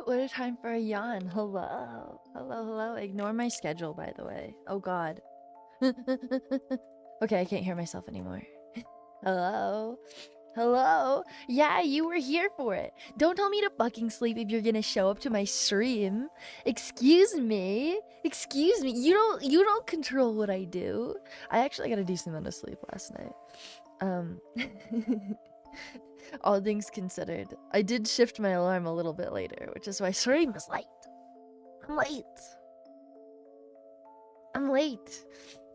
What a time for a yawn. Hello. Hello, hello. Ignore my schedule, by the way. Oh god. Okay, I can't hear myself anymore. Hello? Hello? Yeah, you were here for it. Don't tell me to fucking sleep if you're gonna show up to my stream. Excuse me. Excuse me. You don't control what I do. I actually got a decent amount of sleep last night. All things considered, I did shift my alarm a little bit later, which is why stream was late. I'm late. I'm late.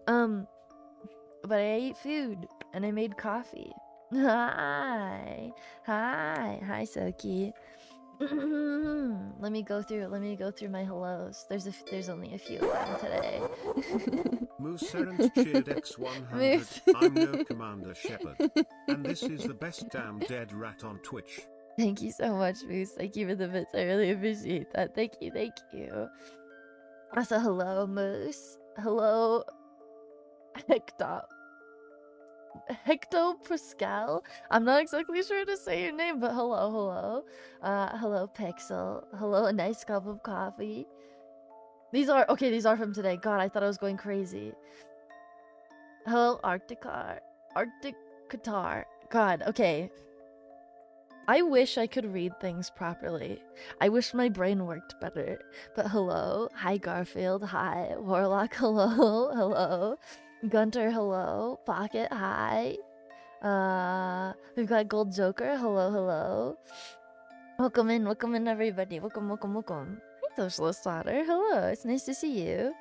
But I ate food and I made coffee. Hi. Hi. Hi, Soki. Let me go through my hellos. There's only a few of them today. Moose Errant cheered X100. Moose. I'm no Commander Shepard. And this is the best damn dead rat on Twitch. Thank you so much, Moose. Thank you for the bits. I really appreciate that. Thank you, thank you. Also, hello, Moose. Hello, Hecto Pascal. I'm not exactly sure to say your name, but hello. Hello, Pixel. Hello, a nice cup of coffee. These are from today. God, I thought I was going crazy. Hello, Arctic Qatar. God, okay. I wish I could read things properly. I wish my brain worked better. But hello. Hi, Garfield. Hi. Warlock, hello. Hello. Gunter, hello. Pocket, hi. We've got Gold Joker. Hello. Welcome in, everybody. Welcome. Hi, Socialist Otter. Hello. It's nice to see you.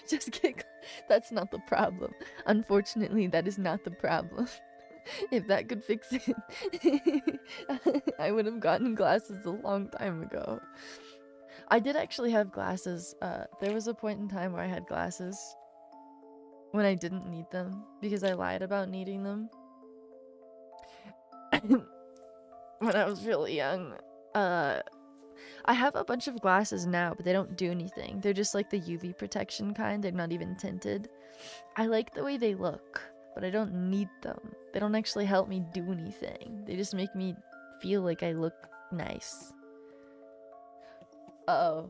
Just kidding. That's not the problem. Unfortunately, that is not the problem. If that could fix it, I would have gotten glasses a long time ago. I did actually have glasses. There was a point in time where I had glasses when I didn't need them because I lied about needing them. When I was really young. I have a bunch of glasses now, but they don't do anything. They're just like the UV protection kind. They're not even tinted. I like the way they look, but I don't need them. They don't actually help me do anything. They just make me feel like I look nice. Uh-oh.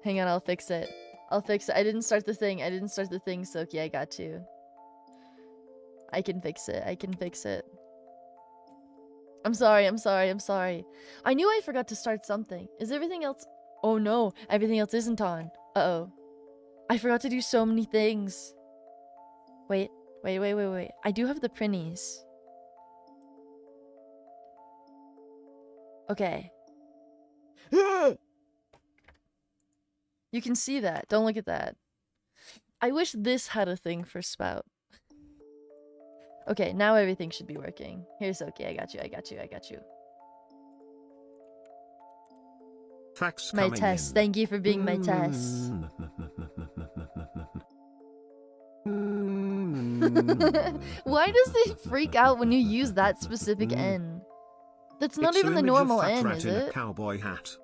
Hang on, I'll fix it. I didn't start the thing, Soki. I got you. I can fix it. I'm sorry. I knew I forgot to start something. Is everything else? Oh no, everything else isn't on. Uh-oh. I forgot to do so many things. Wait. I do have the printies. Okay. You can see that. Don't look at that. I wish this had a thing for spout. Okay, now everything should be working. Here's okay. I got you. Facts My coming Tess. in. Thank you for being my Tess. Why does it freak out when you use that specific N? That's not even the normal N, is it? A cowboy hat.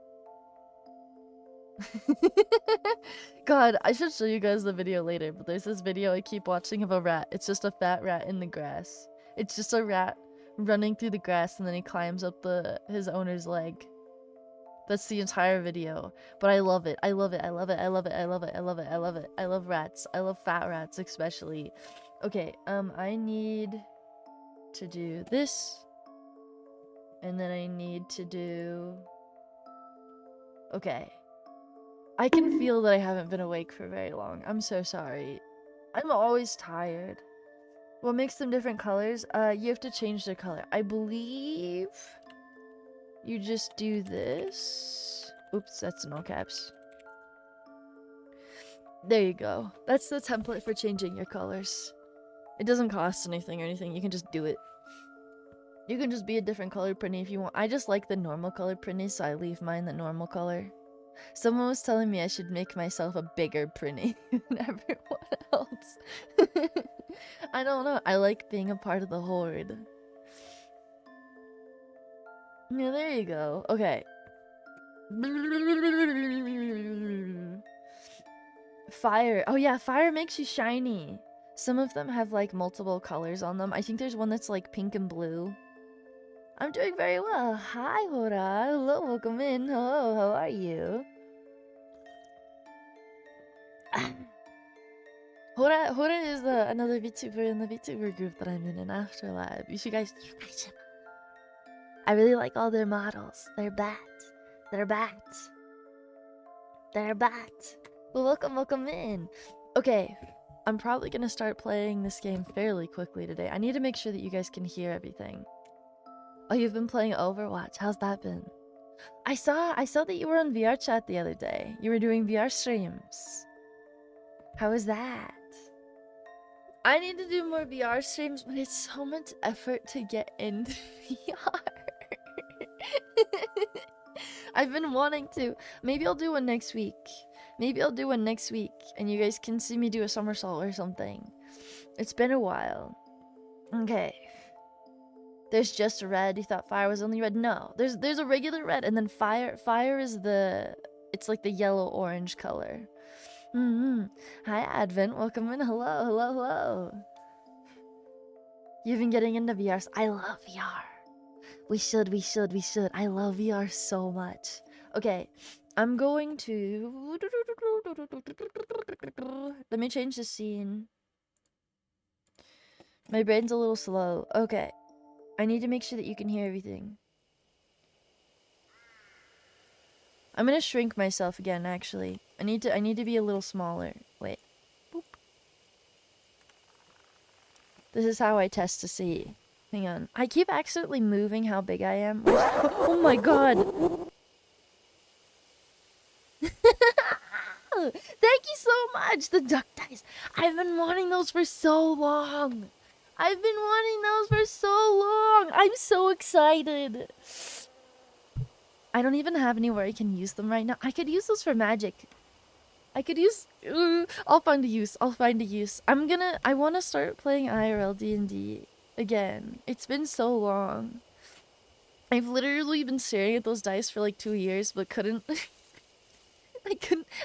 God, I should show you guys the video later, but there's this video I keep watching of a rat. It's just a fat rat in the grass. It's just a rat running through the grass and then he climbs up his owner's leg. That's the entire video. But I love it. I love rats. I love fat rats especially. Okay, I need to do this. And then I need to do... Okay. I can feel that I haven't been awake for very long. I'm so sorry. I'm always tired. What makes them different colors? You have to change their color. I believe you just do this. Oops, that's in all caps. There you go. That's the template for changing your colors. It doesn't cost anything or anything. You can just do it. You can just be a different color printy if you want. I just like the normal color printy, so I leave mine the normal color. Someone was telling me I should make myself a bigger printy than everyone else. I don't know. I like being a part of the horde. Yeah, there you go. Okay. Fire. Oh yeah, fire makes you shiny. Some of them have like multiple colors on them. I think there's one that's like pink and blue. I'm doing very well. Hi, Hora. Hello, welcome in. Hello, how are you? Hora is another VTuber in the VTuber group that I'm in Afterlife. You guys should. I really like all their models. They're bat. They're bat. They're bat. Well, welcome in. Okay, I'm probably gonna start playing this game fairly quickly today. I need to make sure that you guys can hear everything. Oh, you've been playing Overwatch. How's that been? I saw that you were on VR chat the other day. You were doing VR streams. How was that? I need to do more VR streams, but it's so much effort to get into VR. I've been wanting to. Maybe I'll do one next week. And you guys can see me do a somersault or something. It's been a while. Okay. There's just red. You thought fire was only red? No. There's a regular red, and then fire is it's like the yellow-orange color. Hi, Advent. Welcome in. Hello. You've been getting into VR. I love VR. We should. I love VR so much. Okay, I'm going to... Let me change the scene. My brain's a little slow. Okay. I need to make sure that you can hear everything. I'm gonna shrink myself again, actually. I need to be a little smaller. Wait. Boop. This is how I test to see. Hang on. I keep accidentally moving how big I am. Oh my god! Thank you so much! The duck dice! I've been wanting those for so long! I'm so excited! I don't even have anywhere I can use them right now. I could use those for magic. I'll find a use. I want to start playing IRL D&D again. It's been so long. I've literally been staring at those dice for like 2 years, but couldn't...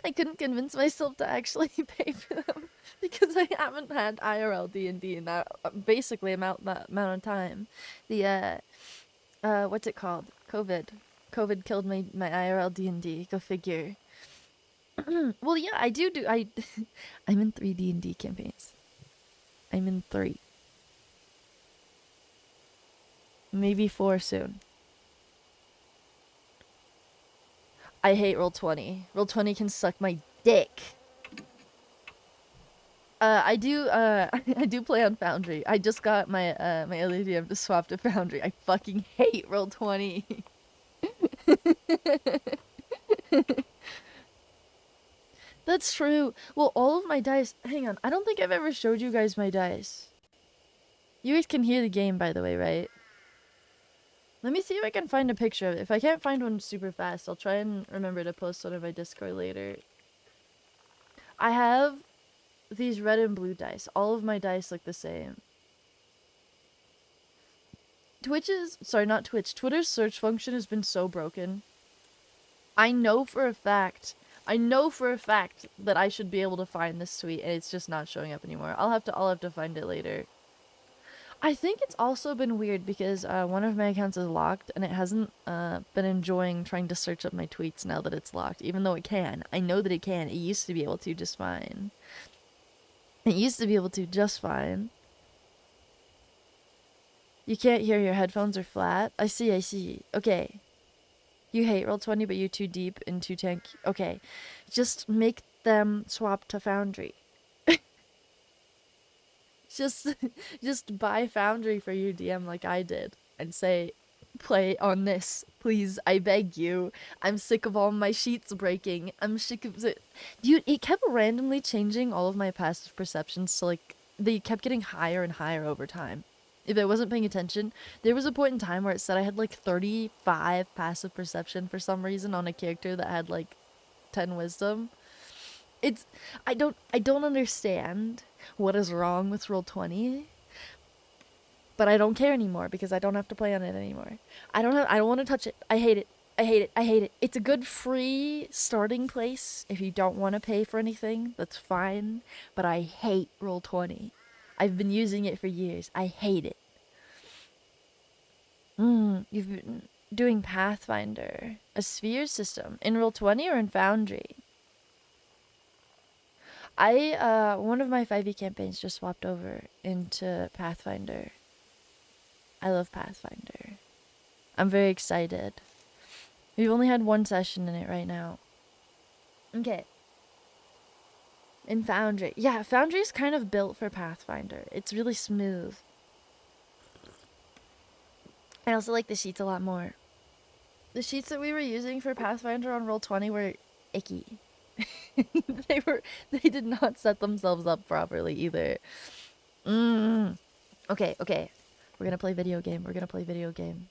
I couldn't convince myself to actually pay for them because I haven't had IRL D&D in that basically that amount of time. The what's it called? COVID killed my IRL D&D. Go figure. Well, yeah, I'm in 3 D&D campaigns. I'm in 3. Maybe 4 soon. I hate Roll20. Roll20 can suck my dick. I do play on Foundry. I just got my my LADM to swap to Foundry. I fucking hate Roll20. That's true. Well, all of my dice... Hang on. I don't think I've ever showed you guys my dice. You guys can hear the game, by the way, right? Let me see if I can find a picture of it. If I can't find one super fast, I'll try and remember to post one on my Discord later. I have these red and blue dice. All of my dice look the same. Twitter's search function has been so broken. I know for a fact that I should be able to find this tweet, and it's just not showing up anymore. I'll have to find it later. I think it's also been weird because one of my accounts is locked, and it hasn't been enjoying trying to search up my tweets now that it's locked, even though it can. I know that it can. It used to be able to just fine. You can't hear, your headphones are flat? I see. Okay. You hate Roll20, but you're too deep and too tank. Okay. Just make them swap to Foundry. Just buy Foundry for your DM like I did. And say, play on this. Please, I beg you. I'm sick of all my sheets breaking. I'm sick of it. Dude, it kept randomly changing all of my passive perceptions to like... They kept getting higher and higher over time. If I wasn't paying attention, there was a point in time where it said I had like 35 passive perception for some reason on a character that had like 10 wisdom. I don't understand what is wrong with Roll20, but I don't care anymore because I don't have to play on it anymore. I don't want to touch it. I hate it. It's a good free starting place if you don't want to pay for anything. That's fine, but I hate Roll20. I've been using it for years. I hate it. You've been doing Pathfinder, a sphere system, in Roll20 or in Foundry? One of my 5e campaigns just swapped over into Pathfinder. I love Pathfinder. I'm very excited. We've only had one session in it right now. Okay. In Foundry. Yeah, Foundry is kind of built for Pathfinder. It's really smooth. I also like the sheets a lot more. The sheets that we were using for Pathfinder on Roll20 were icky. They did not set themselves up properly either. Okay. We're gonna play video game.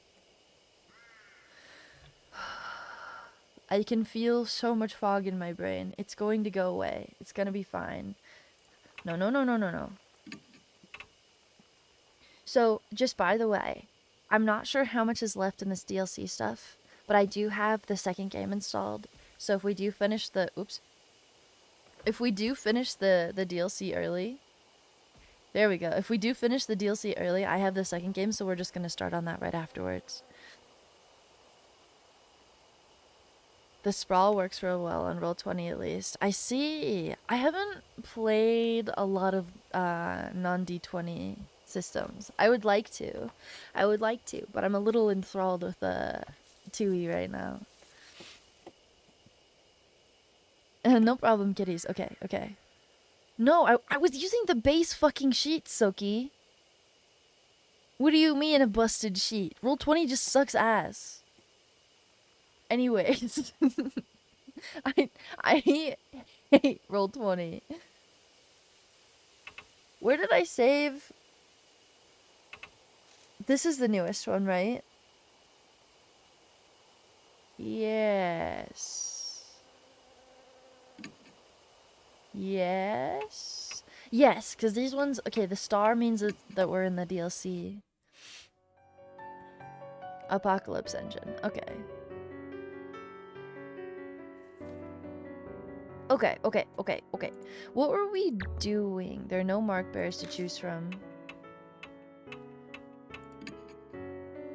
I can feel so much fog in my brain. It's going to go away. It's gonna be fine. No. So, just by the way, I'm not sure how much is left in this DLC stuff, but I do have the second game installed. So if we do finish the... If we do finish the DLC early... There we go. If we do finish the DLC early, I have the second game, so we're just going to start on that right afterwards. The Sprawl works real well on Roll20 at least. I see. I haven't played a lot of non-D20 systems. I would like to, but I'm a little enthralled with the 2E right now. No problem, kitties. Okay. No, I was using the base fucking sheet, Soki. What do you mean a busted sheet? Roll20 just sucks ass. Anyways. I hate Roll20. Where did I save? This is the newest one, right? Yes. Yes, because these ones... Okay, the star means that we're in the DLC. Apocalypse Engine. Okay. Okay. What were we doing? There are no mark bearers to choose from.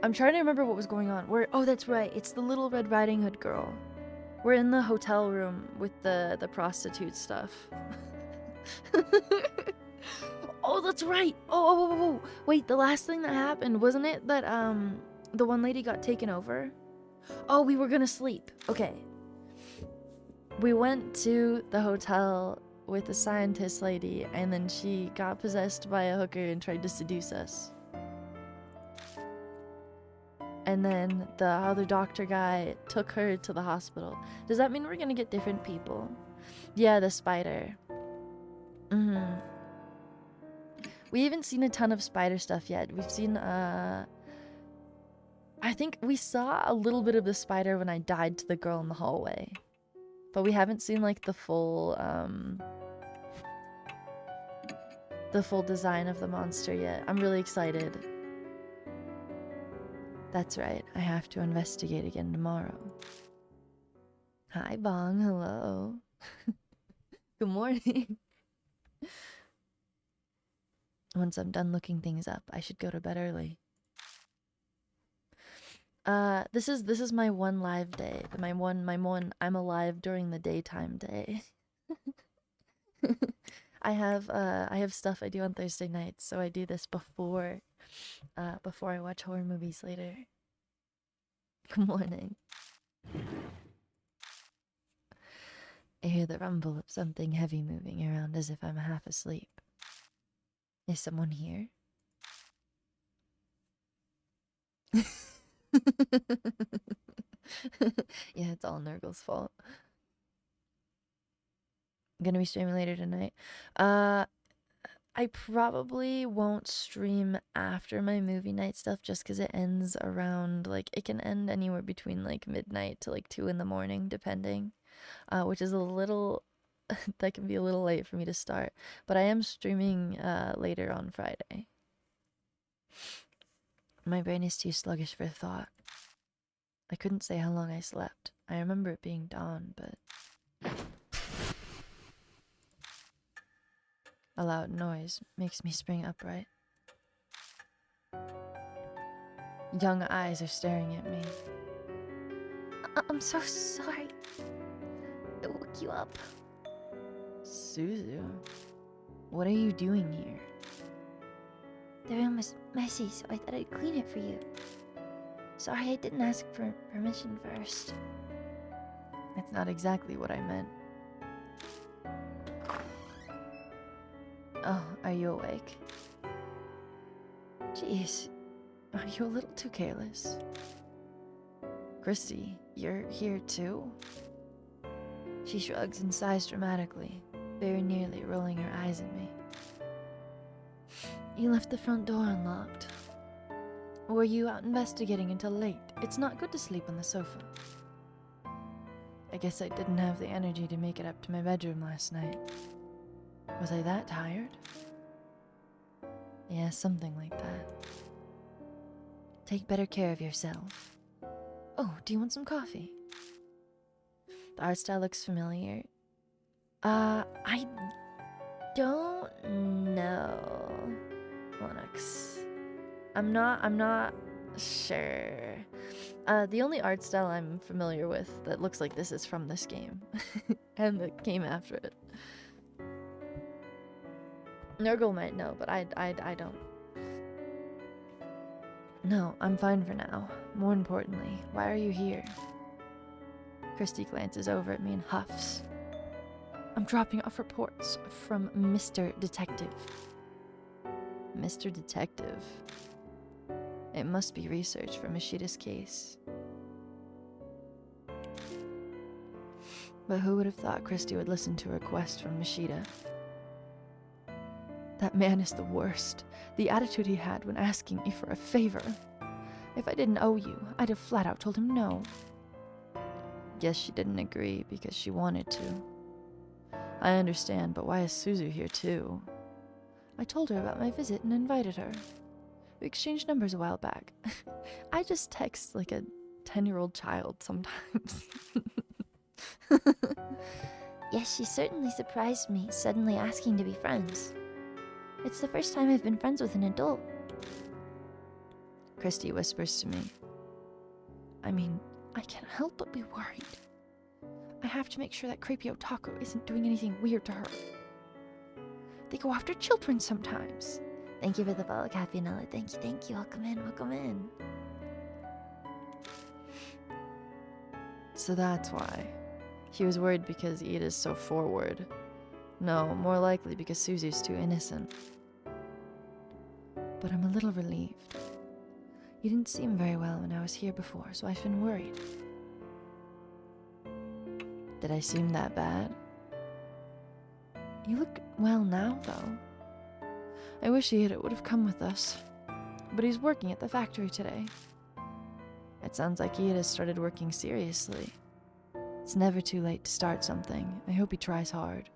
I'm trying to remember what was going on. Oh, that's right. It's the Little Red Riding Hood girl. We're in the hotel room with the prostitute stuff. Oh, that's right. Oh. Wait, the last thing that happened, wasn't it that the one lady got taken over? Oh, we were gonna sleep. Okay. We went to the hotel with the scientist lady, and then she got possessed by a hooker and tried to seduce us. And then the other doctor guy took her to the hospital. Does that mean we're gonna get different people? Yeah, the spider. We haven't seen a ton of spider stuff yet. We've seen, I think we saw a little bit of the spider when I died to the girl in the hallway. But we haven't seen, like, the full design of the monster yet. I'm really excited. That's right. I have to investigate again tomorrow. Hi, Bong. Hello. Good morning. Once I'm done looking things up, I should go to bed early. This is my one live day. My one I'm alive during the daytime day. I have stuff I do on Thursday nights, so I do this before I watch horror movies later. Good morning. I hear the rumble of something heavy moving around as if I'm half asleep. Is someone here? Yeah, it's all Nurgle's fault. I'm gonna be streaming later tonight. I probably won't stream after my movie night stuff just because it ends around, like, it can end anywhere between, like, midnight to, like, 2 in the morning, depending. Which is a little... that can be a little late for me to start. But I am streaming later on Friday. My brain is too sluggish for thought. I couldn't say how long I slept. I remember it being dawn, but... A loud noise makes me spring upright. Young eyes are staring at me. I'm so sorry. I woke you up. Suzu, what are you doing here? The room was messy, so I thought I'd clean it for you. Sorry I didn't ask for permission first. That's not exactly what I meant. Oh, are you awake? Jeez, are you a little too careless? Christy, you're here too? She shrugs and sighs dramatically, very nearly rolling her eyes at me. You left the front door unlocked. Were you out investigating until late? It's not good to sleep on the sofa. I guess I didn't have the energy to make it up to my bedroom last night. Was I that tired? Yeah, something like that. Take better care of yourself. Oh, do you want some coffee? The art style looks familiar. I don't know, Lennox. I'm not sure. The only art style I'm familiar with that looks like this is from this game. And the game after it. Nurgle might know, but I don't. No, I'm fine for now. More importantly, why are you here? Christy glances over at me and huffs. I'm dropping off reports from Mr. Detective. Mr. Detective? It must be research for Mashida's case. But who would have thought Christy would listen to a request from Mashida? That man is the worst. The attitude he had when asking me for a favor. If I didn't owe you, I'd have flat out told him no. Guess she didn't agree because she wanted to. I understand, but why is Suzu here too? I told her about my visit and invited her. We exchanged numbers a while back. I just text like a 10-year-old child sometimes. Yes, she certainly surprised me, suddenly asking to be friends. It's the first time I've been friends with an adult. Christy whispers to me. I mean, I can't help but be worried. I have to make sure that creepy otaku isn't doing anything weird to her. They go after children sometimes. Thank you for the follow, Caffeinella. Thank you. Welcome in. So that's why. She was worried because Ida's so forward. No, more likely because Suzu's too innocent. But I'm a little relieved. You didn't seem very well when I was here before, so I've been worried. Did I seem that bad? You look well now, though. I wish Ida would have come with us, but he's working at the factory today. It sounds like Ida started working seriously. It's never too late to start something. I hope he tries hard.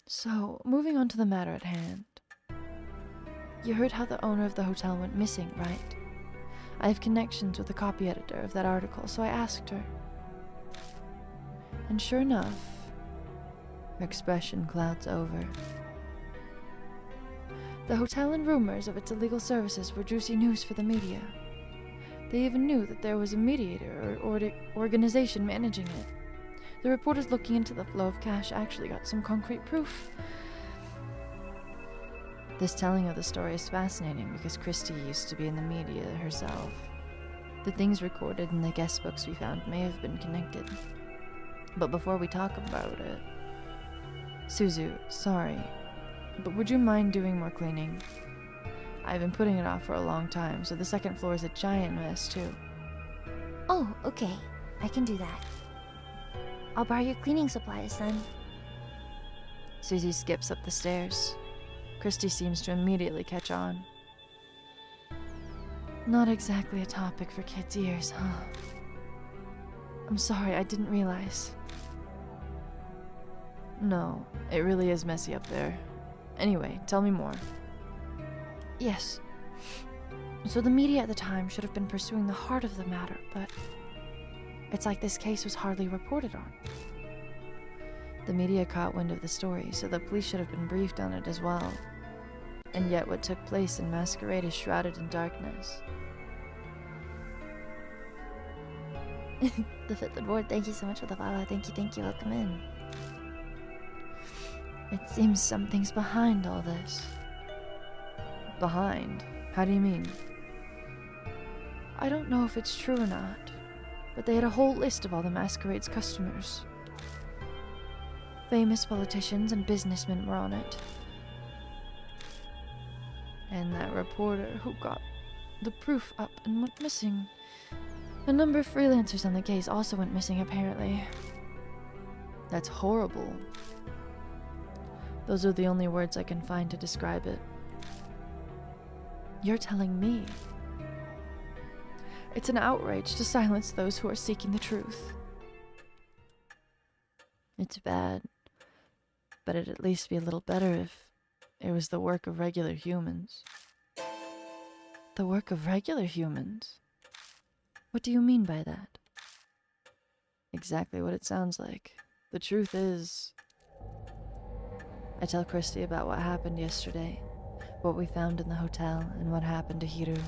So, moving on to the matter at hand. You heard how the owner of the hotel went missing, right? I have connections with the copy editor of that article, so I asked her. And sure enough, her expression clouds over. The hotel and rumors of its illegal services were juicy news for the media. They even knew that there was a mediator or organization managing it. The reporters looking into the flow of cash actually got some concrete proof. This telling of the story is fascinating because Christy used to be in the media herself. The things recorded in the guest books we found may have been connected. But before we talk about it... Suzu, sorry, but would you mind doing more cleaning? I've been putting it off for a long time, so the second floor is a giant mess too. Oh, okay. I can do that. I'll borrow your cleaning supplies then. Suzy skips up the stairs. Christy seems to immediately catch on. Not exactly a topic for kids' ears, huh? I'm sorry, I didn't realize. No, it really is messy up there. Anyway, tell me more. Yes. So the media at the time should have been pursuing the heart of the matter, but it's like this case was hardly reported on. The media caught wind of the story, so the police should have been briefed on it as well. And yet what took place in Masquerade is shrouded in darkness. The fifth board, thank you so much for the follow. Thank you, welcome in. It seems something's behind all this. Behind? How do you mean? I don't know if it's true or not, but they had a whole list of all the Masquerade's customers. Famous politicians and businessmen were on it. And that reporter who got the proof up and went missing. A number of freelancers on the case also went missing, apparently. That's horrible. Those are the only words I can find to describe it. You're telling me. It's an outrage to silence those who are seeking the truth. It's bad, but it'd at least be a little better if it was the work of regular humans. The work of regular humans? What do you mean by that? Exactly what it sounds like. The truth is... I tell Christy about what happened yesterday, what we found in the hotel, and what happened to Hiru.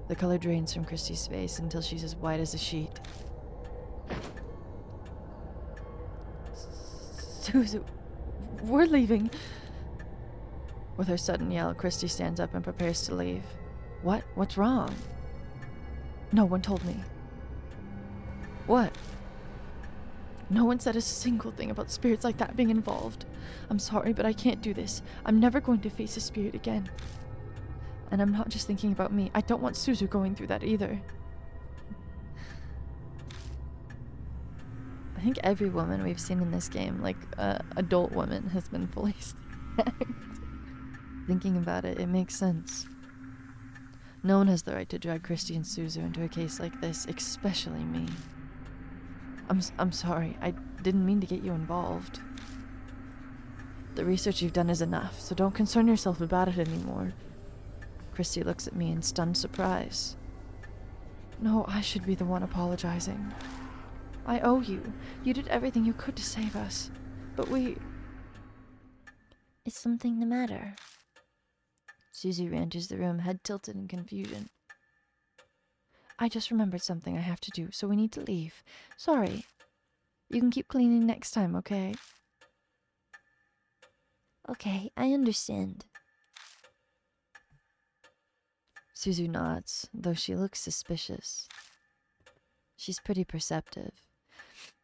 The color drains from Christy's face until she's as white as a sheet. Suzu, we're leaving. With her sudden yell, Christy stands up and prepares to leave. What? What's wrong? No one told me. What? No one said a single thing about spirits like that being involved. I'm sorry, but I can't do this. I'm never going to face a spirit again. And I'm not just thinking about me. I don't want Suzu going through that either. I think every woman we've seen in this game, like adult woman, has been fully stacked. Thinking about it, it makes sense. No one has the right to drag Christy and Suzu into a case like this, especially me. I'm sorry, I didn't mean to get you involved. The research you've done is enough, so don't concern yourself about it anymore. Christy looks at me in stunned surprise. No, I should be the one apologizing. I owe you. You did everything you could to save us. But we... Is something the matter? Suzu re-enters the room, head tilted in confusion. I just remembered something I have to do, so we need to leave. Sorry. You can keep cleaning next time, okay? Okay, I understand. Suzu nods, though she looks suspicious. She's pretty perceptive.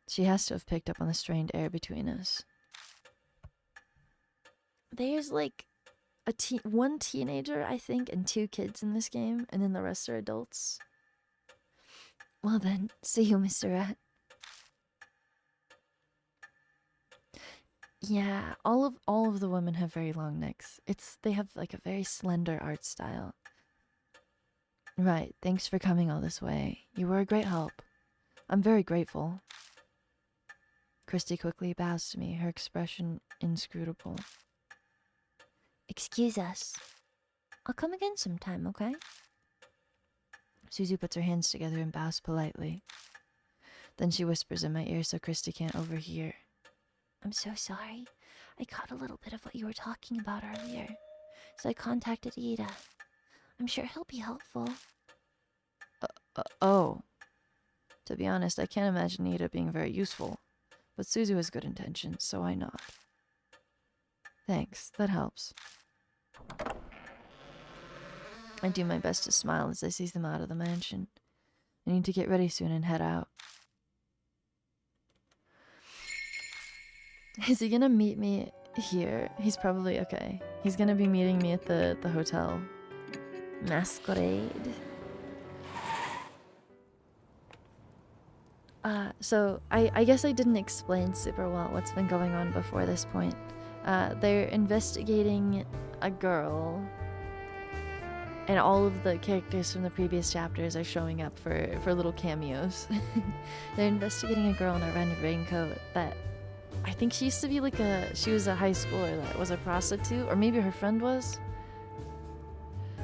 She has to have picked up on the strained air between us. There's like one teenager, I think, and 2 kids in this game, and then the rest are adults. Well then, see you, Mr. Rat. Yeah, all of the women have very long necks. They have like a very slender art style. Right, thanks for coming all this way. You were a great help. I'm very grateful. Christy quickly bows to me, her expression inscrutable. Excuse us. I'll come again sometime, okay? Suzu puts her hands together and bows politely. Then she whispers in my ear so Christy can't overhear. I'm so sorry. I caught a little bit of what you were talking about earlier, so I contacted Ida. I'm sure he'll be helpful. Oh. To be honest, I can't imagine Ida being very useful, but Suzu has good intentions, so I nod. Thanks, that helps. I do my best to smile as I see them out of the mansion. I need to get ready soon and head out. Is he gonna meet me here? He's probably okay. He's gonna be meeting me at the hotel. Masquerade. So I guess I didn't explain super well what's been going on before this point. They're investigating a girl, and all of the characters from the previous chapters are showing up for little cameos. They're investigating a girl in a red raincoat that I think she used to be like she was a high schooler that was a prostitute, or maybe her friend was.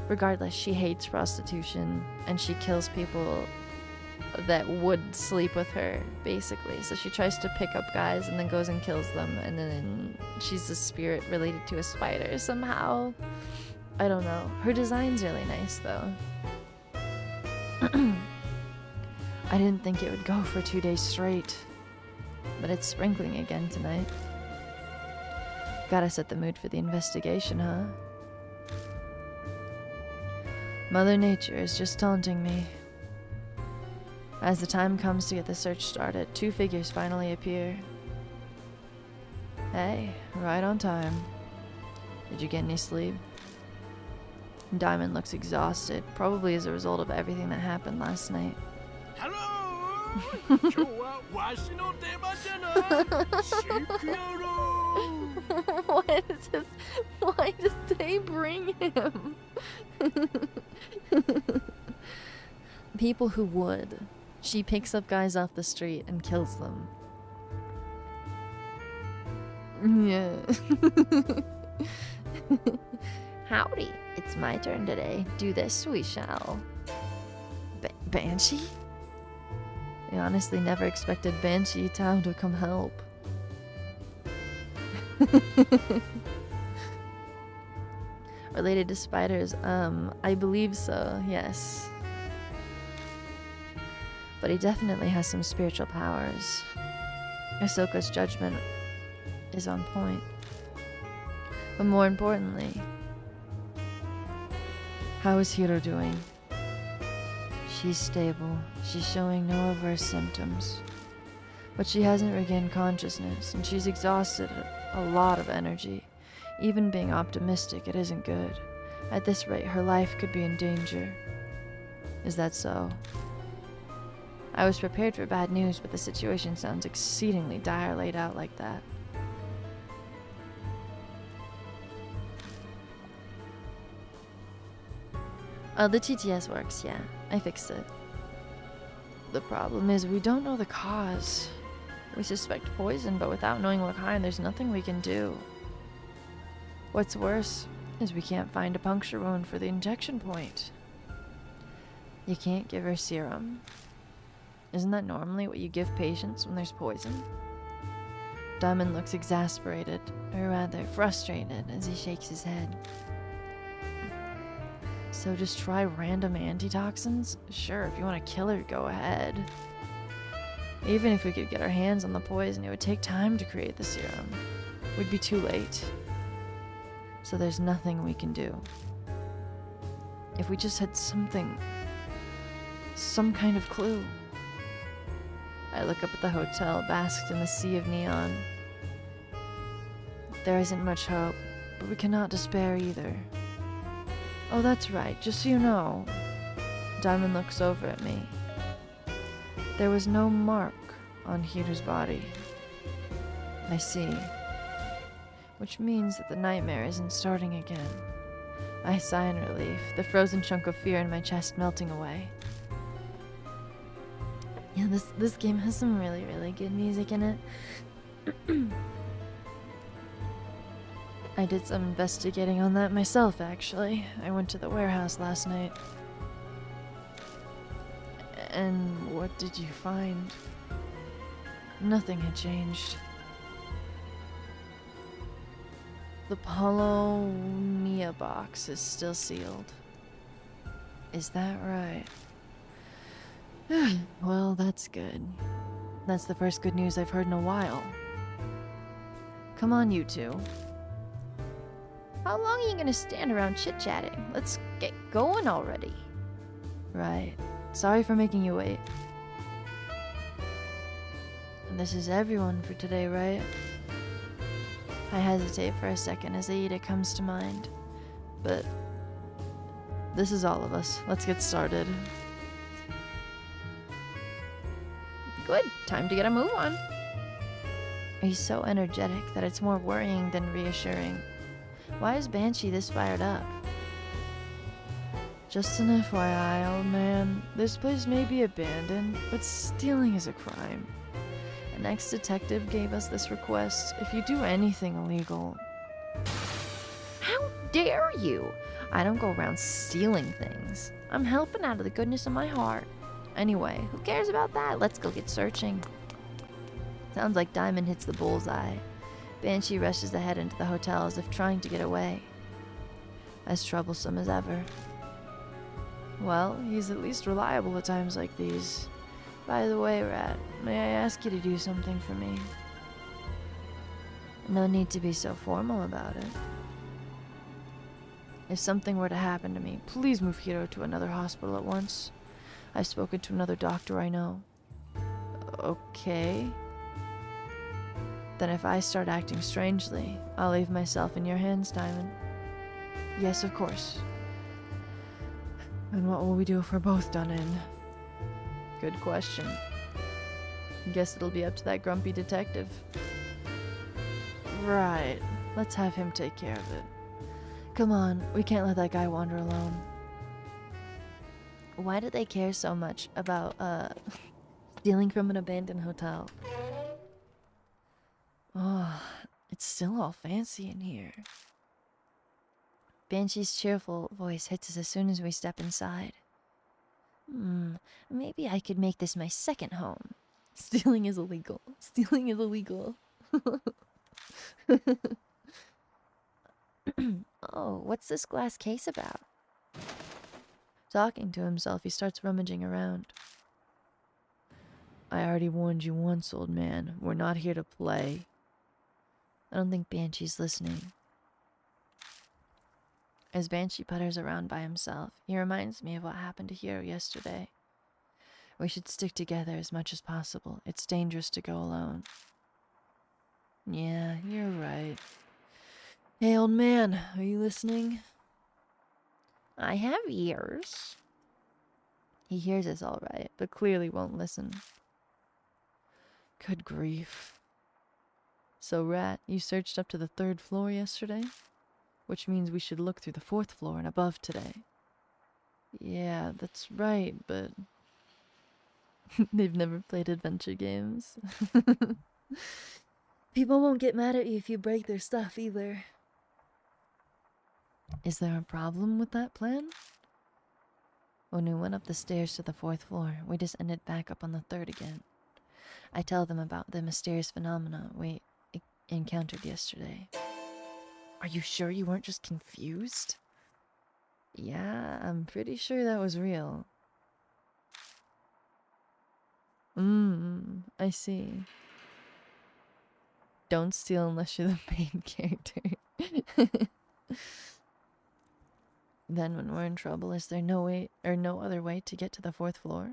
Regardless, she hates prostitution, and she kills people that would sleep with her, basically. So she tries to pick up guys and then goes and kills them, and then she's a spirit related to a spider somehow. I don't know. Her design's really nice, though. I didn't think it would go for 2 days straight, but it's sprinkling again tonight. Gotta set the mood for the investigation, huh? Mother Nature is just taunting me. As the time comes to get the search started, 2 figures finally appear. Hey, right on time. Did you get any sleep? Diamond looks exhausted, probably as a result of everything that happened last night. Hello! 今日はわしの出番じゃない。シクヤロ Why does they bring him? People who would. She picks up guys off the street and kills them. Yeah. Howdy, it's my turn today. Do this we shall. Banshee? I honestly never expected Banshee Town to come help. Related to spiders? I believe so, yes. But he definitely has some spiritual powers. Ahsoka's judgment is on point. But more importantly, how is Hiro doing? She's stable. She's showing no adverse symptoms. But she hasn't regained consciousness, and she's exhausted a lot of energy. Even being optimistic, it isn't good. At this rate, her life could be in danger. Is that so? I was prepared for bad news, but the situation sounds exceedingly dire laid out like that. The TTS works, yeah. I fixed it. The problem is we don't know the cause. We suspect poison, but without knowing what kind, there's nothing we can do. What's worse is we can't find a puncture wound for the injection point. You can't give her serum. Isn't that normally what you give patients when there's poison? Diamond looks exasperated, or rather frustrated, as he shakes his head. So just try random antitoxins? Sure, if you want to kill her, go ahead. Even if we could get our hands on the poison, it would take time to create the serum. We'd be too late. So there's nothing we can do. If we just had something, some kind of clue. I look up at the hotel, basked in the sea of neon. There isn't much hope, but we cannot despair either. Oh, that's right, just so you know. Diamond looks over at me. There was no mark on Hiro's body. I see. Which means that the nightmare isn't starting again. I sigh in relief, the frozen chunk of fear in my chest melting away. Yeah, this game has some really, really good music in it. I did some investigating on that myself, actually. I went to the warehouse last night. And what did you find? Nothing had changed. The Polonia box is still sealed. Is that right? Well, that's good. That's the first good news I've heard in a while. Come on, you two. How long are you gonna stand around chit-chatting? Let's get going already. Right. Sorry for making you wait. And this is everyone for today, right? I hesitate for a second as Aida comes to mind. But this is all of us. Let's get started. Good. Time to get a move on. He's so energetic that it's more worrying than reassuring. Why is Banshee this fired up? Just an FYI, old man. This place may be abandoned, but stealing is a crime. An ex-detective gave us this request. If you do anything illegal... How dare you? I don't go around stealing things. I'm helping out of the goodness of my heart. Anyway, who cares about that? Let's go get searching. Sounds like Diamond hits the bullseye. Banshee rushes ahead into the hotel as if trying to get away. As troublesome as ever. Well, he's at least reliable at times like these. By the way, Rat, may I ask you to do something for me? No need to be so formal about it. If something were to happen to me, please move Hiro to another hospital at once. I've spoken to another doctor I know. Okay. Then if I start acting strangely, I'll leave myself in your hands, Diamond. Yes, of course. And what will we do if we're both done in? Good question. Guess it'll be up to that grumpy detective. Right. Let's have him take care of it. Come on, we can't let that guy wander alone. Why do they care so much about, stealing from an abandoned hotel? Oh, it's still all fancy in here. Banshee's cheerful voice hits us as soon as we step inside. Maybe I could make this my second home. Stealing is illegal. Stealing is illegal. Oh, what's this glass case about? Talking to himself, he starts rummaging around. I already warned you once, old man. We're not here to play. I don't think Banshee's listening. As Banshee putters around by himself, he reminds me of what happened to Hiro yesterday. We should stick together as much as possible. It's dangerous to go alone. Yeah, you're right. Hey, old man, are you listening? I have ears. He hears us all right, but clearly won't listen. Good grief. So, Rat, you searched up to the 3rd floor yesterday? Which means we should look through the 4th floor and above today. Yeah, that's right, but... They've never played adventure games. People won't get mad at you if you break their stuff either. Is there a problem with that plan? When we went up the stairs to the 4th floor, we just ended back up on the 3rd again. I tell them about the mysterious phenomena we encountered yesterday. Are you sure you weren't just confused? Yeah, I'm pretty sure that was real. I see. Don't steal unless you're the main character. Then when we're in trouble, is there no way or no other way to get to the 4th floor?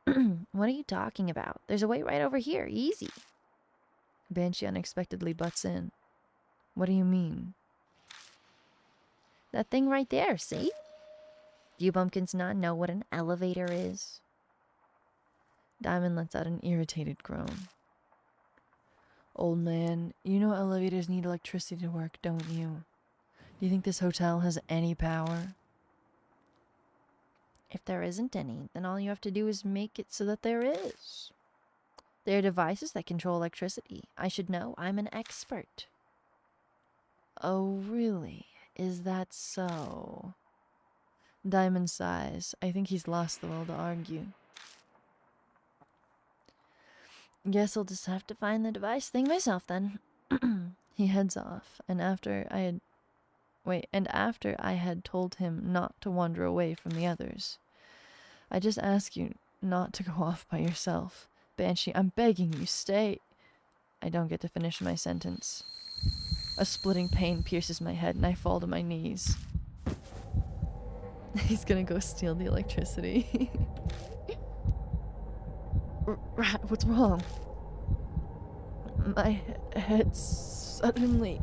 What are you talking about? There's a way right over here. Easy. Banshee unexpectedly butts in. What do you mean? That thing right there, see? Do you bumpkins not know what an elevator is? Diamond lets out an irritated groan. Old man, you know elevators need electricity to work, don't you? Do you think this hotel has any power? If there isn't any, then all you have to do is make it so that there is. There are devices that control electricity. I should know. I'm an expert. Oh, really? Is that so? Diamond sighs. I think he's lost the will to argue. Guess I'll just have to find the device thing myself then. He heads off, and after I had told him not to wander away from the others. I just ask you not to go off by yourself. Banshee, I'm begging you, stay. I don't get to finish my sentence. A splitting pain pierces my head and I fall to my knees. He's gonna go steal the electricity. Rat, what's wrong? My head suddenly...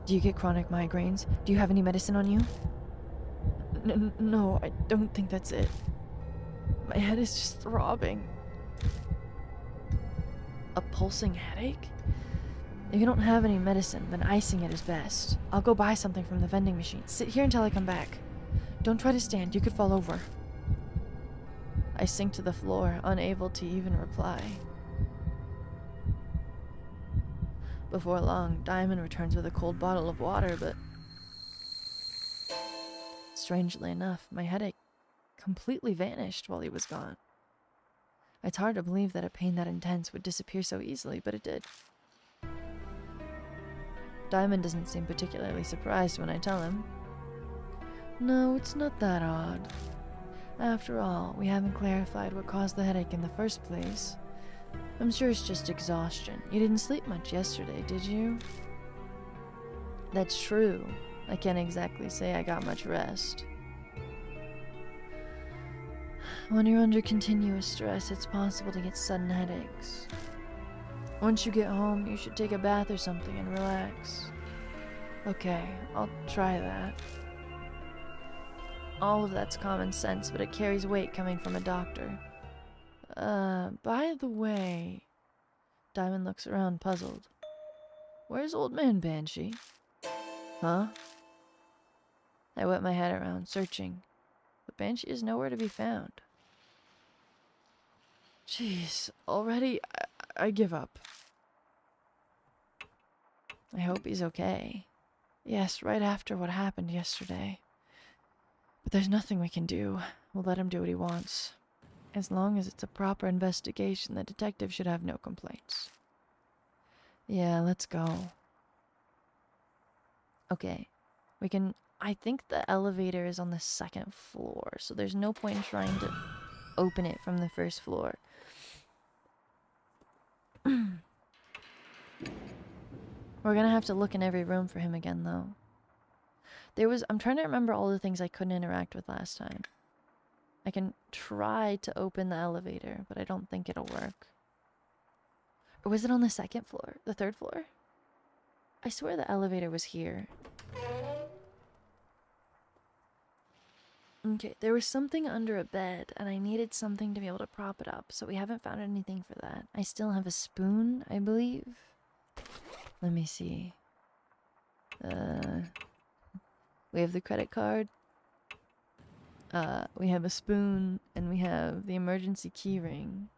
Do you get chronic migraines? Do you have any medicine on you? No, I don't think that's it. My head is just throbbing. A pulsing headache? If you don't have any medicine, then icing it is best. I'll go buy something from the vending machine. Sit here until I come back. Don't try to stand, you could fall over. I sink to the floor, unable to even reply. Before long, Diamond returns with a cold bottle of water, but... strangely enough, my headache completely vanished while he was gone. It's hard to believe that a pain that intense would disappear so easily, but it did. Diamond doesn't seem particularly surprised when I tell him. No, it's not that odd. After all, we haven't clarified what caused the headache in the first place. I'm sure it's just exhaustion. You didn't sleep much yesterday, did you? That's true. I can't exactly say I got much rest. When you're under continuous stress, it's possible to get sudden headaches. Once you get home, you should take a bath or something and relax. Okay, I'll try that. All of that's common sense, but it carries weight coming from a doctor. By the way... Diamond looks around, puzzled. Where's Old Man Banshee? Huh? I whip my head around, searching. But Banshee is nowhere to be found. Jeez, already? I give up. I hope he's okay. Yes, right after what happened yesterday. But there's nothing we can do. We'll let him do what he wants. As long as it's a proper investigation, the detective should have no complaints. Yeah, let's go. Okay, we can... I think the elevator is on the second floor, so there's no point in trying to open it from the first floor. We're gonna have to look in every room for him again, though. I'm trying to remember all the things I couldn't interact with last time. I can try to open the elevator, but I don't think it'll work. Or was it on the second floor? The third floor? I swear the elevator was here. Okay, there was something under a bed, and I needed something to be able to prop it up, so we haven't found anything for that. I still have a spoon, I believe. Let me see. We have the credit card. We have a spoon, and we have the emergency key ring.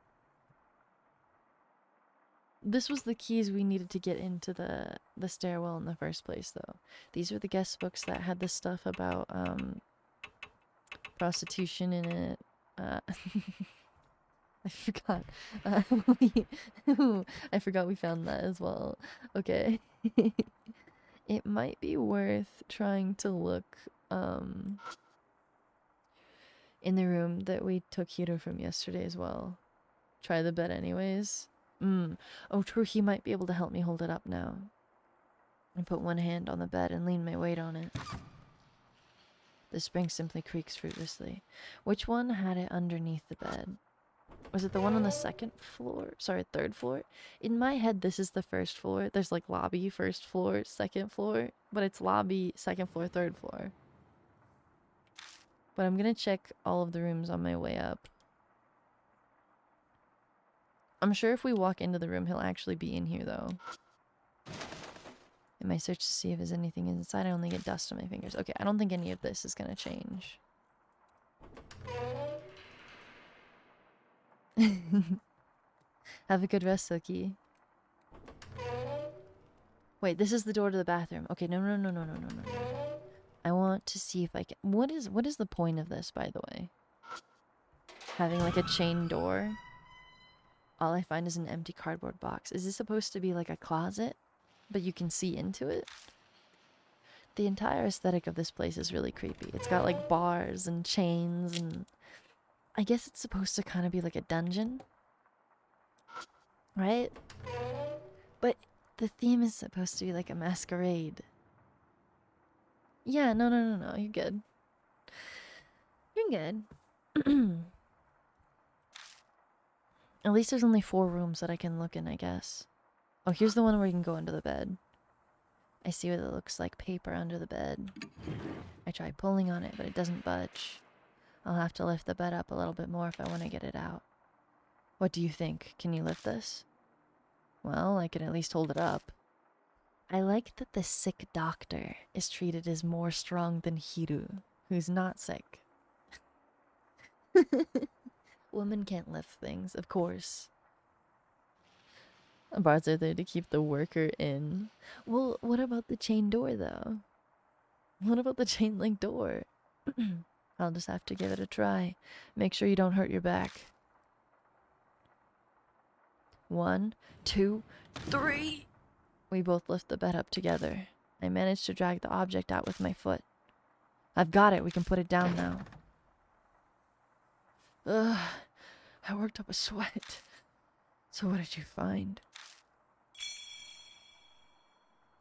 This was the keys we needed to get into the stairwell in the first place, though. These were the guest books that had the stuff about, prostitution in it. I forgot. I forgot we found that as well. Okay. It might be worth trying to look, in the room that we took Hiro from yesterday as well. Try the bed anyways. Oh, true, he might be able to help me hold it up now. I put one hand on the bed and lean my weight on it. The spring simply creaks fruitlessly. Which one had it underneath the bed? Was it the one on the second floor? Sorry, third floor? In my head, this is the first floor. There's like lobby, first floor, second floor. But it's lobby, second floor, third floor. But I'm gonna check all of the rooms on my way up. I'm sure if we walk into the room, he'll actually be in here, though. In my search to see if there's anything inside, I only get dust on my fingers. Okay, I don't think any of this is gonna change. Have a good rest, Silky. Wait, this is the door to the bathroom. Okay, no. I want to see if I can... What is the point of this, by the way? Having like a chain door? All I find is an empty cardboard box. Is this supposed to be like a closet? But you can see into it? The entire aesthetic of this place is really creepy. It's got like bars and chains and... I guess it's supposed to kind of be like a dungeon. Right? But the theme is supposed to be like a masquerade. Yeah, no. You're good. You're good. At least there's only 4 rooms that I can look in, I guess. Oh, here's the one where you can go under the bed. I see what it looks like paper under the bed. I try pulling on it, but it doesn't budge. I'll have to lift the bed up a little bit more if I want to get it out. What do you think? Can you lift this? Well, I can at least hold it up. I like that the sick doctor is treated as more strong than Hiru, who's not sick. Women can't lift things, of course. Bars are there to keep the worker in. Well, what about the chain door, though? What about the chain link door? I'll just have to give it a try. Make sure you don't hurt your back. 1, 2, 3. We both lift the bed up together. I managed to drag the object out with my foot. I've got it. We can put it down now. Ugh. I worked up a sweat. So what did you find?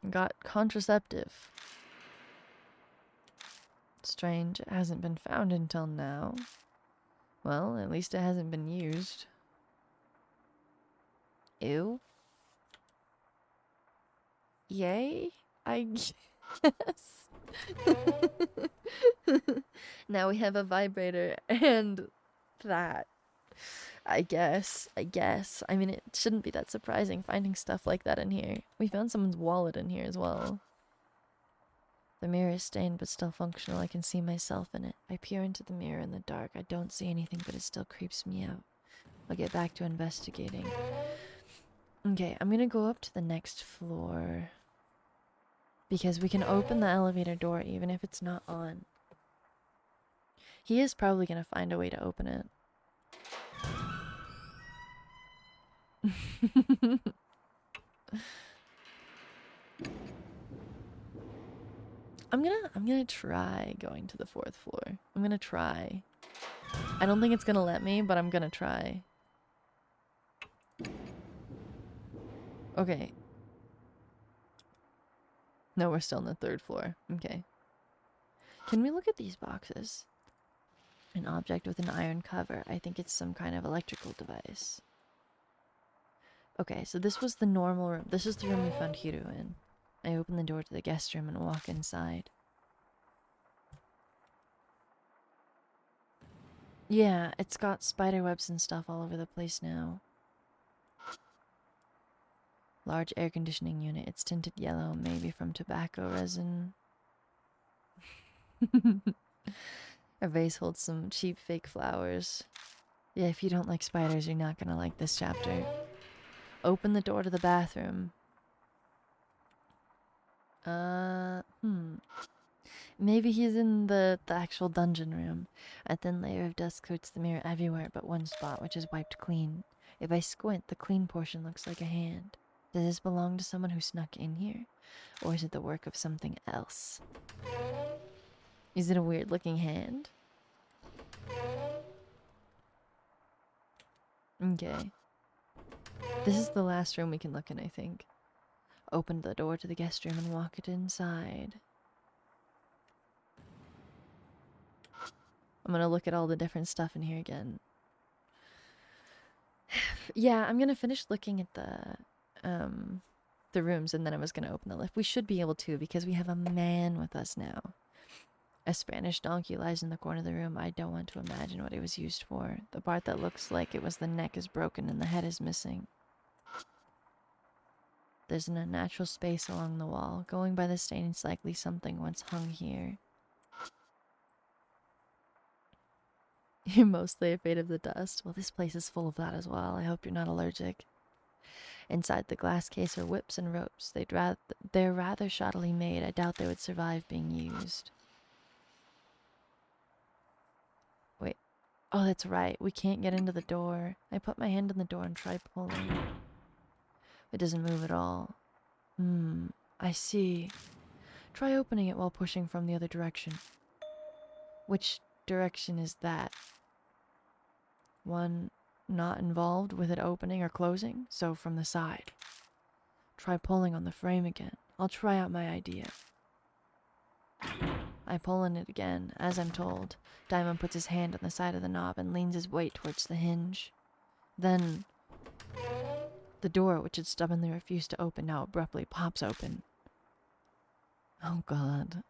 Got contraceptive. Strange, it hasn't been found until now. Well, at least it hasn't been used. Ew. Yay? I guess. Now we have a vibrator and that. I guess. I mean, it shouldn't be that surprising finding stuff like that in here. We found someone's wallet in here as well. The mirror is stained but still functional. I can see myself in it. I peer into the mirror in the dark. I don't see anything, but it still creeps me out. I'll get back to investigating. Okay, I'm gonna go up to the next floor. Because we can open the elevator door even if it's not on. He is probably gonna find a way to open it. I'm gonna try going to the 4th floor. I'm gonna try. I don't think it's gonna let me, but I'm gonna try. Okay. No, we're still on the 3rd floor. Okay. Can we look at these boxes? An object with an iron cover. I think it's some kind of electrical device. Okay, so this was the normal room. This is the room we found Hiro in. I open the door to the guest room and walk inside. Yeah, it's got spider webs and stuff all over the place now. Large air conditioning unit. It's tinted yellow, maybe from tobacco resin. A vase holds some cheap fake flowers. Yeah, if you don't like spiders, you're not gonna like this chapter. Open the door to the bathroom. Maybe he's in the actual dungeon room. A thin layer of dust coats the mirror everywhere but one spot, which is wiped clean. If I squint, the clean portion looks like a hand. Does this belong to someone who snuck in here? Or is it the work of something else? Is it a weird looking hand? Okay. This is the last room we can look in, I think. Open the door to the guest room and walk it inside. I'm gonna look at all the different stuff in here again. Yeah, I'm gonna finish looking at the rooms and then I was gonna open the lift. We should be able to because we have a man with us now. A Spanish donkey lies in the corner of the room. I don't want to imagine what it was used for. The part that looks like it was the neck is broken and the head is missing. There's an unnatural space along the wall. Going by the stain, it's likely something once hung here. You're mostly afraid of the dust. Well, this place is full of that as well. I hope you're not allergic. Inside the glass case are whips and ropes. They're rather shoddily made. I doubt they would survive being used. Wait. Oh, that's right. We can't get into the door. I put my hand on the door and try pulling. It doesn't move at all. I see. Try opening it while pushing from the other direction. Which direction is that? One not involved with it opening or closing, so from the side. Try pulling on the frame again. I'll try out my idea. I pull on it again, as I'm told. Diamond puts his hand on the side of the knob and leans his weight towards the hinge. Then the door, which had stubbornly refused to open, now abruptly pops open. Oh god.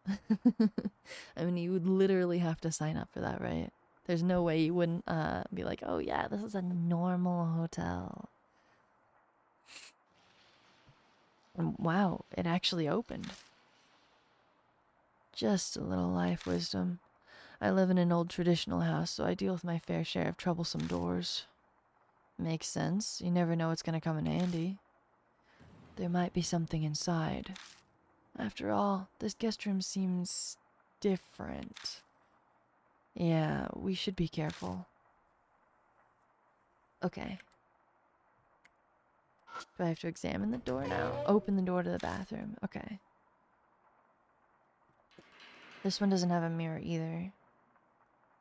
I mean, you would literally have to sign up for that, right? There's no way you wouldn't be like, oh yeah, this is a normal hotel. And wow, it actually opened. Just a little life wisdom. I live in an old traditional house, so I deal with my fair share of troublesome doors. Makes sense. You never know what's gonna come in handy. There might be something inside. After all, this guest room seems different. Yeah, we should be careful. Okay. Do I have to examine the door now? Open the door to the bathroom. Okay. This one doesn't have a mirror either.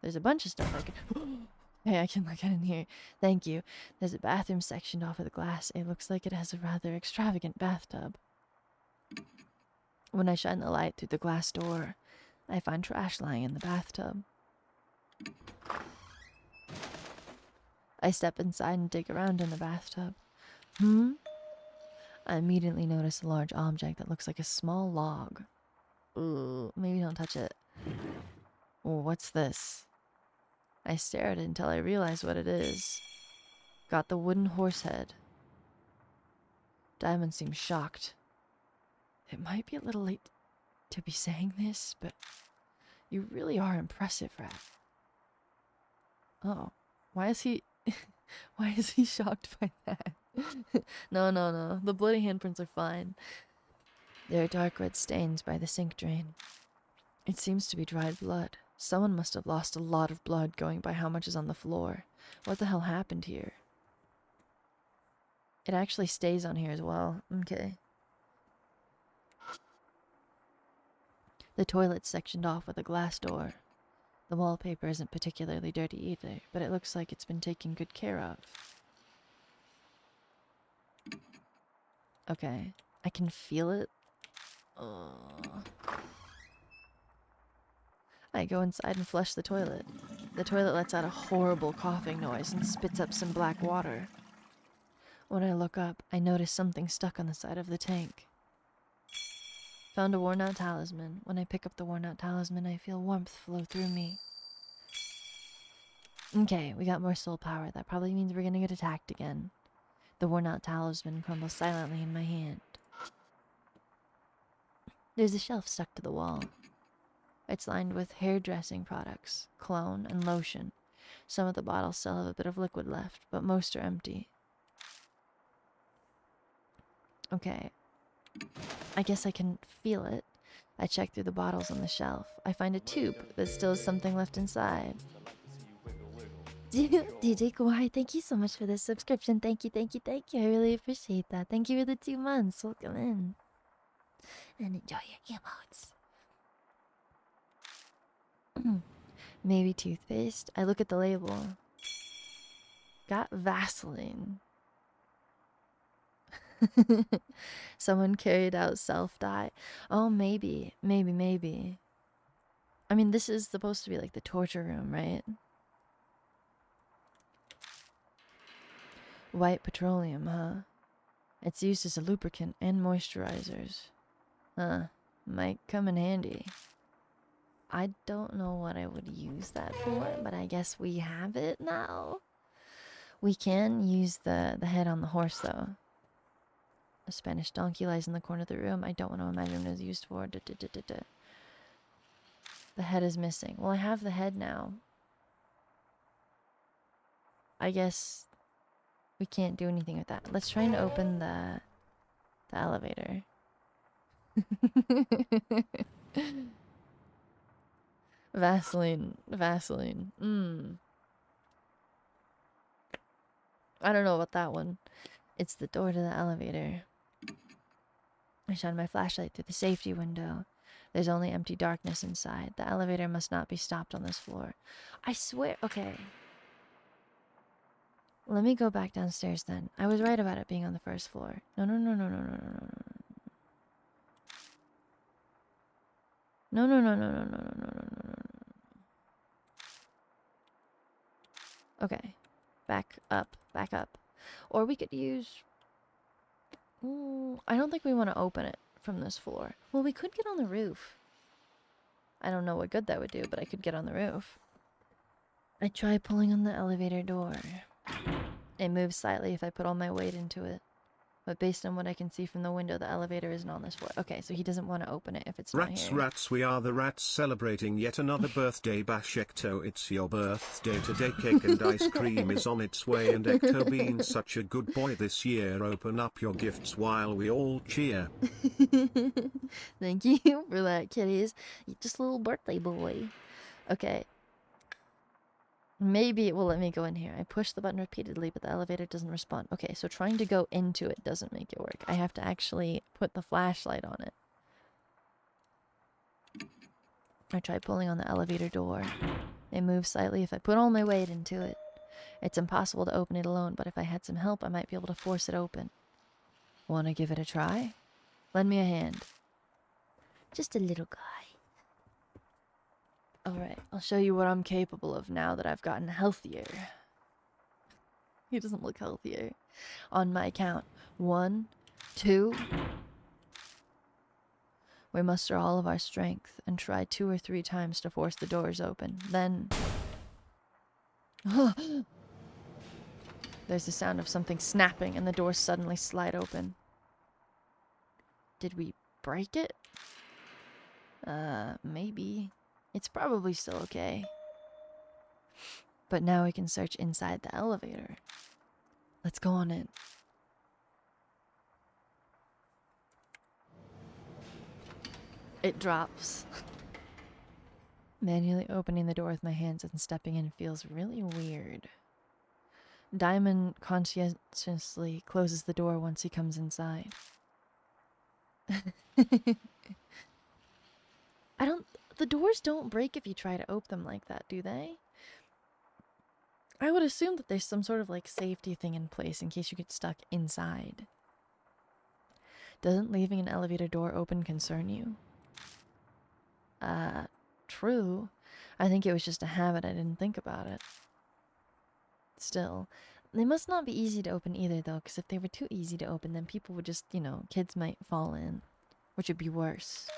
There's a bunch of stuff I can... Hey, I can look at in here. Thank you. There's a bathroom sectioned off with glass. It looks like it has a rather extravagant bathtub. When I shine the light through the glass door, I find trash lying in the bathtub. I step inside and dig around in the bathtub. I immediately notice a large object that looks like a small log. Ooh, maybe don't touch it. Oh, what's this? I stare at it until I realize what it is. Got the wooden horse head. Diamond seems shocked. It might be a little late to be saying this, but you really are impressive, Rat. Oh, why is he... why is he shocked by that? No. The bloody handprints are fine. There are dark red stains by the sink drain. It seems to be dried blood. Someone must have lost a lot of blood going by how much is on the floor. What the hell happened here? It actually stays on here as well. Okay. The toilet's sectioned off with a glass door. The wallpaper isn't particularly dirty either, but it looks like it's been taken good care of. Okay. I can feel it. I go inside and flush the toilet. The toilet lets out a horrible coughing noise and spits up some black water. When I look up, I notice something stuck on the side of the tank. Found a worn-out talisman. When I pick up the worn-out talisman, I feel warmth flow through me. Okay, we got more soul power. That probably means we're gonna get attacked again. The worn-out talisman crumbles silently in my hand. There's a shelf stuck to the wall. It's lined with hairdressing products, cologne, and lotion. Some of the bottles still have a bit of liquid left, but most are empty. Okay. I guess I can feel it. I check through the bottles on the shelf. I find a tube that still has something left inside. DJ Kawhi, thank you so much for this subscription. Thank you. I really appreciate that. Thank you for the 2 months. Welcome in. And enjoy your emotes. Maybe toothpaste. I look at the label. Got Vaseline. Someone carried out self-dye. Oh, maybe. I mean, this is supposed to be like the torture room, right? White petroleum, huh? It's used as a lubricant and moisturizers. Might come in handy. I don't know what I would use that for, but I guess we have it now. We can use the head on the horse, though. A Spanish donkey lies in the corner of the room. I don't want to imagine what it was used for. The head is missing. Well, I have the head now. I guess we can't do anything with that. Let's try and open the elevator. Vaseline. I don't know about that one. It's the door to the elevator. I shine my flashlight through the safety window. There's only empty darkness inside. The elevator must not be stopped on this floor. I swear. Okay. Let me go back downstairs then. I was right about it being on the first floor. No. Okay. Back up. Or we could use... I don't think we want to open it from this floor. Well, we could get on the roof. I don't know what good that would do, but I could get on the roof. I try pulling on the elevator door. It moves slightly if I put all my weight into it. But based on what I can see from the window, the elevator isn't on this floor. Okay, so he doesn't want to open it if it's not here. Rats, we are the rats celebrating yet another birthday bash. Ecto, it's your birthday today. Cake and ice cream is on its way, and Ecto being such a good boy this year, open up your gifts while we all cheer. Thank you for that, kitties. You're just a little birthday boy. Okay. Maybe it will let me go in here. I push the button repeatedly, but the elevator doesn't respond. Okay, so trying to go into it doesn't make it work. I have to actually put the flashlight on it. I try pulling on the elevator door. It moves slightly if I put all my weight into it. It's impossible to open it alone, but if I had some help, I might be able to force it open. Want to give it a try? Lend me a hand. Just a little guy. Alright, I'll show you what I'm capable of now that I've gotten healthier. He doesn't look healthier. On my count. 1, 2. We muster all of our strength and try 2 or 3 times to force the doors open. Then... There's the sound of something snapping and the doors suddenly slide open. Did we break it? Maybe. It's probably still okay. But now we can search inside the elevator. Let's go on in. It drops. Manually opening the door with my hands and stepping in feels really weird. Diamond conscientiously closes the door once he comes inside. The doors don't break if you try to open them like that, do they? I would assume that there's some sort of like safety thing in place in case you get stuck inside. Doesn't leaving an elevator door open concern you? True. I think it was just a habit. I didn't think about it. Still, they must not be easy to open either though, because if they were too easy to open, then people would just, kids might fall in, which would be worse.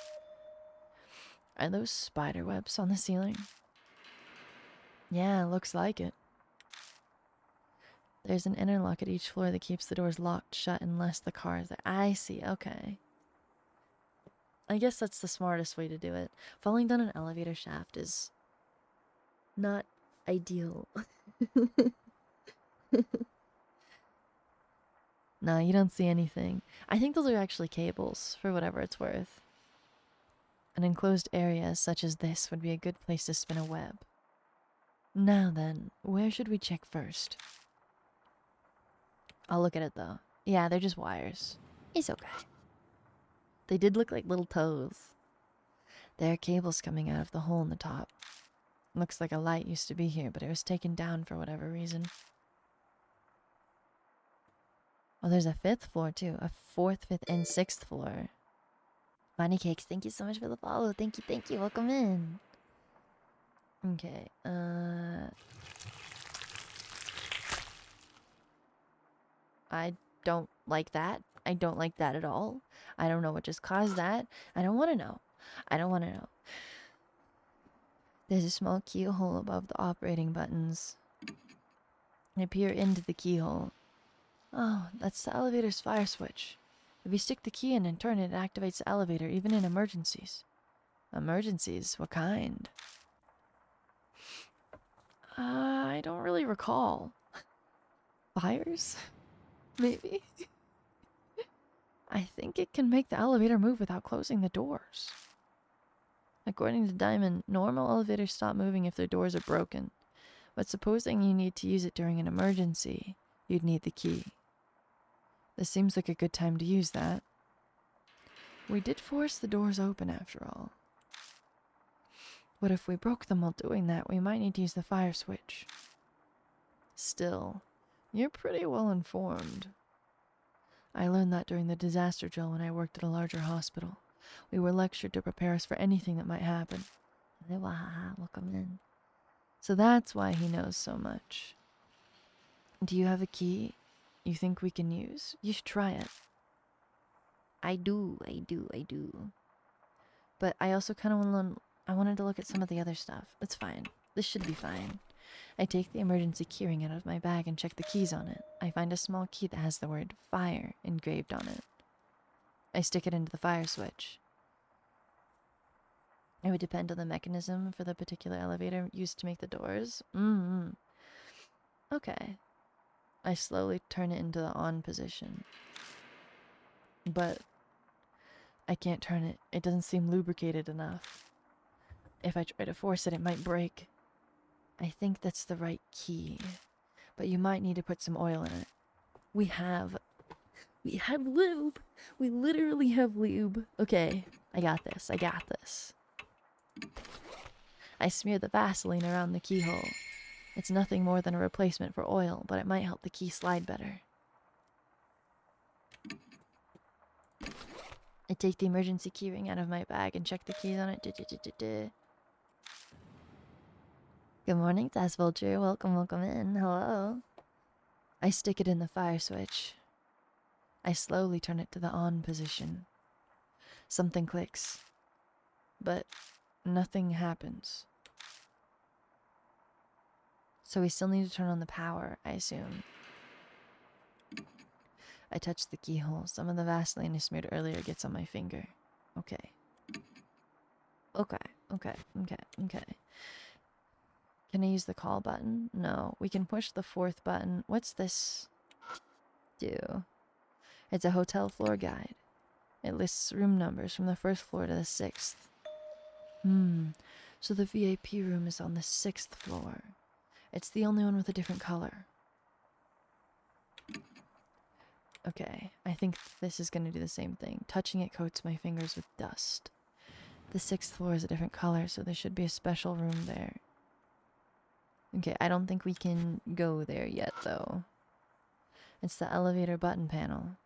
Are those spider webs on the ceiling? Yeah, looks like it. There's an interlock at each floor that keeps the doors locked shut unless the car is there. I see, okay. I guess that's the smartest way to do it. Falling down an elevator shaft is not ideal. No, you don't see anything. I think those are actually cables, for whatever it's worth. An enclosed area such as this would be a good place to spin a web. Now then, where should we check first? I'll look at it though. Yeah, they're just wires. It's okay. They did look like little toes. There are cables coming out of the hole in the top. Looks like a light used to be here, but it was taken down for whatever reason. Oh, there's a 5th floor too. A 4th, 5th, and 6th floor. Bunny Cakes, thank you so much for the follow. Thank you. Welcome in. Okay, I don't like that. I don't like that at all. I don't know what just caused that. I don't want to know. I don't want to know. There's a small keyhole above the operating buttons. I peer into the keyhole. Oh, that's the elevator's fire switch. If you stick the key in and turn it, it activates the elevator, even in emergencies. Emergencies? What kind? I don't really recall. Fires? Maybe? I think it can make the elevator move without closing the doors. According to Diamond, normal elevators stop moving if their doors are broken. But supposing you need to use it during an emergency, you'd need the key. This seems like a good time to use that. We did force the doors open after all. But if we broke them while doing that, we might need to use the fire switch. Still, you're pretty well informed. I learned that during the disaster drill when I worked at a larger hospital. We were lectured to prepare us for anything that might happen. Welcome in. So that's why he knows so much. Do you have a key you think we can use? You should try it. I do. But I also kind of wanted to look at some of the other stuff. It's fine. This should be fine. I take the emergency keyring out of my bag and check the keys on it. I find a small key that has the word fire engraved on it. I stick it into the fire switch. It would depend on the mechanism for the particular elevator used to make the doors. Okay. I slowly turn it into the on position. But I can't turn it. It doesn't seem lubricated enough. If I try to force it, it might break. I think that's the right key, but you might need to put some oil in it. We have lube. We literally have lube. Okay, I got this. I got this. I smear the Vaseline around the keyhole. It's nothing more than a replacement for oil, but it might help the key slide better. I take the emergency keyring out of my bag and check the keys on it. Good morning, Task Vulture. Welcome, welcome in. Hello. I stick it in the fire switch. I slowly turn it to the on position. Something clicks, but nothing happens. So we still need to turn on the power, I assume. I touch the keyhole. Some of the Vaseline I smeared earlier gets on my finger. Okay. Okay. Can I use the call button? No. We can push the 4th button. What's this do? It's a hotel floor guide. It lists room numbers from the 1st floor to the 6th. So the VIP room is on the 6th floor. It's the only one with a different color. Okay, I think this is going to do the same thing. Touching it coats my fingers with dust. The 6th floor is a different color, so there should be a special room there. Okay, I don't think we can go there yet, though. It's the elevator button panel.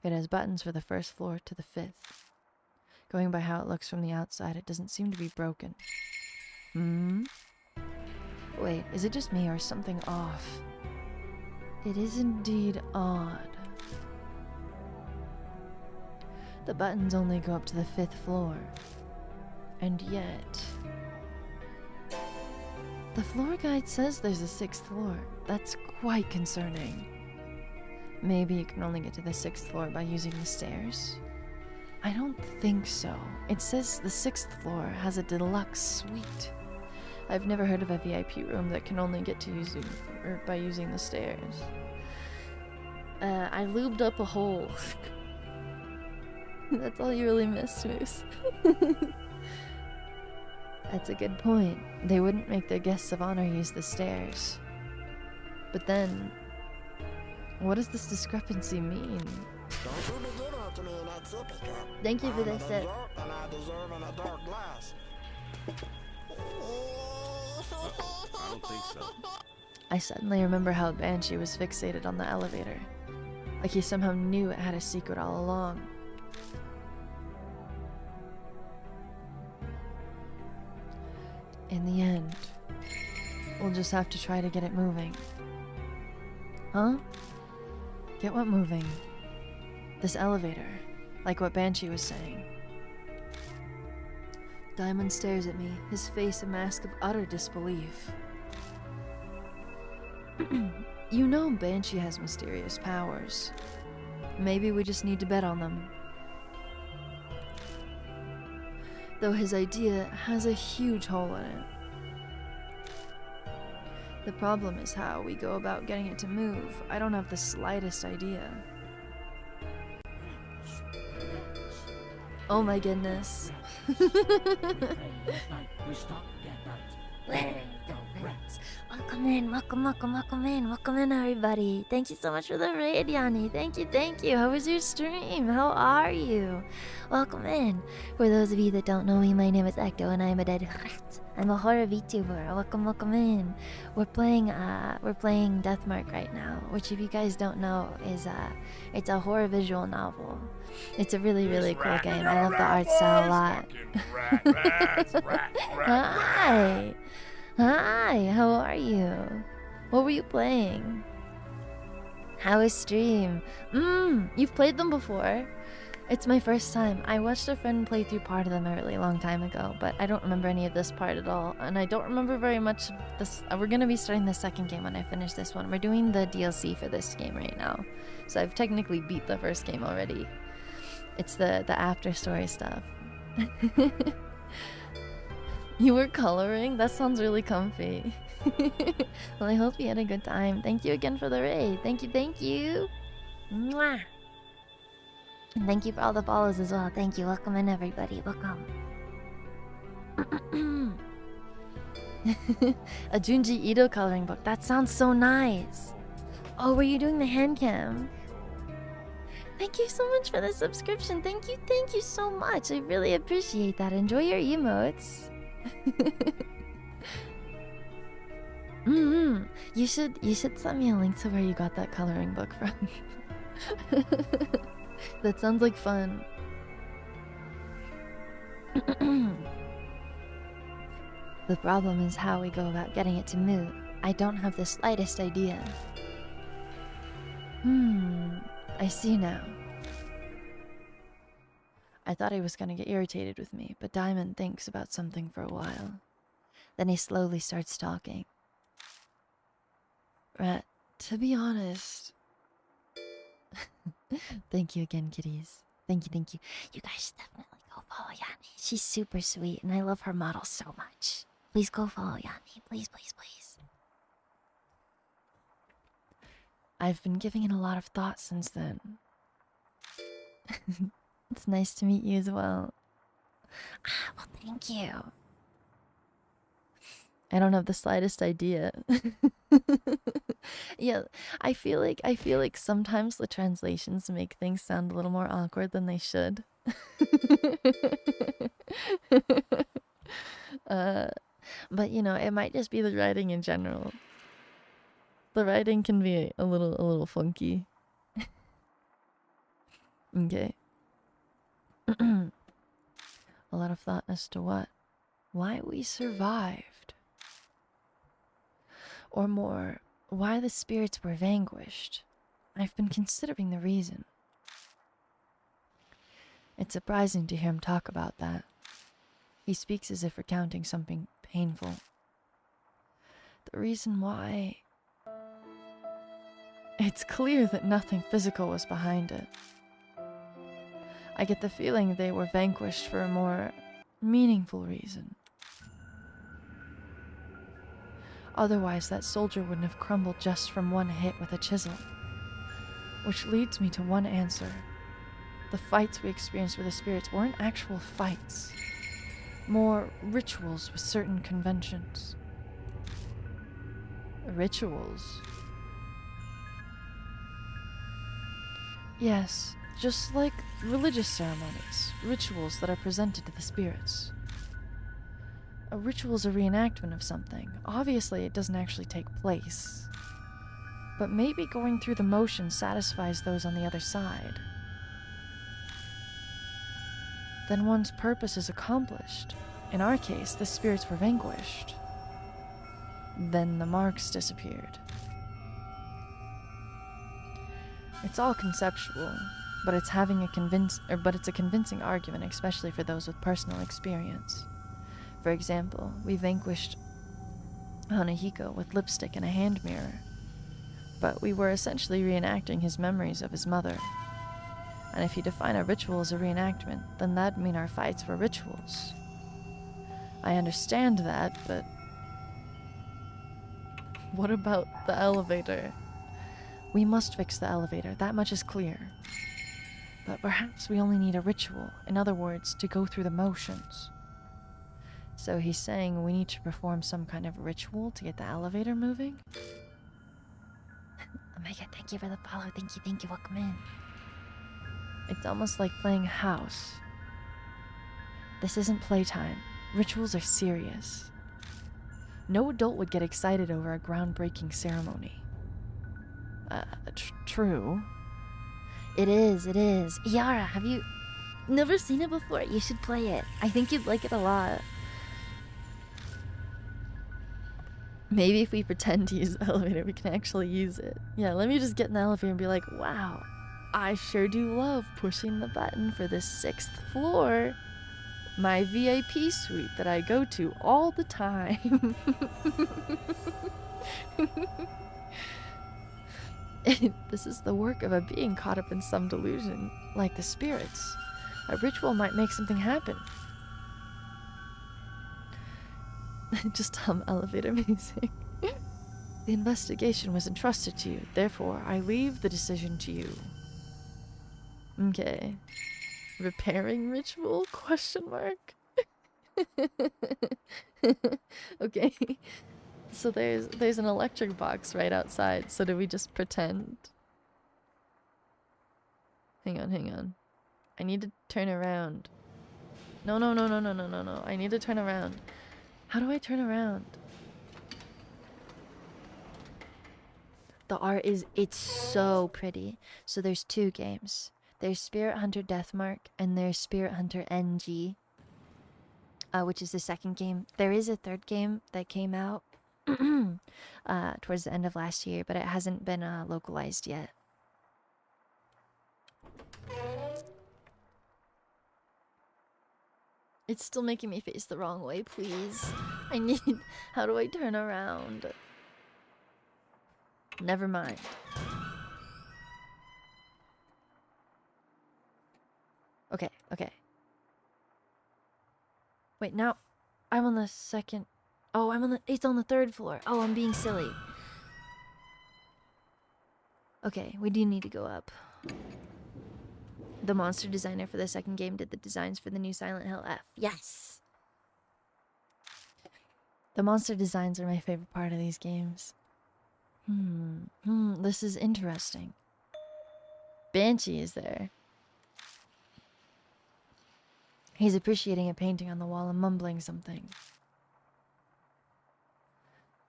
It has buttons for the 1st floor to the 5th. Going by how it looks from the outside, it doesn't seem to be broken. Wait, is it just me or is something off? It is indeed odd. The buttons only go up to the 5th floor. And yet... the floor guide says there's a 6th floor. That's quite concerning. Maybe you can only get to the 6th floor by using the stairs? I don't think so. It says the 6th floor has a deluxe suite. I've never heard of a VIP room that can only get to by using the stairs. I lubed up a hole. That's all you really missed, Moose. That's a good point. They wouldn't make their guests of honor use the stairs. But then, what does this discrepancy mean? Thank you for this set. I don't think so. I suddenly remember how Banshee was fixated on the elevator. Like he somehow knew it had a secret all along. In the end, we'll just have to try to get it moving. Huh? Get what moving? This elevator, like what Banshee was saying. Diamond stares at me, his face a mask of utter disbelief. You know Banshee has mysterious powers. Maybe we just need to bet on them. Though his idea has a huge hole in it. The problem is how we go about getting it to move. I don't have the slightest idea. Oh my goodness. Welcome in, welcome in everybody. Thank you so much for the raid, Yanni. Thank you. How was your stream? How are you? Welcome in. For those of you that don't know me, my name is Ecto and I'm a dead rat. I'm a horror VTuber. Welcome in. We're playing Deathmark right now, which if you guys don't know is it's a horror visual novel. It's a really cool game. I love the art style a lot. Hi, how are you? What were you playing? How was stream? You've played them before. It's my first time. I watched a friend play through part of them a really long time ago, but I don't remember any of this part at all. And I don't remember very much of this. We're gonna be starting the second game when I finish this one. We're doing the DLC for this game right now. So I've technically beat the first game already. It's the after story stuff. You were coloring? That sounds really comfy. Well, I hope you had a good time. Thank you again for the raid. Thank you. Mwah. And thank you for all the follows as well. Thank you. Welcome in, everybody. Welcome. A Junji Ito coloring book. That sounds so nice. Oh, were you doing the hand cam? Thank you so much for the subscription. Thank you so much. I really appreciate that. Enjoy your emotes. You should send me a link to where you got that coloring book from. That sounds like fun. The problem is how we go about getting it to move. I don't have the slightest idea. I see now. I thought he was gonna get irritated with me, but Diamond thinks about something for a while. Then he slowly starts talking. Rat, to be honest... Thank you again, kitties. Thank you. You guys should definitely go follow Yanni. She's super sweet, and I love her model so much. Please go follow Yanni. Please. I've been giving it a lot of thought since then. It's nice to meet you as well. Well, thank you. I don't have the slightest idea. Yeah, I feel like sometimes the translations make things sound a little more awkward than they should. But you know, it might just be the writing in general. The writing can be a little funky. Okay. A lot of thought as to why we survived. Or more, why the spirits were vanquished. I've been considering the reason. It's surprising to hear him talk about that. He speaks as if recounting something painful. The reason why... It's clear that nothing physical was behind it. I get the feeling they were vanquished for a more meaningful reason. Otherwise, that soldier wouldn't have crumbled just from one hit with a chisel. Which leads me to one answer. The fights we experienced with the spirits weren't actual fights. More rituals with certain conventions. Rituals? Yes, just like religious ceremonies, rituals that are presented to the spirits. A ritual is a reenactment of something. Obviously, it doesn't actually take place. But maybe going through the motion satisfies those on the other side. Then one's purpose is accomplished. In our case, the spirits were vanquished. Then the marks disappeared. It's all conceptual, but it's a convincing argument, especially for those with personal experience. For example, we vanquished Hanahiko with lipstick and a hand mirror, but we were essentially reenacting his memories of his mother. And if you define a ritual as a reenactment, then that'd mean our fights were rituals. I understand that, but... What about the elevator? We must fix the elevator, that much is clear. But perhaps we only need a ritual, in other words, to go through the motions. So he's saying we need to perform some kind of ritual to get the elevator moving? Omega, thank you for the follow. Thank you. Welcome in. It's almost like playing house. This isn't playtime. Rituals are serious. No adult would get excited over a groundbreaking ceremony. True. It is. Yara, have you never seen it before? You should play it. I think you'd like it a lot. Maybe if we pretend to use the elevator, we can actually use it. Yeah, let me just get in the elevator and be like, wow, I sure do love pushing the button for the 6th floor. My VIP suite that I go to all the time. This is the work of a being caught up in some delusion, like the spirits. A ritual might make something happen. Just elevator music. The investigation was entrusted to you, therefore I leave the decision to you. Okay. Repairing ritual? Question mark. Okay. So there's an electric box right outside. So do we just pretend? Hang on. I need to turn around. No. I need to turn around. How do I turn around? The art is, it's so pretty. So there's two games. There's Spirit Hunter Deathmark and there's Spirit Hunter NG, which is the second game. There is a third game that came out towards the end of last year, but it hasn't been localized yet. It's still making me face the wrong way, please. I need... How do I turn around? Never mind. Okay. Wait, now... I'm on the second... Oh, it's on the third floor. Oh, I'm being silly. Okay, we do need to go up. The monster designer for the second game did the designs for the new Silent Hill F. Yes! The monster designs are my favorite part of these games. This is interesting. Banshee is there. He's appreciating a painting on the wall and mumbling something.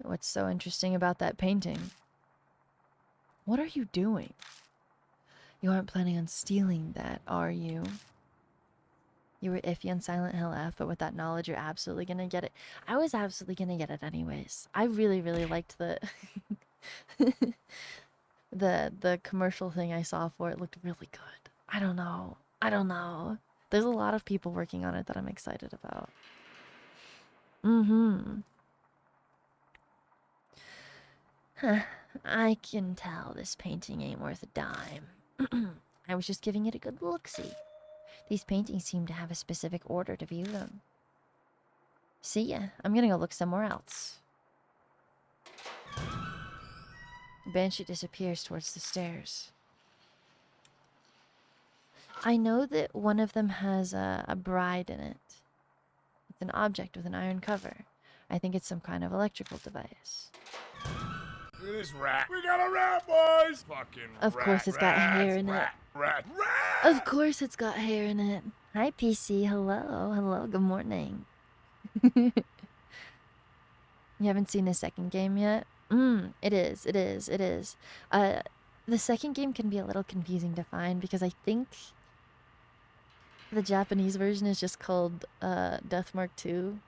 What's so interesting about that painting? What are you doing? You aren't planning on stealing that, are you? You were iffy on Silent Hill F, but with that knowledge, you're absolutely gonna get it. I was absolutely gonna get it anyways. I really liked the... the commercial thing I saw for it looked really good. I don't know. There's a lot of people working on it that I'm excited about. I can tell this painting ain't worth a dime. I was just giving it a good look-see. These paintings seem to have a specific order to view them. See ya. I'm gonna go look somewhere else. Banshee disappears towards the stairs. I know that one of them has a bride in it. It's an object with an iron cover. I think it's some kind of electrical device. Look at this rat. We got a rat, boys! Fucking Of course it's got hair in it. Rat! Of course it's got hair in it. Hi, PC. Hello. Good morning. You haven't seen the second game yet? It is. The second game can be a little confusing to find because I think the Japanese version is just called Deathmark 2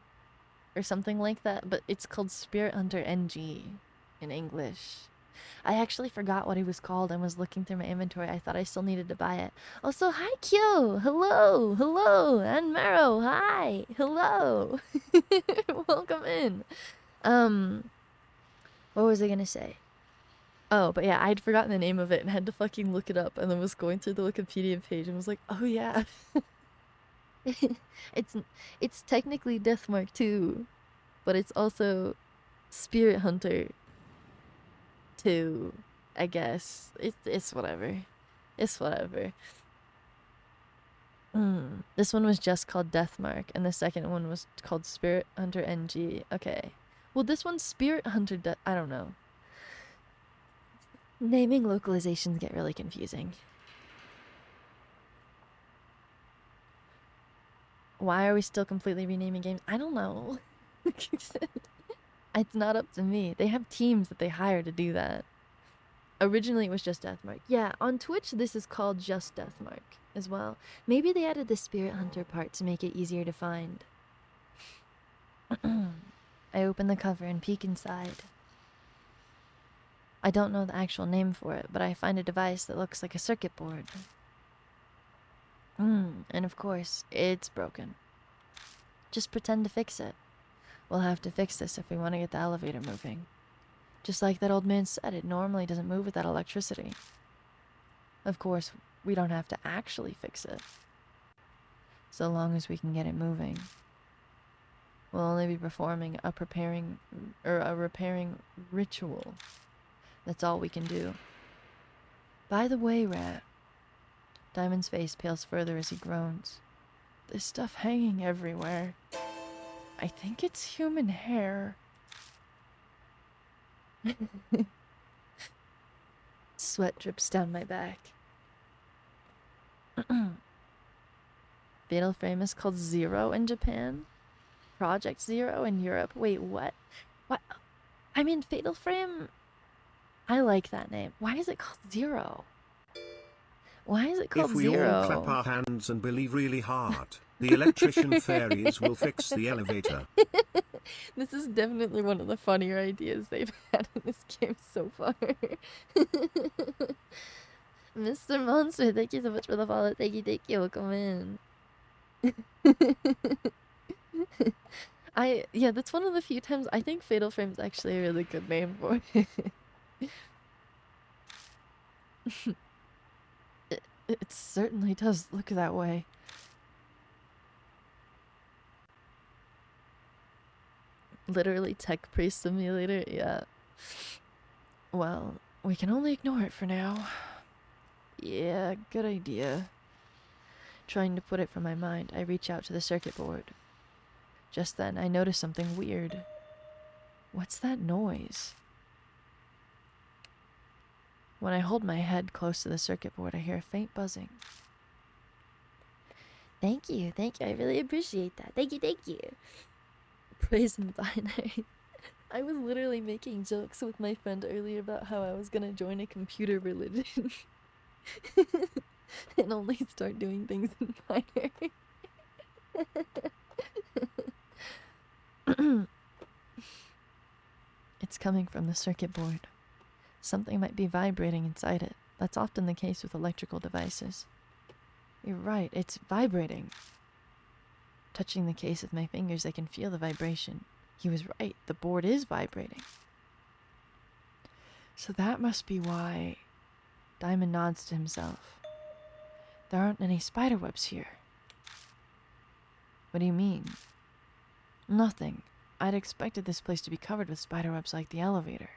or something like that, but it's called Spirit Hunter NG in English. I actually forgot what it was called and was looking through my inventory. I thought I still needed to buy it. Also, hi Q! Hello! And Marrow, hi! Hello! Welcome in. What was I gonna say? Oh, but yeah, I'd forgotten the name of it and had to fucking look it up and then was going through the Wikipedia page and was like, oh yeah. It's technically Deathmark 2, but it's also Spirit Hunter 2, I guess. It's whatever. This one was just called Deathmark, and the second one was called Spirit Hunter NG. Okay. Well, this one's Spirit Hunter I don't know. Naming localizations get really confusing. Why are we still completely renaming games? I don't know. It's not up to me. They have teams that they hire to do that. Originally, it was just Deathmark. Yeah, on Twitch, this is called just Deathmark as well. Maybe they added the Spirit Hunter part to make it easier to find. I open the cover and peek inside. I don't know the actual name for it, but I find a device that looks like a circuit board. And of course, it's broken. Just pretend to fix it. We'll have to fix this if we want to get the elevator moving. Just like that old man said, it normally doesn't move without electricity. Of course, we don't have to actually fix it. So long as we can get it moving. We'll only be performing a repairing ritual. That's all we can do. By the way, Rat. Diamond's face pales further as he groans. There's stuff hanging everywhere. I think it's human hair. Sweat drips down my back. Fatal Frame is called Zero in Japan. Project Zero in Europe. Wait, what? What? I mean, Fatal Frame. I like that name. Why is it called Zero? Why is it called If we Zero? all clap our hands and believe really hard, the electrician fairies will fix the elevator. This is definitely one of the funnier ideas they've had in this game so far. Mr. Monster, thank you so much for the follow. Thank you, welcome in. Yeah, that's one of the few times I think Fatal Frame is actually a really good name for it. It certainly does look that way. Literally tech priest simulator, yeah. Well, we can only ignore it for now. Yeah, good idea. Trying to put it from my mind, I reach out to the circuit board. Just then, I notice something weird. What's that noise? When I hold my head close to the circuit board, I hear a faint buzzing. Thank you. I really appreciate that. Thank you. Praise and binary. I was literally making jokes with my friend earlier about how I was gonna join a computer religion. And only start doing things in binary. It's coming from the circuit board. Something might be vibrating inside it. That's often the case with electrical devices. You're right, it's vibrating. Touching the case with my fingers, I can feel the vibration. He was right, the board is vibrating. So that must be why... Diamond nods to himself. There aren't any spiderwebs here. What do you mean? Nothing. I'd expected this place to be covered with spiderwebs like the elevator.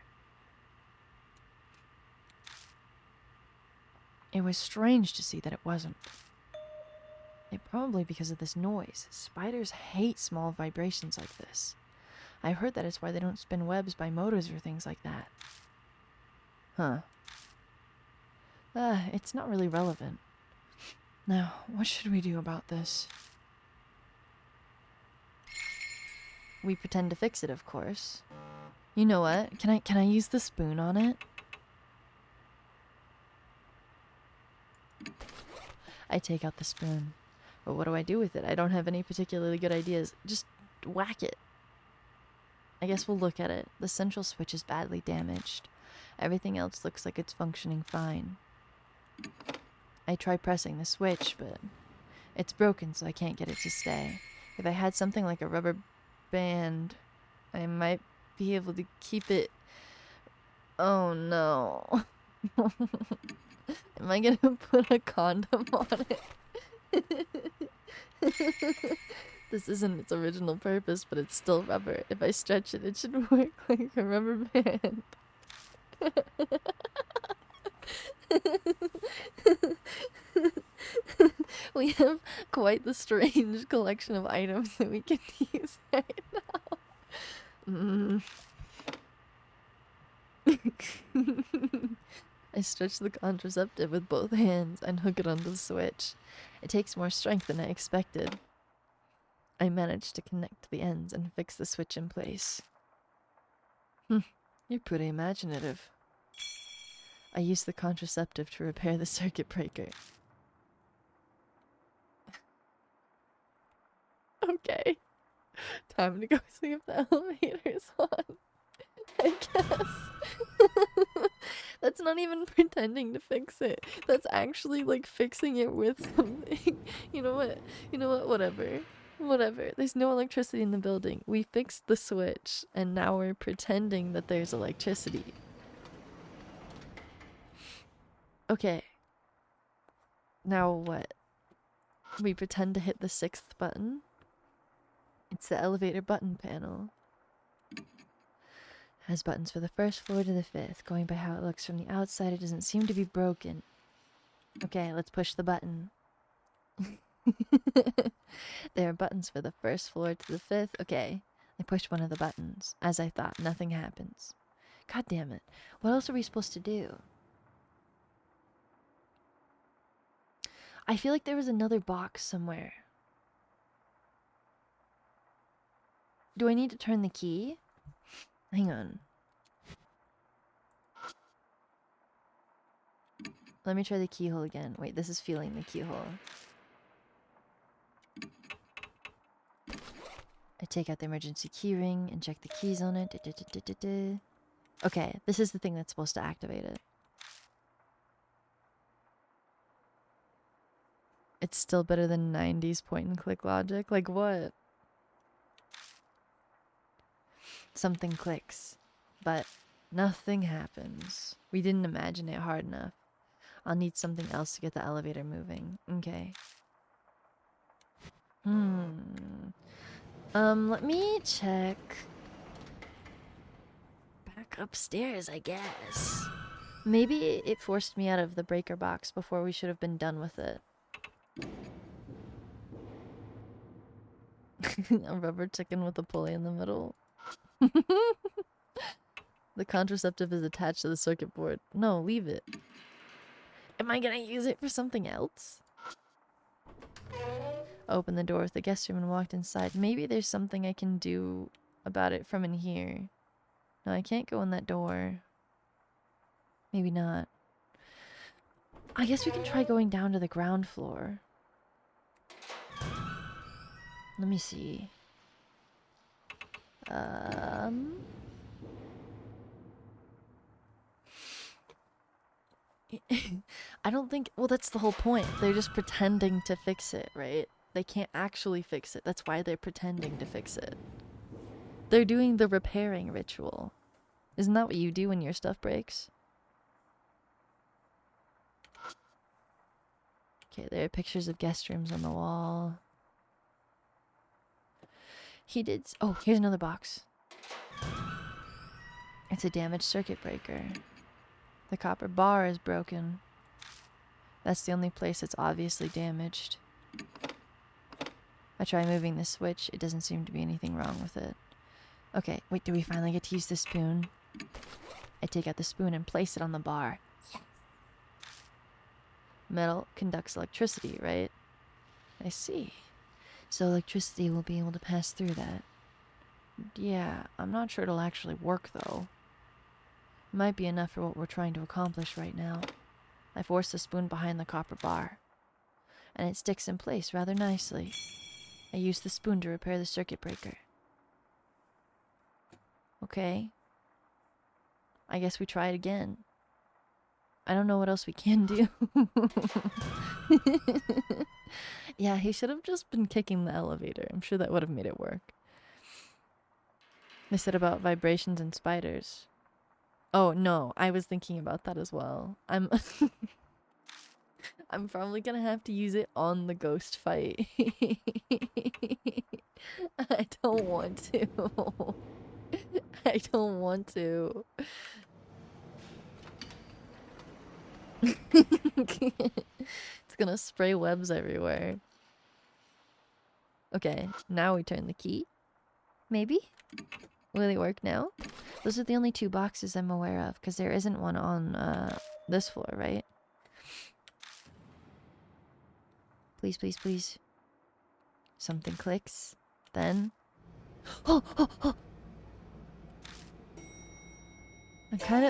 It was strange to see that it wasn't. Probably because of this noise. Spiders hate small vibrations like this. I've heard that it's why they don't spin webs by motors or things like that. Huh. It's not really relevant. Now, what should we do about this? We pretend to fix it, of course. You know what? Can I use the spoon on it? I take out the spoon. But what do I do with it? I don't have any particularly good ideas. Just whack it. I guess we'll look at it. The central switch is badly damaged. Everything else looks like it's functioning fine. I try pressing the switch, but it's broken, so I can't get it to stay. If I had something like a rubber band, I might be able to keep it... Oh no. Am I gonna put a condom on it? This isn't its original purpose, but it's still rubber. If I stretch it, it should work like a rubber band. We have quite the strange collection of items that we can use right now. I stretch the contraceptive with both hands and hook it onto the switch. It takes more strength than I expected. I manage to connect the ends and fix the switch in place. You're pretty imaginative. I use the contraceptive to repair the circuit breaker. Okay. Time to go see if the elevator's on. I guess. That's not even pretending to fix it. That's actually like fixing it with something. You know what? Whatever. There's no electricity in the building. We fixed the switch and now we're pretending that there's electricity. Okay. Now what? We pretend to hit the 6th button. It's the elevator button panel. Has buttons for the 1st floor to the 5th. Going by how it looks from the outside, it doesn't seem to be broken. Okay, let's push the button. There are buttons for the first floor to the 5th. Okay. I push one of the buttons. As I thought, nothing happens. God damn it. What else are we supposed to do? I feel like there was another box somewhere. Do I need to turn the key? Hang on. Let me try the keyhole again. Wait, this is feeling the keyhole. I take out the emergency key ring and check the keys on it. Okay, this is the thing that's supposed to activate it. It's still better than 90s point and click logic. Like what? Something clicks, but nothing happens. We didn't imagine it hard enough. I'll need something else to get the elevator moving. Okay. Let me check. Back upstairs, I guess. Maybe it forced me out of the breaker box before we should have been done with it. A rubber chicken with a pulley in the middle. The contraceptive is attached to the circuit board. No, leave it. Am I gonna use it for something else? Open the door with the guest room and walked inside. Maybe there's something I can do about it from in here. No, I can't go in that door. Maybe not. I guess we can try going down to the ground floor. Let me see. I don't think... Well, that's the whole point. They're just pretending to fix it, right? They can't actually fix it. That's why they're pretending to fix it. They're doing the repairing ritual. Isn't that what you do when your stuff breaks? Okay, there are pictures of guest rooms on the wall. He did... Oh, here's another box. It's a damaged circuit breaker. The copper bar is broken. That's the only place that's obviously damaged. I try moving the switch. It doesn't seem to be anything wrong with it. Okay, wait, do we finally get to use the spoon? I take out the spoon and place it on the bar. Yes. Metal conducts electricity, right? I see. So electricity will be able to pass through that. Yeah, I'm not sure it'll actually work, though. Might be enough for what we're trying to accomplish right now. I force the spoon behind the copper bar, and it sticks in place rather nicely. I use the spoon to repair the circuit breaker. Okay. I guess we try it again. I don't know what else we can do. Yeah, he should have just been kicking the elevator. I'm sure that would have made it work. They said about vibrations and spiders. Oh, no, I was thinking about that as well. I'm probably gonna have to use it on the ghost fight. I don't want to. I don't want to. It's gonna spray webs everywhere. Okay, now we turn the key. Maybe? Will it work now? Those are the only two boxes I'm aware of, because there isn't one on this floor, right? Please, please, please. Something clicks. Then... Oh!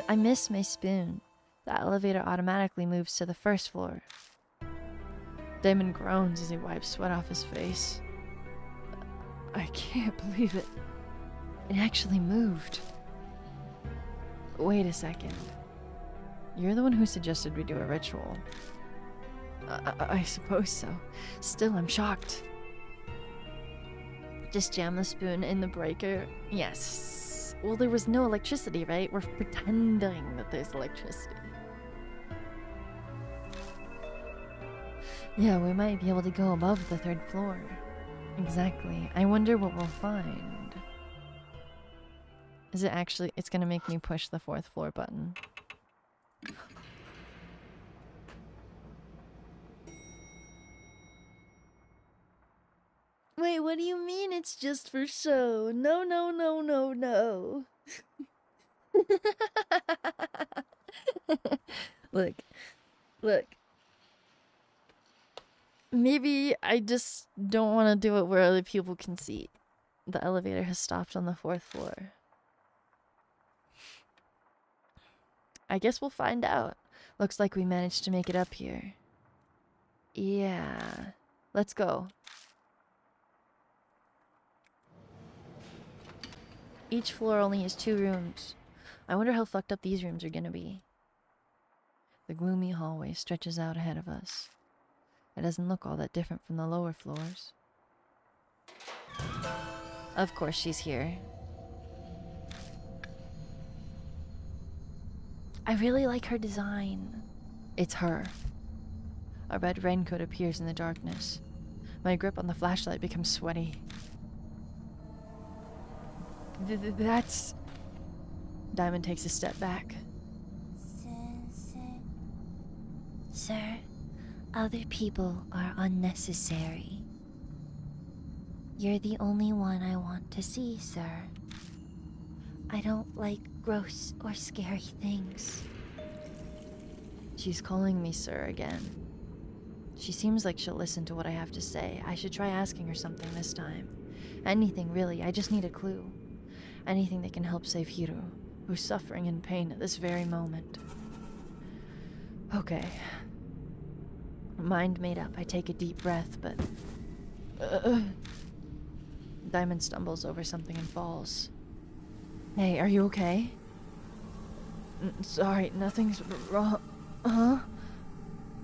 I miss my spoon. The elevator automatically moves to the first floor. Damon groans as he wipes sweat off his face. I can't believe it. It actually moved. Wait a second. You're the one who suggested we do a ritual. I suppose so. Still, I'm shocked. Just jam the spoon in the breaker? Yes. Well, there was no electricity, right? We're pretending that there's electricity. Yeah, we might be able to go above the 3rd floor. Exactly. I wonder what we'll find. Is it actually... It's gonna make me push the 4th floor button. What do you mean it's just for show? No, no, no, no, no. Look, look. Maybe I just don't want to do it where other people can see. The elevator has stopped on the 4th floor. I guess we'll find out. Looks like we managed to make it up here. Yeah. Let's go. Each floor only has 2 rooms. I wonder how fucked up these rooms are gonna be. The gloomy hallway stretches out ahead of us. It doesn't look all that different from the lower floors. Of course she's here. I really like her design. It's her. A red raincoat appears in the darkness. My grip on the flashlight becomes sweaty. That's... Diamond takes a step back. Sir, other people are unnecessary. You're the only one I want to see, sir. I don't like gross or scary things. She's calling me sir again. She seems like she'll listen to what I have to say. I should try asking her something this time. Anything, really. I just need a clue. Anything that can help save Hiro, who's suffering in pain at this very moment. Okay. Mind made up. I take a deep breath, but... Diamond stumbles over something and falls. Hey, are you okay? Sorry, nothing's wrong. Huh?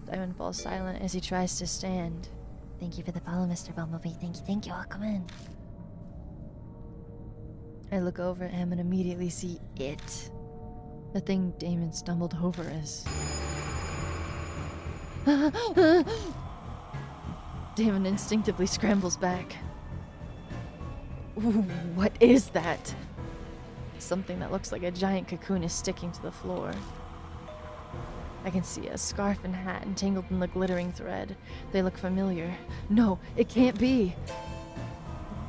Diamond falls silent as he tries to stand. Thank you for the follow, Mr. Bumblebee. Thank you. I'll come in. I look over at him and immediately see it. The thing Damon stumbled over is... Damon instinctively scrambles back. Ooh, what is that? Something that looks like a giant cocoon is sticking to the floor. I can see a scarf and hat entangled in the glittering thread. They look familiar. No, it can't be.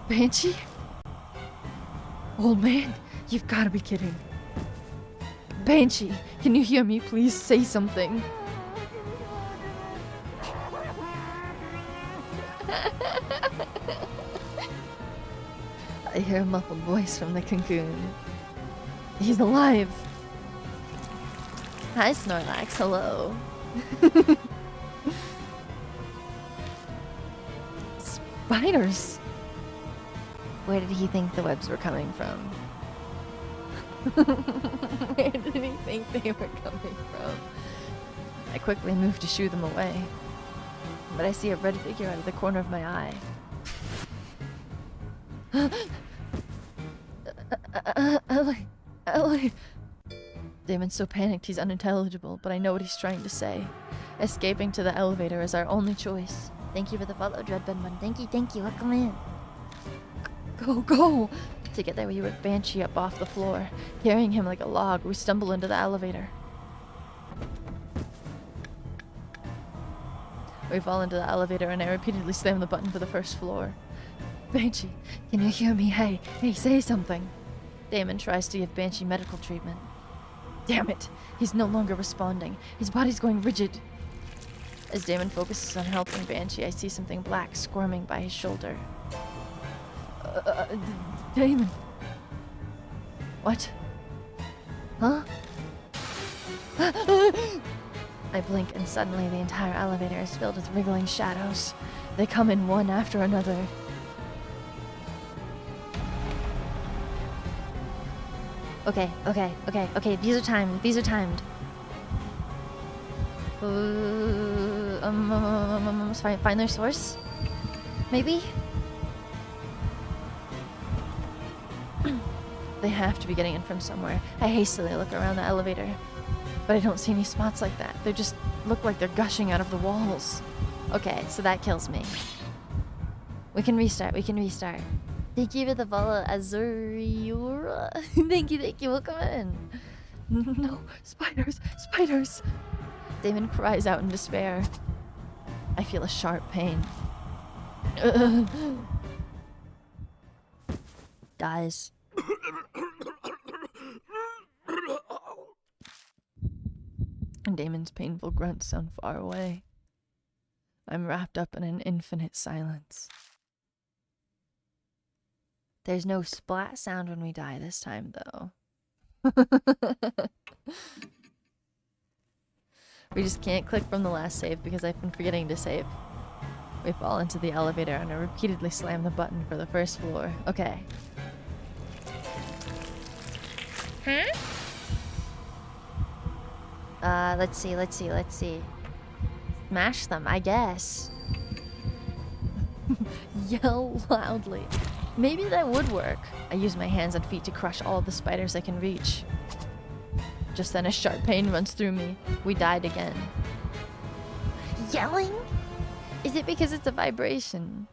Banshee? Old man, you've got to be kidding. Banshee, can you hear me? Please say something. I hear a muffled voice from the cocoon. He's alive. Hi, Snorlax. Hello. Spiders. Where did he think the webs were coming from? Where did he think they were coming from? I quickly move to shoo them away, but I see a red figure out of the corner of my eye. Ellie. Damon's so panicked he's unintelligible, but I know what he's trying to say. Escaping to the elevator is our only choice. Thank you for the follow, Dreadbendman. Thank you. I'll come in. Go! To get there, we whip Banshee up off the floor. Carrying him like a log, we stumble into the elevator. We fall into the elevator and I repeatedly slam the button for the first floor. Banshee, can you hear me? Hey, say something. Damon tries to give Banshee medical treatment. Damn it! He's no longer responding. His body's going rigid. As Damon focuses on helping Banshee, I see something black squirming by his shoulder. Damon. What? Huh? I blink and suddenly the entire elevator is filled with wriggling shadows. They come in one after another. Okay. These are timed. Find their source? Maybe? They have to be getting in from somewhere. I hastily look around the elevator, but I don't see any spots like that. They just look like they're gushing out of the walls. Okay, so that kills me. We can restart. Thank you for the follow, Azuriura. Thank you, we'll come in. No, spiders! Damon cries out in despair. I feel a sharp pain. dies. Damon's painful grunts sound far away. I'm wrapped up in an infinite silence. There's no splat sound when we die this time, though. We just can't click from the last save because I've been forgetting to save. We fall into the elevator and I repeatedly slam the button for the first floor. Okay. Let's see. Smash them, I guess. Yell loudly. Maybe that would work. I use my hands and feet to crush all the spiders I can reach. Just then a sharp pain runs through me. We died again. Yelling? Is it because it's a vibration?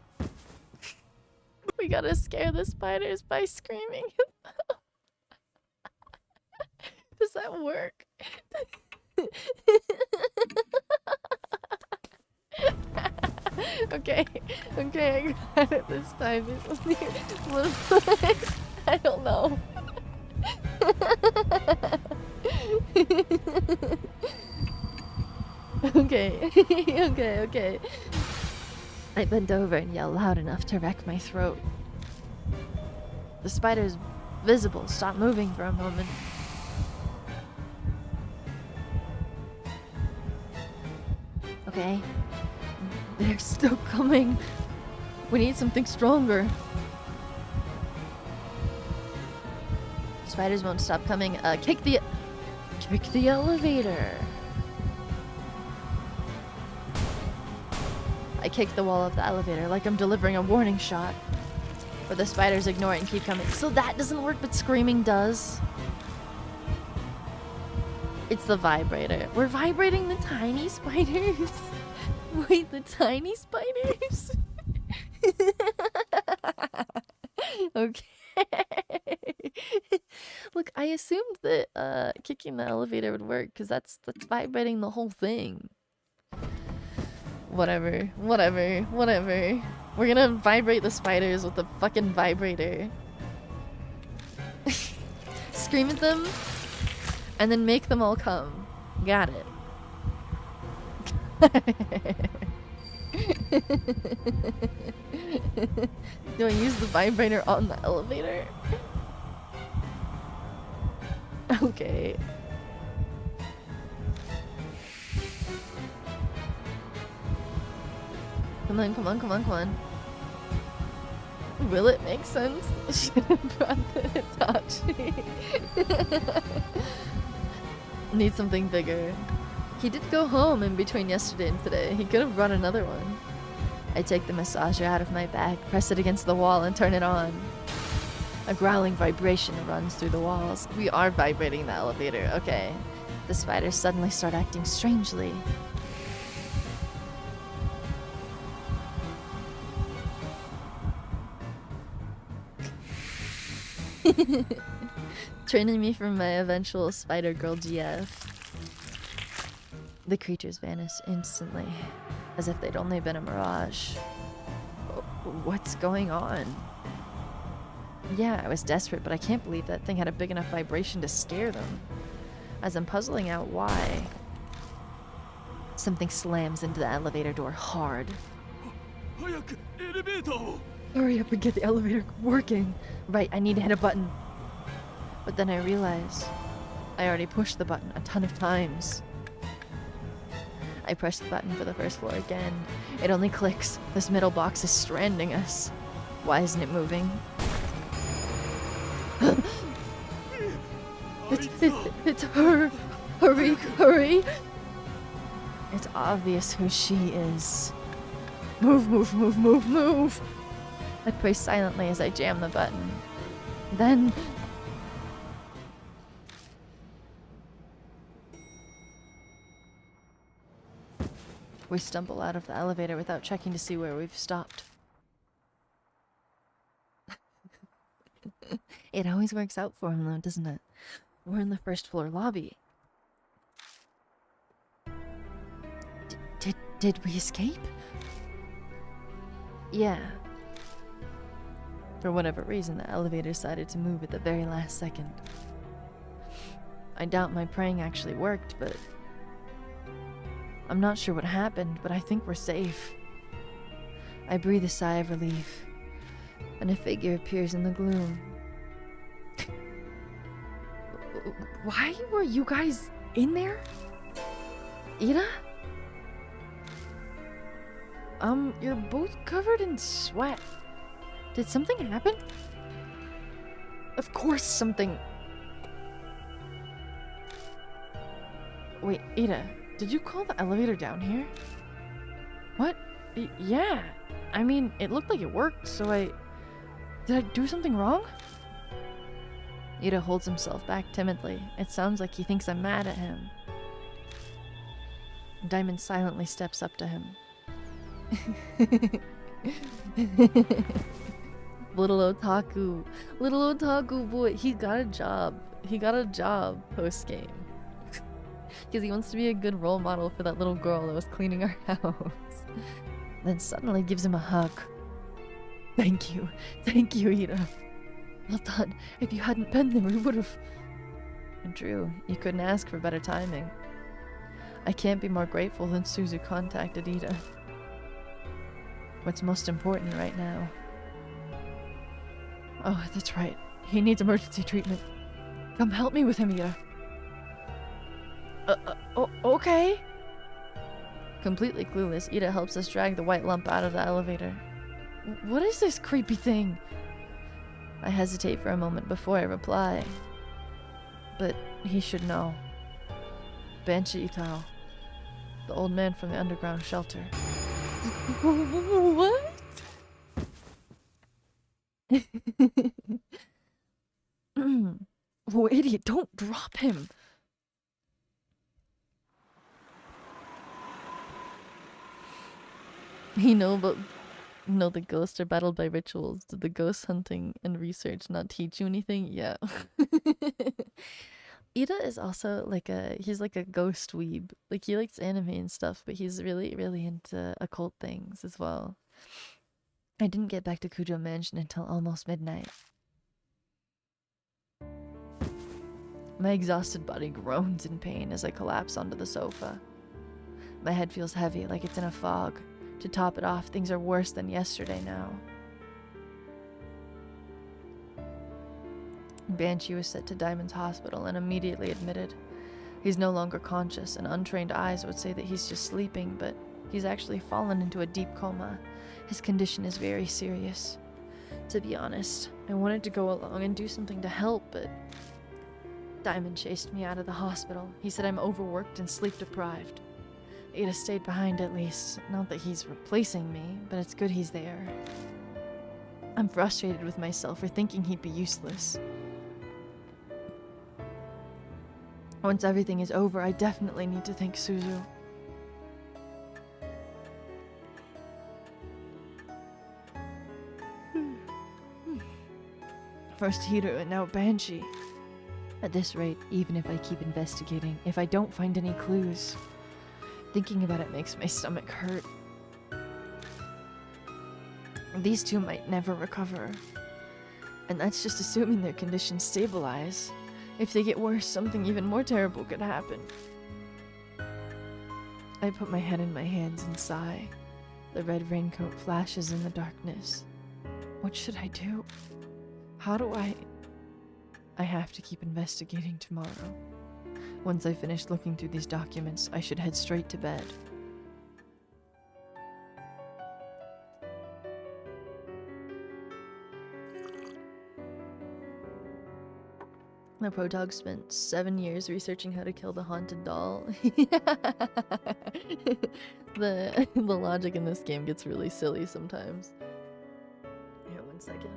We gotta scare the spiders by screaming. Does that work? Okay, I got it this time. I don't know. Okay. I bend over and yell loud enough to wreck my throat. The spider's visible. Stop moving for a moment. Okay. They're still coming. We need something stronger. Spiders won't stop coming. Kick the elevator. I kick the wall of the elevator like I'm delivering a warning shot. But the spiders ignore it and keep coming. So that doesn't work, but screaming does. It's the vibrator. We're vibrating the tiny spiders. Wait, the tiny spiders? Okay. Look, I assumed that kicking the elevator would work because that's vibrating the whole thing. Whatever. We're gonna vibrate the spiders with the fucking vibrator. Scream at them and then make them all come. Got it. Do I use the vibrator on the elevator? Okay. Come on. Will it make sense? Should have brought the Hitachi. Need something bigger. He did go home in between yesterday and today. He could have brought another one. I take the massager out of my bag, press it against the wall, and turn it on. A growling vibration runs through the walls. We are vibrating the elevator. Okay. The spiders suddenly start acting strangely. Training me for my eventual Spider Girl GF. The creatures vanish instantly, as if they'd only been a mirage. What's going on? Yeah, I was desperate, but I can't believe that thing had a big enough vibration to scare them. As I'm puzzling out why, something slams into the elevator door hard. Hurry up and get the elevator working. Right, I need to hit a button. But then I realize I already pushed the button a ton of times. I press the button for the first floor again. It only clicks. This middle box is stranding us. Why isn't it moving? It's her. Hurry. It's obvious who she is. Move. I pray silently as I jam the button. Then... we stumble out of the elevator without checking to see where we've stopped. It always works out for him though, doesn't it? We're in the first floor lobby. Did we escape? Yeah. For whatever reason, the elevator decided to move at the very last second. I doubt my praying actually worked, but I'm not sure what happened, but I think we're safe. I breathe a sigh of relief, and a figure appears in the gloom. Why were you guys in there? Ida? You're both covered in sweat. Did something happen? Of course something... Wait, Ida, did you call the elevator down here? What? Yeah. I mean, it looked like it worked, so Did I do something wrong? Ida holds himself back timidly. It sounds like he thinks I'm mad at him. Diamond silently steps up to him. Little otaku boy, he got a job. He got a job post-game. Because he wants to be a good role model for that little girl that was cleaning our house. Then suddenly gives him a hug. Thank you, Ida. Well done. If you hadn't been there, we would've... True, you couldn't ask for better timing. I can't be more grateful than Suzu contacted Ida. What's most important right now? Oh, that's right. He needs emergency treatment. Come help me with him, Ida. Okay. Completely clueless, Ida helps us drag the white lump out of the elevator. What is this creepy thing? I hesitate for a moment before I reply. But he should know. Banshee Itao. The old man from the underground shelter. What? Oh, idiot, don't drop him. The ghosts are battled by rituals. Did the ghost hunting and research not teach you anything? Yeah. Ida is also he's like a ghost weeb. Like, he likes anime and stuff, but he's really, really into occult things as well. I didn't get back to Kujo Mansion until almost midnight. My exhausted body groans in pain as I collapse onto the sofa. My head feels heavy, like it's in a fog. To top it off, things are worse than yesterday now. Banshee was sent to Diamond's hospital and immediately admitted. He's no longer conscious, and untrained eyes would say that he's just sleeping, but he's actually fallen into a deep coma. His condition is very serious. To be honest, I wanted to go along and do something to help, but Diamond chased me out of the hospital. He said I'm overworked and sleep deprived. Ada stayed behind at least. Not that he's replacing me, but it's good he's there. I'm frustrated with myself for thinking he'd be useless. Once everything is over, I definitely need to thank Suzu. First Hiro and now Banshee. At this rate, even if I keep investigating, if I don't find any clues, thinking about it makes my stomach hurt. These two might never recover. And that's just assuming their conditions stabilize. If they get worse, something even more terrible could happen. I put my head in my hands and sigh. The red raincoat flashes in the darkness. What should I do? How do I have to keep investigating tomorrow. Once I finish looking through these documents, I should head straight to bed. The Protog spent 7 years researching how to kill the haunted doll. The logic in this game gets really silly sometimes. Here, 1 second.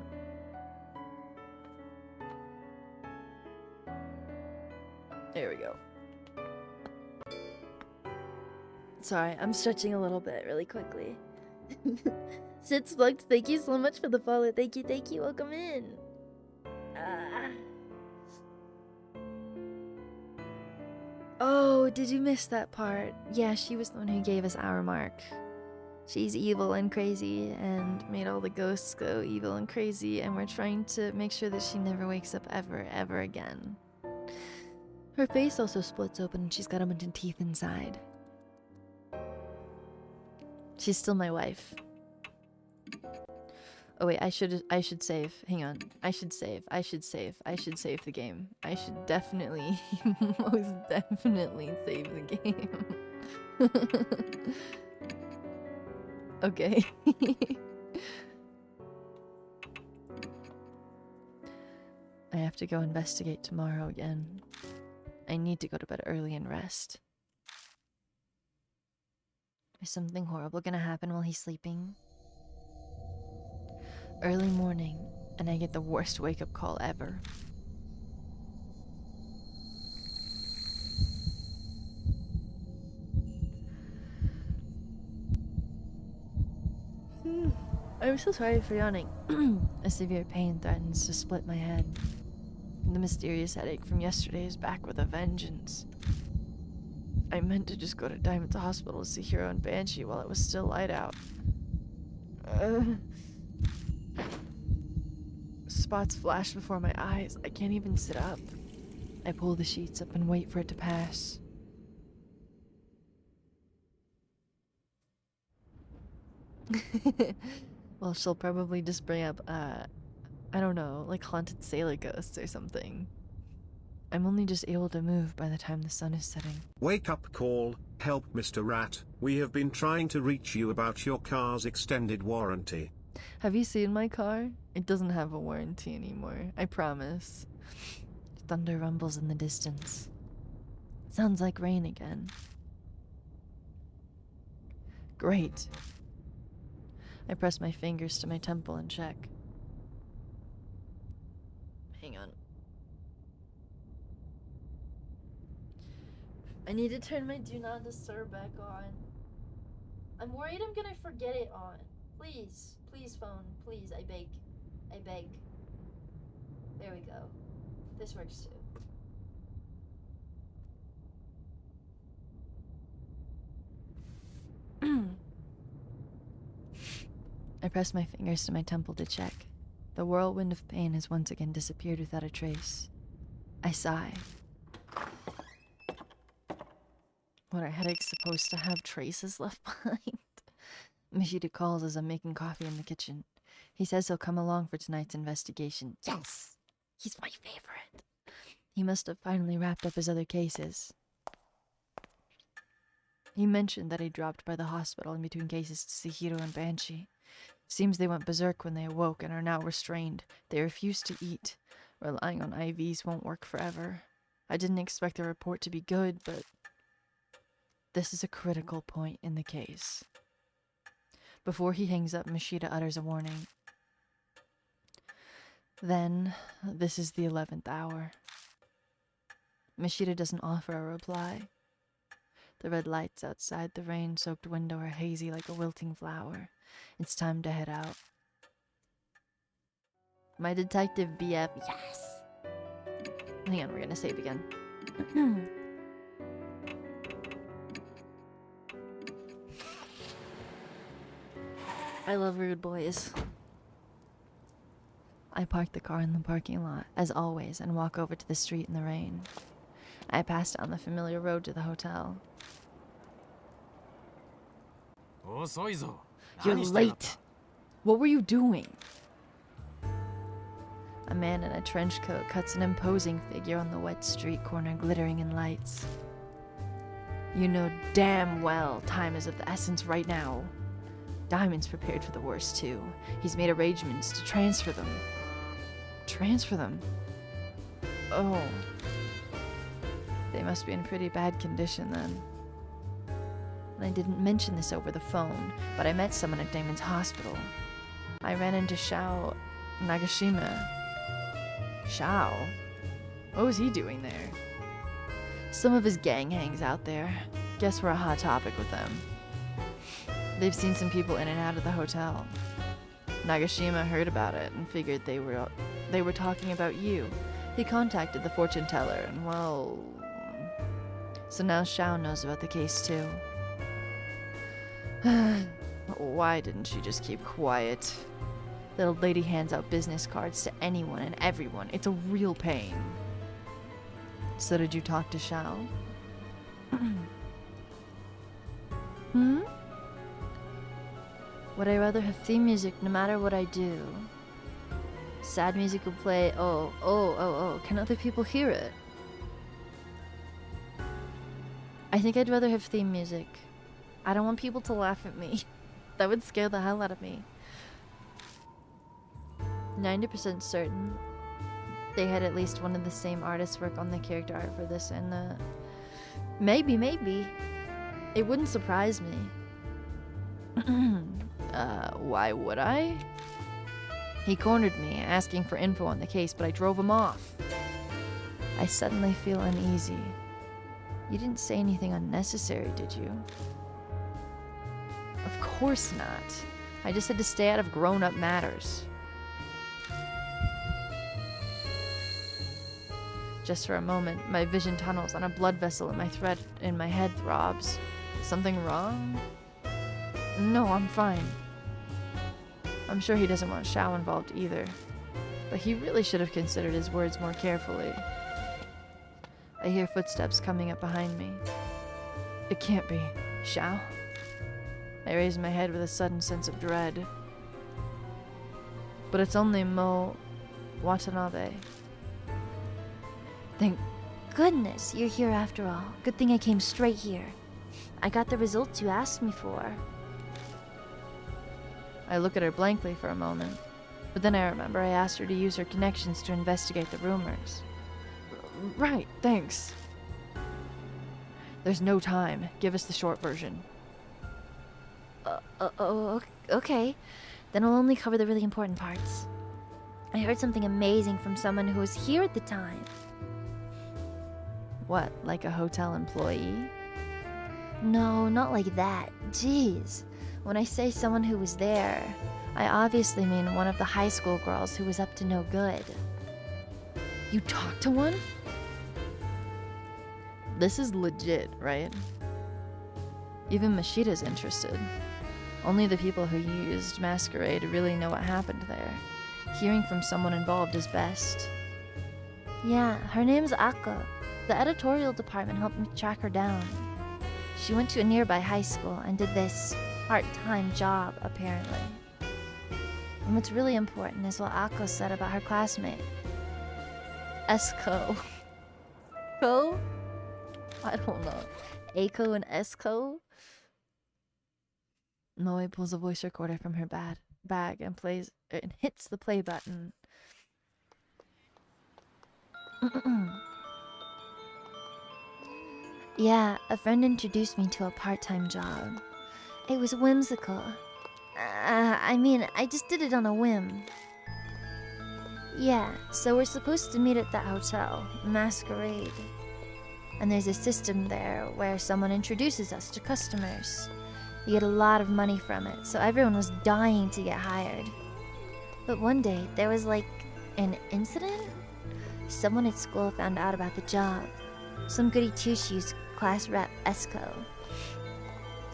There we go. Sorry, I'm stretching a little bit really quickly. Shit's plugged. Thank you so much for the follow. Thank you. Welcome in. Oh, did you miss that part? Yeah, she was the one who gave us our mark. She's evil and crazy and made all the ghosts go evil and crazy, and we're trying to make sure that she never wakes up ever again. Her face also splits open and she's got a bunch of teeth inside. She's still my wife. Oh wait, I should save. Hang on. I should save the game. I should definitely, most definitely save the game. Okay. I have to go investigate tomorrow again. I need to go to bed early and rest. Is something horrible gonna happen while he's sleeping? Early morning, and I get the worst wake-up call ever. I'm so sorry for yawning. A severe pain threatens to split my head. The mysterious headache from yesterday is back with a vengeance. I meant to just go to Diamond's hospital to see Hero and Banshee while it was still light out. Spots flash before my eyes. I can't even sit up. I pull the sheets up and wait for it to pass. Well, she'll probably just bring up, I don't know, like haunted sailor ghosts or something. I'm only just able to move by the time the sun is setting. Wake up call, help Mr. Rat, we have been trying to reach you about your car's extended warranty. Have you seen my car? It doesn't have a warranty anymore, I promise. Thunder rumbles in the distance. Sounds like rain again. Great. I press my fingers to my temple and check. Hang on. I need to turn my do not disturb back on. I'm worried I'm gonna forget it on. Please, please phone, please, I beg. I beg. There we go. This works too. I press my fingers to my temple to check. The whirlwind of pain has once again disappeared without a trace. I sigh. What, are headaches supposed to have traces left behind? Mishita calls as I'm making coffee in the kitchen. He says he'll come along for tonight's investigation. Yes! He's my favorite. He must have finally wrapped up his other cases. He mentioned that he dropped by the hospital in between cases to see Hiro and Banshee. Seems they went berserk when they awoke and are now restrained. They refuse to eat. Relying on IVs won't work forever. I didn't expect the report to be good, but this is a critical point in the case. Before he hangs up, Mishita utters a warning. Then, this is the 11th hour. Mishita doesn't offer a reply. The red lights outside the rain-soaked window are hazy like a wilting flower. It's time to head out. My detective BF, yes! Hang on, we're gonna save again. I love rude boys. I park the car in the parking lot, as always, and walk over to the street in the rain. I pass down the familiar road to the hotel. You're late! What were you doing? A man in a trench coat cuts an imposing figure on the wet street corner, glittering in lights. You know damn well time is of the essence right now. Diamond's prepared for the worst, too. He's made arrangements to transfer them. Transfer them? Oh. They must be in pretty bad condition, then. And I didn't mention this over the phone, but I met someone at Diamond's hospital. I ran into Shao Nagashima. Shao? What was he doing there? Some of his gang hangs out there. Guess we're a hot topic with them. They've seen some people in and out of the hotel. Nagashima heard about it and figured they were talking about you. He contacted the fortune teller and, well... So now Shao knows about the case too. Why didn't she just keep quiet? The old lady hands out business cards to anyone and everyone. It's a real pain. So did you talk to Shao? Hmm? Would I rather have theme music no matter what I do? Sad music will play. Oh. Can other people hear it? I think I'd rather have theme music. I don't want people to laugh at me. That would scare the hell out of me. 90% certain they had at least one of the same artists work on the character art for this, and maybe. It wouldn't surprise me. Why would I? He cornered me, asking for info on the case, but I drove him off. I suddenly feel uneasy. You didn't say anything unnecessary, did you? Of course not. I just had to stay out of grown-up matters. Just for a moment, my vision tunnels and a blood vessel in my head throbs. Something wrong? No, I'm fine. I'm sure he doesn't want Shao involved either. But he really should have considered his words more carefully. I hear footsteps coming up behind me. It can't be. Shao? I raise my head with a sudden sense of dread. But it's only Mo Watanabe. Thank goodness you're here after all. Good thing I came straight here. I got the results you asked me for. I look at her blankly for a moment, but then I remember I asked her to use her connections to investigate the rumors. Right, thanks. There's no time. Give us the short version. Okay. Then I'll only cover the really important parts. I heard something amazing from someone who was here at the time. What, like a hotel employee? No, not like that. Jeez. When I say someone who was there, I obviously mean one of the high school girls who was up to no good. You talked to one? This is legit, right? Even Mashida's interested. Only the people who used Masquerade really know what happened there. Hearing from someone involved is best. Yeah, her name's Akko. The editorial department helped me track her down. She went to a nearby high school and did this part-time job, apparently. And what's really important is what Akko said about her classmate. Esco. Ko? I don't know. Aiko and Esco? Moe pulls a voice recorder from her bag and hits the play button. Yeah, a friend introduced me to a part-time job. It was whimsical. I just did it on a whim. Yeah, so we're supposed to meet at that hotel, Masquerade. And there's a system there where someone introduces us to customers. You get a lot of money from it, so everyone was dying to get hired. But one day, there was like an incident? Someone at school found out about the job. Some goody two-shoes class rep, Esco,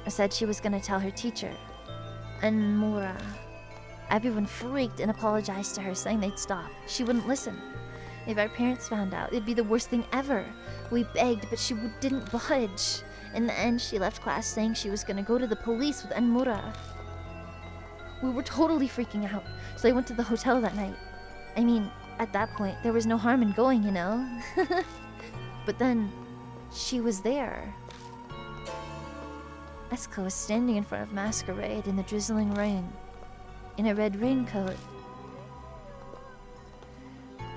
said she was gonna tell her teacher, Anmura. Everyone freaked and apologized to her, saying they'd stop. She wouldn't listen. If our parents found out, it'd be the worst thing ever. We begged, but she didn't budge. In the end, she left class saying she was gonna go to the police with Anmura. We were totally freaking out, so I went to the hotel that night. I mean, at that point, there was no harm in going, you know? But then, she was there. Esco was standing in front of Masquerade in the drizzling rain, in a red raincoat.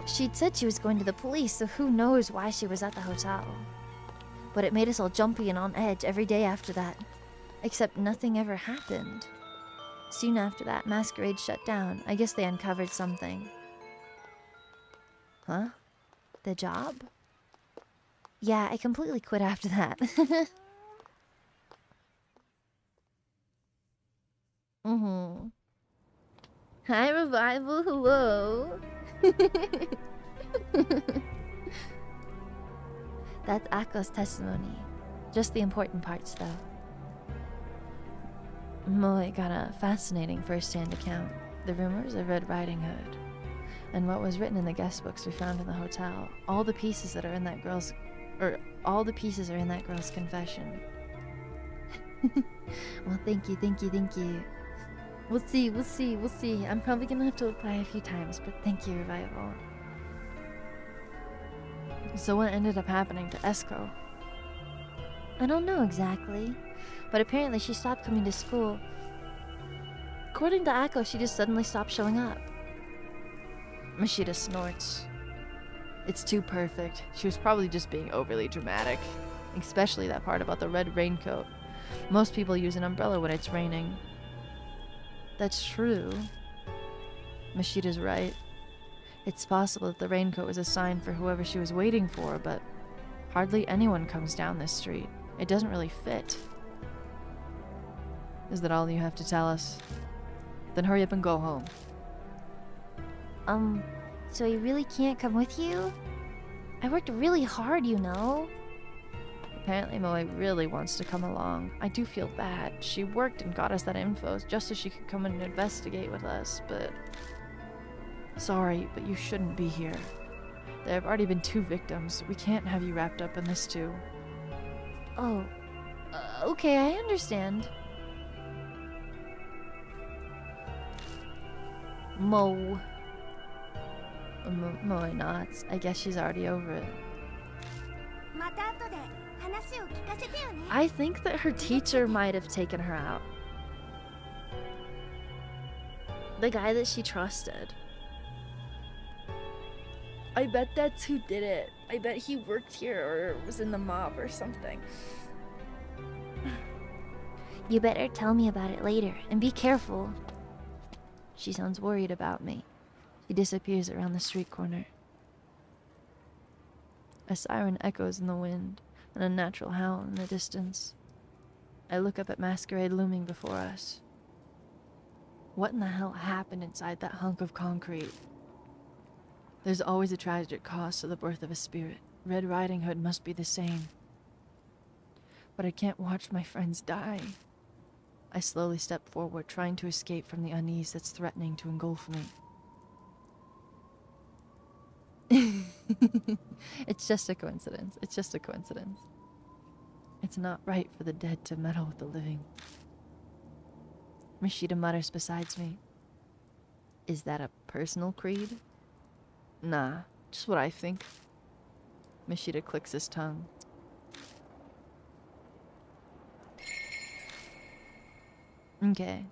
She'd said she was going to the police, so who knows why she was at the hotel. But it made us all jumpy and on edge every day after that. Except nothing ever happened. Soon after that, Masquerade shut down. I guess they uncovered something. Huh? The job? Yeah, I completely quit after that. Hi, Revival, hello. That's Akko's testimony. Just the important parts, though. Moe got a fascinating first-hand account. The rumors of Red Riding Hood. And what was written in the guest books we found in the hotel. All the pieces that are in that girl's... all the pieces are in that girl's confession. Well, thank you, thank you, thank you. We'll see, we'll see, we'll see. I'm probably gonna have to apply a few times, but thank you, Revival. So what ended up happening to Esco? I don't know exactly, but apparently she stopped coming to school. According to Akko, she just suddenly stopped showing up. Mashita snorts. It's too perfect. She was probably just being overly dramatic. Especially that part about the red raincoat. Most people use an umbrella when it's raining. That's true. Mashita's right. It's possible that the raincoat was a sign for whoever she was waiting for, but hardly anyone comes down this street. It doesn't really fit. Is that all you have to tell us? Then hurry up and go home. So he really can't come with you? I worked really hard, you know. Apparently Moe really wants to come along. I do feel bad. She worked and got us that info just so she could come and investigate with us, but... Sorry, but you shouldn't be here. There have already been 2 victims. We can't have you wrapped up in this too. Oh, okay, I understand. Moe nods. I guess she's already over it. I think that her teacher might have taken her out. The guy that she trusted. I bet that's who did it. I bet he worked here or was in the mob or something. You better tell me about it later, and be careful. She sounds worried about me. She disappears around the street corner. A siren echoes in the wind, and a natural howl in the distance. I look up at Masquerade looming before us. What in the hell happened inside that hunk of concrete? There's always a tragic cost to the birth of a spirit. Red Riding Hood must be the same. But I can't watch my friends die. I slowly step forward, trying to escape from the unease that's threatening to engulf me. It's just a coincidence. It's just a coincidence. It's not right for the dead to meddle with the living. Mashita mutters beside me. Is that a personal creed? Nah, just what I think. Mashita clicks his tongue. Okay.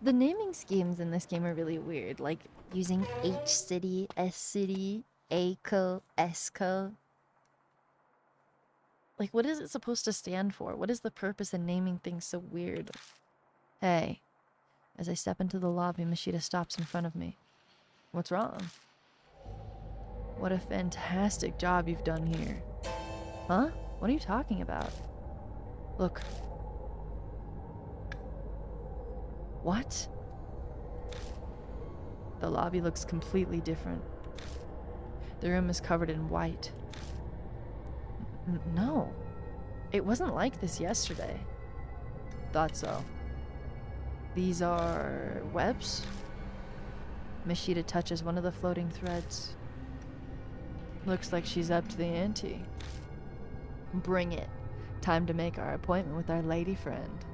The naming schemes in this game are really weird, like using H-City, S-City, A-Co, S-Co. Like, what is it supposed to stand for? What is the purpose in naming things so weird? Hey. As I step into the lobby, Mashita stops in front of me. What's wrong? What a fantastic job you've done here. Huh? What are you talking about? Look. What? The lobby looks completely different. The room is covered in white. No. It wasn't like this yesterday. Thought so. These are webs? Mashita touches one of the floating threads. Looks like she's up to the ante. Bring it. Time to make our appointment with our lady friend.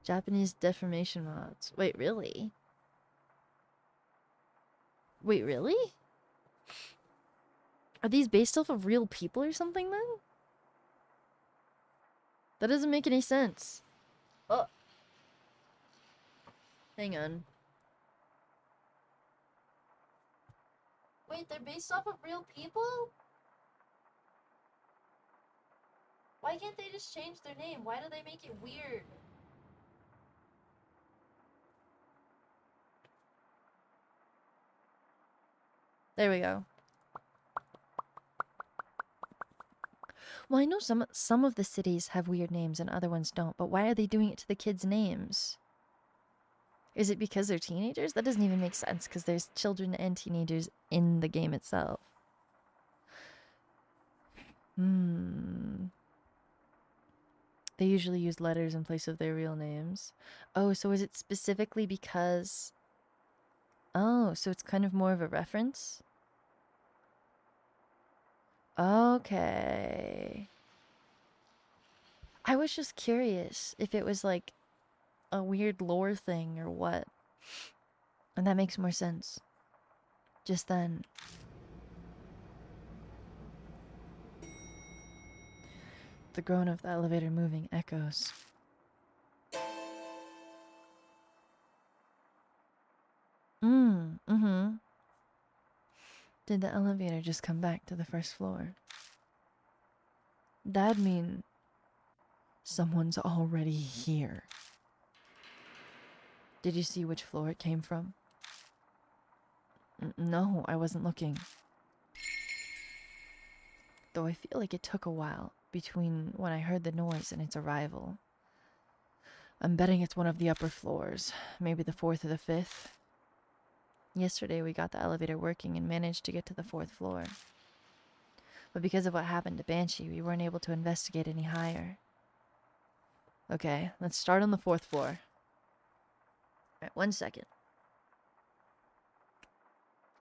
Japanese deformation mods. Wait, really? Wait, really? Are these based off of real people or something then? That doesn't make any sense. Oh. Hang on. Wait, they're based off of real people? Why can't they just change their name? Why do they make it weird? There we go. Well, I know some of the cities have weird names and other ones don't, but why are they doing it to the kids' names? Is it because they're teenagers? That doesn't even make sense, because there's children and teenagers in the game itself. They They usually use letters in place of their real names. Oh, so is it specifically because... Oh, so it's kind of more of a reference? Okay. I was just curious if it was like a weird lore thing or what. And that makes more sense. Just then. The groan of the elevator moving echoes. Mm-hmm. Did the elevator just come back to the first floor? That'd mean someone's already here. Did you see which floor it came from? No, I wasn't looking. Though I feel like it took a while between when I heard the noise and its arrival. I'm betting it's one of the upper floors, maybe the 4th or the 5th. Yesterday we got the elevator working and managed to get to the 4th floor. But because of what happened to Banshee, we weren't able to investigate any higher. Okay, let's start on the 4th floor. Alright, 1 second.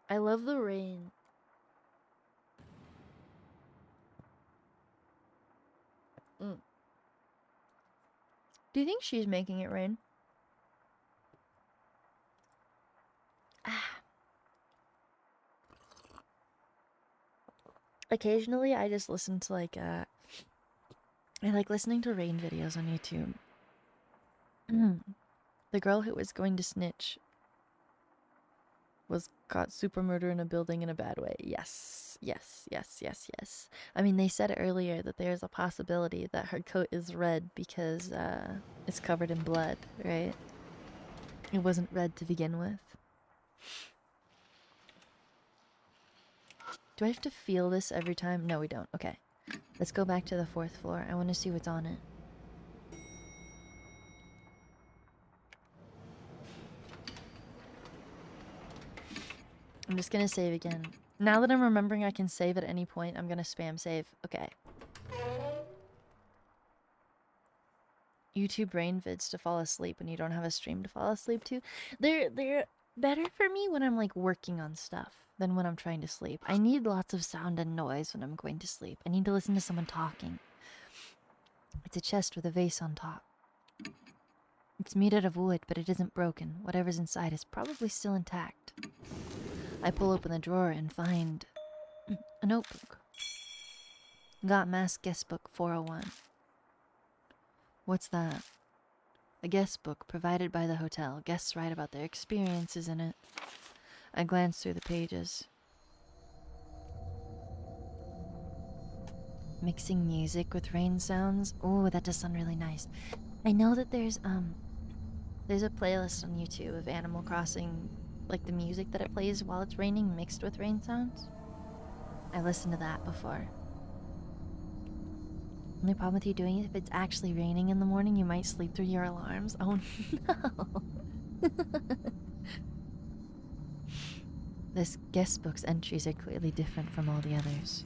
I love the rain. Do you think she's making it rain? Occasionally, I just listen to I like listening to rain videos on YouTube. The girl who was going to snitch was caught super murder in a building in a bad way. Yes, yes, yes, yes, yes. I mean, they said earlier that there's a possibility that her coat is red because it's covered in blood, right? It wasn't red to begin with. Do I have to feel this every time? No, we don't. Okay. Let's go back to the 4th floor. I want to see what's on it. I'm just gonna save again. Now that I'm remembering I can save at any point, I'm gonna spam save. Okay. YouTube rain vids to fall asleep when you don't have a stream to fall asleep to. They're better for me when I'm like working on stuff than when I'm trying to sleep. I need lots of sound and noise when I'm going to sleep. I need to listen to someone talking. It's a chest with a vase on top. It's made out of wood, but it isn't broken. Whatever's inside is probably still intact. I pull open the drawer and find a notebook. Got Mask Guest Book 401. What's that? A guest book provided by the hotel. Guests write about their experiences in it. I glance through the pages. Mixing music with rain sounds. Oh, that does sound really nice. I know that there's a playlist on YouTube of Animal Crossing, like the music that it plays while it's raining mixed with rain sounds. I listened to that before. Only problem with you doing it, if it's actually raining in the morning, you might sleep through your alarms. Oh no. This guest book's entries are clearly different from all the others.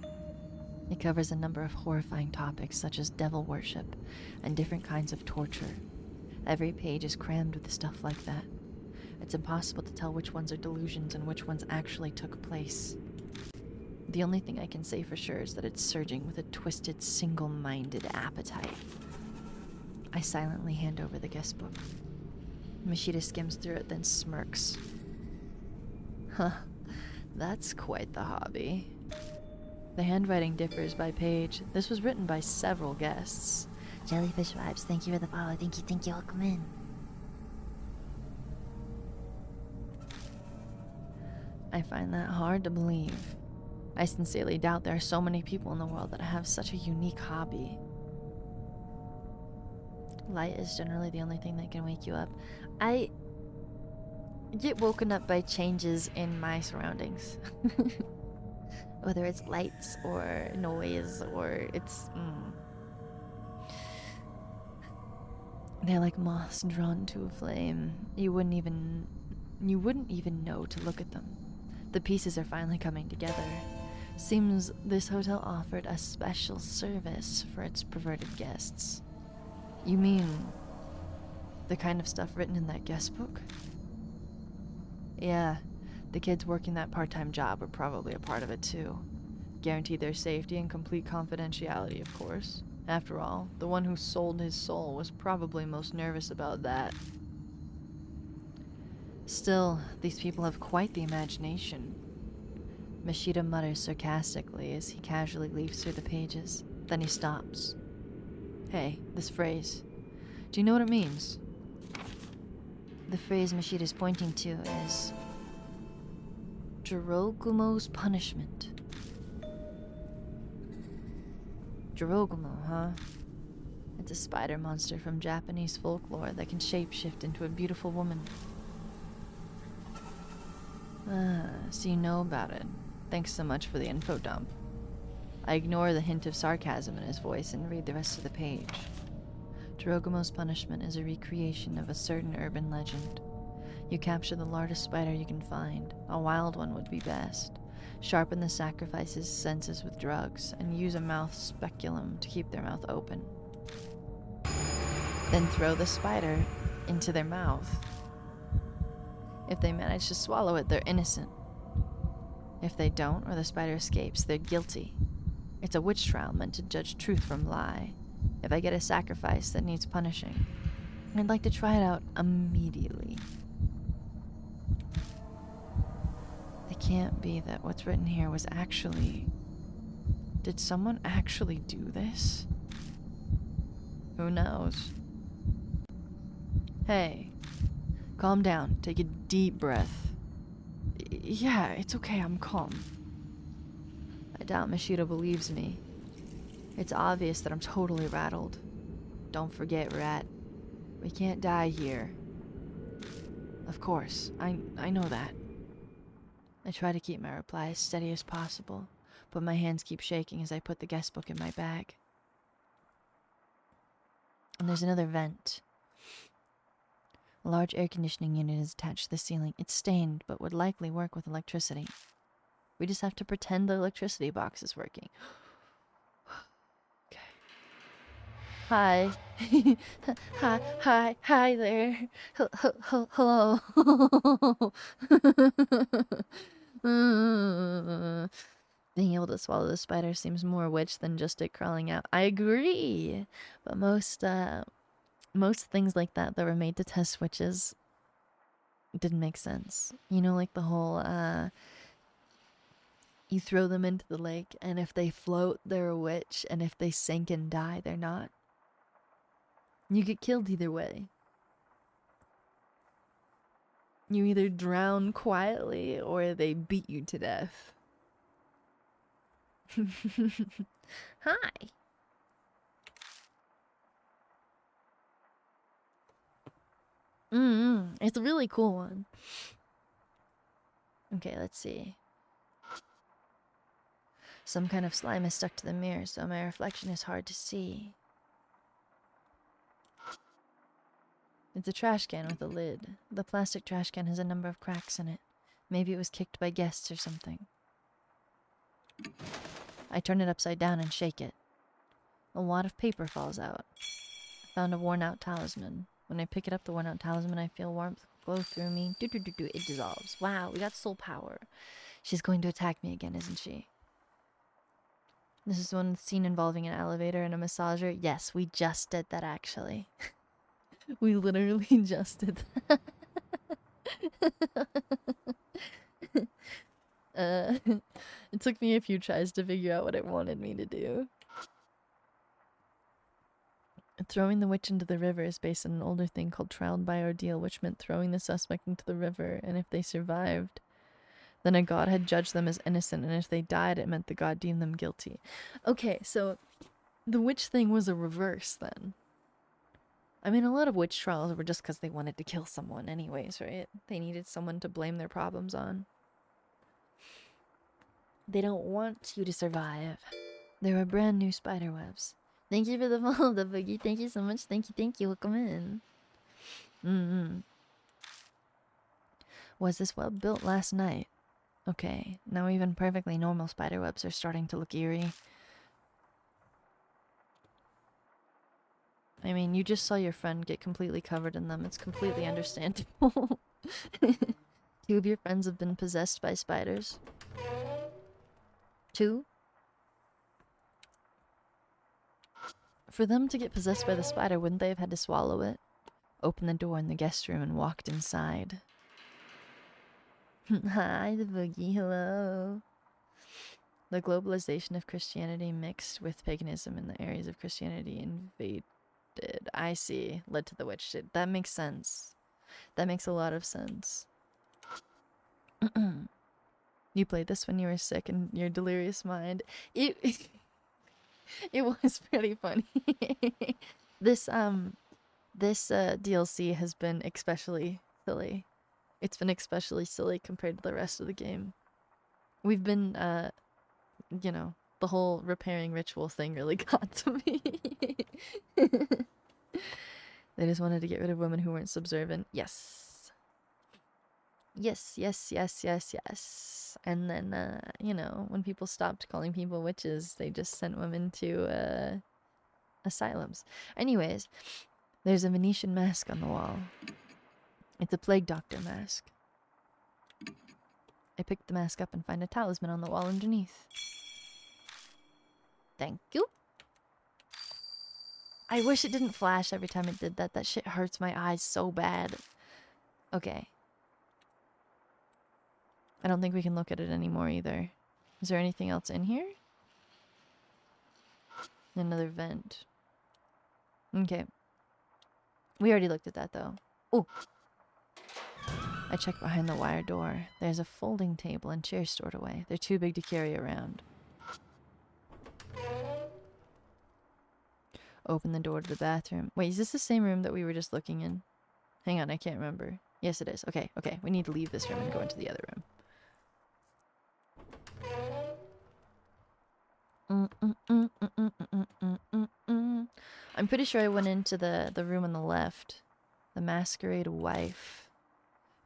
It covers a number of horrifying topics such as devil worship and different kinds of torture. Every page is crammed with stuff like that. It's impossible to tell which ones are delusions and which ones actually took place. The only thing I can say for sure is that it's surging with a twisted, single-minded appetite. I silently hand over the guest book. Mashita skims through it, then smirks. Huh, that's quite the hobby. The handwriting differs by page. This was written by several guests. Jellyfish Vibes, thank you for the follow. Thank you, welcome in. I find that hard to believe. I sincerely doubt there are so many people in the world that have such a unique hobby. Light is generally the only thing that can wake you up. I get woken up by changes in my surroundings. Whether it's lights or noise or it's... They're like moths drawn to a flame. You wouldn't even know to look at them. The pieces are finally coming together. Seems this hotel offered a special service for its perverted guests. You mean the kind of stuff written in that guest book? Yeah, the kids working that part-time job were probably a part of it too. Guaranteed their safety and complete confidentiality, of course. After all, the one who sold his soul was probably most nervous about that. Still, these people have quite the imagination. Mashita mutters sarcastically as he casually leaves through the pages. Then he stops. Hey, this phrase. Do you know what it means? The phrase Mashita's pointing to is Jirogumo's punishment. Jirogumo, huh? It's a spider monster from Japanese folklore that can shapeshift into a beautiful woman. Ah, so you know about it. Thanks so much for the info dump. I ignore the hint of sarcasm in his voice and read the rest of the page. Jirogumo's punishment is a recreation of a certain urban legend. You capture the largest spider you can find. A wild one would be best. Sharpen the sacrifice's senses with drugs, and use a mouth speculum to keep their mouth open. Then throw the spider into their mouth. If they manage to swallow it, they're innocent. If they don't, or the spider escapes, they're guilty. It's a witch trial meant to judge truth from lie. If I get a sacrifice that needs punishing, I'd like to try it out immediately. It can't be that what's written here was actually... Did someone actually do this? Who knows? Hey, calm down. Take a deep breath. Yeah, it's okay, I'm calm. I doubt Mashita believes me. It's obvious that I'm totally rattled. Don't forget, Rat. We can't die here. Of course, I know that. I try to keep my reply as steady as possible, but my hands keep shaking as I put the guest book in my bag. And there's another vent. A large air conditioning unit is attached to the ceiling. It's stained, but would likely work with electricity. We just have to pretend the electricity box is working. Okay. Hi. Hi there. Hello. Being able to swallow the spider seems more witch than just it crawling out. I agree, but most things like that were made to test witches didn't make sense. You know, like the whole you throw them into the lake, and if they float, they're a witch, and if they sink and die, they're not. You get killed either way. You either drown quietly or they beat you to death. Hi. It's a really cool one. Okay, let's see. Some kind of slime is stuck to the mirror, so my reflection is hard to see. It's a trash can with a lid. The plastic trash can has a number of cracks in it. Maybe it was kicked by guests or something. I turn it upside down and shake it. A wad of paper falls out. I found a worn-out talisman. When I pick it up, the worn-out talisman, I feel warmth glow through me. It dissolves. Wow, we got soul power. She's going to attack me again, isn't she? This is one scene involving an elevator and a massager. Yes, we just did that, actually. We literally just did that. It took me a few tries to figure out what it wanted me to do. Throwing the witch into the river is based on an older thing called trial by ordeal, which meant throwing the suspect into the river, and if they survived, then a god had judged them as innocent, and if they died, it meant the god deemed them guilty. Okay, so the witch thing was a reverse then. I mean, a lot of witch trials were just because they wanted to kill someone anyways, right? They needed someone to blame their problems on. They don't want you to survive. There are brand new spider webs. Thank you for the follow, the boogie. Thank you so much. Thank you. Welcome in. Was this web built last night? Okay, now even perfectly normal spider webs are starting to look eerie. I mean, you just saw your friend get completely covered in them. It's completely understandable. 2 of your friends have been possessed by spiders. 2? For them to get possessed by the spider, wouldn't they have had to swallow it? Opened the door in the guest room and walked inside. Hi, the boogie, hello. The globalization of Christianity mixed with paganism in the areas of Christianity invaded. I see. Led to the witch shit. That makes sense. That makes a lot of sense. You played this when you were sick in your delirious mind. It was pretty funny. This DLC has been especially silly. It's been especially silly compared to the rest of the game. We've been you know, the whole repairing ritual thing really got to me. They just wanted to get rid of women who weren't subservient. Yes. Yes, yes, yes, yes, yes. And then, you know, when people stopped calling people witches, they just sent women to, asylums. Anyways, there's a Venetian mask on the wall. It's a plague doctor mask. I pick the mask up and find a talisman on the wall underneath. Thank you. I wish it didn't flash every time it did that. That shit hurts my eyes so bad. Okay. I don't think we can look at it anymore either. Is there anything else in here? Another vent. Okay. We already looked at that though. Oh! I check behind the wire door. There's a folding table and chairs stored away. They're too big to carry around. Open the door to the bathroom. Wait, is this the same room that we were just looking in? Hang on, I can't remember. Yes, it is. Okay, okay. We need to leave this room and go into the other room. I'm pretty sure I went into the room on the left. The Masquerade Wife.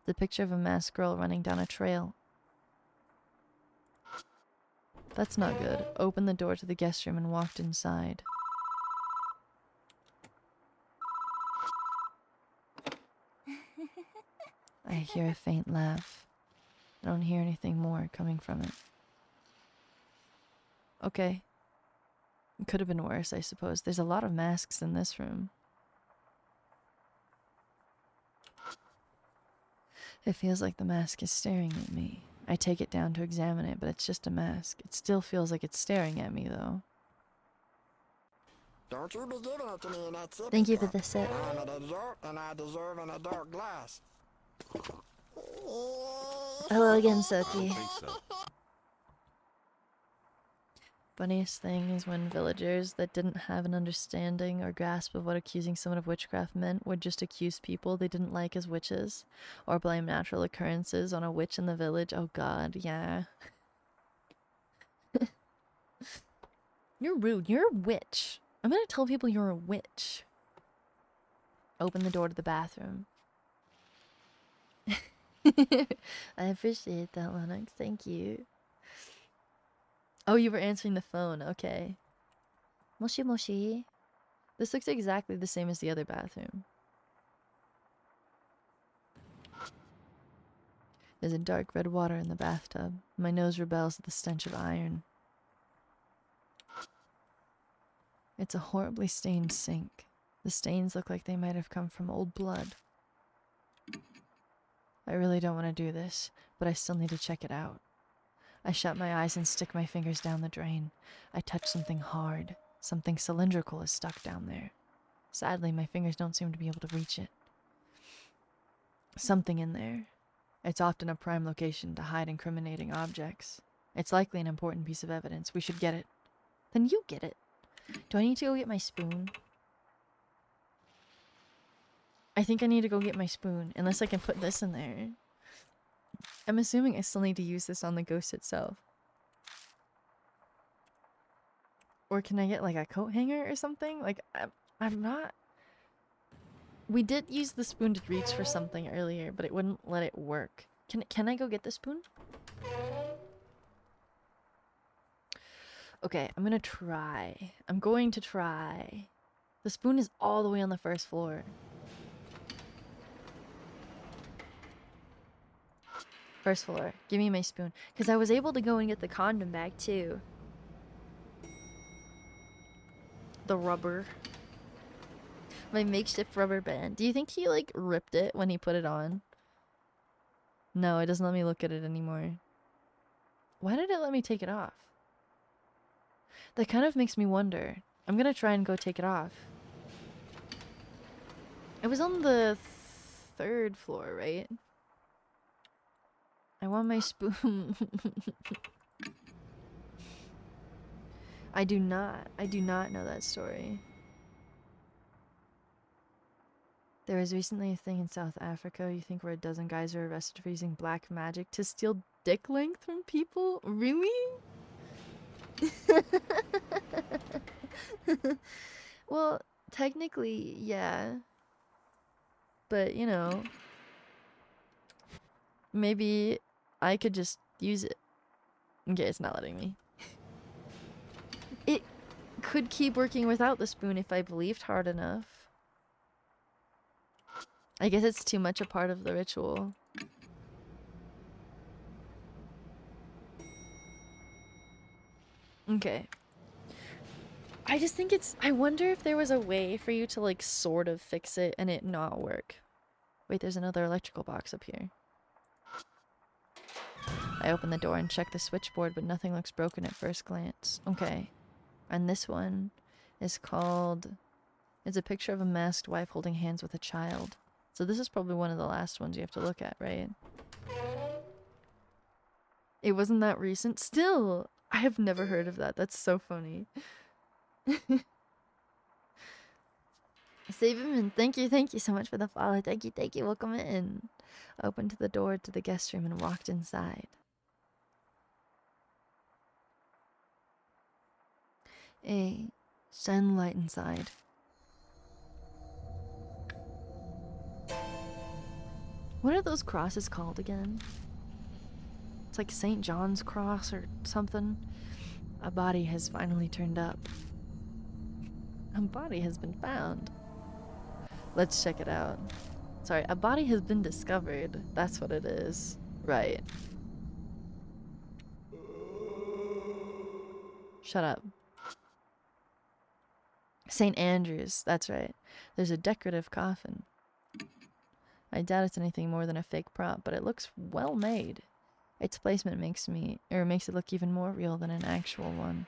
The picture of a masked girl running down a trail. That's not good. Opened the door to the guest room and walked inside. I hear a faint laugh. I don't hear anything more coming from it. Okay. It could have been worse, I suppose. There's a lot of masks in this room. It feels like the mask is staring at me. I take it down to examine it, but it's just a mask. It still feels like it's staring at me, though. Don't you be giving it to me in that sippy Thank you for cup. the sip. I'm an adult and I deserve an adult glass. Hello again, Soki. I think so. Funniest thing is when villagers that didn't have an understanding or grasp of what accusing someone of witchcraft meant would just accuse people they didn't like as witches, or blame natural occurrences on a witch in the village. Oh god, yeah. You're rude. You're a witch. I'm gonna tell people you're a witch. Open the door to the bathroom. I appreciate that, Lennox. Thank you. Oh, you were answering the phone. Okay. Moshi moshi. This looks exactly the same as the other bathroom. There's a dark red water in the bathtub. My nose rebels at the stench of iron. It's a horribly stained sink. The stains look like they might have come from old blood. I really don't want to do this, but I still need to check it out. I shut my eyes and stick my fingers down the drain. I touch something hard. Something cylindrical is stuck down there. Sadly, my fingers don't seem to be able to reach it. Something in there. It's often a prime location to hide incriminating objects. It's likely an important piece of evidence. We should get it. Then you get it. Do I need to go get my spoon? I think I need to go get my spoon, unless I can put this in there. I'm assuming I still need to use this on the ghost itself. Or can I get like a coat hanger or something? Like, I'm not... We did use the spoon to reach for something earlier, but it wouldn't let it work. Can I go get the spoon? Okay, I'm gonna try. I'm going to try. The spoon is all the way on the first floor. First floor. Give me my spoon. Because I was able to go and get the condom bag too. The rubber. My makeshift rubber band. Do you think he like ripped it when he put it on? No, it doesn't let me look at it anymore. Why did it let me take it off? That kind of makes me wonder. I'm gonna try and go take it off. It was on the third floor, right? I want my spoon. I do not know that story. There was recently a thing in South Africa, you think, where a dozen guys were arrested for using black magic to steal dick length from people? Really? Well, technically, yeah. But, you know, maybe I could just use it. Okay, it's not letting me. It could keep working without the spoon if I believed hard enough. I guess it's too much a part of the ritual. Okay. I just think it's... I wonder if there was a way for you to, like, sort of fix it and it not work. Wait, there's another electrical box up here. I open the door and check the switchboard, but nothing looks broken at first glance. Okay. And this one is called... It's a picture of a masked wife holding hands with a child. So this is probably one of the last ones you have to look at, right? It wasn't that recent. Still, I have never heard of that. That's so funny. Save him and thank you so much for the follow. Thank you, welcome in. I opened the door to the guest room and walked inside. Shine the light inside. What are those crosses called again? It's like St. John's Cross or something. A body has finally turned up. A body has been found. Let's check it out. Sorry, a body has been discovered. That's what it is. Right. Shut up. St. Andrew's, that's right. There's a decorative coffin. I doubt it's anything more than a fake prop, but it looks well made. Its placement makes it look even more real than an actual one.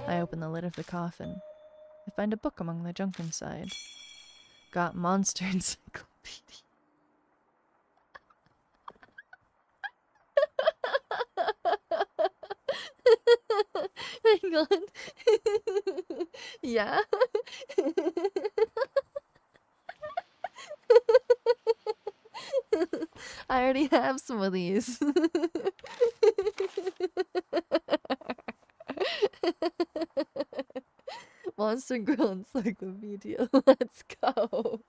I open the lid of the coffin. I find a book among the junk inside. Got Monster Encyclopedia. Hang on. Yeah. I already have some of these. Monster Girl Encyclopedia. Let's go.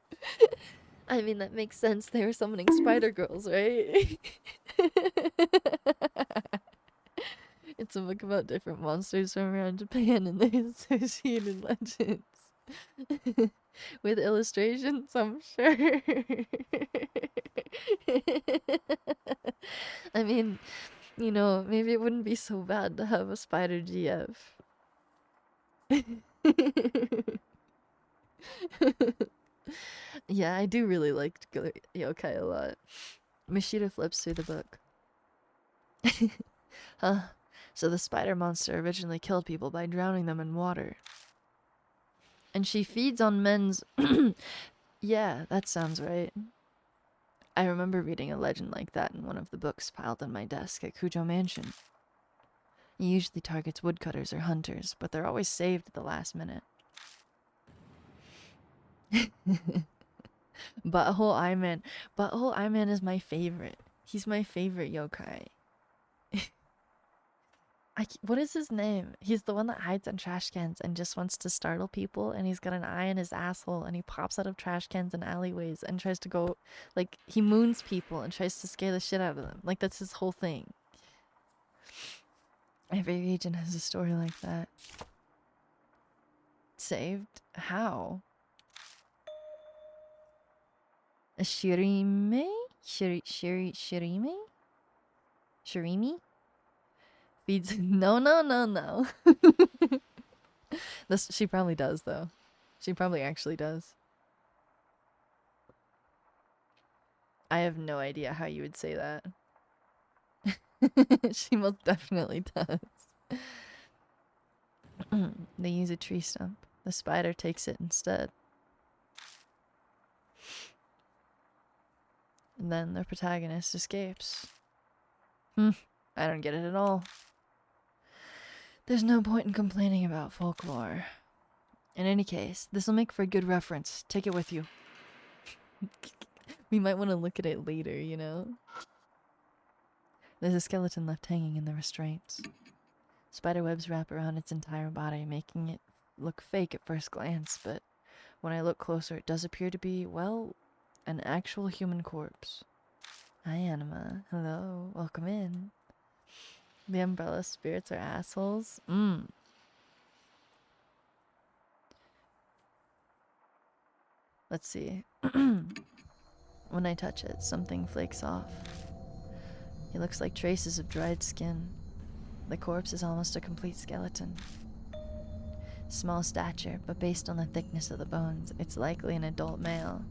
I mean, that makes sense. They were summoning spider girls, right? It's a book about different monsters from around Japan and their associated legends. With illustrations, I'm sure. I mean, you know, maybe it wouldn't be so bad to have a spider GF. Yeah, I do really like yokai a lot. Mishita flips through the book. Huh. So the spider monster originally killed people by drowning them in water. And she feeds on men's... Yeah, that sounds right. I remember reading a legend like that in one of the books piled on my desk at Kujo Mansion. It usually targets woodcutters or hunters, but they're always saved at the last minute. Butthole Eyeman. Butthole Eyeman is my favorite. He's my favorite yokai. What is his name? He's the one that hides on trash cans and just wants to startle people, and he's got an eye in his asshole, and he pops out of trash cans and alleyways and tries to go, like, he moons people and tries to scare the shit out of them. Like, that's his whole thing. Every region has a story like that. saved? How? A Shirime? Shirime? Shirimi? Feeds. No, no, no, no. She probably does, though. She probably actually does. I have no idea how you would say that. She most definitely does. They use a tree stump. The spider takes it instead. And then the protagonist escapes. I don't get it at all. There's no point in complaining about folklore. In any case, this'll make for a good reference. Take it with you. We might want to look at it later, you know? There's a skeleton left hanging in the restraints. Spiderwebs wrap around its entire body, making it look fake at first glance, but when I look closer, it does appear to be, well, an actual human corpse. Hi, Anima. Hello. Welcome in. The umbrella spirits are assholes. Let's see. When I touch it, something flakes off. It looks like traces of dried skin. The corpse is almost a complete skeleton. Small stature, but based on the thickness of the bones, it's likely an adult male.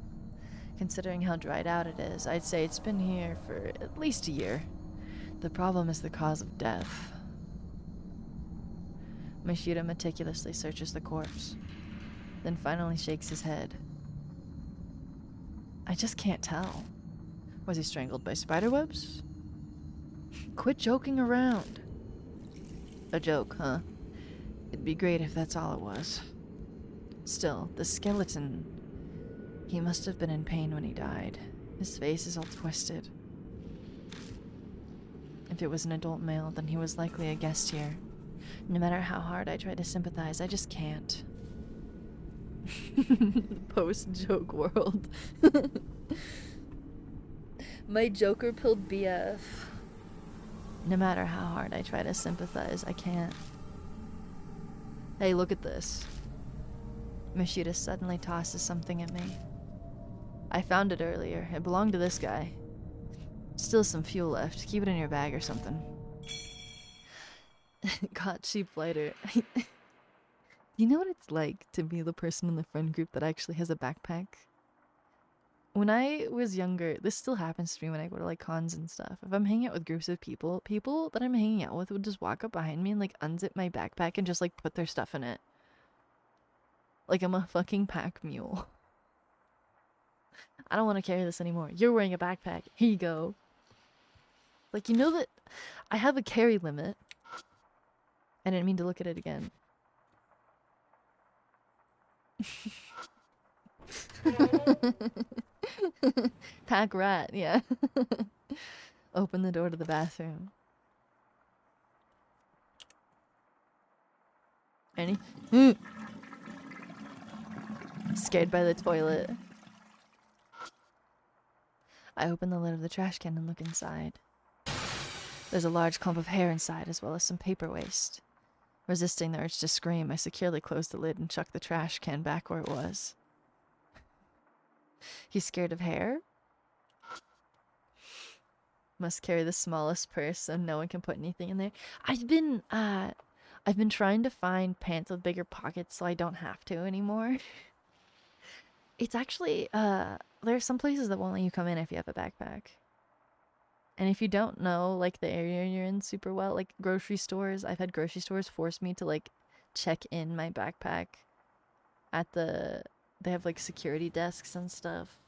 Considering how dried out it is, I'd say it's been here for at least a year. The problem is the cause of death. Mashida meticulously searches the corpse, then finally shakes his head. I just can't tell. Was he strangled by spiderwebs? Quit joking around. A joke, huh? It'd be great if that's all it was. Still, the skeleton... He must have been in pain when he died. His face is all twisted. If it was an adult male, then he was likely a guest here. No matter how hard I try to sympathize, I just can't. Post-joke world. My Joker pilled BF. No matter how hard I try to sympathize, I can't. Hey, look at this. Mashida suddenly tosses something at me. I found it earlier. It belonged to this guy. Still some fuel left. Keep it in your bag or something. Got cheap lighter. You know what it's like to be the person in the friend group that actually has a backpack? When I was younger, this still happens to me when I go to like cons and stuff. If I'm hanging out with groups of people that I'm hanging out with would just walk up behind me and like unzip my backpack and just like put their stuff in it. Like I'm a fucking pack mule. I don't want to carry this anymore. You're wearing a backpack. Here you go. Like, you know that I have a carry limit. I didn't mean to look at it again. Pack rat, yeah. Open the door to the bathroom. Any? Scared by the toilet. I open the lid of the trash can and look inside. There's a large clump of hair inside, as well as some paper waste. Resisting the urge to scream, I securely close the lid and chuck the trash can back where it was. He's scared of hair? Must carry the smallest purse so no one can put anything in there. I've been trying to find pants with bigger pockets so I don't have to anymore. It's actually, there are some places that won't let you come in if you have a backpack. And if you don't know, like, the area you're in super well, like, grocery stores, I've had grocery stores force me to, like, check in my backpack at the... They have, like, security desks and stuff.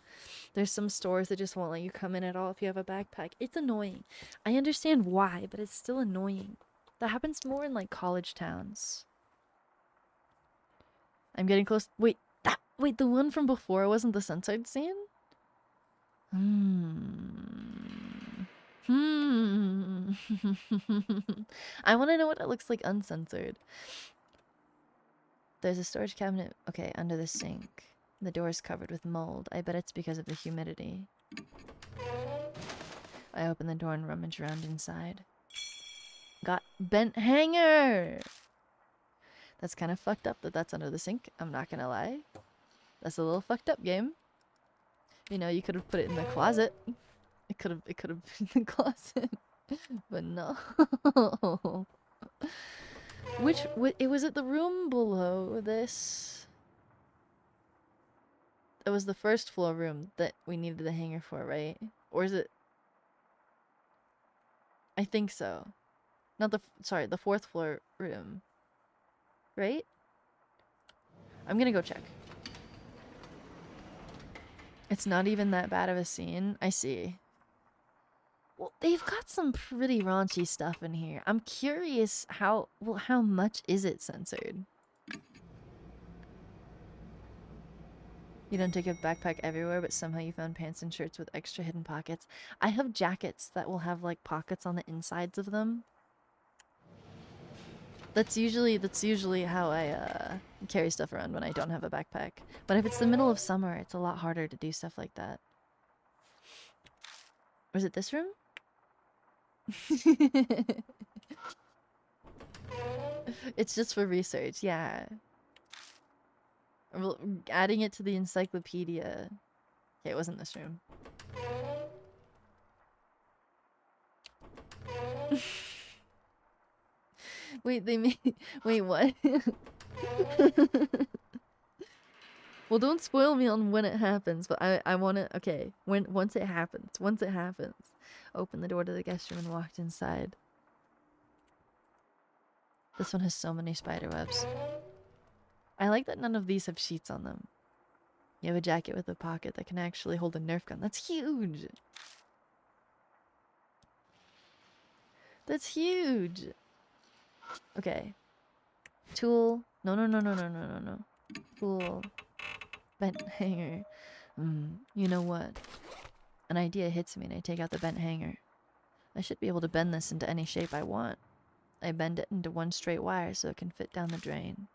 There's some stores that just won't let you come in at all if you have a backpack. It's annoying. I understand why, but it's still annoying. That happens more in, like, college towns. I'm getting close... Wait, the one from before wasn't the censored scene? I want to know what it looks like uncensored. There's a storage cabinet, okay, under the sink. The door is covered with mold. I bet it's because of the humidity. I open the door and rummage around inside. Got bent hanger! That's kind of fucked up that that's under the sink. I'm not gonna lie. That's a little fucked up, game. You know, you could have put it in the closet. It could have been in the closet. But no. It was at the room below this. It was the first floor room that we needed the hanger for, right? Or is it? I think so. Not the fourth floor room. Right? I'm gonna go check. It's not even that bad of a scene. I see. Well, they've got some pretty raunchy stuff in here. I'm curious how much is it censored? You don't take a backpack everywhere, but somehow you found pants and shirts with extra hidden pockets. I have jackets that will have like pockets on the insides of them. That's usually how I carry stuff around when I don't have a backpack. But if it's the middle of summer, it's a lot harder to do stuff like that. Was it this room? It's just for research, yeah. Well, adding it to the encyclopedia. Okay, it wasn't this room. Wait, they made... Wait, what? Well, don't spoil me on when it happens, but I want to... Okay, once it happens. Opened the door to the guest room and walked inside. This one has so many spider webs. I like that none of these have sheets on them. You have a jacket with a pocket that can actually hold a Nerf gun. That's huge! That's huge! Okay. Tool. No. Tool. Bent hanger. You know what? An idea hits me and I take out the bent hanger. I should be able to bend this into any shape I want. I bend it into one straight wire so it can fit down the drain.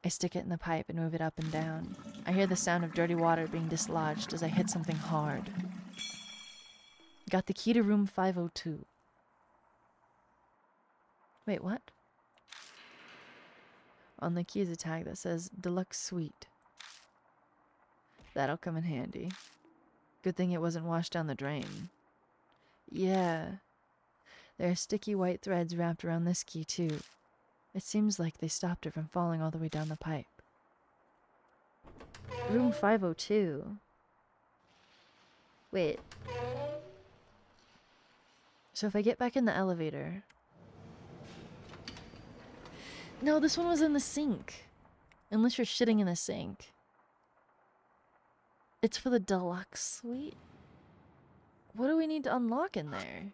I stick it in the pipe and move it up and down. I hear the sound of dirty water being dislodged as I hit something hard. Got the key to room 502. Wait, what? On the key is a tag that says Deluxe Suite. That'll come in handy. Good thing it wasn't washed down the drain. Yeah. There are sticky white threads wrapped around this key too. It seems like they stopped it from falling all the way down the pipe. Room 502. Wait. So if I get back in the elevator... No, this one was in the sink. Unless you're shitting in the sink. It's for the deluxe suite? What do we need to unlock in there?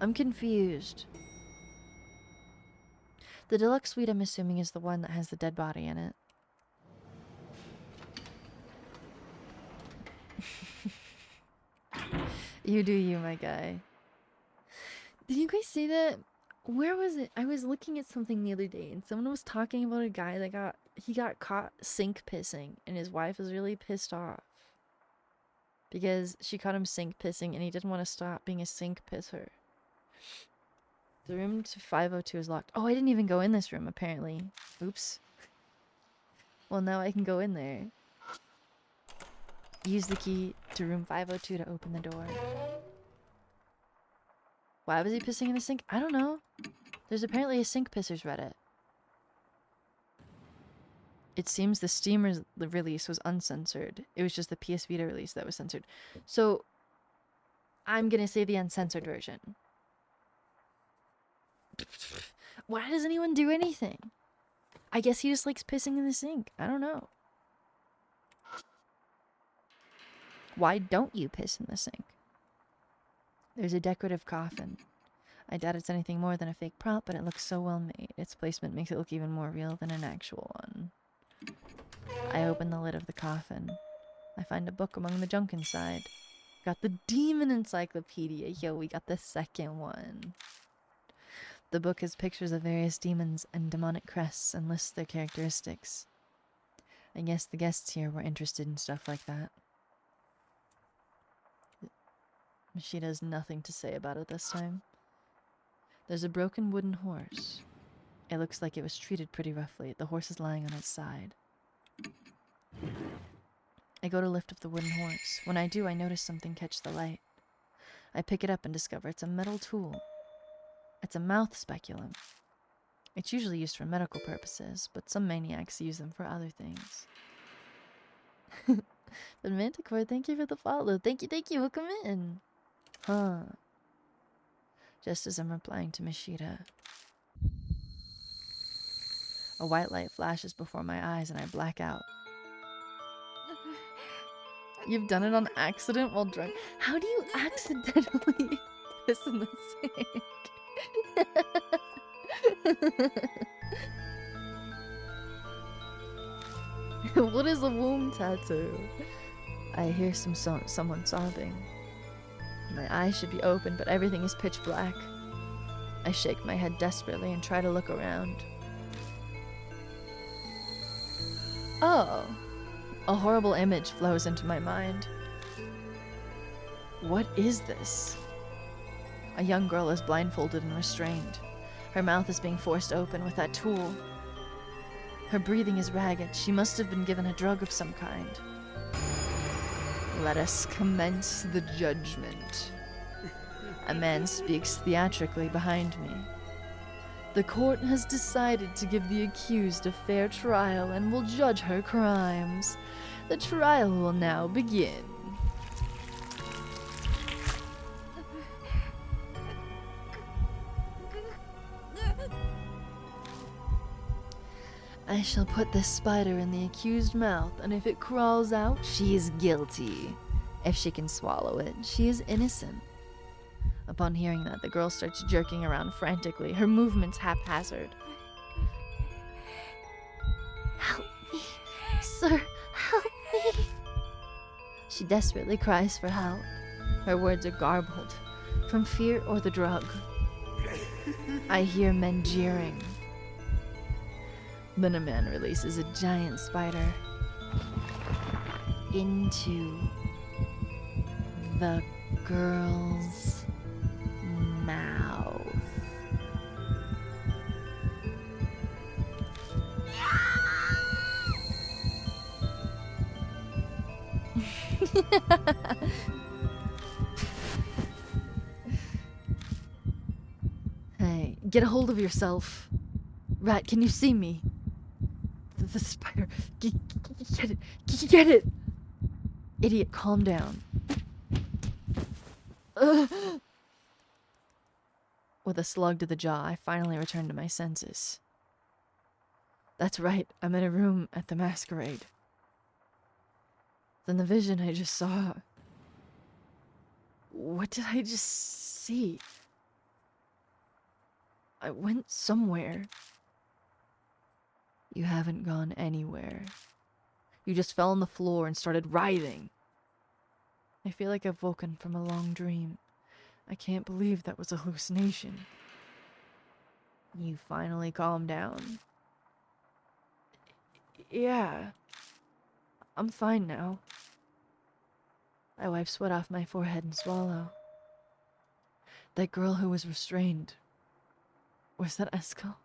I'm confused. The deluxe suite, I'm assuming, is the one that has the dead body in it. You do you, my guy. Did you guys see that? Where was it? I was looking at something the other day and someone was talking about a guy that got caught sink pissing and his wife was really pissed off. Because she caught him sink pissing and he didn't want to stop being a sink pisser. The room to 502 is locked. Oh, I didn't even go in this room, apparently. Oops. Well, now I can go in there. Use the key to room 502 to open the door. Why was he pissing in the sink? I don't know. There's apparently a sink pissers Reddit. It seems the Steam release was uncensored. It was just the PS Vita release that was censored. So, I'm gonna say the uncensored version. Why does anyone do anything? I guess he just likes pissing in the sink. I don't know. Why don't you piss in the sink? There's a decorative coffin. I doubt it's anything more than a fake prop, but it looks so well made. Its placement makes it look even more real than an actual one. I open the lid of the coffin. I find a book among the junk inside. Got the Demon Encyclopedia. Yo, we got the second one. The book has pictures of various demons and demonic crests and lists their characteristics. I guess the guests here were interested in stuff like that. She has nothing to say about it this time. There's a broken wooden horse. It looks like it was treated pretty roughly. The horse is lying on its side. I go to lift up the wooden horse. When I do, I notice something catch the light. I pick it up and discover it's a metal tool. It's a mouth speculum. It's usually used for medical purposes, but some maniacs use them for other things. But Manticore, thank you for the follow. Thank you, welcome in. Huh. Just as I'm replying to Mishita, a white light flashes before my eyes and I black out. You've done it on accident while drunk. How do you accidentally piss in the sink? What is a womb tattoo? I hear someone sobbing. My eyes should be open, but everything is pitch black. I shake my head desperately and try to look around. Oh! A horrible image flows into my mind. What is this? A young girl is blindfolded and restrained. Her mouth is being forced open with that tool. Her breathing is ragged. She must have been given a drug of some kind. Let us commence the judgment. A man speaks theatrically behind me. The court has decided to give the accused a fair trial and will judge her crimes. The trial will now begin. I shall put this spider in the accused mouth, and if it crawls out, she is guilty. If she can swallow it, she is innocent. Upon hearing that, the girl starts jerking around frantically, her movements haphazard. Help me, sir, help me. She desperately cries for help. Her words are garbled, from fear or the drug. I hear men jeering. Then a man releases a giant spider into the girl's mouth. Hey, get a hold of yourself. Rat, can you see me? The spider. Get it. Get it. Idiot, calm down. With a slug to the jaw, I finally return to my senses. That's right, I'm in a room at the masquerade. Then the vision I just saw. What did I just see? I went somewhere. You haven't gone anywhere. You just fell on the floor and started writhing. I feel like I've woken from a long dream. I can't believe that was a hallucination. You finally calmed down? Yeah. I'm fine now. I wipe sweat off my forehead and swallow. That girl who was restrained. Was that Eskel?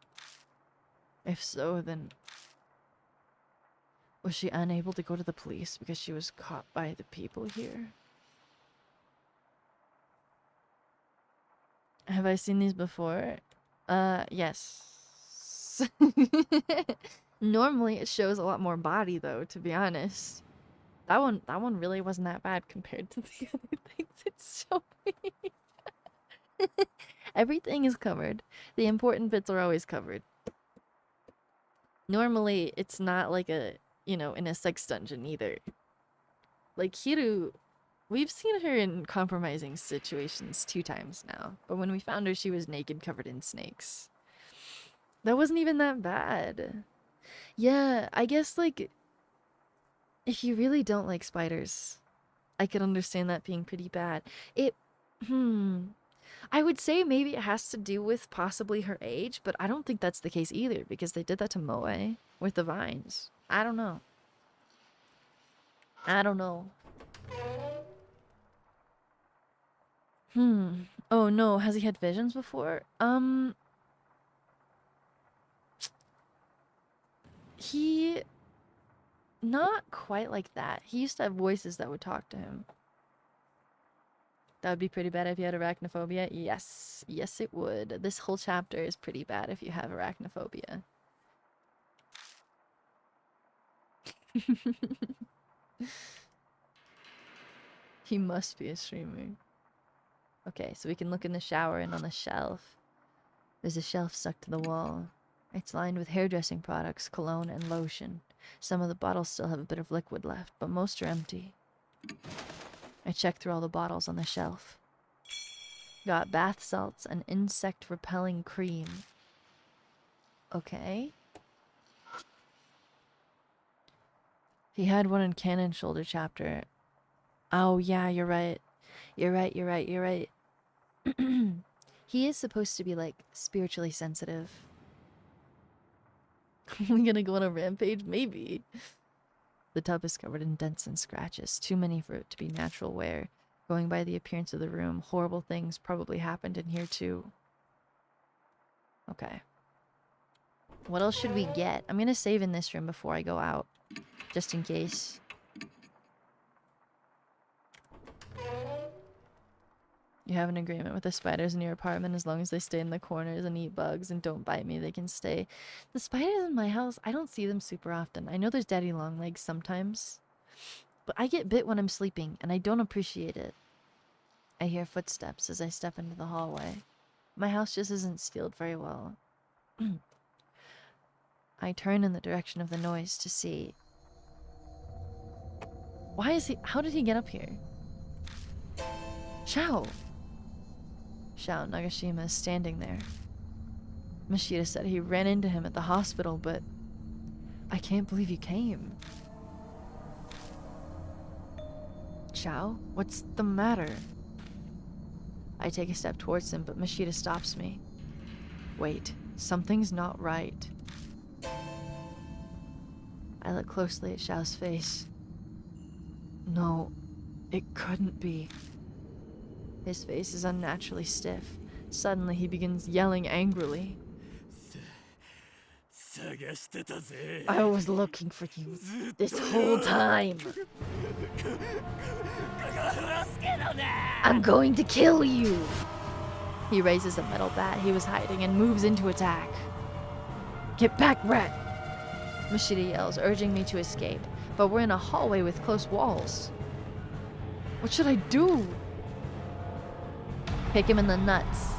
If so, then... Was she unable to go to the police because she was caught by the people here? Have I seen these before? Yes. Normally it shows a lot more body though, to be honest. That one really wasn't that bad compared to the other things. It's so weird. Everything is covered. The important bits are always covered. Normally it's not like a, you know, in a sex dungeon either. Like Hiru, we've seen her in compromising situations 2 times now. But when we found her, she was naked, covered in snakes. That wasn't even that bad. Yeah, I guess, like, if you really don't like spiders, I could understand that being pretty bad. I would say maybe it has to do with possibly her age, but I don't think that's the case either, because they did that to Moe with the vines. I don't know. Oh no, has he had visions before? He... Not quite like that. He used to have voices that would talk to him. That would be pretty bad if you had arachnophobia. Yes. Yes, it would. This whole chapter is pretty bad if you have arachnophobia. He must be a streamer. Okay, so we can look in the shower and on the shelf. There's a shelf stuck to the wall. It's lined with hairdressing products, cologne, and lotion. Some of the bottles still have a bit of liquid left, but most are empty. I checked through all the bottles on the shelf. Got bath salts and insect-repelling cream. Okay. He had one in Cannon Shoulder chapter. Oh, yeah, you're right. You're right. He is supposed to be, like, spiritually sensitive. Are we gonna go on a rampage? Maybe. The tub is covered in dents and scratches, too many for it to be natural wear. Going by the appearance of the room, horrible things probably happened in here too. Okay. What else should we get? I'm gonna save in this room before I go out, just in case. You have an agreement with the spiders in your apartment. As long as they stay in the corners and eat bugs and don't bite me, they can stay. The spiders in my house, I don't see them super often. I know there's daddy long legs sometimes, but I get bit when I'm sleeping and I don't appreciate it. I hear footsteps as I step into the hallway. My house just isn't sealed very well. I turn in the direction of the noise to see. Why is he... How did he get up here? Shao! Shao Nagashima is standing there. Mashita said he ran into him at the hospital, but I can't believe you came. Shao, what's the matter? I take a step towards him, but Mashita stops me. Wait, something's not right. I look closely at Shao's face. No, it couldn't be. His face is unnaturally stiff. Suddenly, he begins yelling angrily. I was looking for you this whole time. I'm going to kill you. He raises a metal bat he was hiding and moves into attack. Get back, rat! Mashita yells, urging me to escape, but we're in a hallway with close walls. What should I do? Kick him in the nuts.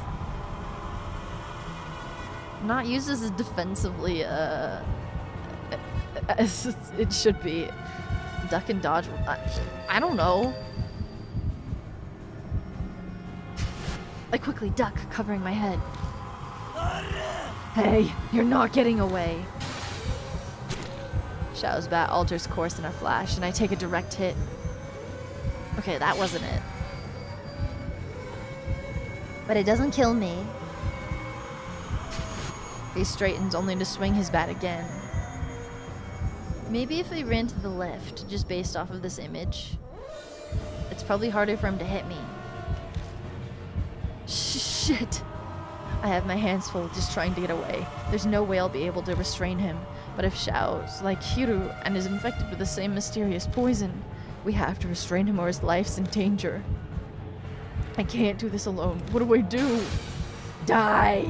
Not used as defensively, as it should be. Duck and dodge. I don't know. I quickly duck, covering my head. Hey, you're not getting away. Shao's bat alters course in a flash, and I take a direct hit. Okay, that wasn't it. But it doesn't kill me. He straightens only to swing his bat again. Maybe if I ran to the left, just based off of this image, it's probably harder for him to hit me. Shit! I have my hands full just trying to get away. There's no way I'll be able to restrain him. But if Shao's like Hiru and is infected with the same mysterious poison, we have to restrain him or his life's in danger. I can't do this alone. What do I do? Die!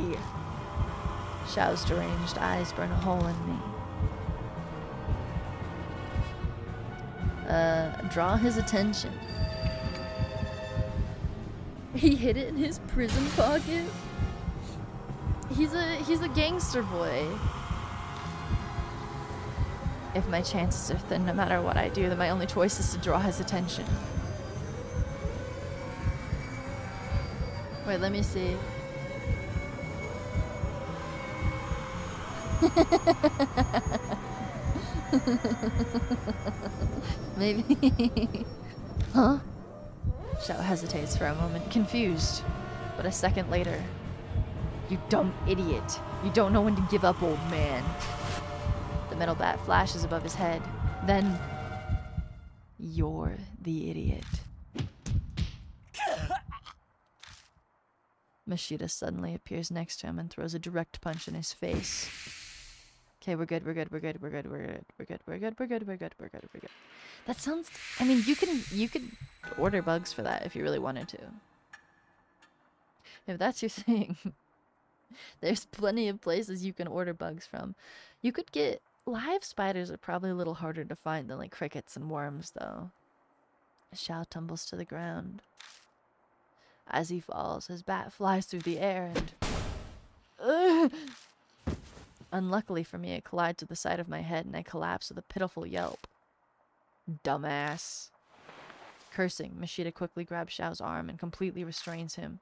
Shao's deranged eyes burn a hole in me. Draw his attention. He hid it in his prison pocket? He's a gangster boy. If my chances are thin, no matter what I do, then my only choice is to draw his attention. Wait, let me see. Maybe. Huh? Shao hesitates for a moment, confused. But a second later. You dumb idiot. You don't know when to give up, old man. The metal bat flashes above his head. Then, you're the idiot. Mashita suddenly appears next to him and throws a direct punch in his face. Okay, we're good, we're good, we're good, we're good, we're good, we're good, we're good, we're good, we're good, we're good, we're good. That sounds, I mean, you could order bugs for that if you really wanted to. If that's your thing. There's plenty of places you can order bugs from. You could get, live spiders are probably a little harder to find than like crickets and worms though. Shao tumbles to the ground. As he falls, his bat flies through the air and... Unluckily for me, it collides with the side of my head and I collapse with a pitiful yelp. Dumbass. Cursing, Mashita quickly grabs Shao's arm and completely restrains him.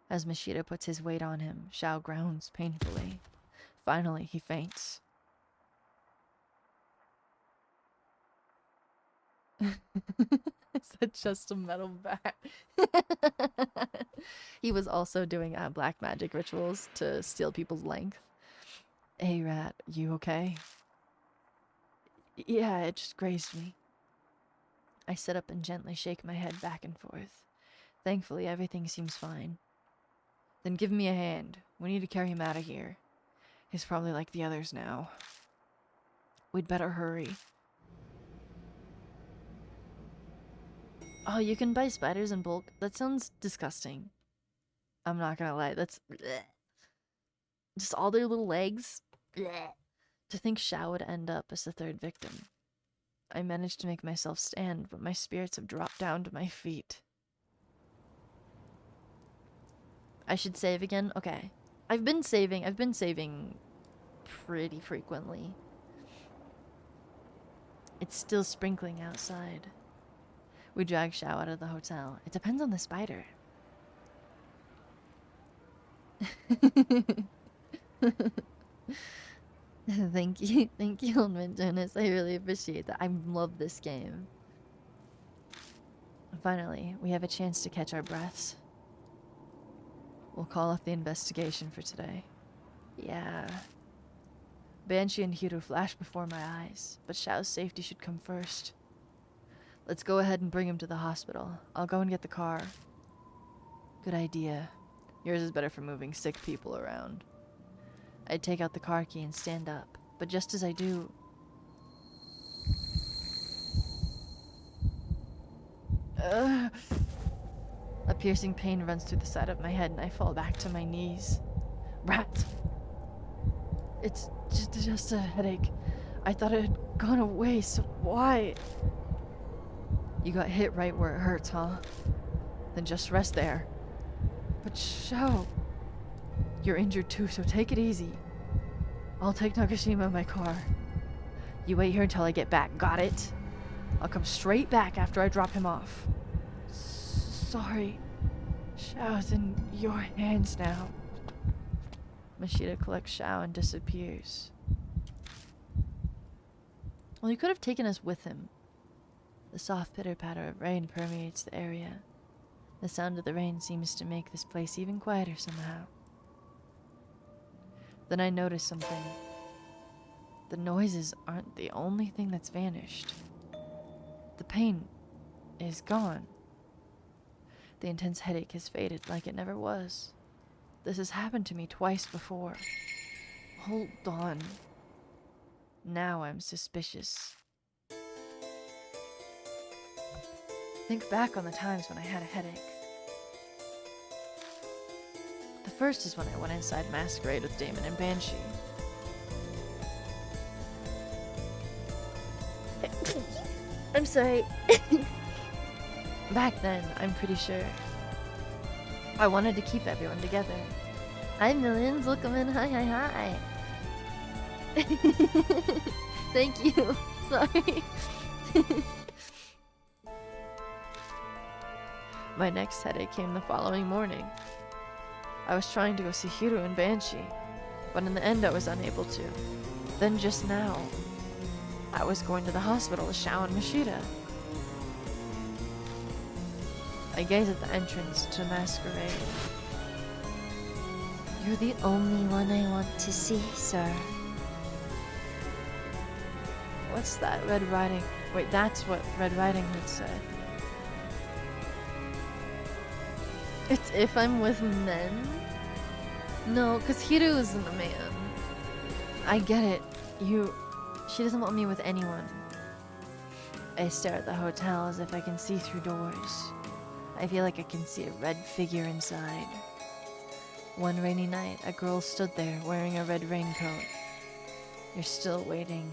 As Mashita puts his weight on him, Shao groans painfully. Finally, he faints. Is that just a metal bat? He was also doing black magic rituals to steal people's length. Hey, Rat, you okay? Yeah, it just grazed me. I sit up and gently shake my head back and forth. Thankfully, everything seems fine. Then give me a hand. We need to carry him out of here. He's probably like the others now. We'd better hurry. Oh, you can buy spiders in bulk? That sounds disgusting. I'm not gonna lie, that's... bleh. Just all their little legs. Bleh. To think Shao would end up as the third victim. I managed to make myself stand, but my spirits have dropped down to my feet. I should save again? Okay. I've been saving pretty frequently. It's still sprinkling outside. We drag Shao out of the hotel. It depends on the spider. Thank you, Old Jonas. I really appreciate that. I love this game. Finally, we have a chance to catch our breaths. We'll call off the investigation for today. Yeah. Banshee and Hiru flash before my eyes, but Shao's safety should come first. Let's go ahead and bring him to the hospital. I'll go and get the car. Good idea. Yours is better for moving sick people around. I take out the car key and stand up, but just as I do... A piercing pain runs through the side of my head and I fall back to my knees. Rat! It's just a headache. I thought it had gone away, so why? You got hit right where it hurts, huh? Then just rest there. But Shao... You're injured too, so take it easy. I'll take Nagashima in my car. You wait here until I get back, got it? I'll come straight back after I drop him off. Sorry. Shao's in your hands now. Mashita collects Shao and disappears. Well, he could have taken us with him. The soft pitter-patter of rain permeates the area. The sound of the rain seems to make this place even quieter somehow. Then I notice something. The noises aren't the only thing that's vanished. The pain is gone. The intense headache has faded like it never was. This has happened to me twice before. Hold on. Now I'm suspicious. Think back on the times when I had a headache. The first is when I went inside Masquerade with Damon and Banshee. I'm sorry. Back then, I'm pretty sure I wanted to keep everyone together. Hi, Millions. Welcome in. Hi, hi, hi. Thank you. Sorry. My next headache came the following morning. I was trying to go see Hiru and Banshee, but in the end I was unable to. Then just now, I was going to the hospital with Shao and Mashita. I gaze at the entrance to Masquerade. You're the only one I want to see, sir. What's that? Red Riding... Wait, that's what Red Riding Hood said. It's if I'm with men? No, because Hiru isn't a man. I get it. She doesn't want me with anyone. I stare at the hotel as if I can see through doors. I feel like I can see a red figure inside. One rainy night, a girl stood there wearing a red raincoat. You're still waiting,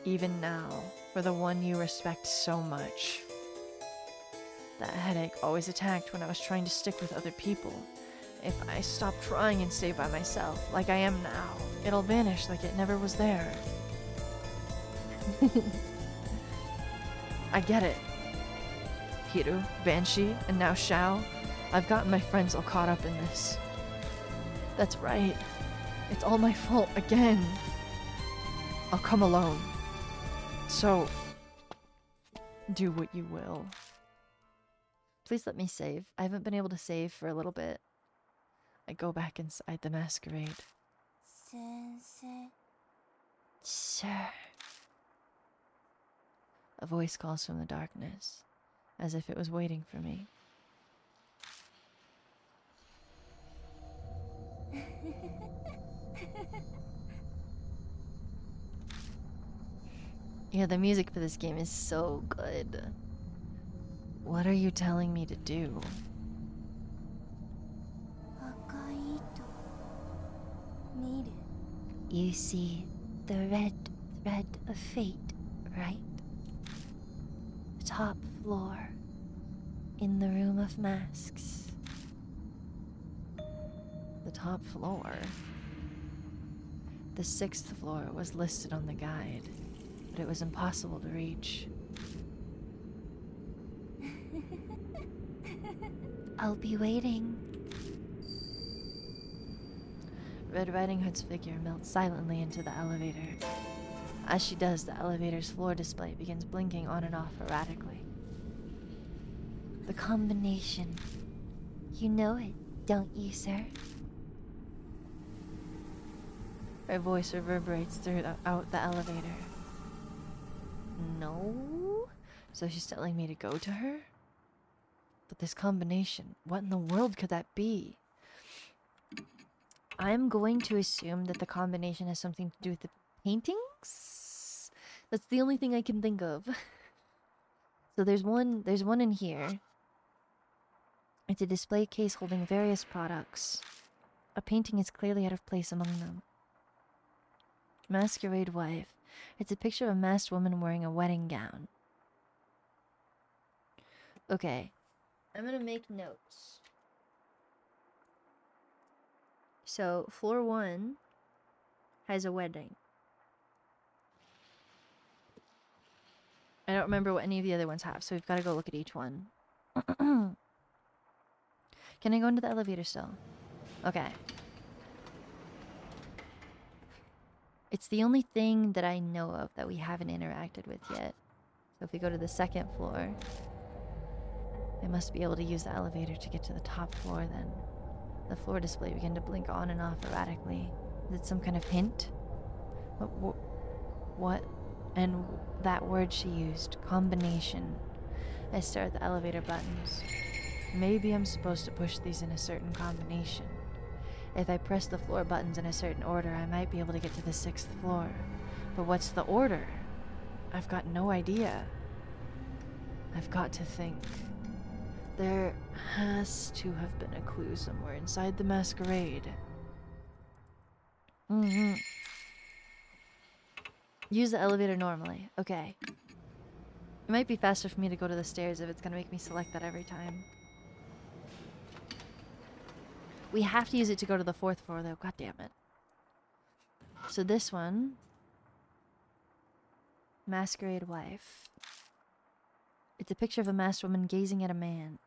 even now, for the one you respect so much. That headache always attacked when I was trying to stick with other people. If I stop trying and stay by myself, like I am now, it'll vanish like it never was there. I get it. Hiru, Banshee, and now Shao. I've gotten my friends all caught up in this. That's right. It's all my fault again. I'll come alone. So, do what you will. Please let me save. I haven't been able to save for a little bit. I go back inside the masquerade. Sensei. Sir. A voice calls from the darkness, as if it was waiting for me. Yeah, the music for this game is so good. What are you telling me to do? You see the red thread of fate, right? Top floor, in the room of masks. The top floor? The 6th floor was listed on the guide, but it was impossible to reach. I'll be waiting. Red Riding Hood's figure melts silently into the elevator. As she does, the elevator's floor display begins blinking on and off erratically. The combination. You know it, don't you, sir? Her voice reverberates throughout the elevator. No? So she's telling me to go to her? But this combination, what in the world could that be? I'm going to assume that the combination has something to do with the paintings? That's the only thing I can think of. So there's one in here. It's a display case holding various products. A painting is clearly out of place among them. Masquerade Wife. It's a picture of a masked woman wearing a wedding gown. Okay. I'm gonna make notes. So, floor 1 has a wedding. I don't remember what any of the other ones have, so we've got to go look at each one. Can I go into the elevator still? Okay. It's the only thing that I know of that we haven't interacted with yet. So if we go to the 2nd floor, I must be able to use the elevator to get to the top floor then. The floor display began to blink on and off erratically. Is it some kind of hint? What? And that word she used, combination. I stare at the elevator buttons. Maybe I'm supposed to push these in a certain combination. If I press the floor buttons in a certain order, I might be able to get to the 6th floor. But what's the order? I've got no idea. I've got to think. There has to have been a clue somewhere inside the masquerade. Use the elevator normally. Okay. It might be faster for me to go to the stairs if it's gonna make me select that every time. We have to use it to go to the 4th floor though, god damn it. So this one. Masquerade Wife. It's a picture of a masked woman gazing at a man.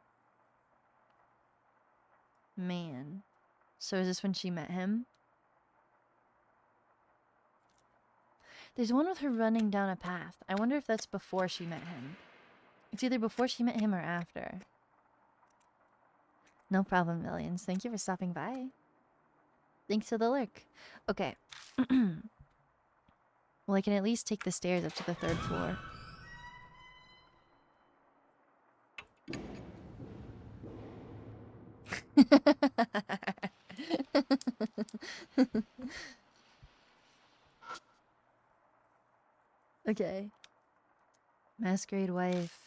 Man. So is this when she met him? There's one with her running down a path. I wonder if that's before she met him. It's either before she met him or after. No problem, Millions. Thank you for stopping by. Thanks for the lurk. Okay. Well, I can at least take the stairs up to the 3rd floor. Okay. Masquerade wife.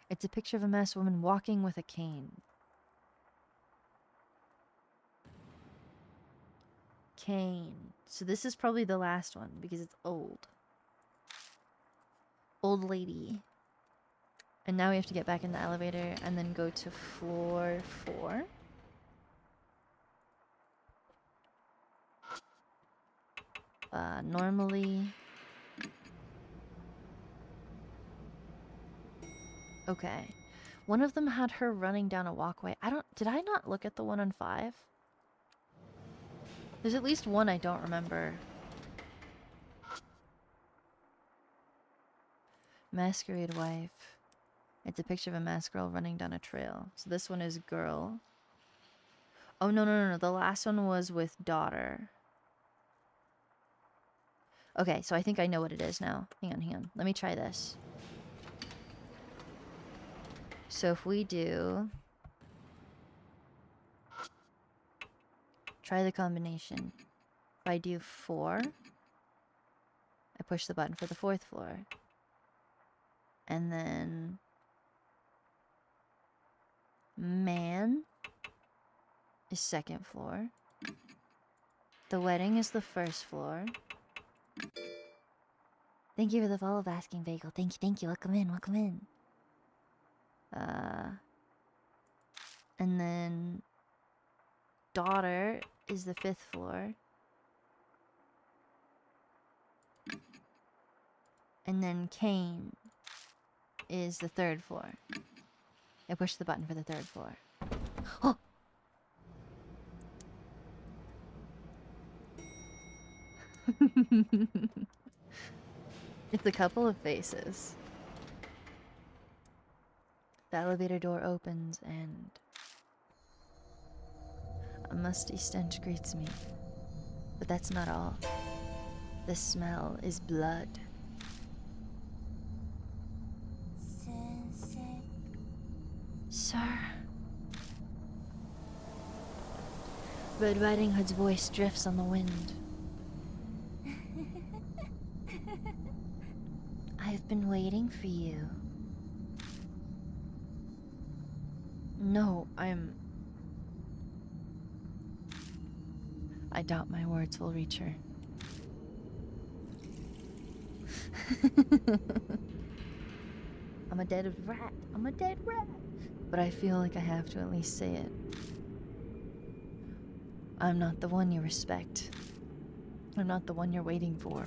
It's a picture of a masked woman walking with a cane. Cane. So this is probably the last one because it's old. Old lady. And now we have to get back in the elevator and then go to floor 4. Normally... Okay. One of them had her running down a walkway. Did I not look at the one on 5? There's at least one I don't remember. Masquerade wife. It's a picture of a masked girl running down a trail. So this one is girl. Oh, no. The last one was with daughter. Okay, so I think I know what it is now. Hang on. Let me try this. So if we do... Try the combination. If I do 4, I push the button for the 4th floor. And then... Man is 2nd floor. The wedding is the 1st floor. Thank you for the follow, Basking Bagel. Thank you. Welcome in. And then daughter is the 5th floor. And then Kane is the 3rd floor. I push the button for the 3rd floor. Oh! It's a couple of faces. The elevator door opens and a musty stench greets me. But that's not all. The smell is blood. Sensei. Sir. Red Riding Hood's voice drifts on the wind. I've been waiting for you. No, I doubt my words will reach her. I'm a dead rat. But I feel like I have to at least say it. I'm not the one you respect. I'm not the one you're waiting for.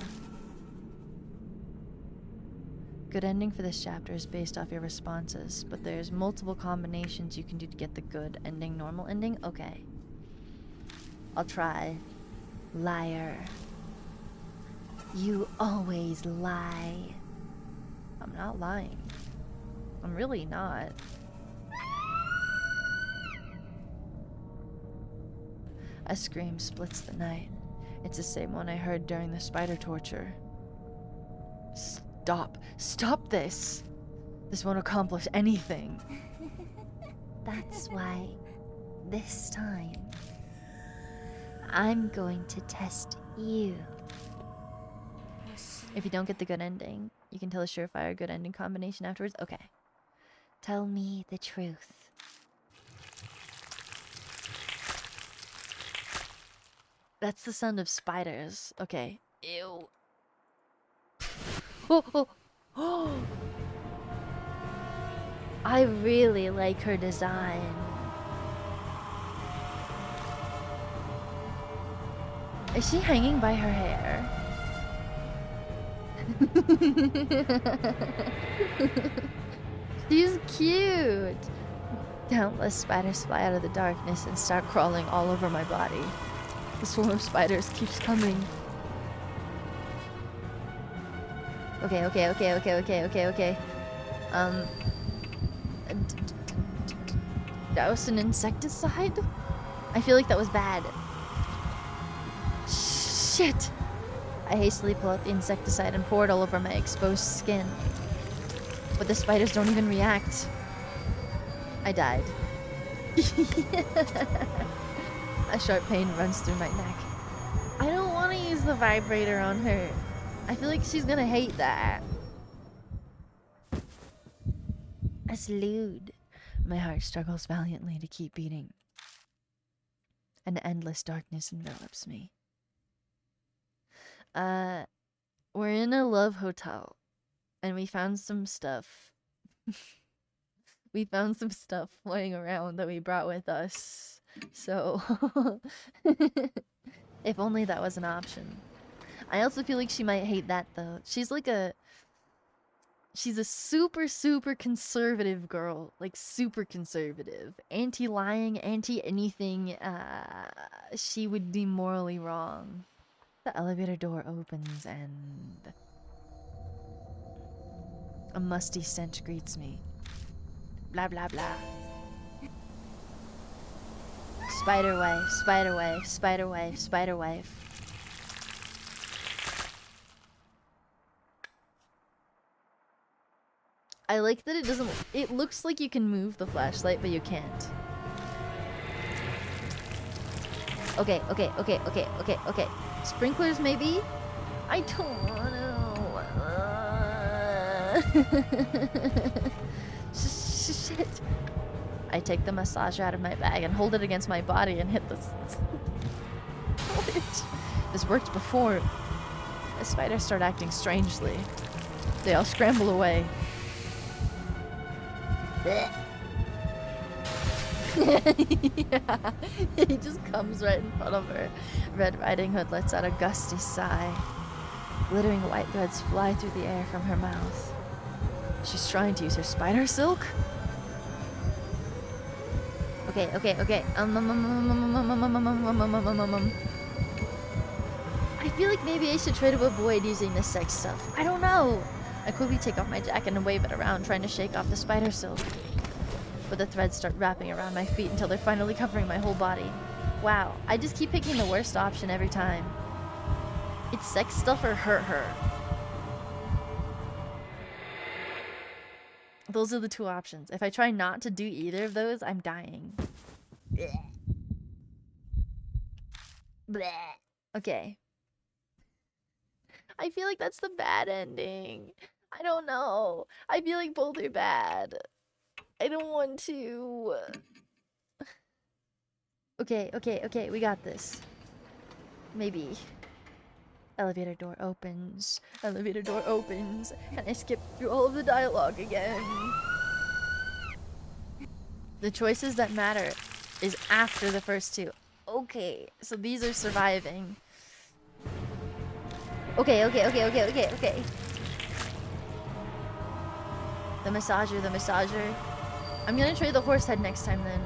Good ending for this chapter is based off your responses, but there's multiple combinations you can do to get the good ending, normal ending. Okay. I'll try. Liar. You always lie. I'm not lying. I'm really not. A scream splits the night. It's the same one I heard during the spider torture. Stop. Stop this. This won't accomplish anything. That's why, this time, I'm going to test you. If you don't get the good ending, you can tell a surefire good ending combination afterwards. Okay. Tell me the truth. That's the sound of spiders. Okay. Ew. Oh. I really like her design. Is she hanging by her hair? She's cute. Countless spiders fly out of the darkness and start crawling all over my body. The swarm of spiders keeps coming. Okay. Douse an insecticide? I feel like that was bad. Shit! I hastily pull out the insecticide and pour it all over my exposed skin. But the spiders don't even react. I died. A sharp pain runs through my neck. I don't want to use the vibrator on her. I feel like she's gonna hate that. As lewd. My heart struggles valiantly to keep beating. An endless darkness envelops me. We're in a love hotel, and we found some stuff. We found some stuff floating around that we brought with us. So, if only that was an option. I also feel like she might hate that though. She's a super, super conservative girl. Like, super conservative. Anti-lying, anti-anything. She would be morally wrong. The elevator door opens and a musty stench greets me. Blah, blah, blah. Spider wife, spider wife, spider wife, spider wife. I like that it doesn't... It looks like you can move the flashlight, but you can't. Okay, okay, okay, okay, okay, okay. Sprinklers, maybe? I don't wanna... Shit. I take the massager out of my bag and hold it against my body and hit this. This worked before. The spiders start acting strangely. They all scramble away. Yeah, he just comes right in front of her. Red Riding Hood lets out a gusty sigh. Glittering white threads fly through the air from her mouth. She's trying to use her spider silk? Okay, okay, okay. I feel like maybe I should try to avoid using this sex stuff. I don't know. I quickly take off my jacket and wave it around, trying to shake off the spider silk. But the threads start wrapping around my feet until they're finally covering my whole body. Wow, I just keep picking the worst option every time. It's sex stuff or hurt her. Those are the two options. If I try not to do either of those, I'm dying. Blech. Blech. Okay. I feel like that's the bad ending. I don't know. I feel like both are bad. I don't want to. Okay, okay, okay. We got this. Maybe. Elevator door opens. Elevator door opens. And I skip through all of the dialogue again. The choices that matter is after the first two. Okay, so these are surviving. Okay, okay, okay, okay, okay, okay. The massager, the massager. I'm gonna try the horse head next time then.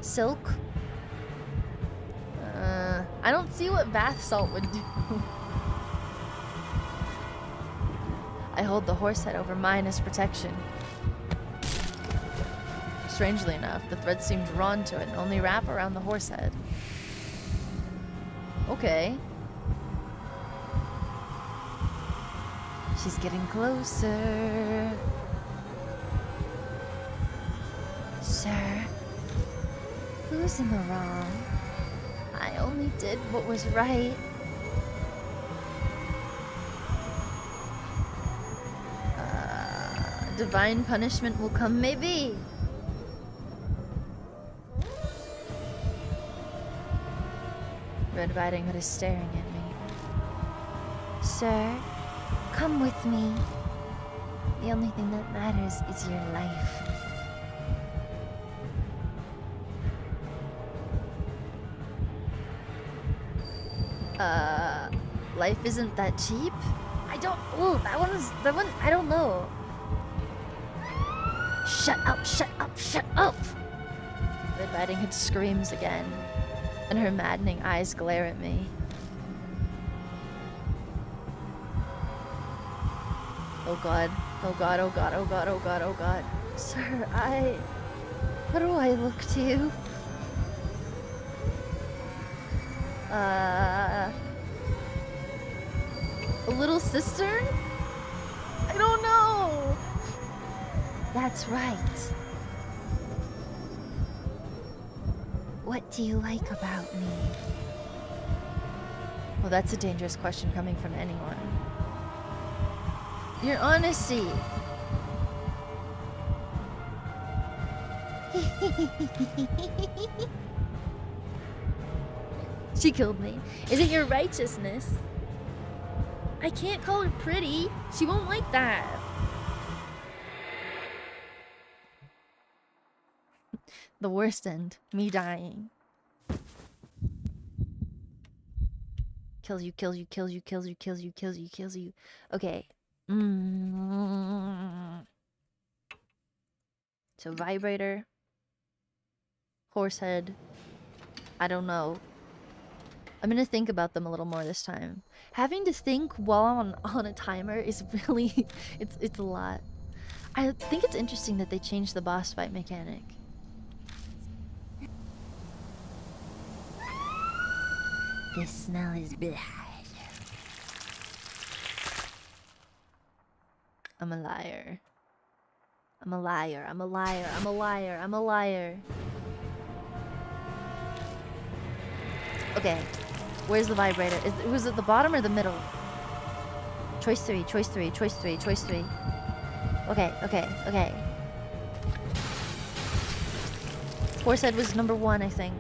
Silk? I don't see what bath salt would do. I hold the horse head over mine as protection. Strangely enough, the threads seem drawn to it and only wrap around the horse head. Okay. She's getting closer. Sir, who's in the wrong? I only did what was right. Divine punishment will come, maybe. Red Riding Hood is staring at me. Sir, come with me. The only thing that matters is your life. Life isn't that cheap? I don't. Ooh, that one, I don't know. Shut up, shut up, shut up! Red Riding Hood screams again, and her maddening eyes glare at me. Oh god, oh god, oh god, oh god, oh god, oh god. Sir, what do I look to? A little sister? I don't know. That's right. What do you like about me? Well, that's a dangerous question coming from anyone. Your honesty. She killed me. Is it your righteousness? I can't call her pretty. She won't like that. The worst end. Me dying. Kills you, kills you, kills you, kills you, kills you, kills you, kills you. Okay. So vibrator. Horse head. I don't know. I'm gonna think about them a little more this time. Having to think while I'm on a timer is really... it's a lot. I think it's interesting that they changed the boss fight mechanic. This smell is bad. I'm a liar. I'm a liar. I'm a liar. I'm a liar. I'm a liar. Okay. Where's the vibrator? Was it the bottom or the middle? Choice 3, choice 3, choice 3, choice 3. Okay, okay, okay. Horsehead was number 1, I think.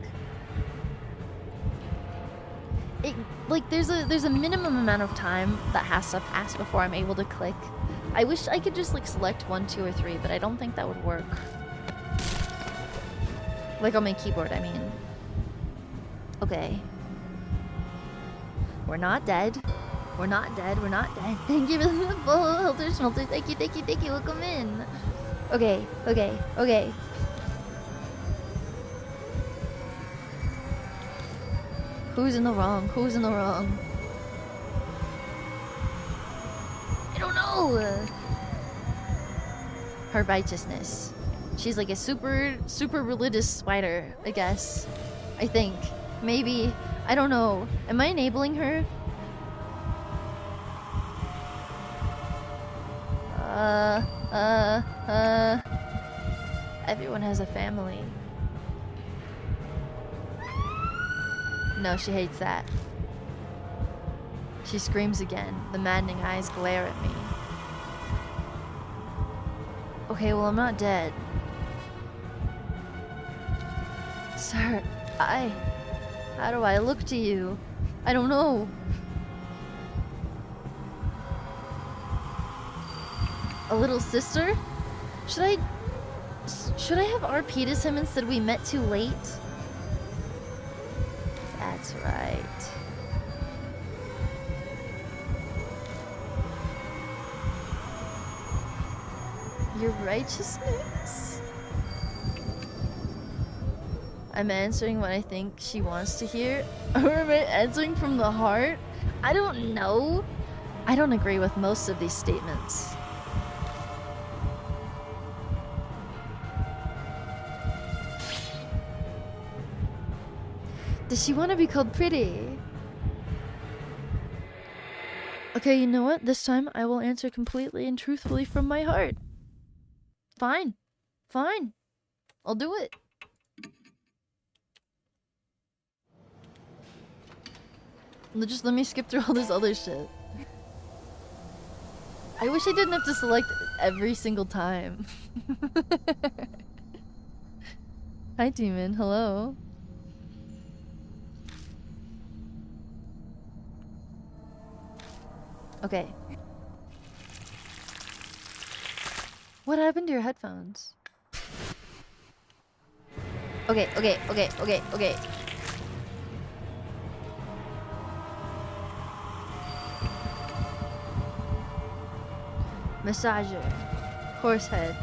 It, like, there's a minimum amount of time that has to pass before I'm able to click. I wish I could just, like, select 1, 2, or 3, but I don't think that would work. Like on my keyboard, I mean. Okay. We're not dead. We're not dead. We're not dead. Thank you for the full Helter Shelter. Thank you, thank you, thank you. Welcome in. Okay, okay, okay. Who's in the wrong? Who's in the wrong? I don't know. Her righteousness. She's like a super religious spider, I guess. I think. Maybe. I don't know. Am I enabling her? Everyone has a family. No, she hates that. She screams again. The maddening eyes glare at me. Okay, well, I'm not dead. Sir, how do I look to you? I don't know. A little sister? Should I have RP'd as him and said we met too late? That's right. Your righteousness? I'm answering what I think she wants to hear. Or am I answering from the heart? I don't know. I don't agree with most of these statements. Does she want to be called pretty? Okay, you know what? This time I will answer completely and truthfully from my heart. Fine. Fine. I'll do it. Just let me skip through all this other shit. I wish I didn't have to select every single time. Hi, Demon. Hello. Okay. What happened to your headphones? Okay. Massager. Horsehead.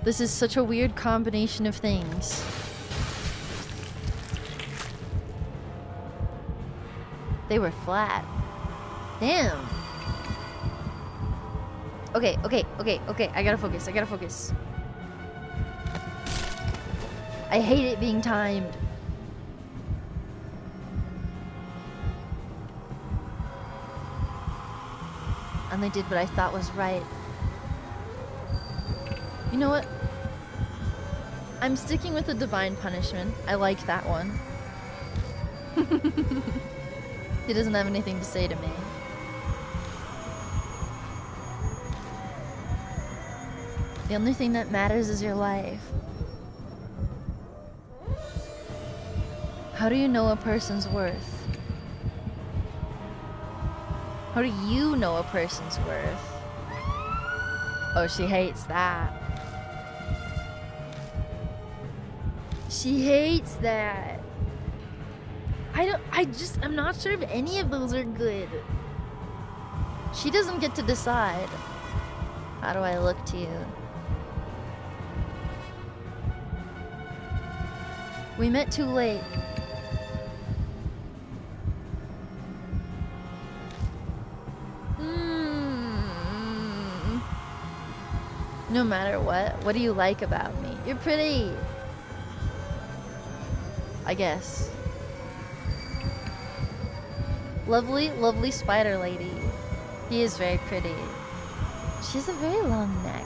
This is such a weird combination of things. They were flat. Damn. Okay. I gotta focus. I hate it being timed. only did what I thought was right. You know what? I'm sticking with the divine punishment. I like that one. He doesn't have anything to say to me. The only thing that matters is your life. How do you know a person's worth? How do you know a person's worth? Oh, she hates that. She hates that. I'm not sure if any of those are good. She doesn't get to decide. How do I look to you? We met too late. No matter what do you like about me? You're pretty. I guess. Lovely, lovely spider lady. He is very pretty. She has a very long neck.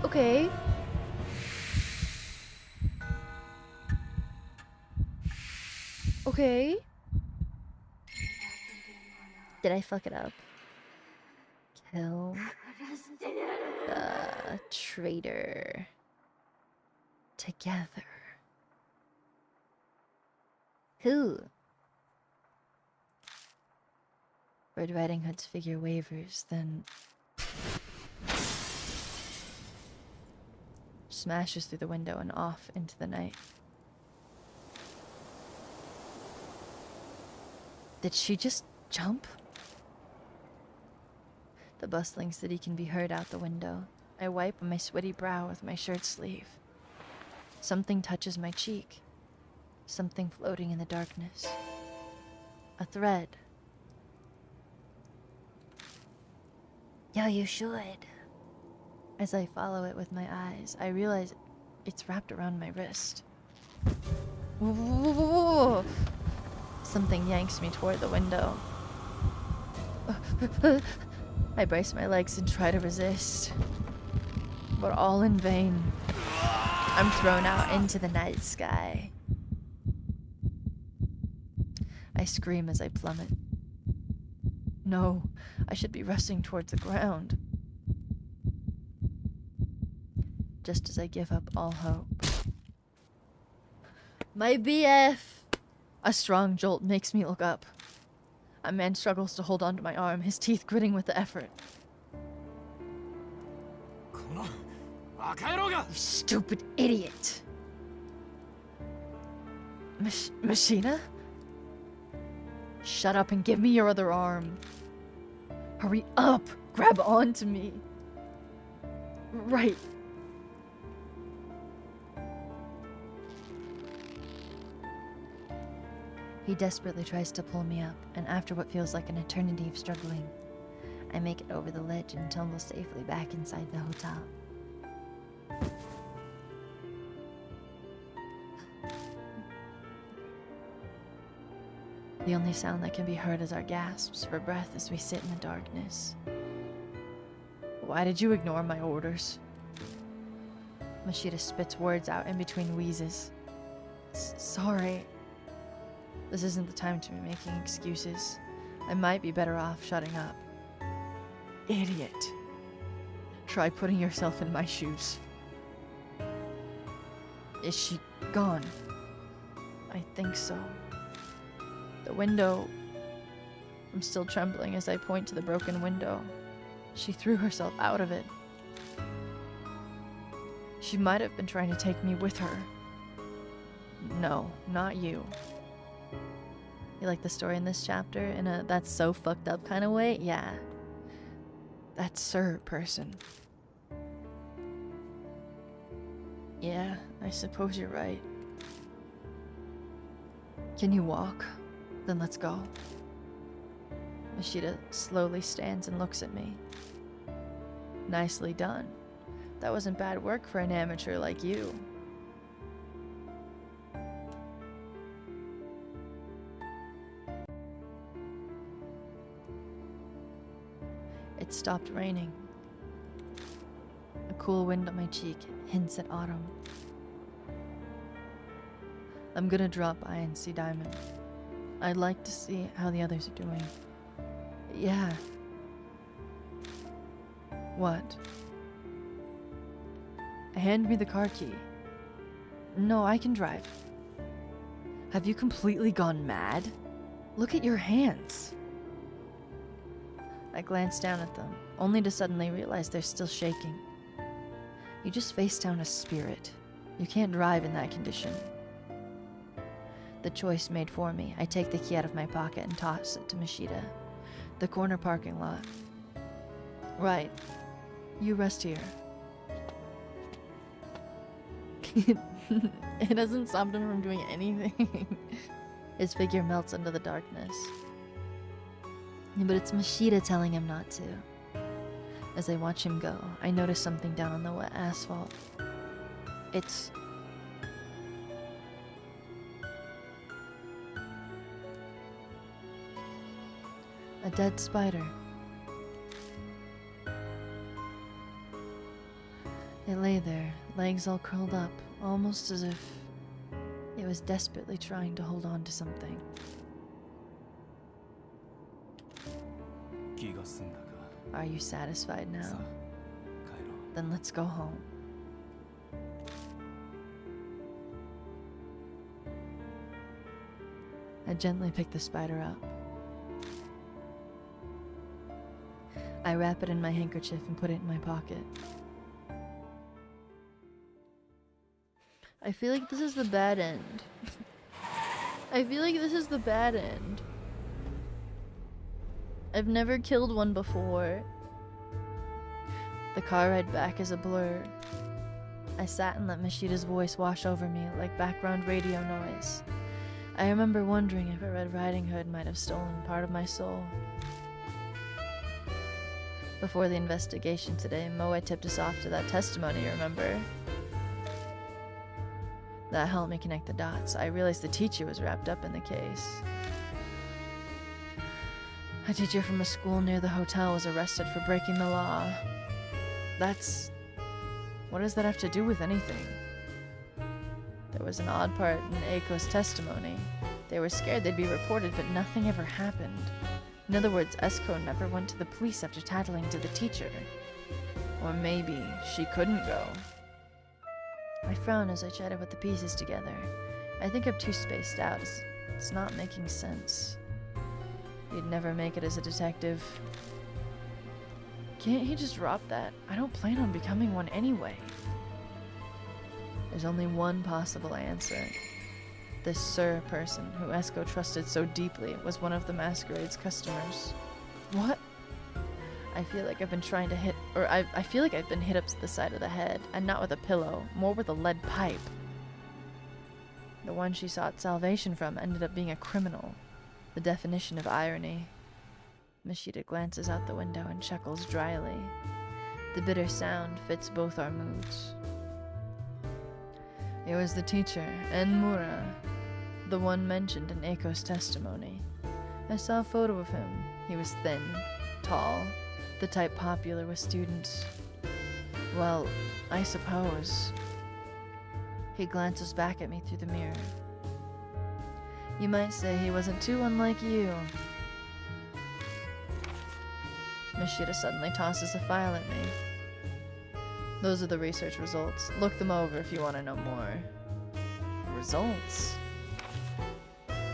Okay. Okay. Did I fuck it up? Kill the traitor together. Who? Red Riding Hood's figure wavers, then smashes through the window and off into the night. Did she just jump? The bustling city can be heard out the window. I wipe my sweaty brow with my shirt sleeve. Something touches my cheek. Something floating in the darkness. A thread. Yo, you should. As I follow it with my eyes, I realize it's wrapped around my wrist. Whoa. Something yanks me toward the window. I brace my legs and try to resist. But all in vain. I'm thrown out into the night sky. I scream as I plummet. No, I should be rushing towards the ground. Just as I give up all hope. My BF! A strong jolt makes me look up. A man struggles to hold onto my arm, his teeth gritting with the effort. You stupid idiot! Machina? Shut up and give me your other arm. Hurry up! Grab onto me. Right. He desperately tries to pull me up, and after what feels like an eternity of struggling, I make it over the ledge and tumble safely back inside the hotel. The only sound that can be heard is our gasps for breath as we sit in the darkness. Why did you ignore my orders? Machida spits words out in between wheezes. Sorry. This isn't the time to be making excuses. I might be better off shutting up. Idiot. Try putting yourself in my shoes. Is she gone? I think so. The window... I'm still trembling as I point to the broken window. She threw herself out of it. She might have been trying to take me with her. No, not you. You like the story in this chapter in a that's so fucked up kind of way? Yeah. That Sir person. Yeah, I suppose you're right. Can you walk? Then let's go. Machida slowly stands and looks at me. Nicely done. That wasn't bad work for an amateur like you. It stopped raining. A cool wind on my cheek hints at autumn. I'm gonna drop by and see Diamond. I'd like to see how the others are doing. Yeah. What? Hand me the car key. No, I can drive. Have you completely gone mad? Look at your hands. I glanced down at them, only to suddenly realize they're still shaking. You just face down a spirit. You can't drive in that condition. The choice made for me, I take the key out of my pocket and toss it to Mashita. The corner parking lot. Right. You rest here. It doesn't stop him from doing anything. His figure melts under the darkness. But it's Mashita telling him not to. As I watch him go, I notice something down on the wet asphalt. It's... a dead spider. It lay there, legs all curled up, almost as if it was desperately trying to hold on to something. Are you satisfied now? Then let's go home. I gently pick the spider up. I wrap it in my handkerchief and put it in my pocket. I feel like this is the bad end. I feel like this is the bad end. I've never killed one before. The car ride back is a blur. I sat and let Mashita's voice wash over me like background radio noise. I remember wondering if a Red Riding Hood might have stolen part of my soul. Before the investigation today, Moe tipped us off to that testimony, remember? That helped me connect the dots. I realized the teacher was wrapped up in the case. A teacher from a school near the hotel was arrested for breaking the law. That's... what does that have to do with anything? There was an odd part in Eiko's testimony. They were scared they'd be reported, but nothing ever happened. In other words, Esko never went to the police after tattling to the teacher. Or maybe she couldn't go. I frown as I try to put the pieces together. I think I'm too spaced out. It's not making sense. You'd never make it as a detective. Can't he just drop that? I don't plan on becoming one anyway. There's only one possible answer. This Sir person, who Esko trusted so deeply, was one of the masquerade's customers. What? I feel like I've been trying to hit, or I feel like I've been hit up to the side of the head, and not with a pillow, more with a lead pipe. The one she sought salvation from ended up being a criminal. The definition of irony. Mashita glances out the window and chuckles dryly. The bitter sound fits both our moods. It was the teacher, Enmura, the one mentioned in Eiko's testimony. I saw a photo of him. He was thin, tall, the type popular with students. Well, I suppose. He glances back at me through the mirror. You might say he wasn't too unlike you. Mashita suddenly tosses a file at me. Those are the research results. Look them over if you want to know more. Results?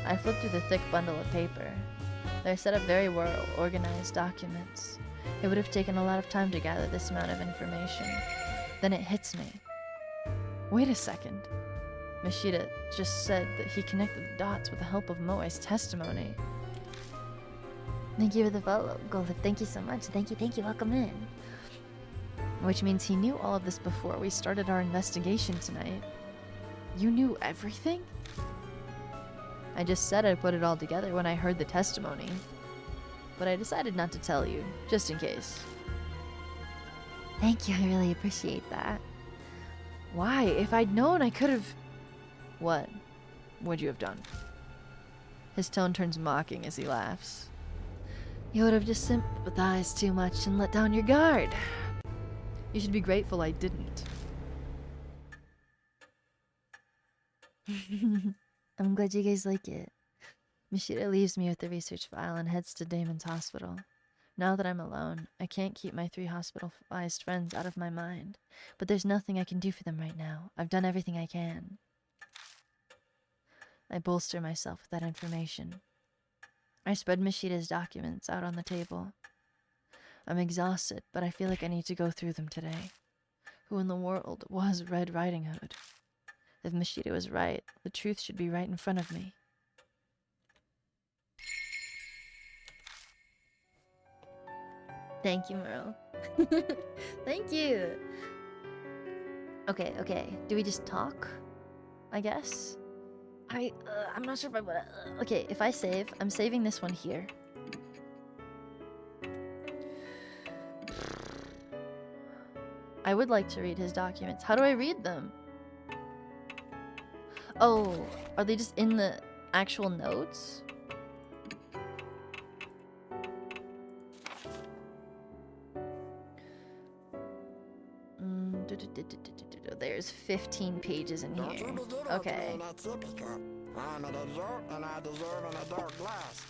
I flip through the thick bundle of paper. They're set up very well organized documents. It would have taken a lot of time to gather this amount of information. Then it hits me. Wait a second. Mashita just said that he connected the dots with the help of Moe's testimony. Thank you for the follow, Golden. Thank you so much. Thank you. Welcome in. Which means he knew all of this before we started our investigation tonight. You knew everything? I just said I'd put it all together when I heard the testimony. But I decided not to tell you, just in case. Thank you. I really appreciate that. Why? If I'd known, I could have... What would you have done? His tone turns mocking as he laughs. You would have just sympathized too much and let down your guard. You should be grateful I didn't. I'm glad you guys like it. Mishita leaves me with the research file and heads to Damon's hospital. Now that I'm alone, I can't keep my 3 hospitalized friends out of my mind. But there's nothing I can do for them right now. I've done everything I can. I bolster myself with that information. I spread Mishita's documents out on the table. I'm exhausted, but I feel like I need to go through them today. Who in the world was Red Riding Hood? If Mishita was right, the truth should be right in front of me. Thank you, Merle. Thank you. Okay. Do we just talk? I guess. I'm not sure if I would. Okay, if I save, I'm saving this one here. I would like to read his documents. How do I read them? Oh, are they just in the actual notes? There's 15 pages in Don't here. you be giving Okay. it to me in that sippy cup. I'm a dessert and I deserve in a dark glass.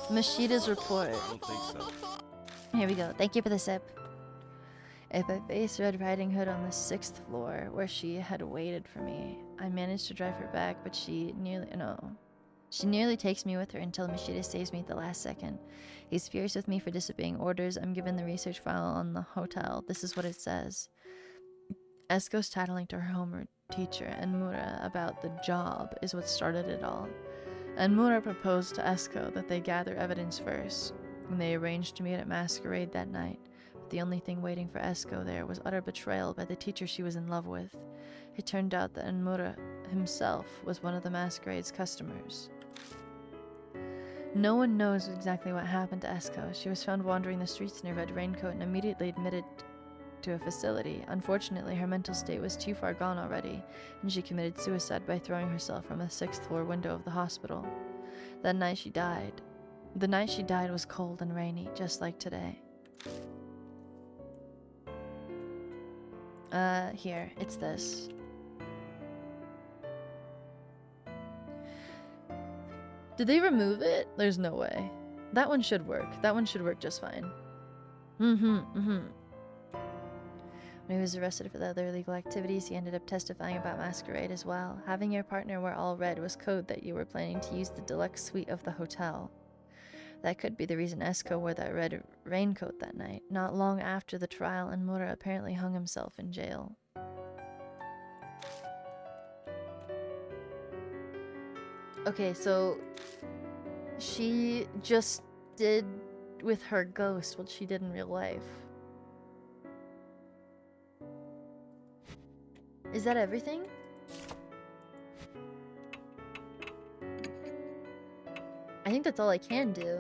Mashita's report. I don't think so. Here we go. Thank you for the sip. If I face Red Riding Hood on the 6th floor, where she had waited for me, I managed to drive her back, but she nearly takes me with her until Mishita saves me at the last second. He's furious with me for disobeying orders. I'm given the research file on the hotel. This is what it says. Esko's tattling to her homeroom teacher, and Mura, about the job is what started it all. And Mura proposed to Esko that they gather evidence first, and they arranged to meet at Masquerade that night. But the only thing waiting for Esko there was utter betrayal by the teacher she was in love with. It turned out that Enmura himself was one of the Masquerade's customers. No one knows exactly what happened to Esko. She was found wandering the streets in a red raincoat and immediately admitted to a facility. Unfortunately, her mental state was too far gone already, and she committed suicide by throwing herself from a 6th floor window of the hospital. That night she died. The night she died was cold and rainy, just like today. Here, it's this. Did they remove it? There's no way. That one should work. That one should work just fine. When he was arrested for the other illegal activities, he ended up testifying about Masquerade as well. Having your partner wear all red was code that you were planning to use the deluxe suite of the hotel. That could be the reason Esko wore that red raincoat that night. Not long after the trial, Enmura apparently hung himself in jail. Okay, so she just did with her ghost what she did in real life. Is that everything? I think that's all I can do.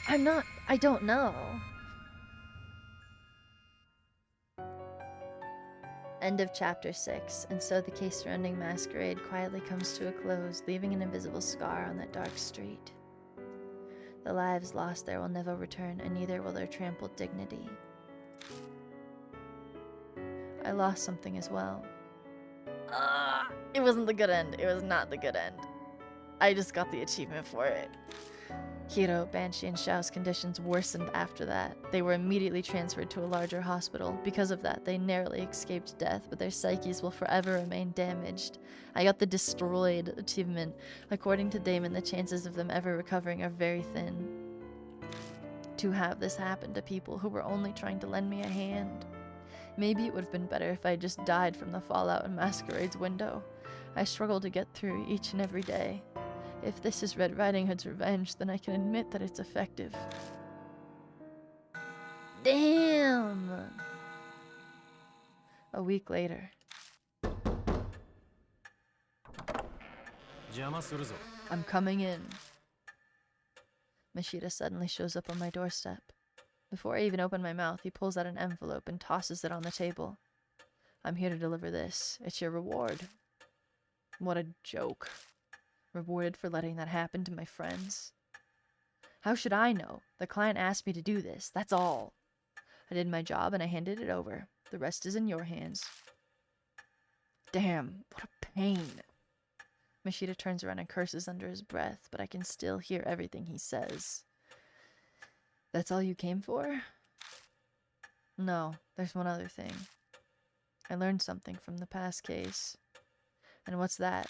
I don't know. End of chapter 6, and so the case surrounding Masquerade quietly comes to a close, leaving an invisible scar on that dark street. The lives lost there will never return, and neither will their trampled dignity. I lost something as well. It wasn't the good end. It was not the good end. I just got the achievement for it. Hiro, Banshee, and Xiao's conditions worsened after that. They were immediately transferred to a larger hospital. Because of that, they narrowly escaped death, but their psyches will forever remain damaged. I got the destroyed achievement. According to Damon, the chances of them ever recovering are very thin. To have this happen to people who were only trying to lend me a hand. Maybe it would have been better if I just died from the fallout in Masquerade's window. I struggle to get through each and every day. If this is Red Riding Hood's revenge, then I can admit that it's effective. Damn! A week later. 邪魔するぞ。 I'm coming in. Mishita suddenly shows up on my doorstep. Before I even open my mouth, he pulls out an envelope and tosses it on the table. I'm here to deliver this. It's your reward. What a joke. Rewarded for letting that happen to my friends. How should I know? The client asked me to do this, that's all. I did my job and I handed it over. The rest is in your hands. Damn, what a pain. Mashita turns around and curses under his breath, but I can still hear everything he says. That's all you came for? No, there's one other thing. I learned something from the past case. And what's that?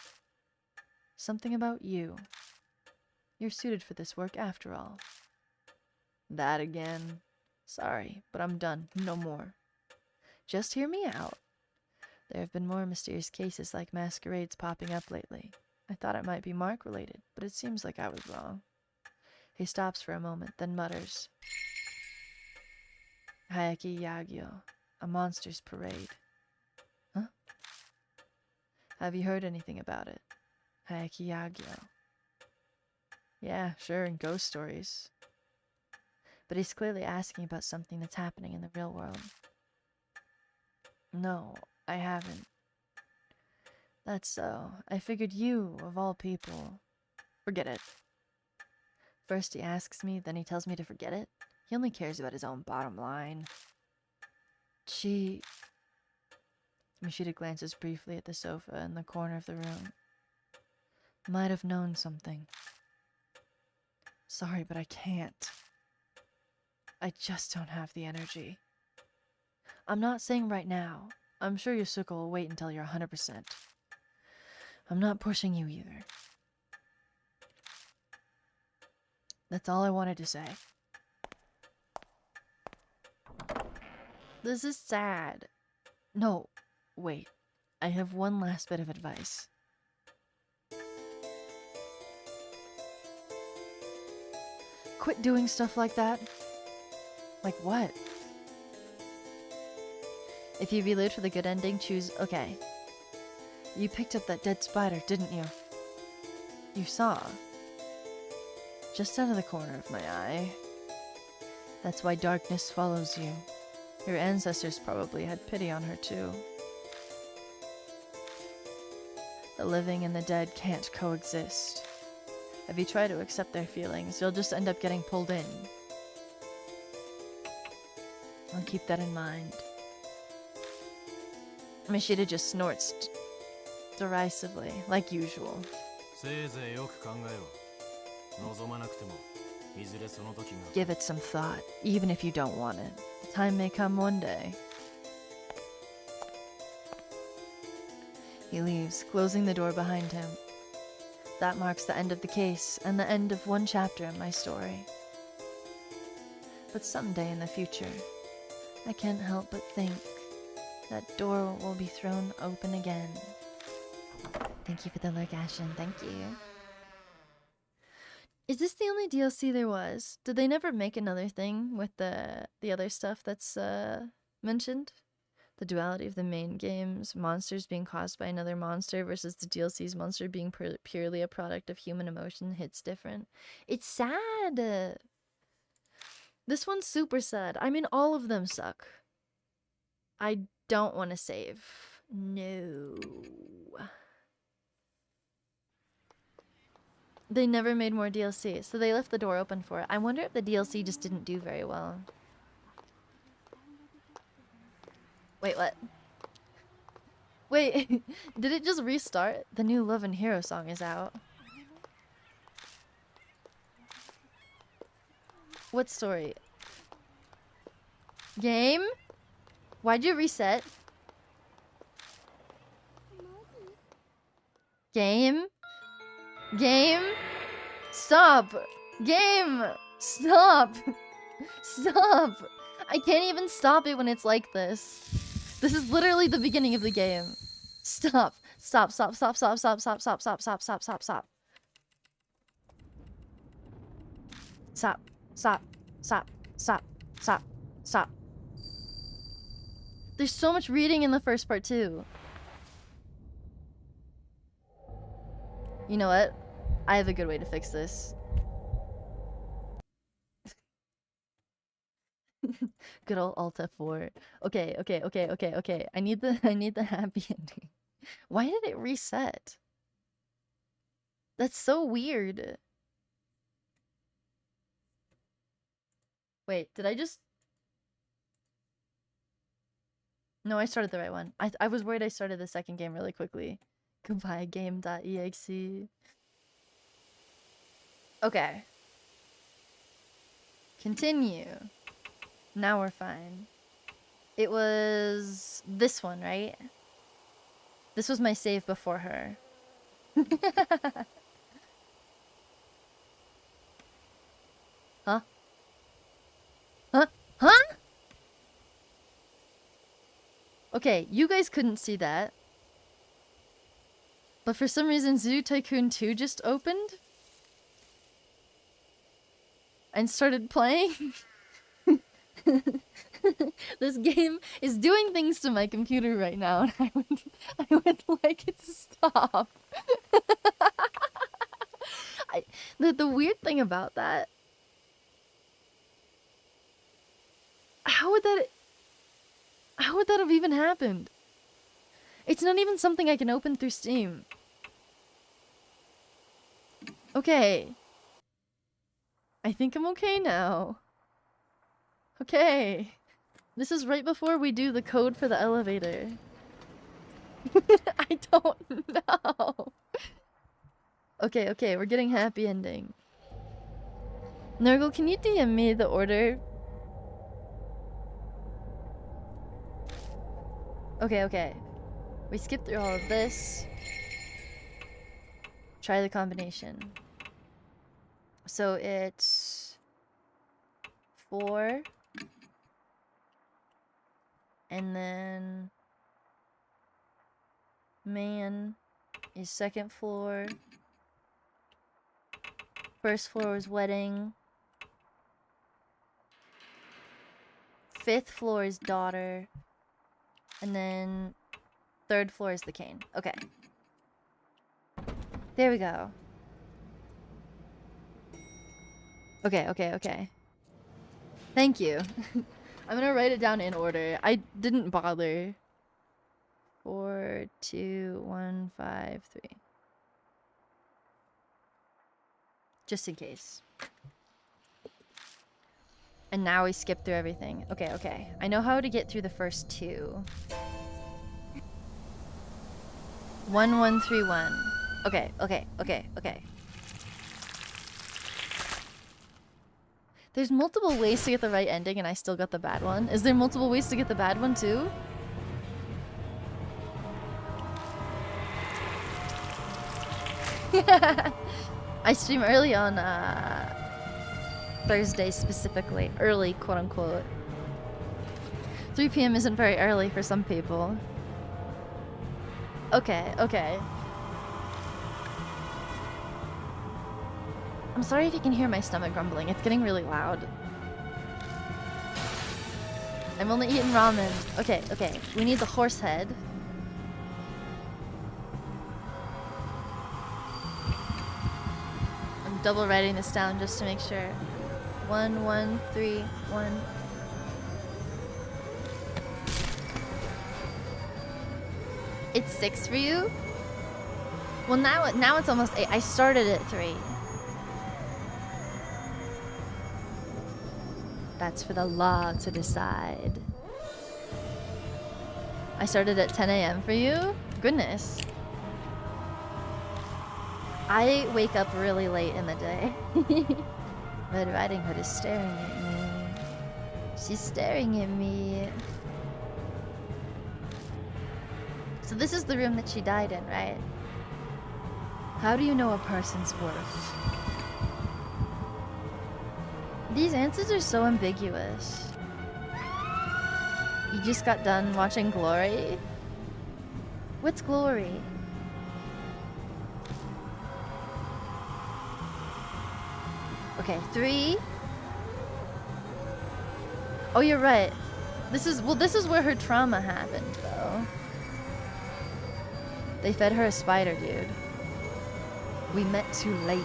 Something about you. You're suited for this work after all. That again. Sorry, but I'm done. No more. Just hear me out. There have been more mysterious cases like masquerades popping up lately. I thought it might be Mark related, but it seems like I was wrong. He stops for a moment, then mutters. Hayaki Yagyo, a monster's parade. Huh? Have you heard anything about it? Hayaki Yagyo. Yeah, sure, in ghost stories. But he's clearly asking about something that's happening in the real world. No, I haven't. That's so. I figured you, of all people... Forget it. First he asks me, then he tells me to forget it. He only cares about his own bottom line. Mashita glances briefly at the sofa in the corner of the room. Might have known something. Sorry, but I can't. I just don't have the energy. I'm not saying right now. I'm sure Yasuko will wait until you're 100%. I'm not pushing you either. That's all I wanted to say. This is sad. No, wait. I have one last bit of advice. Quit doing stuff like that. Like what? If you reload for the good ending, choose okay. You picked up that dead spider, didn't you? You saw. Just out of the corner of my eye. That's why darkness follows you. Your ancestors probably had pity on her too. The living and the dead can't coexist. If you try to accept their feelings, you'll just end up getting pulled in. I'll keep that in mind. Mashita just snorts derisively, like usual. Give it some thought, even if you don't want it. The time may come one day. He leaves, closing the door behind him. That marks the end of the case, and the end of one chapter in my story. But someday in the future, I can't help but think that door will be thrown open again. Thank you for the lurk, Ashen. Thank you. Is this the only DLC there was? Did they never make another thing with the other stuff that's mentioned? The duality of the main game's monsters being caused by another monster versus the DLC's monster being purely a product of human emotion hits different. It's sad. This one's super sad. I mean, all of them suck. I don't want to save. No. They never made more DLC, so they left the door open for it. I wonder if the DLC just didn't do very well. Wait, what? Wait, did it just restart? The new Love and Hero song is out. What story? Game? Why'd you reset? Game? Game? Stop! Game! Stop! Stop! I can't even stop it when it's like this. This is literally the beginning of the game. Stop. Stop, stop, stop, stop, stop, stop, stop, stop, stop, stop, stop, stop. Stop. Stop. Stop. Stop. Stop. Stop. There's so much reading in the first part too. You know what? I have a good way to fix this. Good old Alt F4. Okay. I need the happy ending. Why did it reset? That's so weird. Wait, did I just... No, I started the right one. I was worried I started the second game really quickly. Goodbye game.exe. Okay. Continue. Now we're fine. It was this one, right? This was my save before her. Huh? Huh? Huh? Okay, you guys couldn't see that. But for some reason Zoo Tycoon 2 just opened. And started playing. This game is doing things to my computer right now, and I would like it to stop. The weird thing about that, how would that have even happened? It's not even something I can open through Steam. Okay. I think I'm okay now. Okay. This is right before we do the code for the elevator. I don't know. Okay, okay, we're getting happy ending. Nurgle, can you DM me the order? Okay, okay. We skipped through all of this. Try the combination. So it's 4. And then man is second floor. First floor is wedding. 5th floor is daughter. And then 3rd floor is the cane. Okay. There we go. Okay, okay, okay. Thank you. I'm gonna write it down in order. I didn't bother. 4, 2, 1, 5, 3. Just in case. And now we skip through everything. Okay, okay. I know how to get through the first 2. 1131. Okay, okay, okay, okay. There's multiple ways to get the right ending and I still got the bad one. Is there multiple ways to get the bad one too? I stream early on Thursday specifically. Early, quote unquote. 3 PM isn't very early for some people. Okay, okay. I'm sorry if you can hear my stomach grumbling. It's getting really loud. I'm only eating ramen. Okay, okay. We need the horse head. I'm double writing this down just to make sure. 1, 1, 3, 1. It's 6 for you? Well, now it's almost 8. I started at 3. That's for the law to decide. I started at 10 AM for you? Goodness. I wake up really late in the day. Red Riding Hood is staring at me. She's staring at me. So this is the room that she died in, right? How do you know a person's worth? These answers are so ambiguous. You just got done watching Glory? What's Glory? Okay, 3. Oh, you're right. This is where her trauma happened, though. They fed her a spider, dude. We met too late.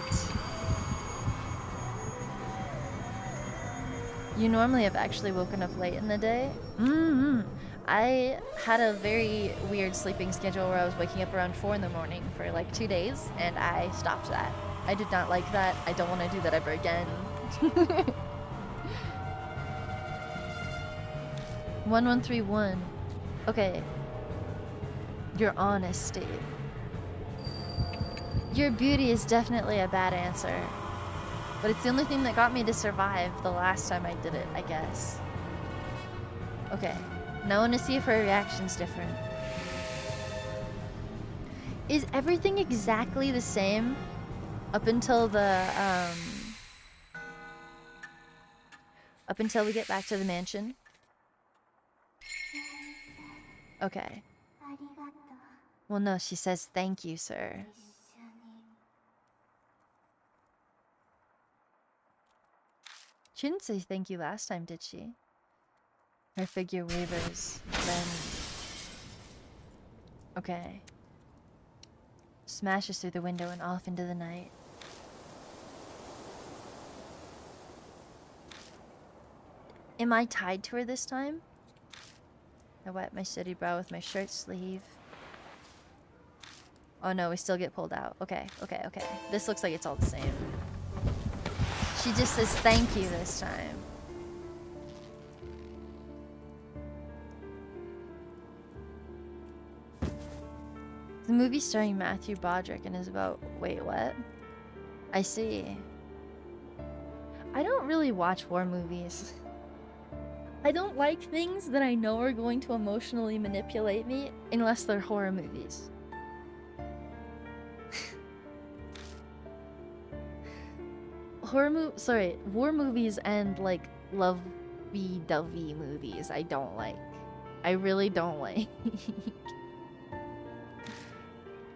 You normally have actually woken up late in the day? I had a very weird sleeping schedule where I was waking up around 4 in the morning for like 2 days, and I stopped that. I did not like that. I don't want to do that ever again. 1131. Okay. Your honesty. Your beauty is definitely a bad answer. But it's the only thing that got me to survive the last time I did it, I guess. Okay. Now I want to see if her reaction's different. Is everything exactly the same up until the, up until we get back to the mansion? Okay. Well, no, she says thank you, sir. She didn't say thank you last time, did she? Her figure wavers, then... Okay. Smashes through the window and off into the night. Am I tied to her this time? I wipe my sooty brow with my shirt sleeve. Oh no, we still get pulled out. Okay, okay, okay. This looks like it's all the same. She just says thank you this time. The movie starring Matthew Broderick and is about... Wait, what? I see. I don't really watch war movies. I don't like things that I know are going to emotionally manipulate me unless they're horror movies. War movies and like lovey-dovey movies I don't like. I really don't like.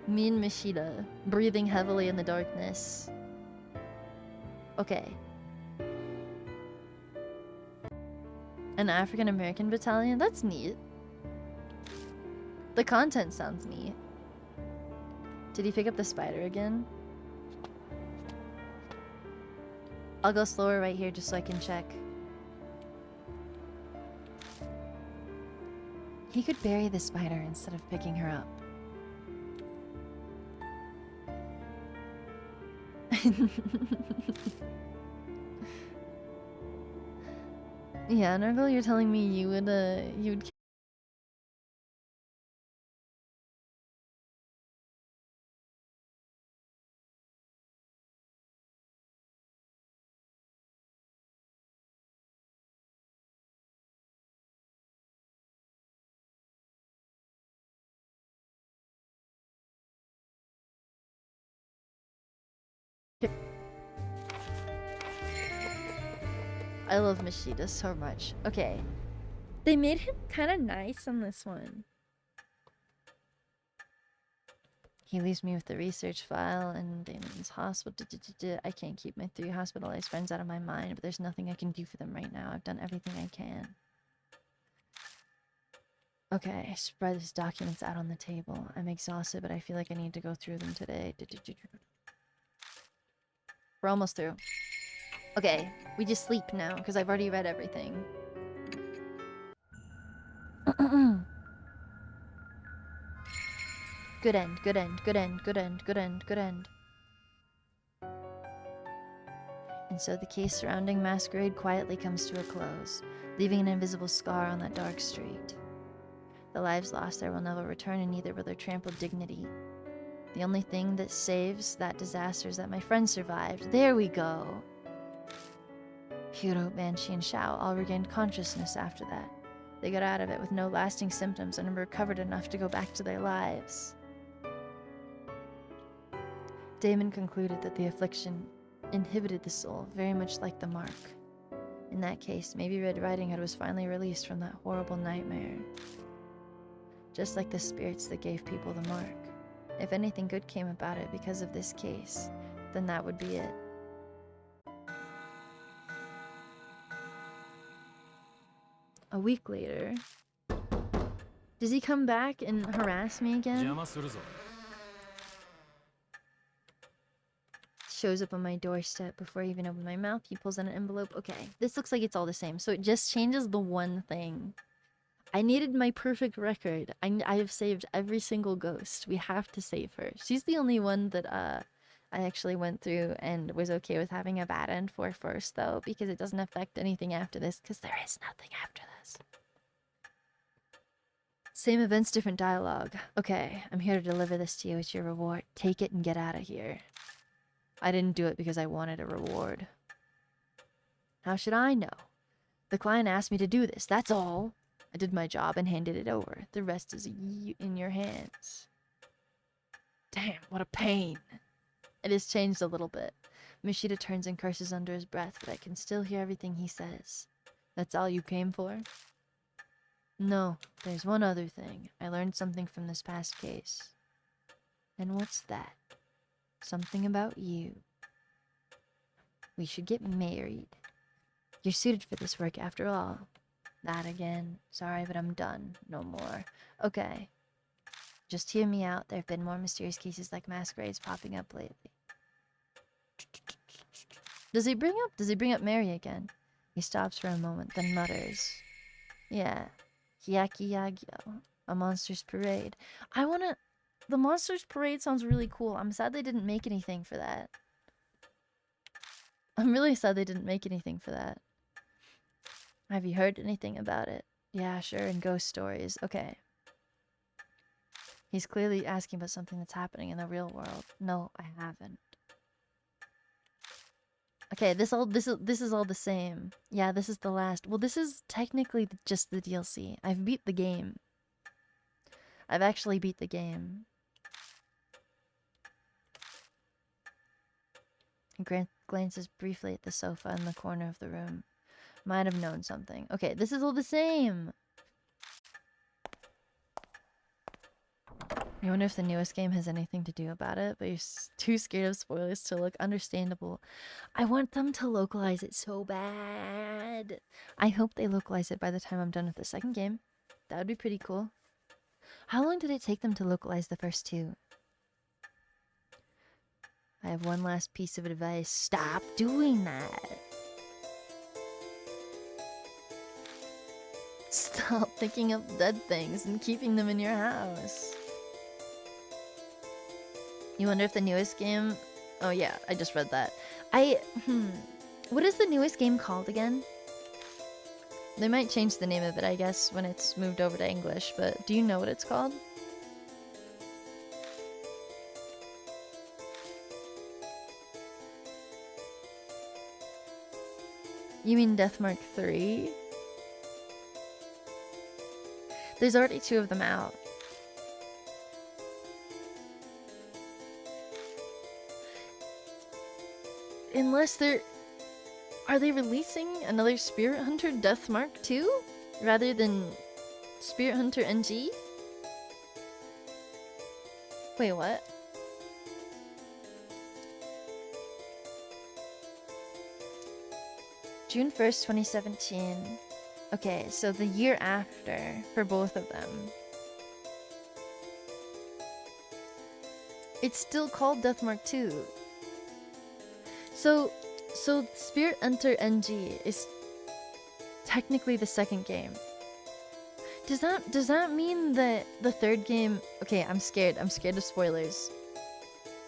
Me and Mishida, breathing heavily in the darkness. Okay. An African American battalion? That's neat. The content sounds neat. Did he pick up the spider again? I'll go slower right here just so I can check. He could bury the spider instead of picking her up. Yeah, Nurgle, you're telling me you would I love Mishida so much. Okay. They made him kind of nice on this one. He leaves me with the research file and Damon's hospital. I can't keep my 3 hospitalized friends out of my mind, but there's nothing I can do for them right now. I've done everything I can. Okay, I spread his documents out on the table. I'm exhausted, but I feel like I need to go through them today. We're almost through. Okay, we just sleep now, because I've already read everything. Good end, good end, good end, good end, good end, good end. And so the case surrounding Masquerade quietly comes to a close, leaving an invisible scar on that dark street. The lives lost there will never return, and neither will their trampled dignity. The only thing that saves that disaster is that my friend survived. There we go! Hiro, Banshee, and Shao all regained consciousness after that. They got out of it with no lasting symptoms and recovered enough to go back to their lives. Damon concluded that the affliction inhibited the soul, very much like the mark. In that case, maybe Red Riding Hood was finally released from that horrible nightmare. Just like the spirits that gave people the mark. If anything good came about it because of this case, then that would be it. A week later... Does he come back and harass me again? Shows up on my doorstep before I even open my mouth. He pulls out an envelope. Okay, this looks like it's all the same. So it just changes the one thing. I needed my perfect record. I have saved every single ghost. We have to save her. She's the only one that I actually went through and was okay with having a bad end for first, though, because it doesn't affect anything after this, because there is nothing after this. Same events, different dialogue. Okay, I'm here to deliver this to you. It's your reward. Take it and get out of here. I didn't do it because I wanted a reward. How should I know? The client asked me to do this, that's all. I did my job and handed it over. The rest is in your hands. Damn, what a pain. It has changed a little bit. Mishita turns and curses under his breath, but I can still hear everything he says. That's all you came for? No, there's one other thing. I learned something from this past case. And what's that? Something about you. We should get married. You're suited for this work after all. That again. Sorry, but I'm done. No more. Okay. Just hear me out. There have been more mysterious cases like masquerades popping up lately. Does he bring up Mary again? He stops for a moment, then mutters. Yeah. Hyaki Yagyo. A monster's parade. The monster's parade sounds really cool. I'm sad they didn't make anything for that. I'm really sad they didn't make anything for that. Have you heard anything about it? Yeah, sure, in ghost stories. Okay. He's clearly asking about something that's happening in the real world. No, I haven't. Okay, this is all the same. Yeah, this is the last. Well, this is technically just the DLC. I've beat the game. I've actually beat the game. He glances briefly at the sofa in the corner of the room. Might have known something. Okay, this is all the same. I wonder if the newest game has anything to do about it, but you're too scared of spoilers to look understandable. I want them to localize it so bad. I hope they localize it by the time I'm done with the second game. That would be pretty cool. How long did it take them to localize the first two? I have one last piece of advice. Stop doing that. Stop picking up dead things and keeping them in your house. You wonder if the newest game... Oh yeah, I just read that. What is the newest game called again? They might change the name of it, I guess, when it's moved over to English, but do you know what it's called? You mean Deathmark 3? There's already 2 of them out. Unless they're... Are they releasing another Spirit Hunter Deathmark 2? Rather than Spirit Hunter NG? Wait, what? June 1st, 2017. Okay, so the year after for both of them. It's still called Deathmark 2. So Spirit Hunter NG is technically the second game. Does that mean that the third game... Okay, I'm scared of spoilers.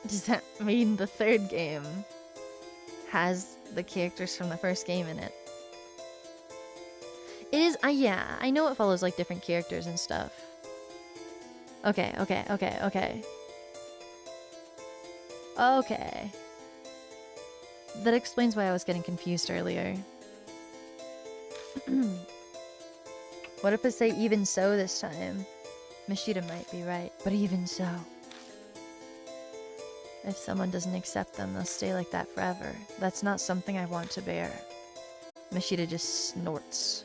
Does that mean the third game has the characters from the first game in it? It is... yeah, I know it follows like different characters and stuff. Okay. Okay. That explains why I was getting confused earlier. What if I say even so this time? Mishita might be right, but even so. If someone doesn't accept them, they'll stay like that forever. That's not something I want to bear. Mishita just snorts.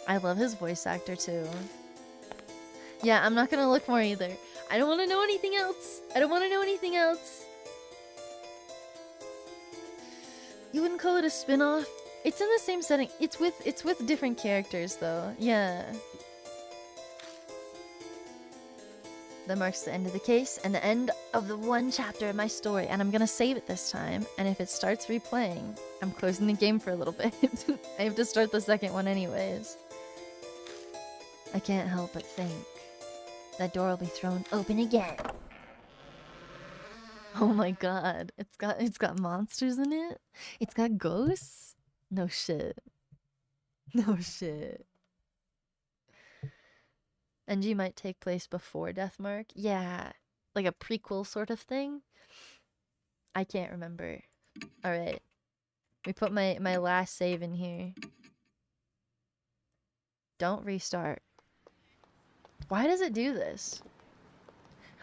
I love his voice actor too. Yeah, I'm not gonna look more either. I don't want to know anything else. You wouldn't call it a spin-off? It's in the same setting. It's with different characters though. Yeah. That marks the end of the case and the end of the one chapter of my story, and I'm gonna save it this time, and if it starts replaying, I'm closing the game for a little bit. I have to start the second one anyways. I can't help but think that door will be thrown open again. Oh my god, it's got monsters in it? It's got ghosts? No shit. No shit. NG might take place before Deathmark. Yeah, like a prequel sort of thing. I can't remember. Alright. We put my last save in here. Don't restart. Why does it do this?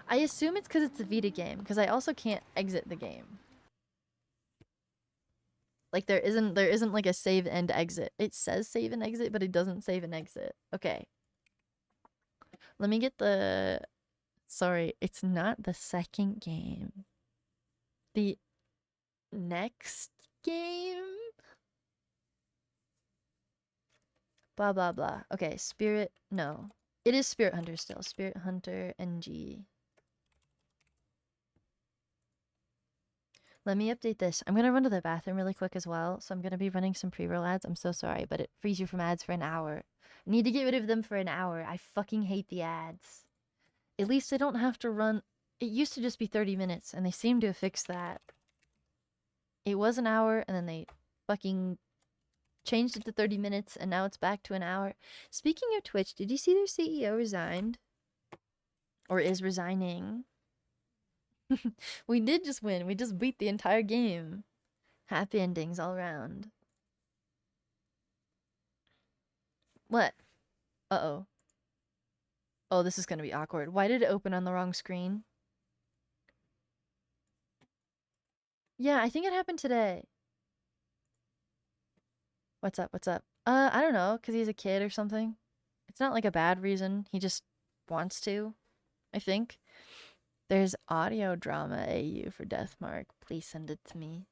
I assume it's because it's a Vita game, because I also can't exit the game. Like there isn't like a save and exit. It says save and exit, but it doesn't save and exit. Okay. Let me get the... Sorry, it's not the second game. The next game? Blah, blah, blah. Okay, Spirit... No. It is Spirit Hunter still. Spirit Hunter NG. Let me update this. I'm gonna run to the bathroom really quick as well, so I'm gonna be running some pre-roll ads. I'm so sorry, but it frees you from ads for an hour. I need to get rid of them for an hour. I fucking hate the ads. At least I don't have to run... It used to just be 30 minutes, and they seem to have fixed that. It was an hour, and then they fucking changed it to 30 minutes, and now it's back to an hour. Speaking of Twitch, did you see their CEO resigned? Or is resigning? We did just win. We just beat the entire game. Happy endings all around. What? Uh-oh. Oh, this is gonna be awkward. Why did it open on the wrong screen? Yeah, I think it happened today. What's up? What's up? I don't know, because he's a kid or something. It's not like a bad reason. He just wants to, I think. There's audio drama AU for Deathmark. Please send it to me.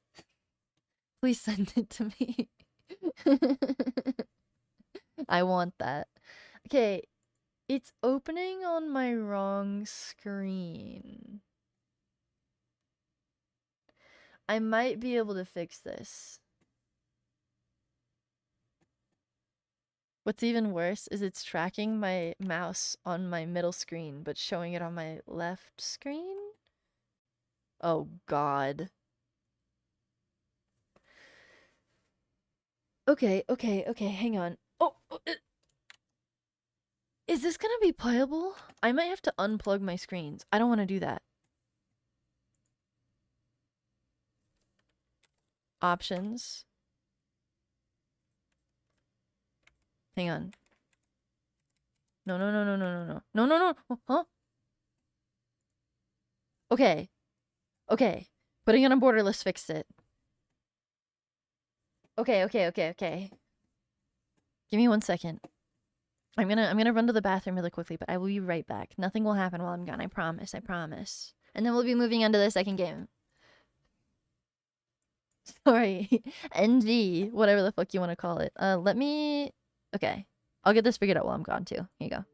Please send it to me. I want that. Okay, it's opening on my wrong screen. I might be able to fix this. What's even worse is it's tracking my mouse on my middle screen, but showing it on my left screen? Oh god. Okay, hang on. Is this gonna be playable? I might have to unplug my screens. I don't want to do that. Options. Hang on. No. Huh? Okay. Putting it on borderless fixed it. Okay. Give me 1 second. I'm gonna run to the bathroom really quickly, but I will be right back. Nothing will happen while I'm gone, I promise. And then we'll be moving on to the second game. Sorry. NG, whatever the fuck you want to call it. Let me... Okay. I'll get this figured out while I'm gone, too. Here you go.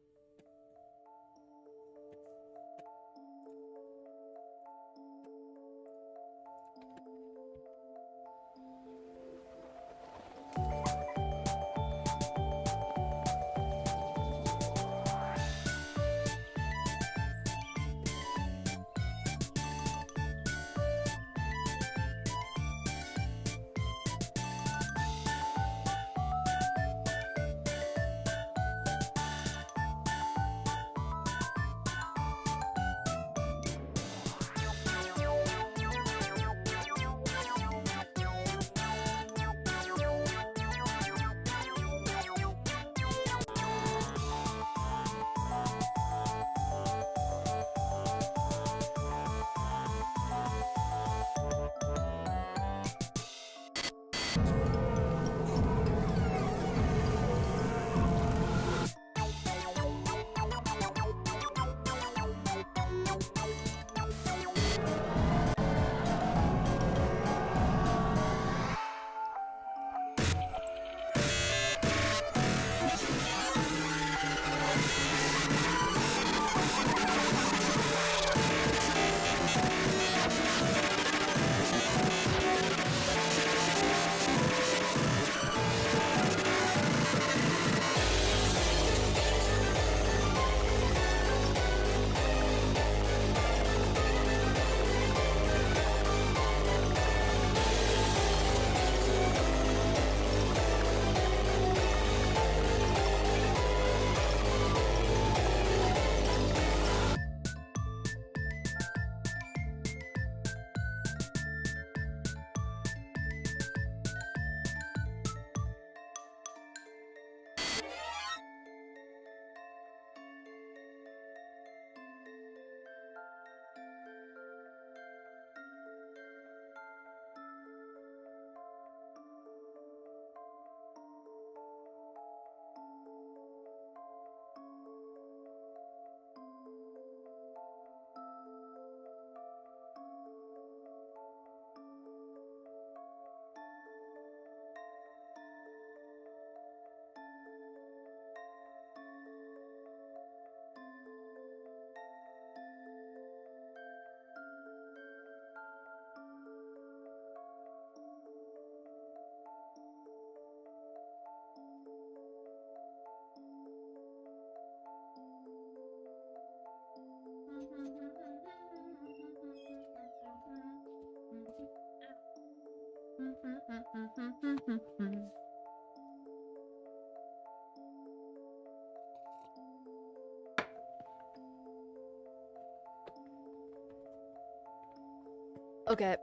Okay.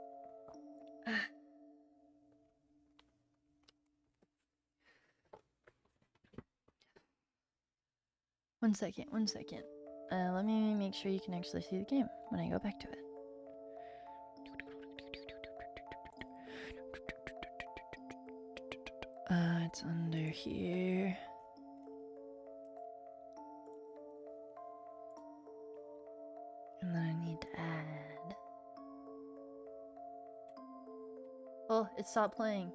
One second, one second. Let me make sure you can actually see the game when I go back to it. It's under here. And then I need to add. Oh, it stopped playing.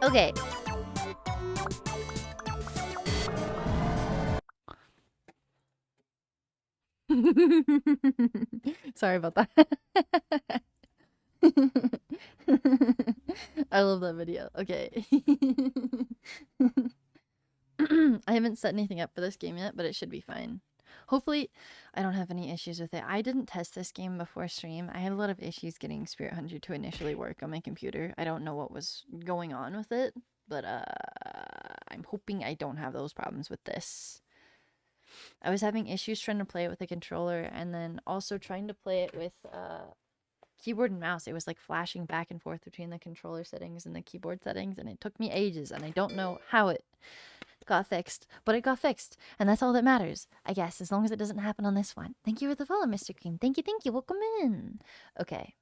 Okay. Sorry about that. I love that video. Okay. I haven't set anything up for this game yet, but it should be fine. Hopefully, I don't have any issues with it. I didn't test this game before stream. I had a lot of issues getting Spirit Hunter to initially work on my computer. I don't know what was going on with it, but I'm hoping I don't have those problems with this. I was having issues trying to play it with a controller, and then also trying to play it with keyboard and mouse. It was like flashing back and forth between the controller settings and the keyboard settings, and it took me ages, and I don't know how it got fixed, but it got fixed, and that's all that matters, I guess, as long as it doesn't happen on this one. Thank you for the follow, Mr. Cream. Thank you, welcome in. Okay.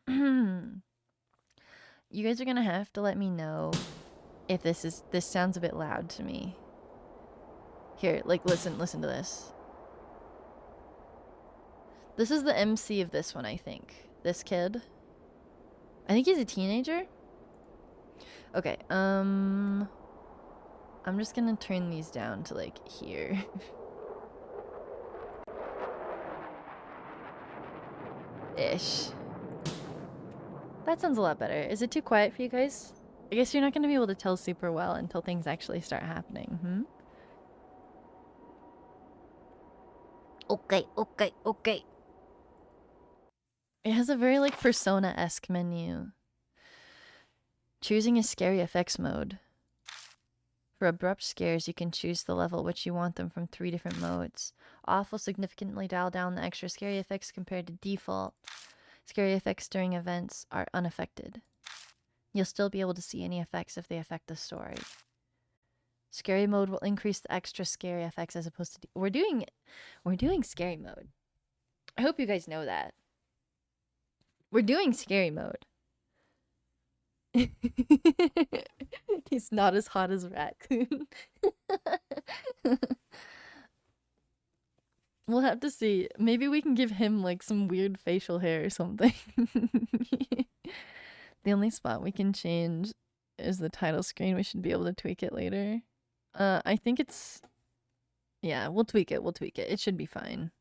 You guys are gonna have to let me know if this sounds a bit loud to me. Here, like, listen to this. This is the MC of this one, I think. This kid. I think he's a teenager. Okay, I'm just gonna turn these down to, like, here. Ish. That sounds a lot better. Is it too quiet for you guys? I guess you're not gonna be able to tell super well until things actually start happening, Okay. It has a very, like, Persona-esque menu. Choosing a scary effects mode. For abrupt scares, you can choose the level at which you want them from 3 different modes. Off will significantly dial down the extra scary effects compared to default. Scary effects during events are unaffected. You'll still be able to see any effects if they affect the story. Scary mode will increase the extra scary effects as opposed to... We're doing scary mode. I hope you guys know that. We're doing scary mode. He's not as hot as Raccoon. We'll have to see. Maybe we can give him, like, some weird facial hair or something. The only spot we can change is the title screen. We should be able to tweak it later. I think it's... Yeah, we'll tweak it. It should be fine.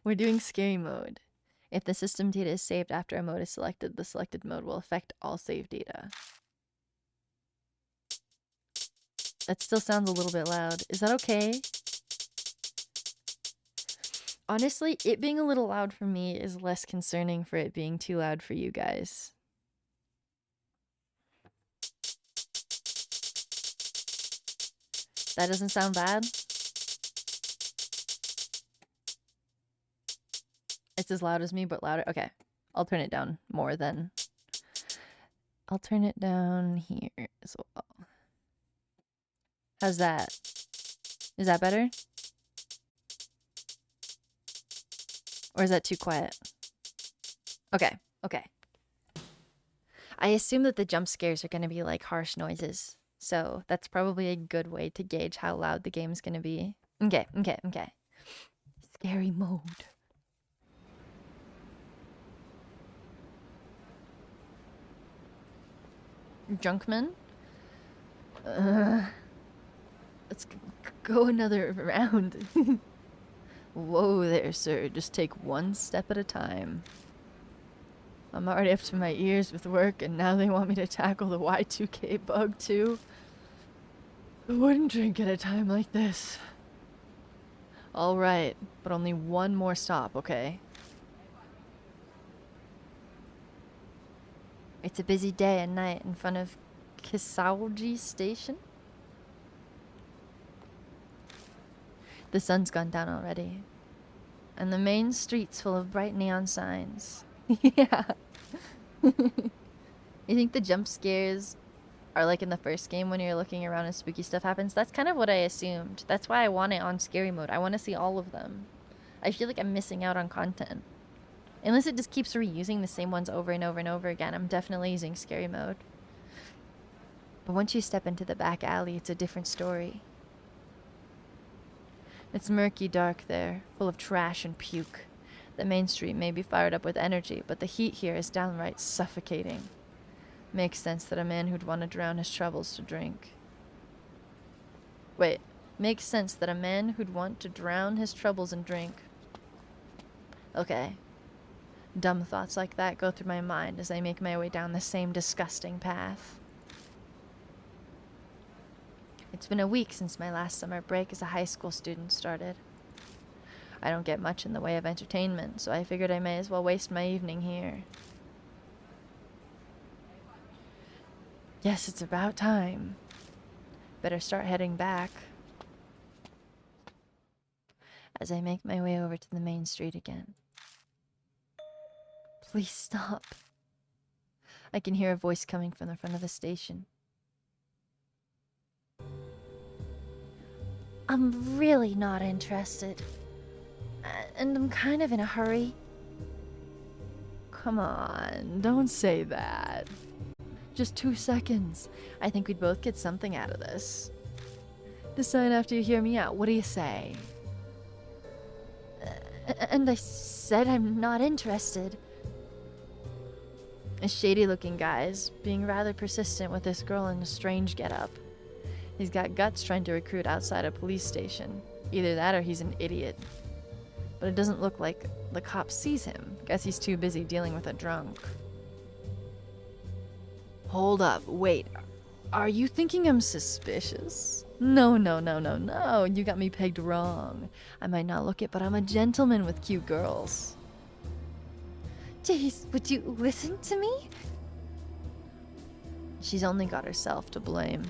We're doing scary mode. If the system data is saved after a mode is selected, the selected mode will affect all save data. That still sounds a little bit loud. Is that okay? Honestly, it being a little loud for me is less concerning for it being too loud for you guys. That doesn't sound bad? It's as loud as me, but louder. Okay. I'll turn it down more then. I'll turn it down here as well. How's that? Is that better? Or is that too quiet? Okay, okay. I assume that the jump scares are going to be like harsh noises. So that's probably a good way to gauge how loud the game's going to be. Okay, okay, okay. Scary mode. Junkman? Let's go another round. Whoa there, sir. Just take one step at a time. I'm already up to my ears with work, and now they want me to tackle the Y2K bug, too. Who wouldn't drink at a time like this? Alright, but only one more stop, okay? It's a busy day and night in front of Kisauji Station. The sun's gone down already, and the main street's full of bright neon signs. Yeah. You think the jump scares are like in the first game when you're looking around and spooky stuff happens? That's kind of what I assumed. That's why I want it on scary mode. I want to see all of them. I feel like I'm missing out on content. Unless it just keeps reusing the same ones over and over and over again, I'm definitely using scary mode. But once you step into the back alley, it's a different story. It's murky dark there, full of trash and puke. The main street may be fired up with energy, but the heat here is downright suffocating. Makes sense that a man who'd want to drown his troubles to drink. Wait, makes sense that a man who'd want to drown his troubles and drink. Okay. Dumb thoughts like that go through my mind as I make my way down the same disgusting path. It's been a week since my last summer break as a high school student started. I don't get much in the way of entertainment, so I figured I may as well waste my evening here. Yes, it's about time. Better start heading back. As I make my way over to the main street again. Please stop. I can hear a voice coming from the front of the station. I'm really not interested. And I'm kind of in a hurry. Come on, don't say that. Just 2 seconds. I think we'd both get something out of this. Decide after you hear me out. What do you say? And I said I'm not interested. A shady-looking guy's being rather persistent with this girl in a strange getup. He's got guts trying to recruit outside a police station. Either that or he's an idiot. But it doesn't look like the cop sees him. Guess he's too busy dealing with a drunk. Hold up, wait. Are you thinking I'm suspicious? No, no, no, no, no. You got me pegged wrong. I might not look it, but I'm a gentleman with cute girls. Jeez, would you listen to me? She's only got herself to blame.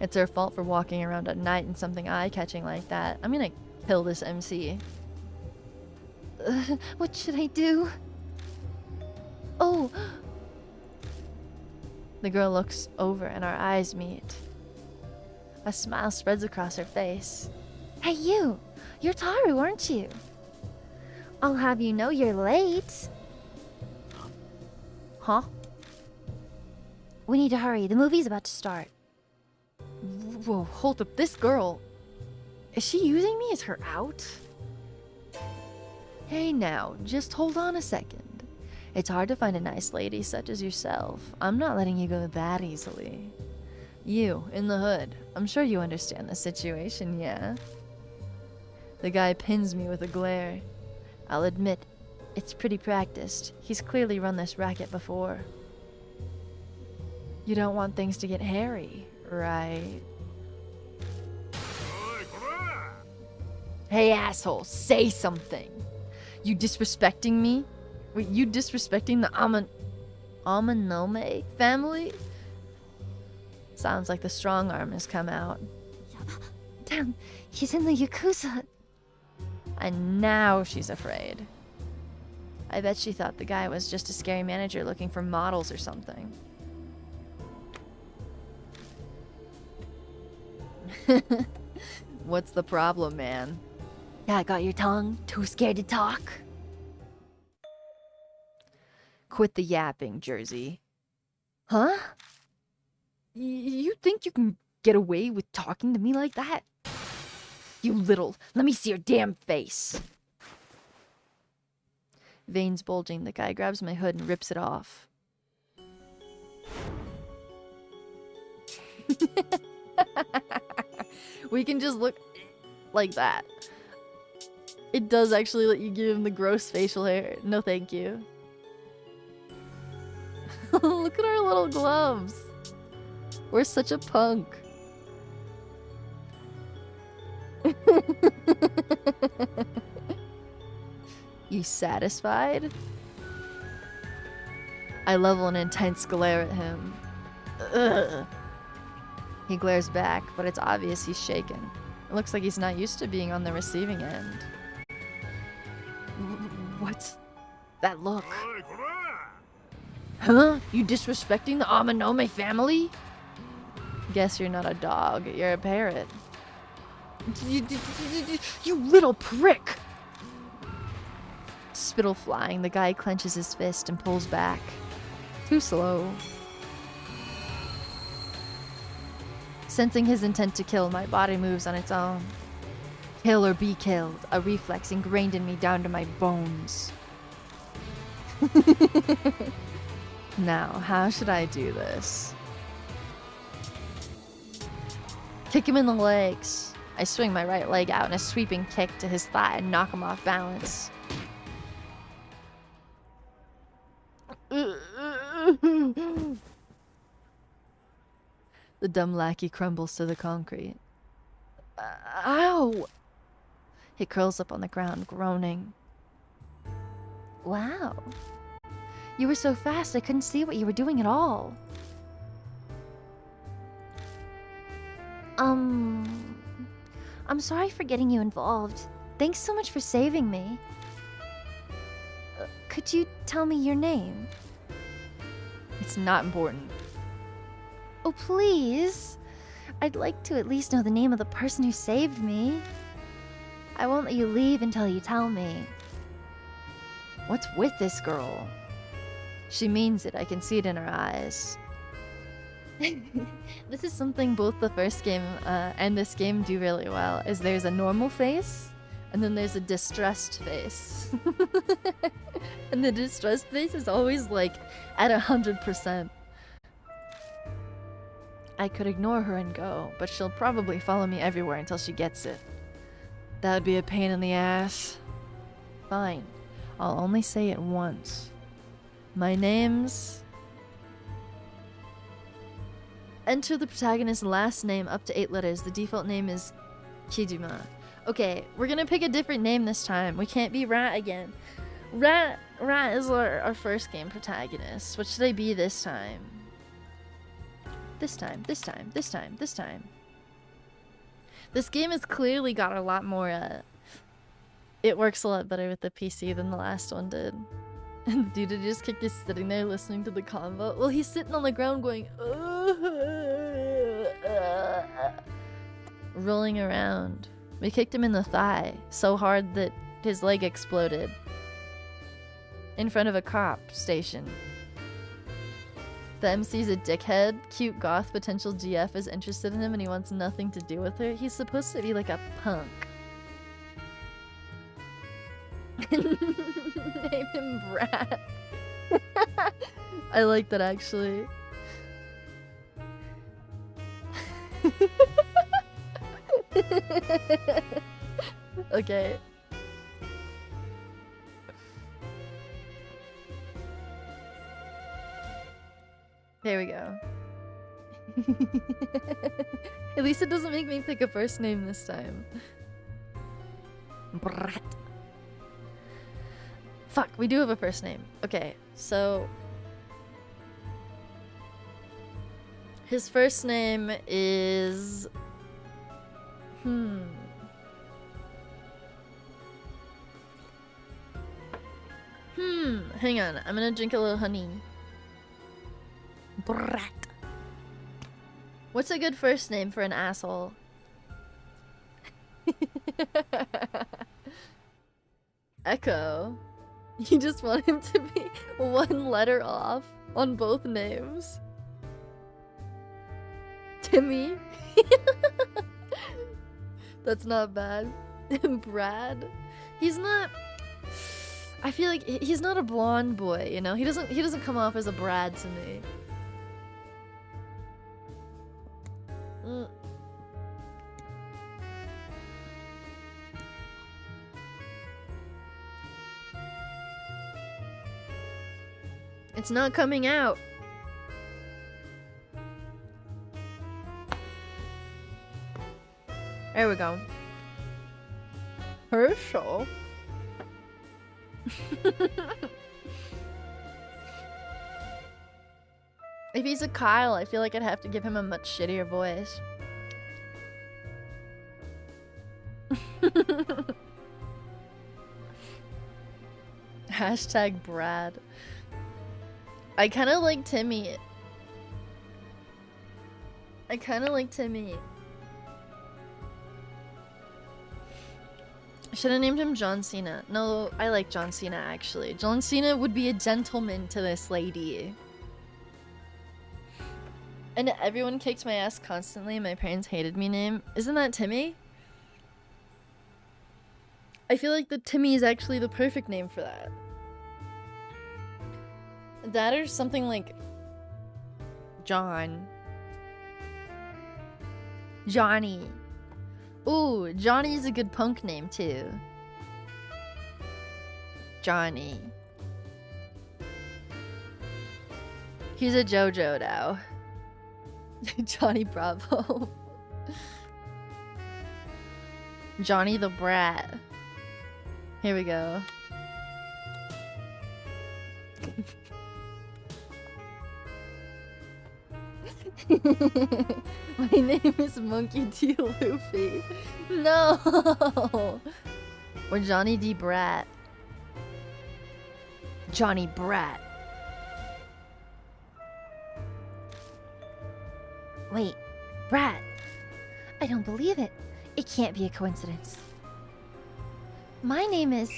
It's her fault for walking around at night in something eye-catching like that. I'm gonna kill this MC. What should I do? Oh! The girl looks over and our eyes meet. A smile spreads across her face. Hey you! You're Taru, aren't you? I'll have you know you're late. Huh? We need to hurry. The movie's about to start. Whoa, hold up. This girl... Is she using me as her out? Hey now, just hold on a second. It's hard to find a nice lady such as yourself. I'm not letting you go that easily. You, in the hood. I'm sure you understand the situation, yeah? The guy pins me with a glare. I'll admit, it's pretty practiced. He's clearly run this racket before. You don't want things to get hairy, right? Hey asshole, say something! You disrespecting me? Wait, you disrespecting the Amanome family? Sounds like the strong arm has come out. Damn, he's in the Yakuza. And now she's afraid. I bet she thought the guy was just a scary manager looking for models or something. What's the problem, man? Yeah, got your tongue? Too scared to talk? Quit the yapping, Jersey. Huh? You think you can get away with talking to me like that? You little... Let me see your damn face. Veins bulging, the guy grabs my hood and rips it off. We can just look like that. It does actually let you give him the gross facial hair. No thank you. Look at our little gloves. We're such a punk. You satisfied? I level an intense glare at him. Ugh. He glares back, but it's obvious he's shaken. It looks like he's not used to being on the receiving end. What's that look? Huh? You disrespecting the Amanome family? Guess you're not a dog, you're a parrot. You little prick! Spittle flying, the guy clenches his fist and pulls back. Too slow. Sensing his intent to kill, my body moves on its own. Kill or be killed, a reflex ingrained in me down to my bones. Now, how should I do this? Kick him in the legs. I swing my right leg out in a sweeping kick to his thigh and knock him off balance. The dumb lackey crumbles to the concrete. Ow! He curls up on the ground, groaning. Wow. You were so fast I couldn't see what you were doing at all. I'm sorry for getting you involved. Thanks so much for saving me. Could you tell me your name? It's not important. Oh, please. I'd like to at least know the name of the person who saved me. I won't let you leave until you tell me. What's with this girl? She means it, I can see it in her eyes. This is something both the first game and this game do really well, is there's a normal face, and then there's a distressed face. And the distressed face is always like at 100%. I could ignore her and go, but she'll probably follow me everywhere until she gets it. That would be a pain in the ass. Fine. I'll only say it once. My name's... Enter the protagonist's last name up to 8 letters. The default name is Kijima. Okay, we're gonna pick a different name this time. We can't be Rat again. Rat is our first game protagonist. What should I be this time? This time. This game has clearly got a lot more, it works a lot better with the PC than the last one did. And the dude who just kicked is sitting there listening to the convo. Well, he's sitting on the ground going, rolling around. We kicked him in the thigh so hard that his leg exploded. In front of a cop station. The MC's a dickhead. Cute goth potential GF is interested in him and he wants nothing to do with her. He's supposed to be like a punk. Name him Brat. I like that actually. Okay. There we go. At least it doesn't make me pick a first name this time. Brat. Fuck, we do have a first name. Okay, so... his first name is... Hang on, I'm gonna drink a little honey. Brat. What's a good first name for an asshole? Echo. You just want him to be one letter off on both names. Timmy. That's not bad. Brad. He's not. I feel like he's not a blonde boy, you know? He doesn't come off as a Brad to me. It's not coming out. There we go. Herschel. If he's a Kyle, I feel like I'd have to give him a much shittier voice. Hashtag Brad. I kind of like Timmy. Should have named him John Cena. No, I like John Cena actually. John Cena would be a gentleman to this lady. And everyone kicked my ass constantly. My parents hated me name. Isn't that Timmy? I feel like the Timmy is actually the perfect name for that. That or something like John. Johnny. Ooh, Johnny's a good punk name too. Johnny. He's a JoJo now. Johnny Bravo. Johnny the Brat. Here we go. My name is Monkey D. Luffy. No! Or Johnny D. Brat. Johnny Brat. Wait, Brat. I don't believe it. It can't be a coincidence. My name is...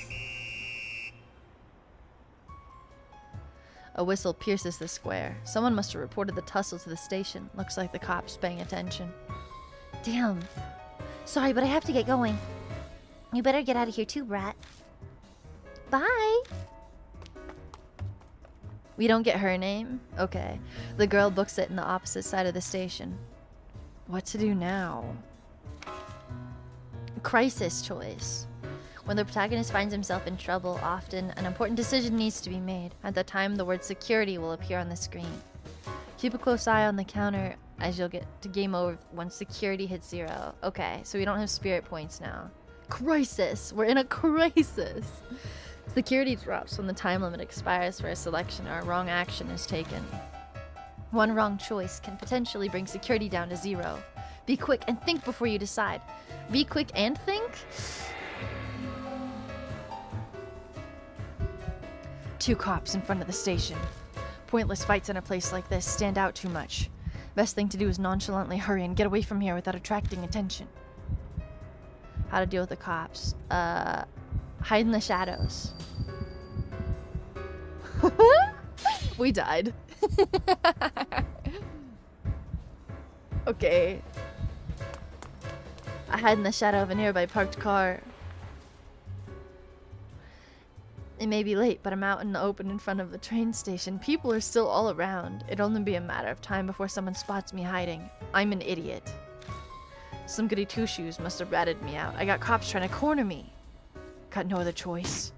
A whistle pierces the square. Someone must have reported the tussle to the station. Looks like the cops paying attention. Damn. Sorry, but I have to get going. You better get out of here too, Brat. Bye! We don't get her name? Okay. The girl books it in the opposite side of the station. What to do now? Crisis choice. When the protagonist finds himself in trouble, often an important decision needs to be made. At that time, the word security will appear on the screen. Keep a close eye on the counter as you'll get to game over once security hits 0. Okay, so we don't have spirit points now. Crisis! We're in a crisis! Security drops when the time limit expires for a selection or a wrong action is taken. One wrong choice can potentially bring security down to 0. Be quick and think before you decide. Be quick and think? 2 cops in front of the station. Pointless fights in a place like this stand out too much. Best thing to do is nonchalantly hurry and get away from here without attracting attention. How to deal with the cops. Hide in the shadows. We died. Okay. I hide in the shadow of a nearby parked car. It may be late, but I'm out in the open in front of the train station. People are still all around. It'll only be a matter of time before someone spots me hiding. I'm an idiot. Some goody two-shoes must have ratted me out. I got cops trying to corner me. Got no other choice.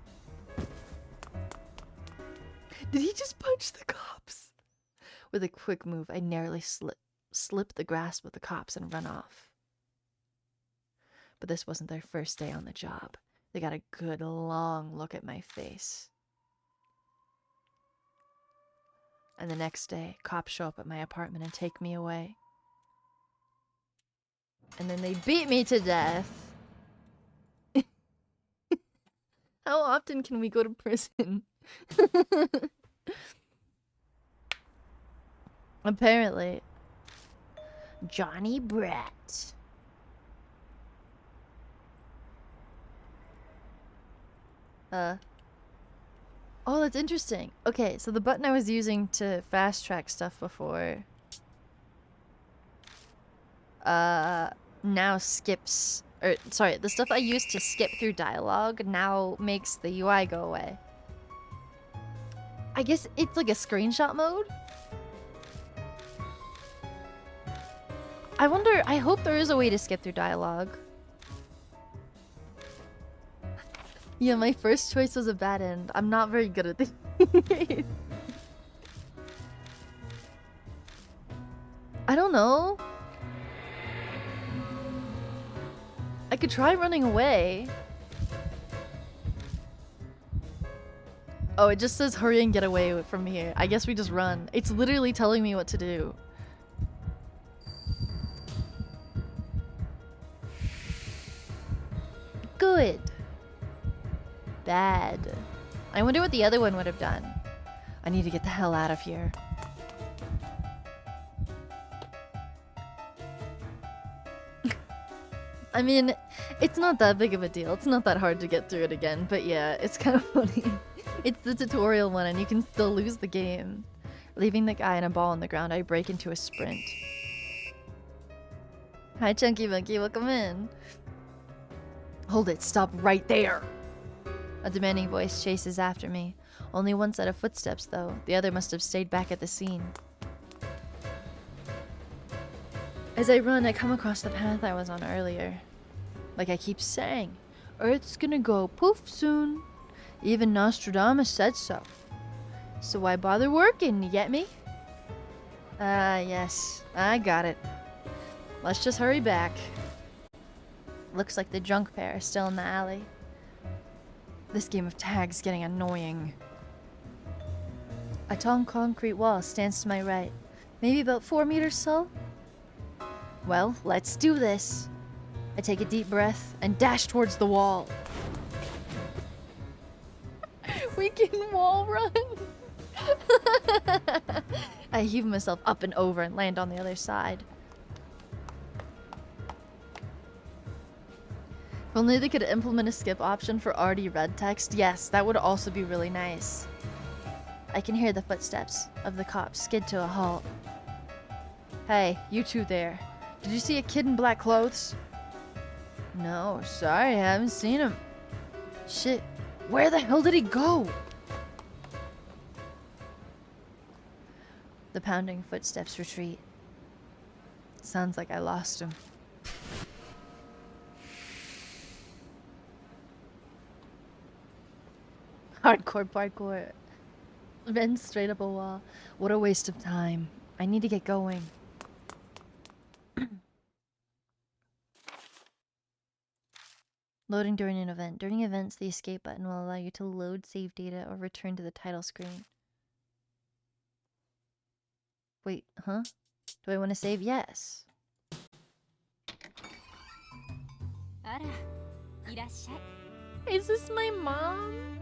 Did he just punch the cops? With a quick move, I narrowly slip the grasp of the cops and run off. But this wasn't their first day on the job. They got a good long look at my face. And the next day, cops show up at my apartment and take me away. And then they beat me to death. How often can we go to prison? Apparently. Johnny Brat. Oh, that's interesting. Okay, so the button I was using to fast track stuff before now skips, or sorry, the stuff I used to skip through dialogue now makes the UI go away. I guess it's like a screenshot mode. I wonder, I hope there is a way to skip through dialogue. Yeah, my first choice was a bad end. I'm not very good at this. I don't know. I could try running away. Oh, it just says hurry and get away from here. I guess we just run. It's literally telling me what to do. Good. Bad. I wonder what the other one would have done. I need to get the hell out of here. I mean, it's not that big of a deal. It's not that hard to get through it again, but yeah, it's kind of funny. It's the tutorial one and you can still lose the game. Leaving the guy and a ball on the ground, I break into a sprint. Hi, Chunky Monkey, welcome in. Hold it, stop right there! A demanding voice chases after me. Only one set of footsteps, though. The other must have stayed back at the scene. As I run, I come across the path I was on earlier. Like I keep saying, Earth's gonna go poof soon. Even Nostradamus said so. So why bother working, you get me? Yes, I got it. Let's just hurry back. Looks like the drunk pair are still in the alley. This game of tag's getting annoying. A tall concrete wall stands to my right. Maybe about 4 meters tall? Well, let's do this. I take a deep breath and dash towards the wall. We can wall run. I heave myself up and over and land on the other side. If only they could implement a skip option for already read text. Yes, that would also be really nice. I can hear the footsteps of the cops skid to a halt. Hey, you two there. Did you see a kid in black clothes? No, sorry, I haven't seen him. Shit, where the hell did he go? The pounding footsteps retreat. Sounds like I lost him. Hardcore parkour. Ran straight up a wall. What a waste of time. I need to get going. Loading during an event. During events, the escape button will allow you to load save data or return to the title screen. Wait, huh? Do I want to save? Yes. Is this my mom?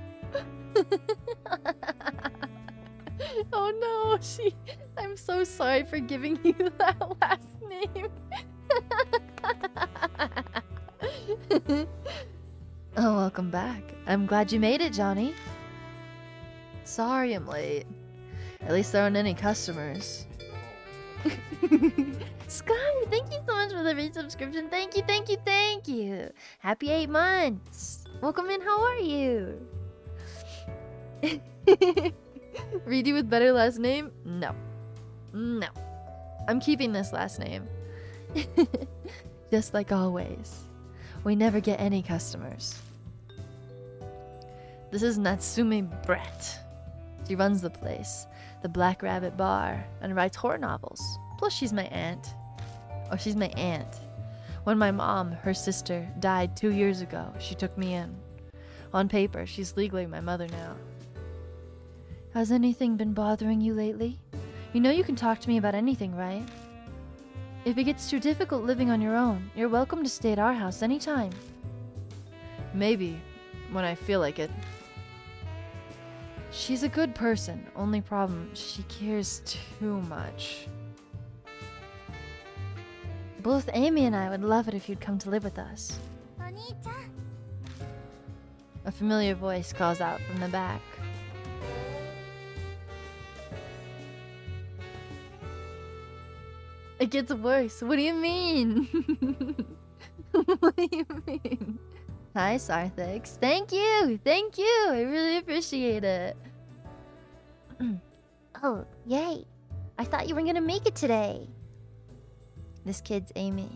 Oh no, I'm so sorry for giving you that last name. Oh, welcome back. I'm glad you made it, Johnny. Sorry I'm late. At least there aren't any customers. Sky, thank you so much for the resubscription. Thank you, thank you, thank you. Happy 8 months. Welcome in, how are you? Reedy with better last name? No. No. I'm keeping this last name. Just like always. We never get any customers. This is Natsume Brett. She runs the place, the Black Rabbit Bar, and writes horror novels. Plus she's my aunt. Oh, she's my aunt. When my mom, her sister, died 2 years ago, she took me in. On paper, she's legally my mother now. Has anything been bothering you lately? You know you can talk to me about anything, right? If it gets too difficult living on your own, you're welcome to stay at our house anytime. Maybe, when I feel like it. She's a good person. Only problem, she cares too much. Both Amy and I would love it if you'd come to live with us. A familiar voice calls out from the back. It gets worse. What do you mean? What do you mean? Hi, Sarthix. Thank you. Thank you. I really appreciate it. Oh, yay. I thought you were gonna make it today. This kid's Amy.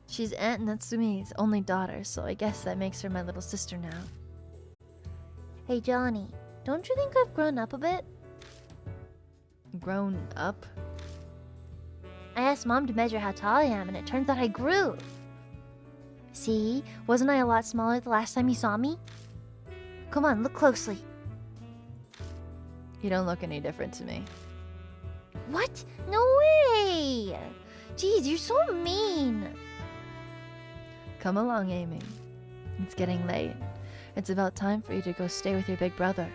She's Aunt Natsumi's only daughter, so I guess that makes her my little sister now. Hey, Johnny, don't you think I've grown up a bit? Grown up? I asked Mom to measure how tall I am, and it turns out I grew. See? Wasn't I a lot smaller the last time you saw me? Come on, look closely. You don't look any different to me. What? No way! Jeez, you're so mean. Come along, Amy. It's getting late. It's about time for you to go stay with your big brother.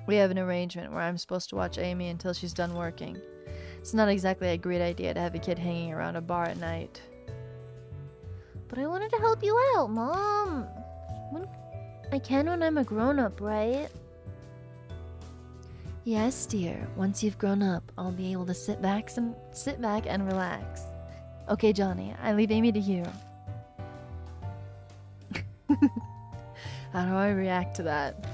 We have an arrangement where I'm supposed to watch Amy until she's done working. It's not exactly a great idea to have a kid hanging around a bar at night. But I wanted to help you out, Mom. I can when I'm a grown-up, right? Yes, dear. Once you've grown up, I'll be able to sit back and relax. Okay, Johnny, I leave Amy to you. How do I react to that?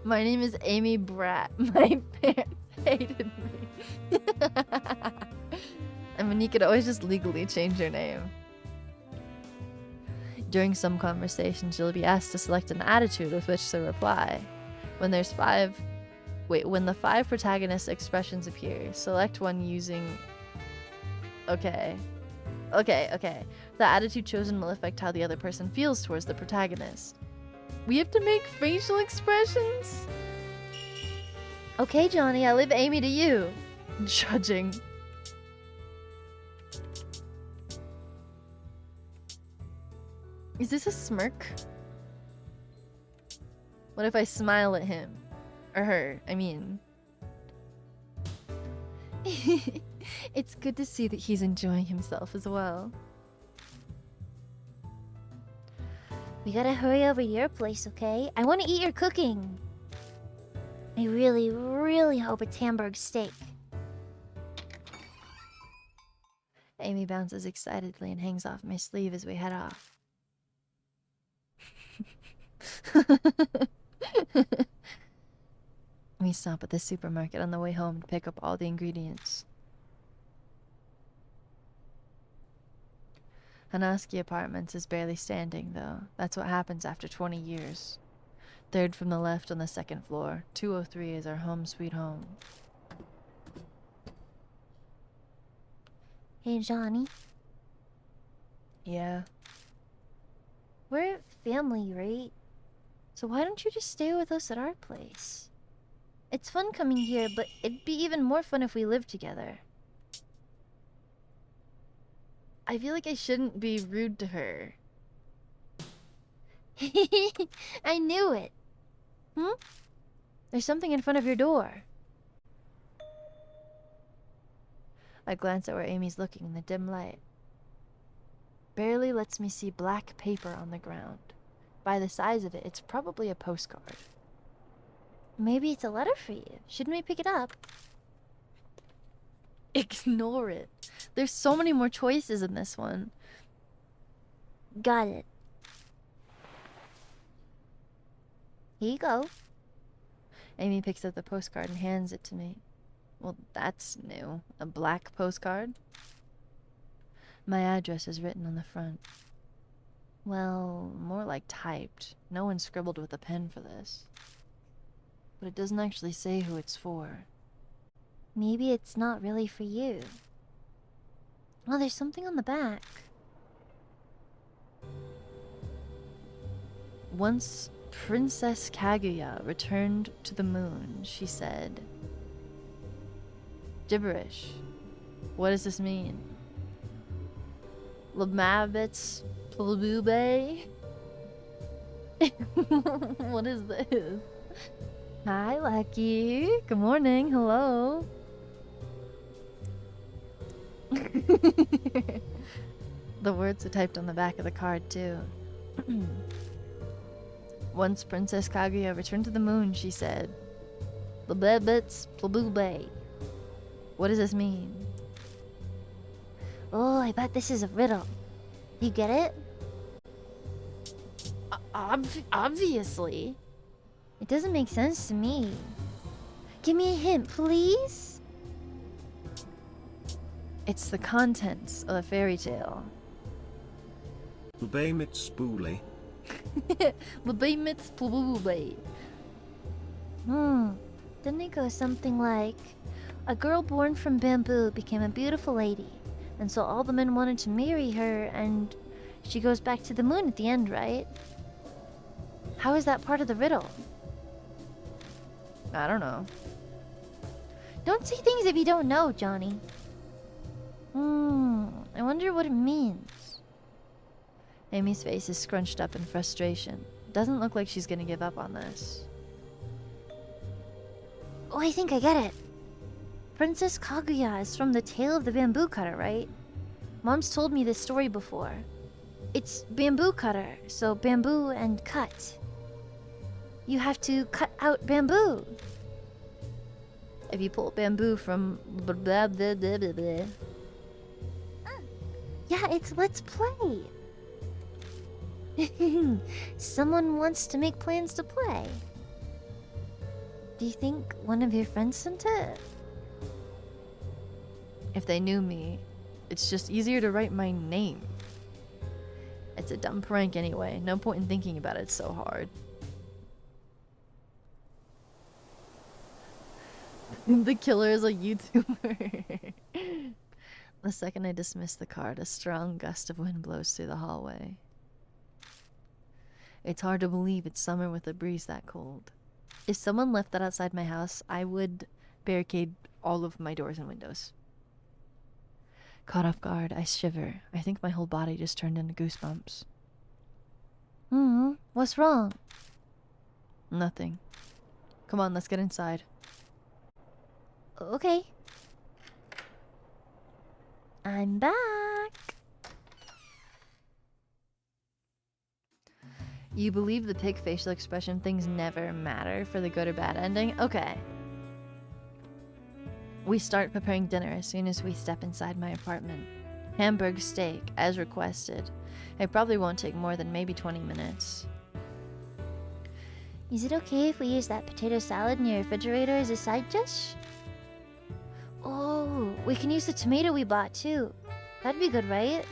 My name is Amy Brat. My parents hated me. I mean, you could always just legally change your name. During some conversations, you'll be asked to select an attitude with which to reply. When the 5 protagonist expressions appear, select one using... Okay. The attitude chosen will affect how the other person feels towards the protagonist. We have to make facial expressions? Okay, Johnny, I leave Amy to you. Judging. Is this a smirk? What if I smile at him? Or her, I mean. It's good to see that he's enjoying himself as well. We gotta hurry over to your place, okay? I want to eat your cooking. I really, really hope it's Hamburg steak. Amy bounces excitedly and hangs off my sleeve as we head off. We stop at the supermarket on the way home to pick up all the ingredients. Hanaski Apartments is barely standing, though. That's what happens after 20 years. Third from the left on the second floor. 203 is our home sweet home. Hey, Johnny. Yeah. We're family, right? So why don't you just stay with us at our place? It's fun coming here, but it'd be even more fun if we lived together. I feel like I shouldn't be rude to her. I knew it. There's something in front of your door. I glance at where Amy's looking in the dim light. Barely lets me see black paper on the ground. By the size of it, it's probably a postcard. Maybe it's a letter for you. Shouldn't we pick it up? Ignore it. There's so many more choices in this one. Got it. Here you go. Amy picks up the postcard and hands it to me. Well, that's new. A black postcard? My address is written on the front. Well, more like typed. No one scribbled with a pen for this. But it doesn't actually say who it's for. Maybe it's not really for you. Oh, there's something on the back. Once Princess Kaguya returned to the moon, she said, gibberish. What does this mean? Lamabits Plubube? What is this? Hi, Lucky. Good morning. Hello. The words are typed on the back of the card, too. Once Princess Kaguya returned to the moon, she said, "Blebets plabube." What does this mean? Oh, I bet this is a riddle. You get it? Obviously. It doesn't make sense to me. Give me a hint, please? It's the contents of a fairy tale. Lbemitz Booley. Blebets plabube. Didn't it go something like, a girl born from bamboo became a beautiful lady, and so all the men wanted to marry her, and she goes back to the moon at the end, right? How is that part of the riddle? I don't know. Don't say things if you don't know, Johnny. I wonder what it means. Amy's face is scrunched up in frustration. Doesn't look like she's gonna give up on this. Oh, I think I get it. Princess Kaguya is from the Tale of the Bamboo Cutter, right? Mom's told me this story before. It's bamboo cutter, so bamboo and cut. You have to cut out bamboo. If you pull bamboo from blah blah blah blah blah blah. Yeah, it's Let's Play. Someone wants to make plans to play. Do you think one of your friends sent it? If they knew me, it's just easier to write my name. It's a dumb prank anyway. No point in thinking about it so hard. The killer is a YouTuber. The second I dismiss the card, a strong gust of wind blows through the hallway. It's hard to believe it's summer with a breeze that cold. If someone left that outside my house, I would barricade all of my doors and windows. Caught off guard, I shiver. I think my whole body just turned into goosebumps. What's wrong? Nothing. Come on, let's get inside. Okay. I'm back. You believe the pig facial expression things never matter for the good or bad ending? Okay. We start preparing dinner as soon as we step inside my apartment. Hamburg steak, as requested. It probably won't take more than maybe 20 minutes. Is it okay if we use that potato salad in your refrigerator as a side dish? Oh, we can use the tomato we bought too. That'd be good, right?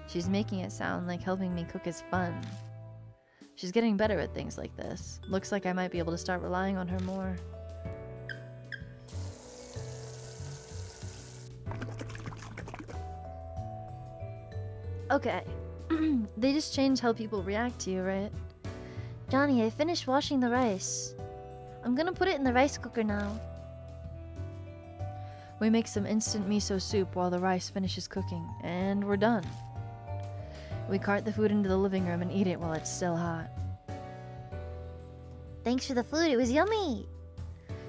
She's making it sound like helping me cook is fun. She's getting better at things like this. Looks like I might be able to start relying on her more. Okay. They just change how people react to you, right? Johnny, I finished washing the rice. I'm gonna put it in the rice cooker now. We make some instant miso soup while the rice finishes cooking, and we're done. We cart the food into the living room and eat it while it's still hot. Thanks for the food, it was yummy!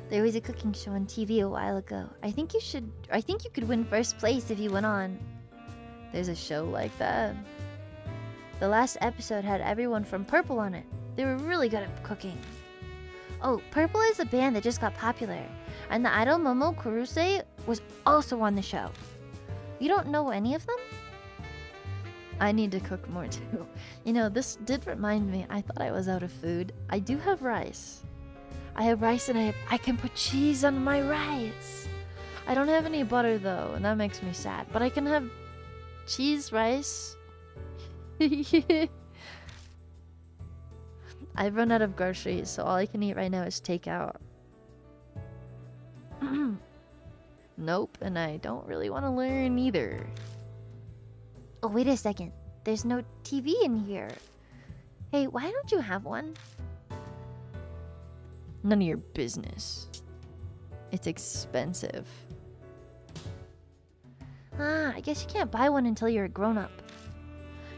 There was a cooking show on TV a while ago. I think you could win first place if you went on. There's a show like that? The last episode had everyone from Purple on it. They were really good at cooking. Oh, Purple is a band that just got popular, and the idol Momo Kuruse was also on the show. You don't know any of them? I need to cook more too. You know, this did remind me, I thought I was out of food. I do have rice. I have rice and I can put cheese on my rice. I don't have any butter though, and that makes me sad. But I can have cheese, rice. I've run out of groceries, so all I can eat right now is takeout. Nope, and I don't really want to learn either. Oh, wait a second. There's no TV in here. Hey, why don't you have one? None of your business. It's expensive. Ah, I guess you can't buy one until you're a grown-up.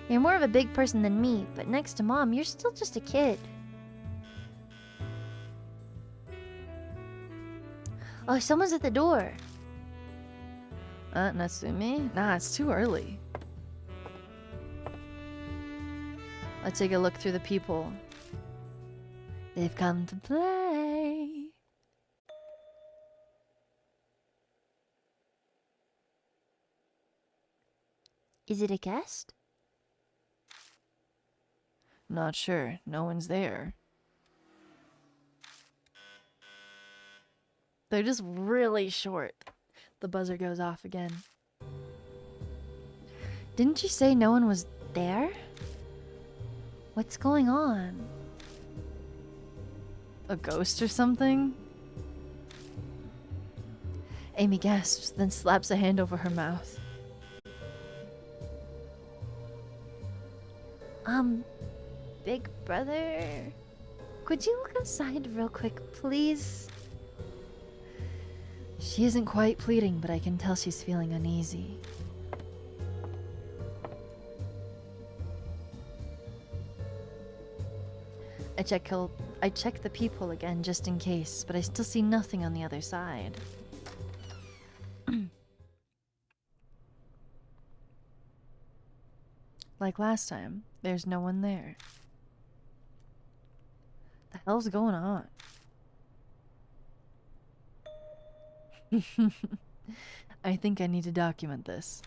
You're more of a big person than me, but next to Mom, you're still just a kid. Oh, someone's at the door. Natsumi? Nah, it's too early. I take a look through the people. They've come to play. Is it a guest? Not sure. No one's there. They're just really short. The buzzer goes off again. Didn't you say no one was there? What's going on? A ghost or something? Amy gasps, then slaps a hand over her mouth. Big brother, could you look outside real quick, please? She isn't quite pleading, but I can tell she's feeling uneasy. I check the people again just in case, but I still see nothing on the other side. Like last time, there's no one there. The hell's going on? I think I need to document this.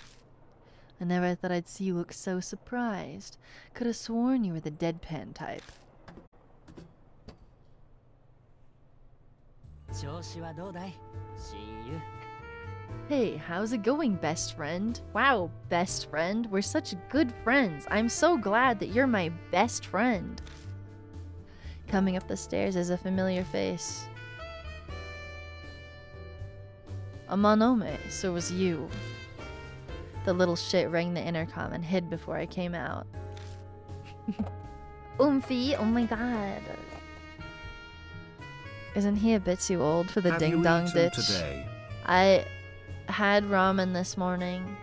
I never thought I'd see you look so surprised. Could have sworn you were the deadpan type. Hey, how's it going, best friend? Wow, best friend, we're such good friends. I'm so glad that you're my best friend. Coming up the stairs is a familiar face. Amanome, so it was you. The little shit rang the intercom and hid before I came out. Oomphy, oh my god. Isn't he a bit too old for the Have you ding-dong eaten ditch? today? I had ramen this morning.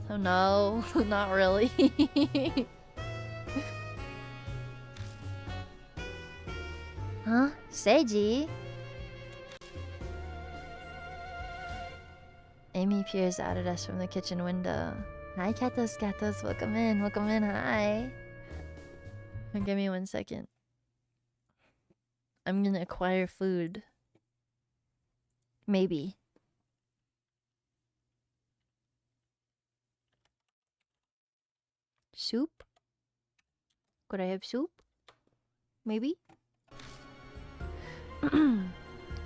Oh no, not really. Huh? Seiji? Amy peers out at us from the kitchen window. Hi, Katos, Katos. Welcome in, hi. Give me 1 second. I'm gonna acquire food. Maybe. Soup? Could I have soup? Maybe?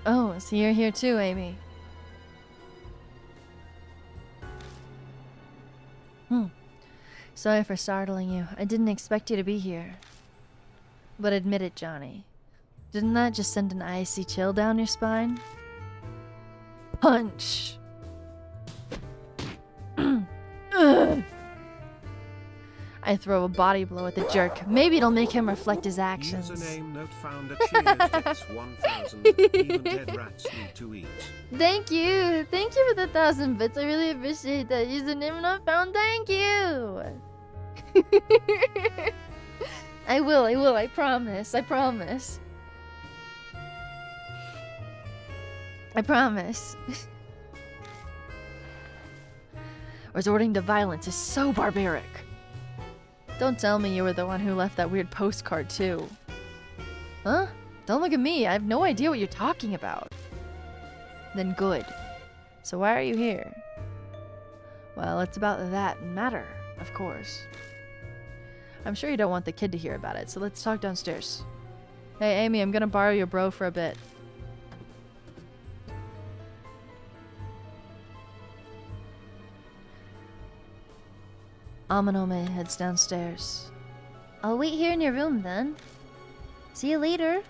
Oh, so you're here too, Amy. Sorry for startling you. I didn't expect you to be here. But admit it, Johnny. Didn't that just send an icy chill down your spine? Punch! Ugh. I throw a body blow at the jerk. Maybe it'll make him reflect his actions. Username note found at Cheers 1000. Even dead rats need to eat. Thank you! Thank you for the 1,000 bits. I really appreciate that. Username not found. Thank you! I will. I promise. I promise. Resorting to violence is so barbaric. Don't tell me you were the one who left that weird postcard too. Huh? Don't look at me. I have no idea what you're talking about. Then good. So why are you here? Well, it's about that matter, of course. I'm sure you don't want the kid to hear about it, so let's talk downstairs. Hey, Amy, I'm gonna borrow your bro for a bit. Amanome heads downstairs. I'll wait here in your room then. See you later.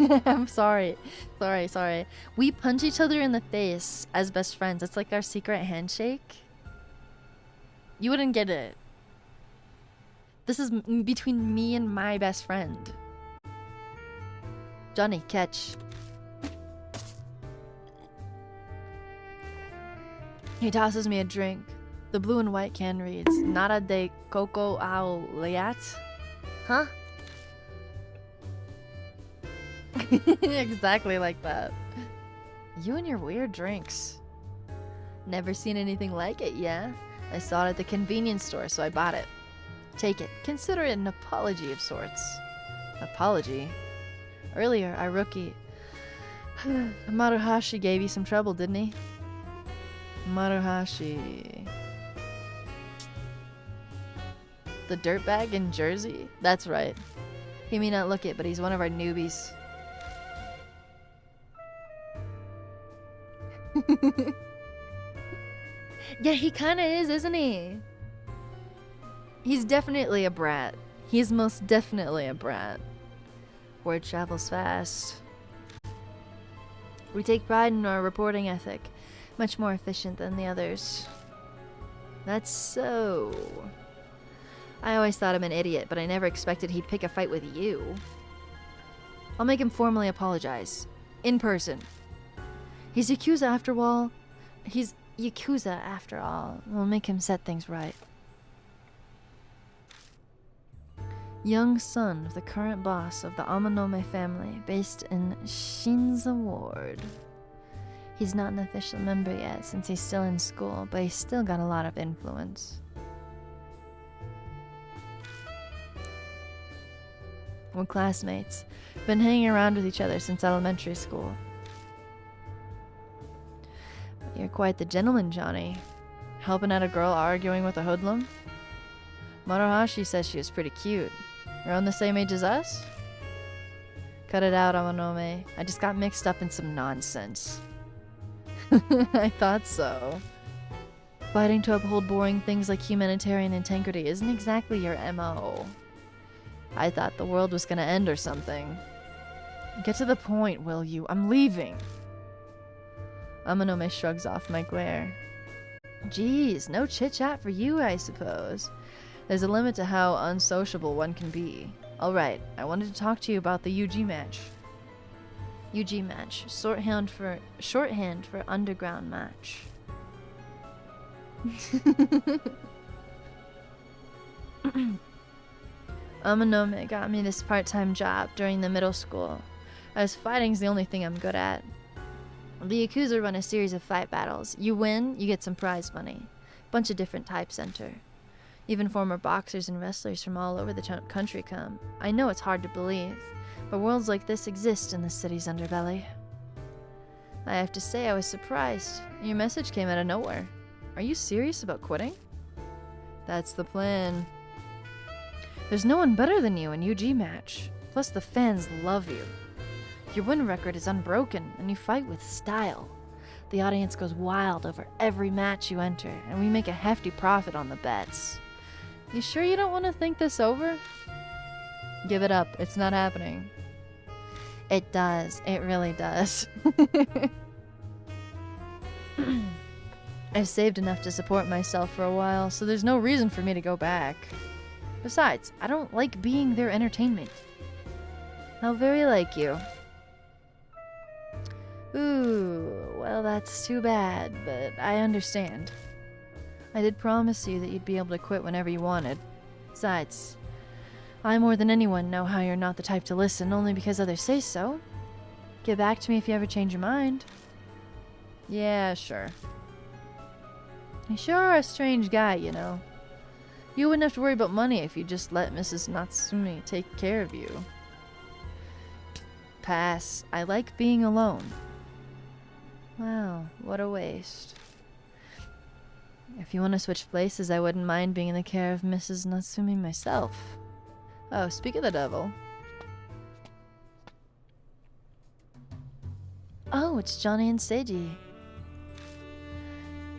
I'm sorry. Sorry. We punch each other in the face as best friends. It's like our secret handshake. You wouldn't get it. This is between me and my best friend. Johnny, catch. He tosses me a drink. The blue and white can reads, Nara de coco ao leat. Huh? Exactly like that. You and your weird drinks. Never seen anything like it, yeah? I saw it at the convenience store, so I bought it. Take it. Consider it an apology of sorts. Apology? Earlier, our rookie... Maruhashi gave you some trouble, didn't he? Maruhashi... The dirtbag in Jersey? That's right. He may not look it, but he's one of our newbies. Yeah, he kinda is, isn't he? He's definitely a brat. He's most definitely a brat. Word travels fast. We take pride in our reporting ethic. Much more efficient than the others. That's so... I always thought him an idiot, but I never expected he'd pick a fight with you. I'll make him formally apologize. In person. He's Yakuza after all. He's Yakuza after all. We'll make him set things right. Young son of the current boss of the Amanome family, based in Shinza Ward. He's not an official member yet since he's still in school, but he's still got a lot of influence. We're classmates. Been hanging around with each other since elementary school. You're quite the gentleman, Johnny. Helping out a girl arguing with a hoodlum? Maruhashi says she was pretty cute. Around the same age as us? Cut it out, Amanome. I just got mixed up in some nonsense. I thought so. Fighting to uphold boring things like humanitarian integrity isn't exactly your MO. I thought the world was gonna end or something. Get to the point, will you? I'm leaving. Amanome shrugs off my glare. Geez, no chit-chat for you, I suppose. There's a limit to how unsociable one can be. Alright, I wanted to talk to you about the UG match. UG match. Shorthand for underground match. Amanome got me this part-time job during the middle school, as fighting's the only thing I'm good at. The Yakuza run a series of fight battles. You win, you get some prize money. Bunch of different types enter. Even former boxers and wrestlers from all over the country come. I know it's hard to believe, but worlds like this exist in the city's underbelly. I have to say I was surprised. Your message came out of nowhere. Are you serious about quitting? That's the plan. There's no one better than you in UG match. Plus the fans love you. Your win record is unbroken, and you fight with style. The audience goes wild over every match you enter, and we make a hefty profit on the bets. You sure you don't want to think this over? Give it up. It's not happening. It does. It really does. I've saved enough to support myself for a while, so there's no reason for me to go back. Besides, I don't like being their entertainment. How very like you. Ooh, well that's too bad, but I understand. I did promise you that you'd be able to quit whenever you wanted. Besides, I more than anyone know how you're not the type to listen only because others say so. Get back to me if you ever change your mind. Yeah, sure. You sure are a strange guy, you know. You wouldn't have to worry about money if you just let Mrs. Natsume take care of you. Pass. I like being alone. Wow, what a waste. If you want to switch places, I wouldn't mind being in the care of Mrs. Natsume myself. Oh, speak of the devil. Oh, it's Johnny and Seiji.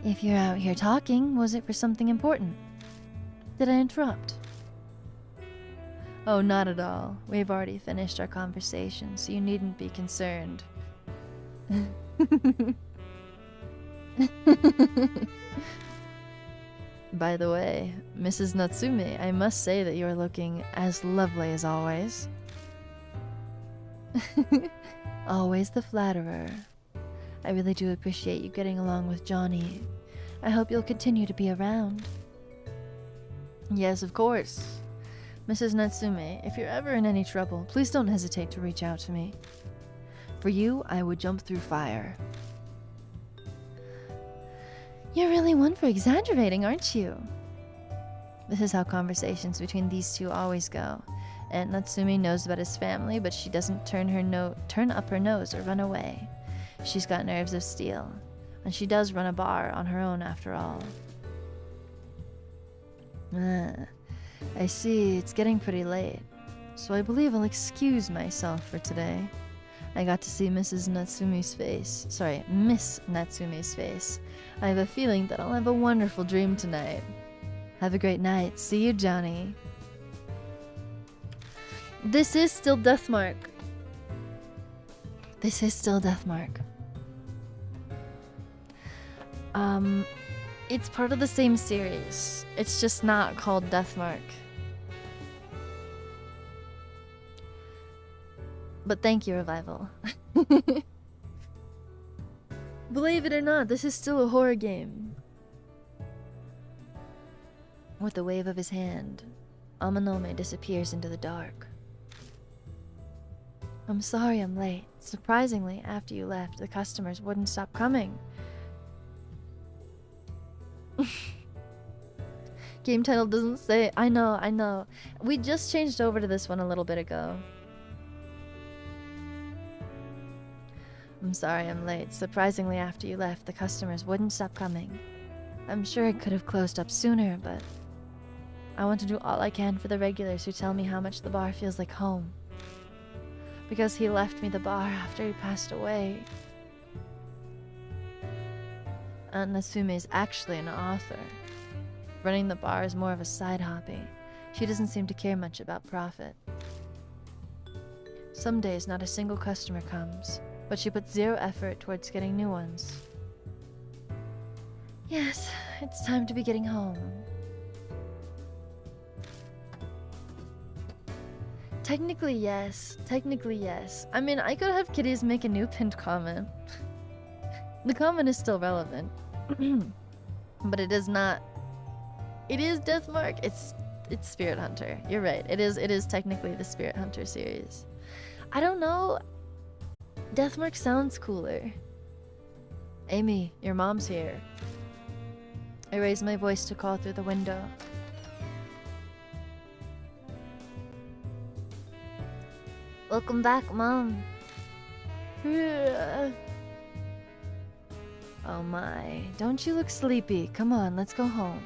If you're out here talking, was it for something important? Did I interrupt? Oh, not at all. We've already finished our conversation, so you needn't be concerned. By the way, Mrs. Natsume, I must say that you're looking as lovely as always. Always the flatterer. I really do appreciate you getting along with Johnny. I hope you'll continue to be around. Yes, of course. Mrs. Natsume, if you're ever in any trouble, please don't hesitate to reach out to me. For you, I would jump through fire. You're really one for exaggerating, aren't you? This is how conversations between these two always go. Aunt Natsumi knows about his family, but she doesn't turn up her nose or run away. She's got nerves of steel, and she does run a bar on her own after all. I see, it's getting pretty late, so I believe I'll excuse myself for today. I got to see Miss Natsumi's face. I have a feeling that I'll have a wonderful dream tonight. Have a great night. See you, Johnny. This is still Deathmark. It's part of the same series. It's just not called Deathmark. But thank you, Revival. Believe it or not, this is still a horror game. With a wave of his hand, Amanome disappears into the dark. I'm sorry I'm late. Surprisingly, after you left, the customers wouldn't stop coming. Game title doesn't say. I know. We just changed over to this one a little bit ago. I'm sorry I'm late. Surprisingly, after you left, the customers wouldn't stop coming. I'm sure it could have closed up sooner, but I want to do all I can for the regulars who tell me how much the bar feels like home. Because he left me the bar after he passed away. Aunt Natsume is actually an author. Running the bar is more of a side hobby. She doesn't seem to care much about profit. Some days not a single customer comes, but she puts zero effort towards getting new ones. Yes, it's time to be getting home. Technically yes. I mean, I could have Kitties make a new pinned comment. The comment is still relevant. But it is not. It is Deathmark. It's Spirit Hunter. You're right. It is technically the Spirit Hunter series. I don't know. Deathmark sounds cooler. Amy, your mom's here. I raised my voice to call through the window. Welcome back, Mom. Oh my, don't you look sleepy. Come on, let's go home.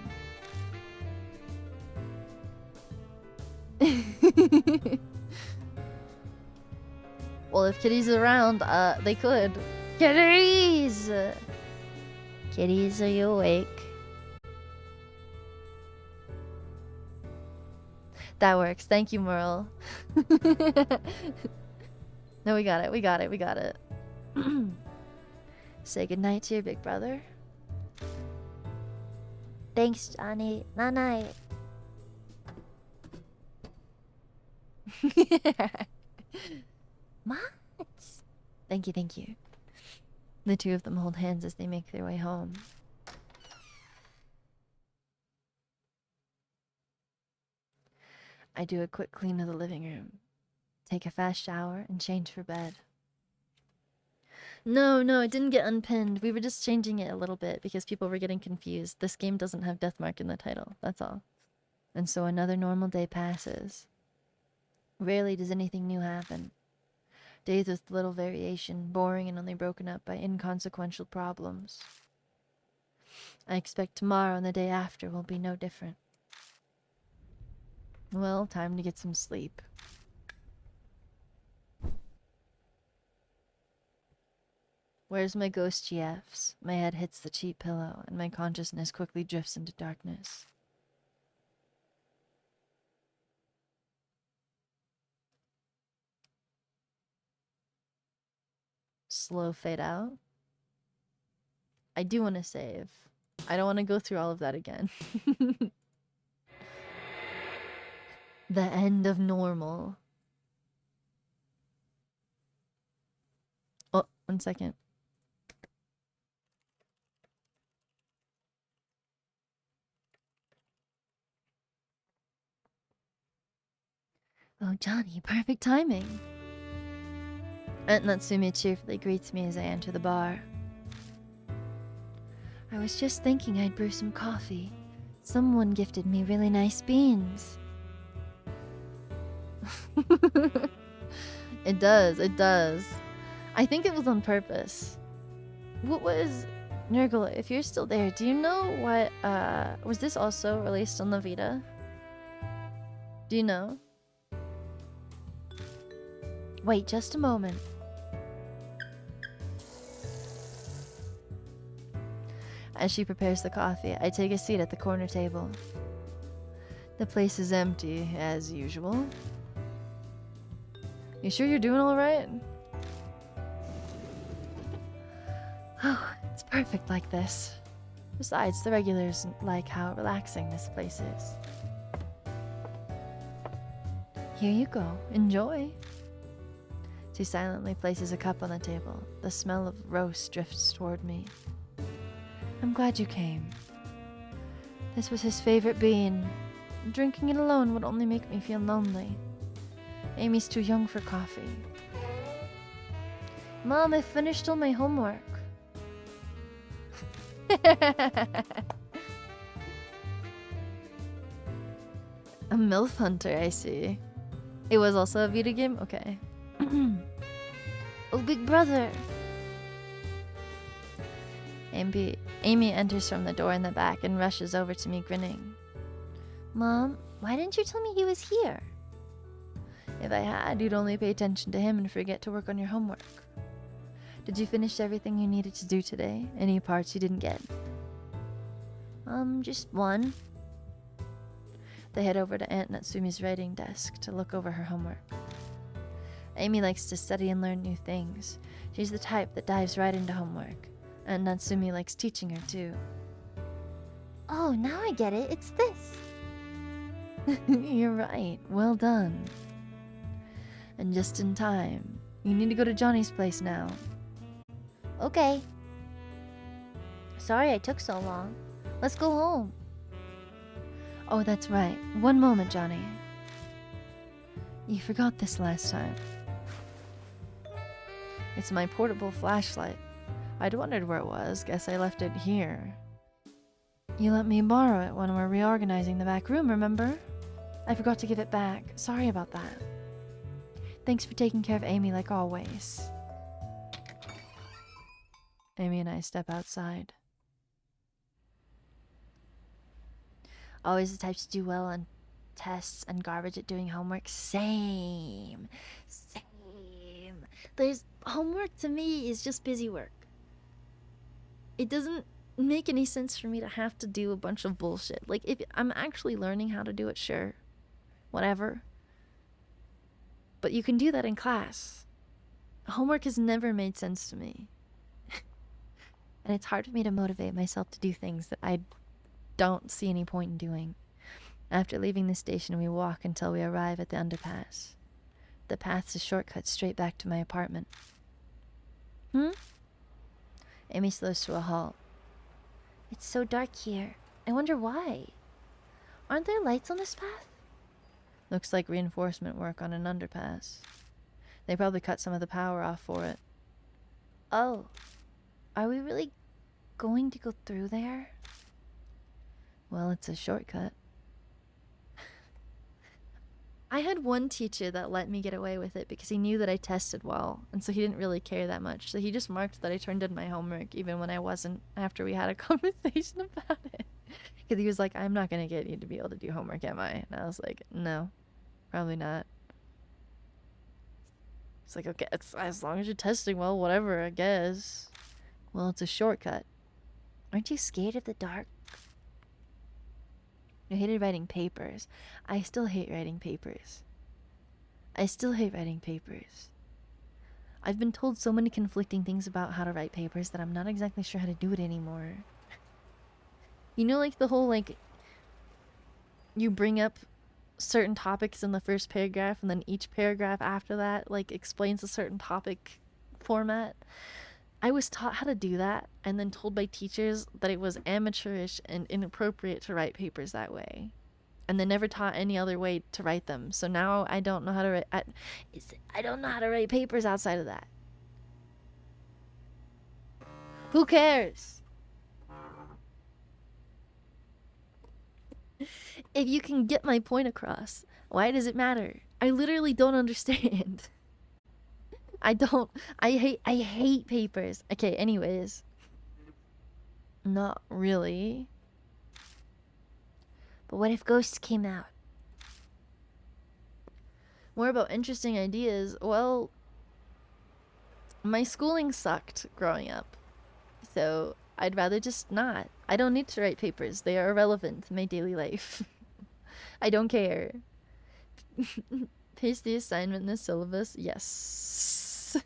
Well, if Kitty's around, they could. Kitties! Kitties, are you awake? That works. Thank you, Merle. No, we got it. Say goodnight to your big brother. Thanks, Johnny. Night-night. What? Thank you. The two of them hold hands as they make their way home. I do a quick clean of the living room, take a fast shower, and change for bed. No, it didn't get unpinned. We were just changing it a little bit because people were getting confused. This game doesn't have Deathmark in the title, that's all. And so another normal day passes. Rarely does anything new happen. Days with little variation, boring and only broken up by inconsequential problems. I expect tomorrow and the day after will be no different. Well, time to get some sleep. Where's my ghost GFs? My head hits the cheap pillow, and my consciousness quickly drifts into darkness. Slow fade out. I do want to save. I don't want to go through all of that again. The end of normal. Oh, 1 second. Oh, Johnny, perfect timing. Aunt Natsumi cheerfully greets me as I enter the bar. I was just thinking I'd brew some coffee. Someone gifted me really nice beans. It does, it does. I think it was on purpose. What was... Nurgle, if you're still there, do you know what, was this also released on the Vita? Do you know? Wait just a moment. As she prepares the coffee, I take a seat at the corner table. The place is empty, as usual. You sure you're doing alright? Oh, it's perfect like this. Besides, the regulars like how relaxing this place is. Here you go. Enjoy. She silently places a cup on the table. The smell of roast drifts toward me. I'm glad you came. This was his favorite bean. Drinking it alone would only make me feel lonely. Amy's too young for coffee. Mom, I finished all my homework. A MILF hunter, I see. It was also a Vita game? Okay. Oh, big brother. Amy enters from the door in the back and rushes over to me grinning. Mom, why didn't you tell me he was here? If I had, you'd only pay attention to him and forget to work on your homework. Did you finish everything you needed to do today? Any parts you didn't get? Just one. They head over to Aunt Natsumi's writing desk to look over her homework. Amy likes to study and learn new things. She's the type that dives right into homework. Aunt Natsumi likes teaching her too. Oh, now I get it. It's this. You're right. Well done. And just in time. You need to go to Johnny's place now. Okay. Sorry I took so long. Let's go home. Oh, that's right. One moment, Johnny. You forgot this last time. It's my portable flashlight. I'd wondered where it was. Guess I left it here. You let me borrow it when we were reorganizing the back room, remember? I forgot to give it back. Sorry about that. Thanks for taking care of Amy like always. Amy and I step outside. Always the types to do well on tests and garbage at doing homework. Same. There's homework to me is just busy work. It doesn't make any sense for me to have to do a bunch of bullshit. Like, if I'm actually learning how to do it, sure. Whatever. But you can do that in class. Homework has never made sense to me. And it's hard for me to motivate myself to do things that I don't see any point in doing. After leaving the station, we walk until we arrive at the underpass. The path's a shortcut straight back to my apartment. Amy slows to a halt. It's so dark here. I wonder why. Aren't there lights on this path? Looks like reinforcement work on an underpass. They probably cut some of the power off for it. Oh. Are we really going to go through there? Well, it's a shortcut. I had one teacher that let me get away with it because he knew that I tested well, and so he didn't really care that much. So he just marked that I turned in my homework even when I wasn't, after we had a conversation about it. Because he was like, I'm not going to get you to be able to do homework, am I? And I was like, no, probably not. It's like, okay, it's, as long as you're testing well, whatever, I guess. Well, it's a shortcut. Aren't you scared of the dark? I hated writing papers. I still hate writing papers. I've been told so many conflicting things about how to write papers that I'm not exactly sure how to do it anymore. You know, like the whole, like, you bring up certain topics in the first paragraph and then each paragraph after that, like, explains a certain topic format? I was taught how to do that and then told by teachers that it was amateurish and inappropriate to write papers that way. And they never taught any other way to write them. So now I don't know how to write I don't know how to write papers outside of that. Who cares? If you can get my point across, why does it matter? I literally don't understand. I hate papers. Okay, anyways. Not really. But what if ghosts came out? More about interesting ideas. Well, my schooling sucked growing up. So I'd rather just not. I don't need to write papers. They are irrelevant to my daily life. I don't care. Paste the assignment in the syllabus. Yes.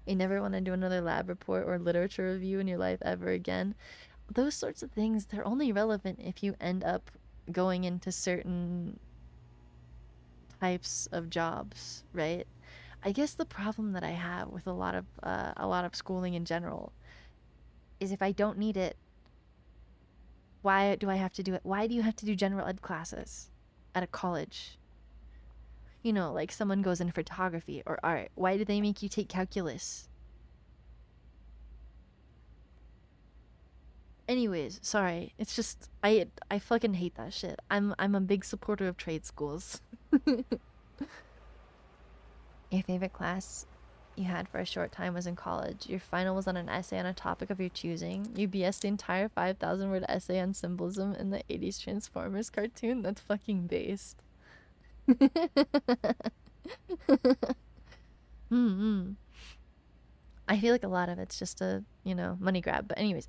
You never want to do another lab report or literature review in your life ever again. Those sorts of things, they're only relevant if you end up going into certain types of jobs, right? I guess the problem that I have with a lot of schooling in general is if I don't need it, why do I have to do it? Why do you have to do general ed classes at a college? You know, like someone goes in photography or art. Why do they make you take calculus? Anyways, sorry. It's just I fucking hate that shit. I'm a big supporter of trade schools. Your favorite class you had for a short time was in college. Your final was on an essay on a topic of your choosing. You BS'd the entire 5,000 word essay on symbolism in the 80s Transformers cartoon. That's fucking based. I feel like a lot of it's just a, you know, money grab. But anyways.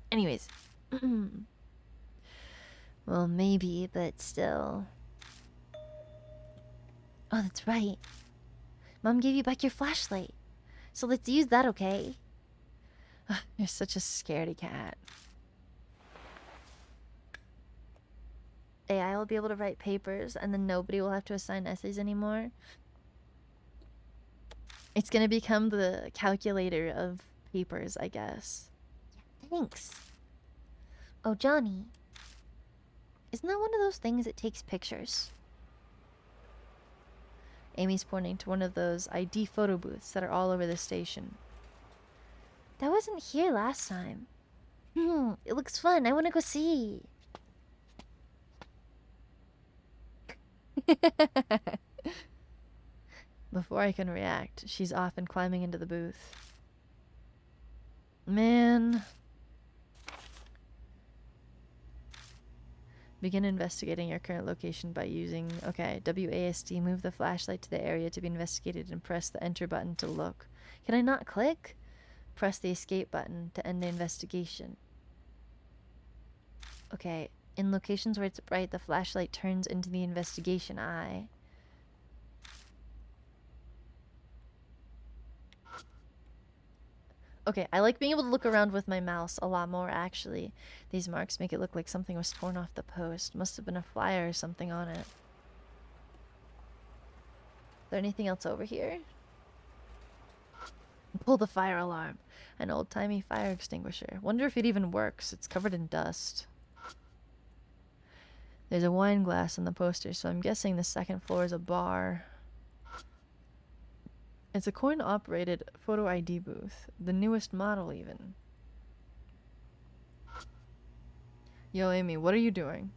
Well, maybe, but still. Oh, that's right. Mom gave you back your flashlight. So let's use that, okay? You're such a scaredy cat. AI will be able to write papers and then nobody will have to assign essays anymore. It's gonna become the calculator of papers, I guess. Thanks. Oh, Johnny. Isn't that one of those things that takes pictures? Amy's pointing to one of those ID photo booths that are all over the station. That wasn't here last time. It looks fun. I want to go see. Before I can react, she's off and climbing into the booth. Man. Begin investigating your current location by using... Okay, WASD, move the flashlight to the area to be investigated and press the enter button to look. Can I not click? Press the escape button to end the investigation. Okay, in locations where it's bright, the flashlight turns into the investigation eye. Okay, I like being able to look around with my mouse a lot more, actually. These marks make it look like something was torn off the post. Must have been a flyer or something on it. Is there anything else over here? Pull the fire alarm. An old-timey fire extinguisher. Wonder if it even works. It's covered in dust. There's a wine glass on the poster, so I'm guessing the second floor is a bar. It's a coin-operated photo ID booth. The newest model, even. Yo, Amy, what are you doing?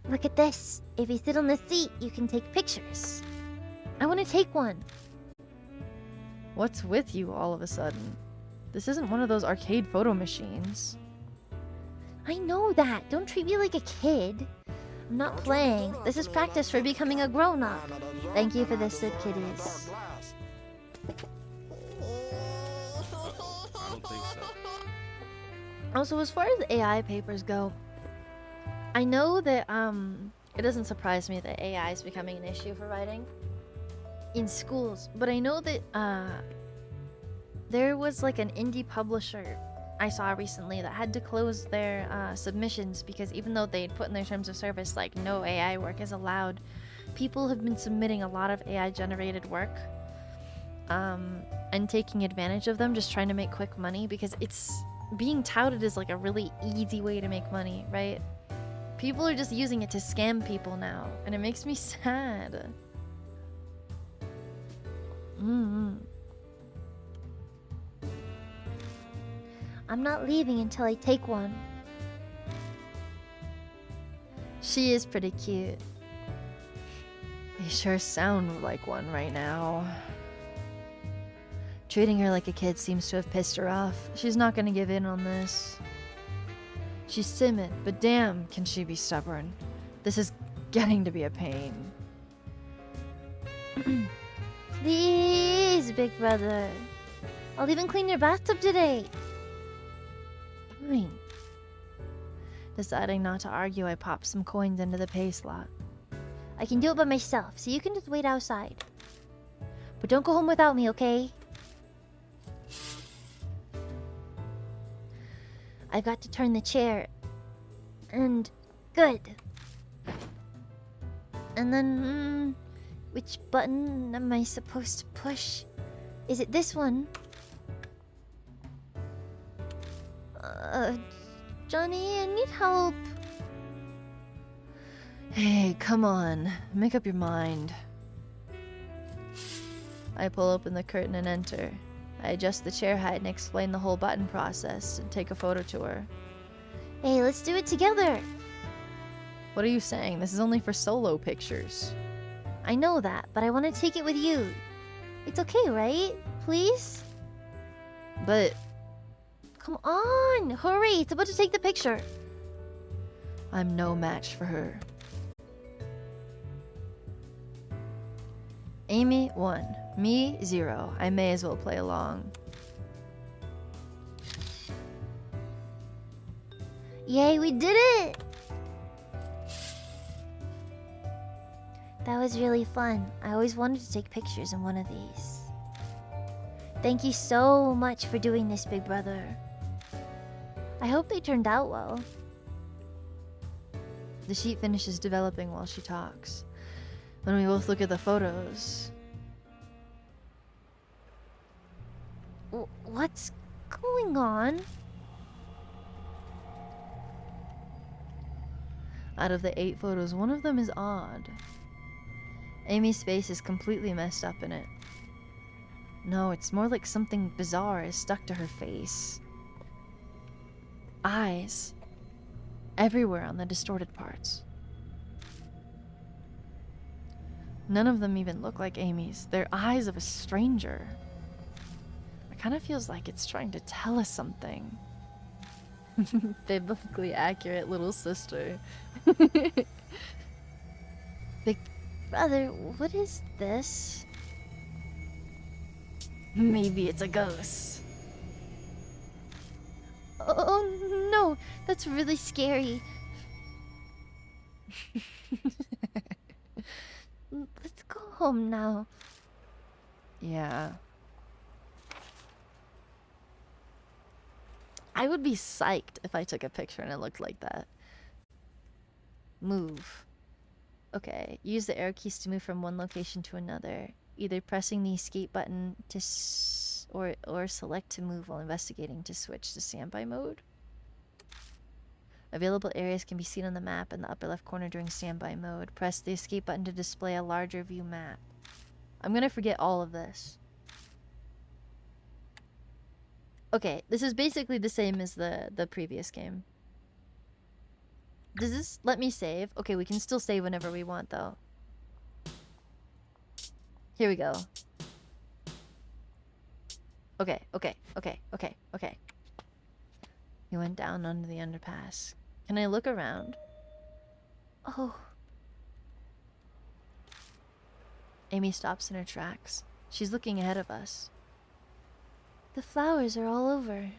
Look at this. If you sit on the seat, you can take pictures. I want to take one. What's with you all of a sudden? This isn't one of those arcade photo machines. I know that. Don't treat me like a kid. I'm not playing. This is practice for becoming a grown-up. Thank you for this, Sid Kitties. I don't think so. Also, as far as AI papers go, I know that it doesn't surprise me that AI is becoming an issue for writing in schools, but I know that there was like an indie publisher I saw recently that had to close their submissions because even though they'd put in their terms of service like no AI work is allowed, people have been submitting a lot of AI generated work and taking advantage of them, just trying to make quick money because it's being touted as like a really easy way to make money, right? People are just using it to scam people now, and it makes me sad. Mm-hmm. I'm not leaving until I take one. She is pretty cute. You sure sound like one right now. Treating her like a kid seems to have pissed her off. She's not gonna give in on this. She's timid, but damn, can she be stubborn. This is getting to be a pain. Please, big brother. I'll even clean your bathtub today. Fine. Deciding not to argue, I popped some coins into the pay slot. I can do it by myself, so you can just wait outside. But don't go home without me, okay? I've got to turn the chair. And good. And then, which button am I supposed to push? Is it this one? Johnny, I need help. Hey, come on. Make up your mind. I pull open the curtain and enter. I adjust the chair height and explain the whole button process and take a photo to her. Hey, let's do it together. What are you saying? This is only for solo pictures. I know that, but I want to take it with you. It's okay, right? Please? But Come on! Hurry! It's about to take the picture. I'm no match for her. Amy 1, me 0. I may as well play along. Yay, we did it! That was really fun. I always wanted to take pictures in one of these. Thank you so much for doing this, big brother. I hope they turned out well. The sheet finishes developing while she talks. When we both look at the photos, What's going on? out of the 8 photos, one of them is odd. Amy's face is completely messed up in it. No, it's more like something bizarre is stuck to her face. Eyes. Everywhere on the distorted parts. None of them even look like Amy's. They're eyes of a stranger. It kind of feels like it's trying to tell us something. Biblically accurate little sister. Big brother, what is this? Maybe it's a ghost. Oh no, that's really scary. Let's go home now. Yeah. I would be psyched if I took a picture and it looked like that. Move. Okay, use the arrow keys to move from one location to another. Either pressing the escape button to or select to move while investigating to switch to standby mode. Available areas can be seen on the map in the upper left corner during standby mode. Press the escape button to display a larger view map. I'm gonna forget all of this. Okay, this is basically the same as the previous game. Does this let me save? Okay, we can still save whenever we want, though. Here we go. Okay. We went down under the underpass. Can I look around? Oh, Amy stops in her tracks. She's looking ahead of us. the flowers are all over.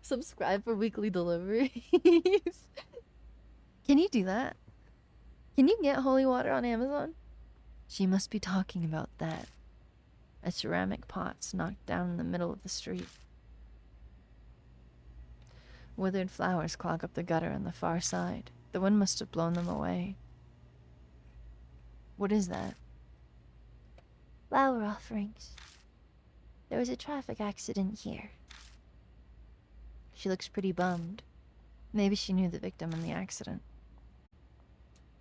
Subscribe for weekly deliveries. Can you do that? Can you get holy water on Amazon? She must be talking about that. A ceramic pot's knocked down in the middle of the street. Withered flowers clog up the gutter on the far side. The wind must have blown them away. What is that? Flower offerings. There was a traffic accident here. She looks pretty bummed. Maybe she knew the victim in the accident.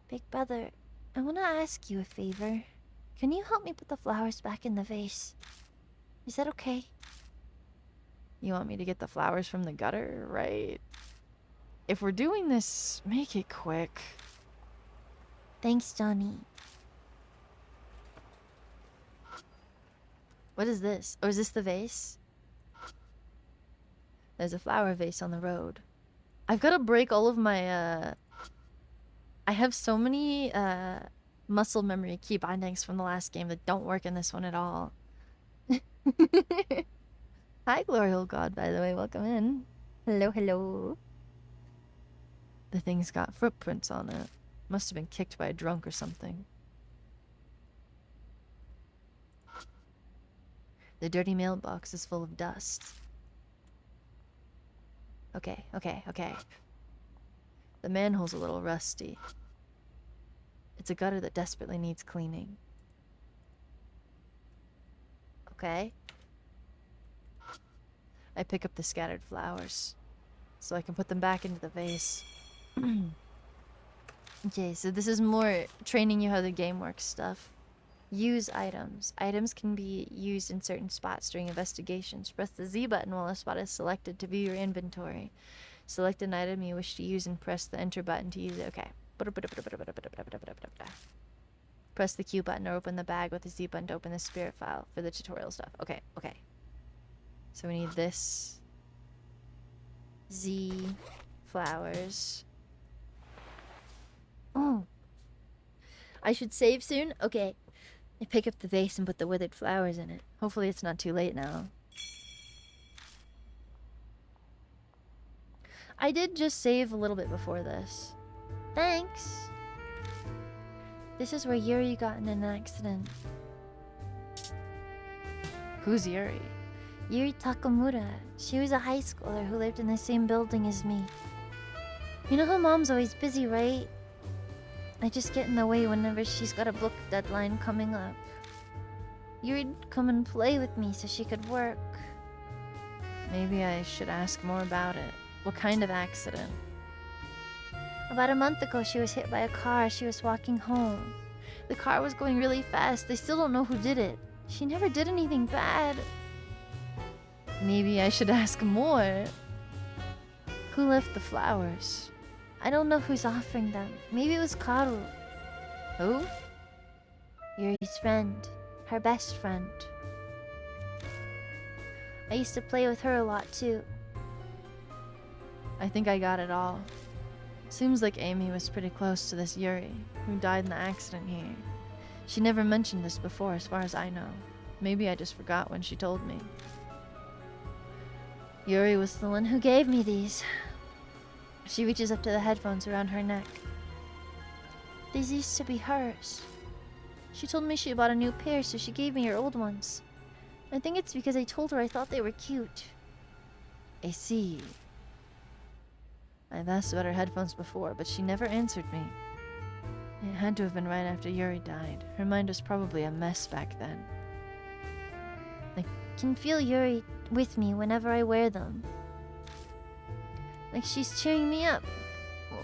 Big brother, I want to ask you a favor. Can you help me put the flowers back in the vase? Is that okay? You want me to get the flowers from the gutter, right? If we're doing this, make it quick. Thanks, Johnny. What is this? Oh, is this the vase? There's a flower vase on the road. I've got to break all of my, I have so many, muscle memory key bindings from the last game that don't work in this one at all. Hi, Glorial God, by the way. Welcome in. Hello, hello. The thing's got footprints on it. Must have been kicked by a drunk or something. The dirty mailbox is full of dust. Okay. The manhole's a little rusty. It's a gutter that desperately needs cleaning. Okay. I pick up the scattered flowers, so I can put them back into the vase. Okay, so this is more training you how the game works stuff. Use items. Items can be used in certain spots during investigations. Press the Z button while a spot is selected to view your inventory. Select an item you wish to use and press the enter button to use it. Okay. Press the Q button or open the bag with the Z button to open the spirit file for the tutorial stuff. Okay. So we need this. Z. Flowers. Oh. I should save soon? Okay. I pick up the vase and put the withered flowers in it. Hopefully it's not too late now. I did just save a little bit before this. Thanks. This is where Yuri got in an accident. Who's Yuri? Yuri Takamura. She was a high schooler who lived in the same building as me. You know how mom's always busy, right? I just get in the way whenever she's got a book deadline coming up. Yuri'd come and play with me so she could work. Maybe I should ask more about it. What kind of accident? About a month ago, she was hit by a car. She was walking home. The car was going really fast. They still don't know who did it. She never did anything bad. Maybe I should ask more. Who left the flowers? I don't know who's offering them. Maybe it was Karu. Who? Yuri's friend. Her best friend. I used to play with her a lot too. I think I got it all. Seems like Amy was pretty close to this Yuri, who died in the accident here. She never mentioned this before, as far as I know. Maybe I just forgot when she told me. Yuri was the one who gave me these. She reaches up to the headphones around her neck. These used to be hers. She told me she bought a new pair, so she gave me her old ones. I think it's because I told her I thought they were cute. I see. I've asked about her headphones before, but she never answered me. It had to have been right after Yuri died. Her mind was probably a mess back then. I can feel Yuri with me whenever I wear them. Like she's cheering me up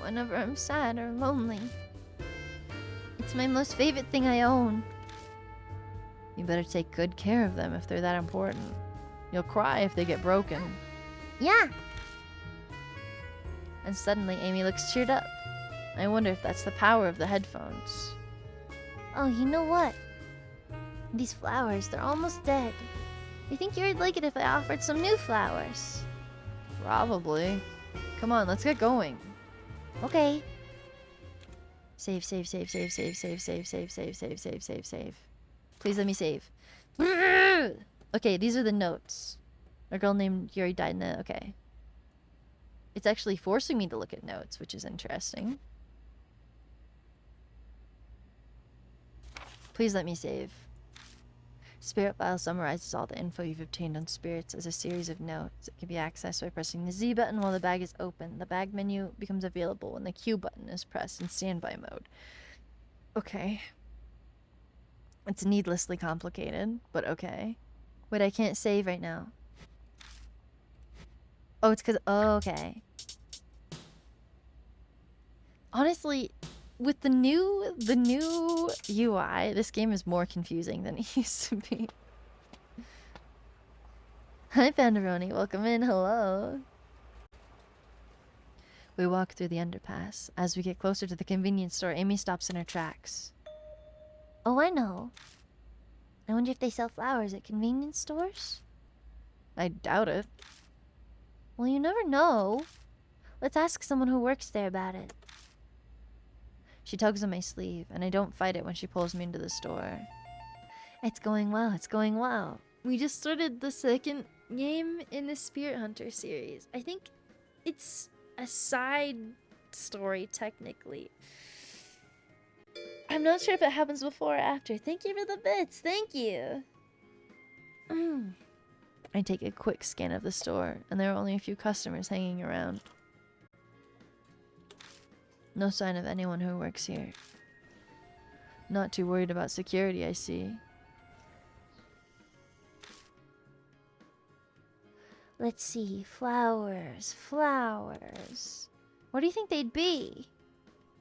whenever I'm sad or lonely. It's my most favorite thing I own. You better take good care of them if they're that important. You'll cry if they get broken. Yeah. And suddenly Amy looks cheered up. I wonder if that's the power of the headphones. Oh, you know what? These flowers, they're almost dead. You think Yuri'd like it if I offered some new flowers? Probably. Come on, let's get going. Okay. Save. Please let me save. Okay, these are the notes. A girl named Yuri died in the... Okay. It's actually forcing me to look at notes, which is interesting. Please let me save. Spirit File summarizes all the info you've obtained on spirits as a series of notes. It can be accessed by pressing the Z button while the bag is open. The bag menu becomes available when the Q button is pressed in standby mode. Okay. It's needlessly complicated, but okay. Wait, I can't save right now. Oh, it's because... Oh, okay. Honestly, with the new UI, this game is more confusing than it used to be. Hi, Pandaroni. Welcome in. Hello. We walk through the underpass. As we get closer to the convenience store, Amy stops in her tracks. Oh, I know. I wonder if they sell flowers at convenience stores? I doubt it. Well, you never know. Let's ask someone who works there about it. She tugs on my sleeve, and I don't fight it when she pulls me into the store. It's going well. It's going well. We just started the second game in the Spirit Hunter series. I think it's a side story, technically. I'm not sure if it happens before or after. Thank you for the bits. Thank you. I take a quick scan of the store, and there are only a few customers hanging around. No sign of anyone who works here. Not too worried about security, I see. Let's see. Flowers. Flowers. What do you think they'd be?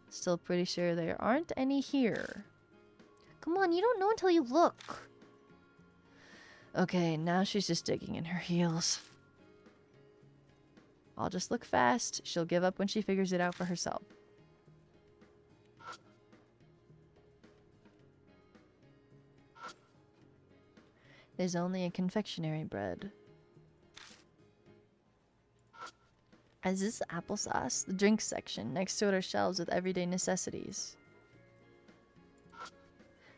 Still pretty sure there aren't any here. Come on, you don't know until you look. Okay, now she's just digging in her heels. I'll just look fast. She'll give up when she figures it out for herself. There's only a confectionery bread. Is this applesauce? The drinks section. Next to it are shelves with everyday necessities.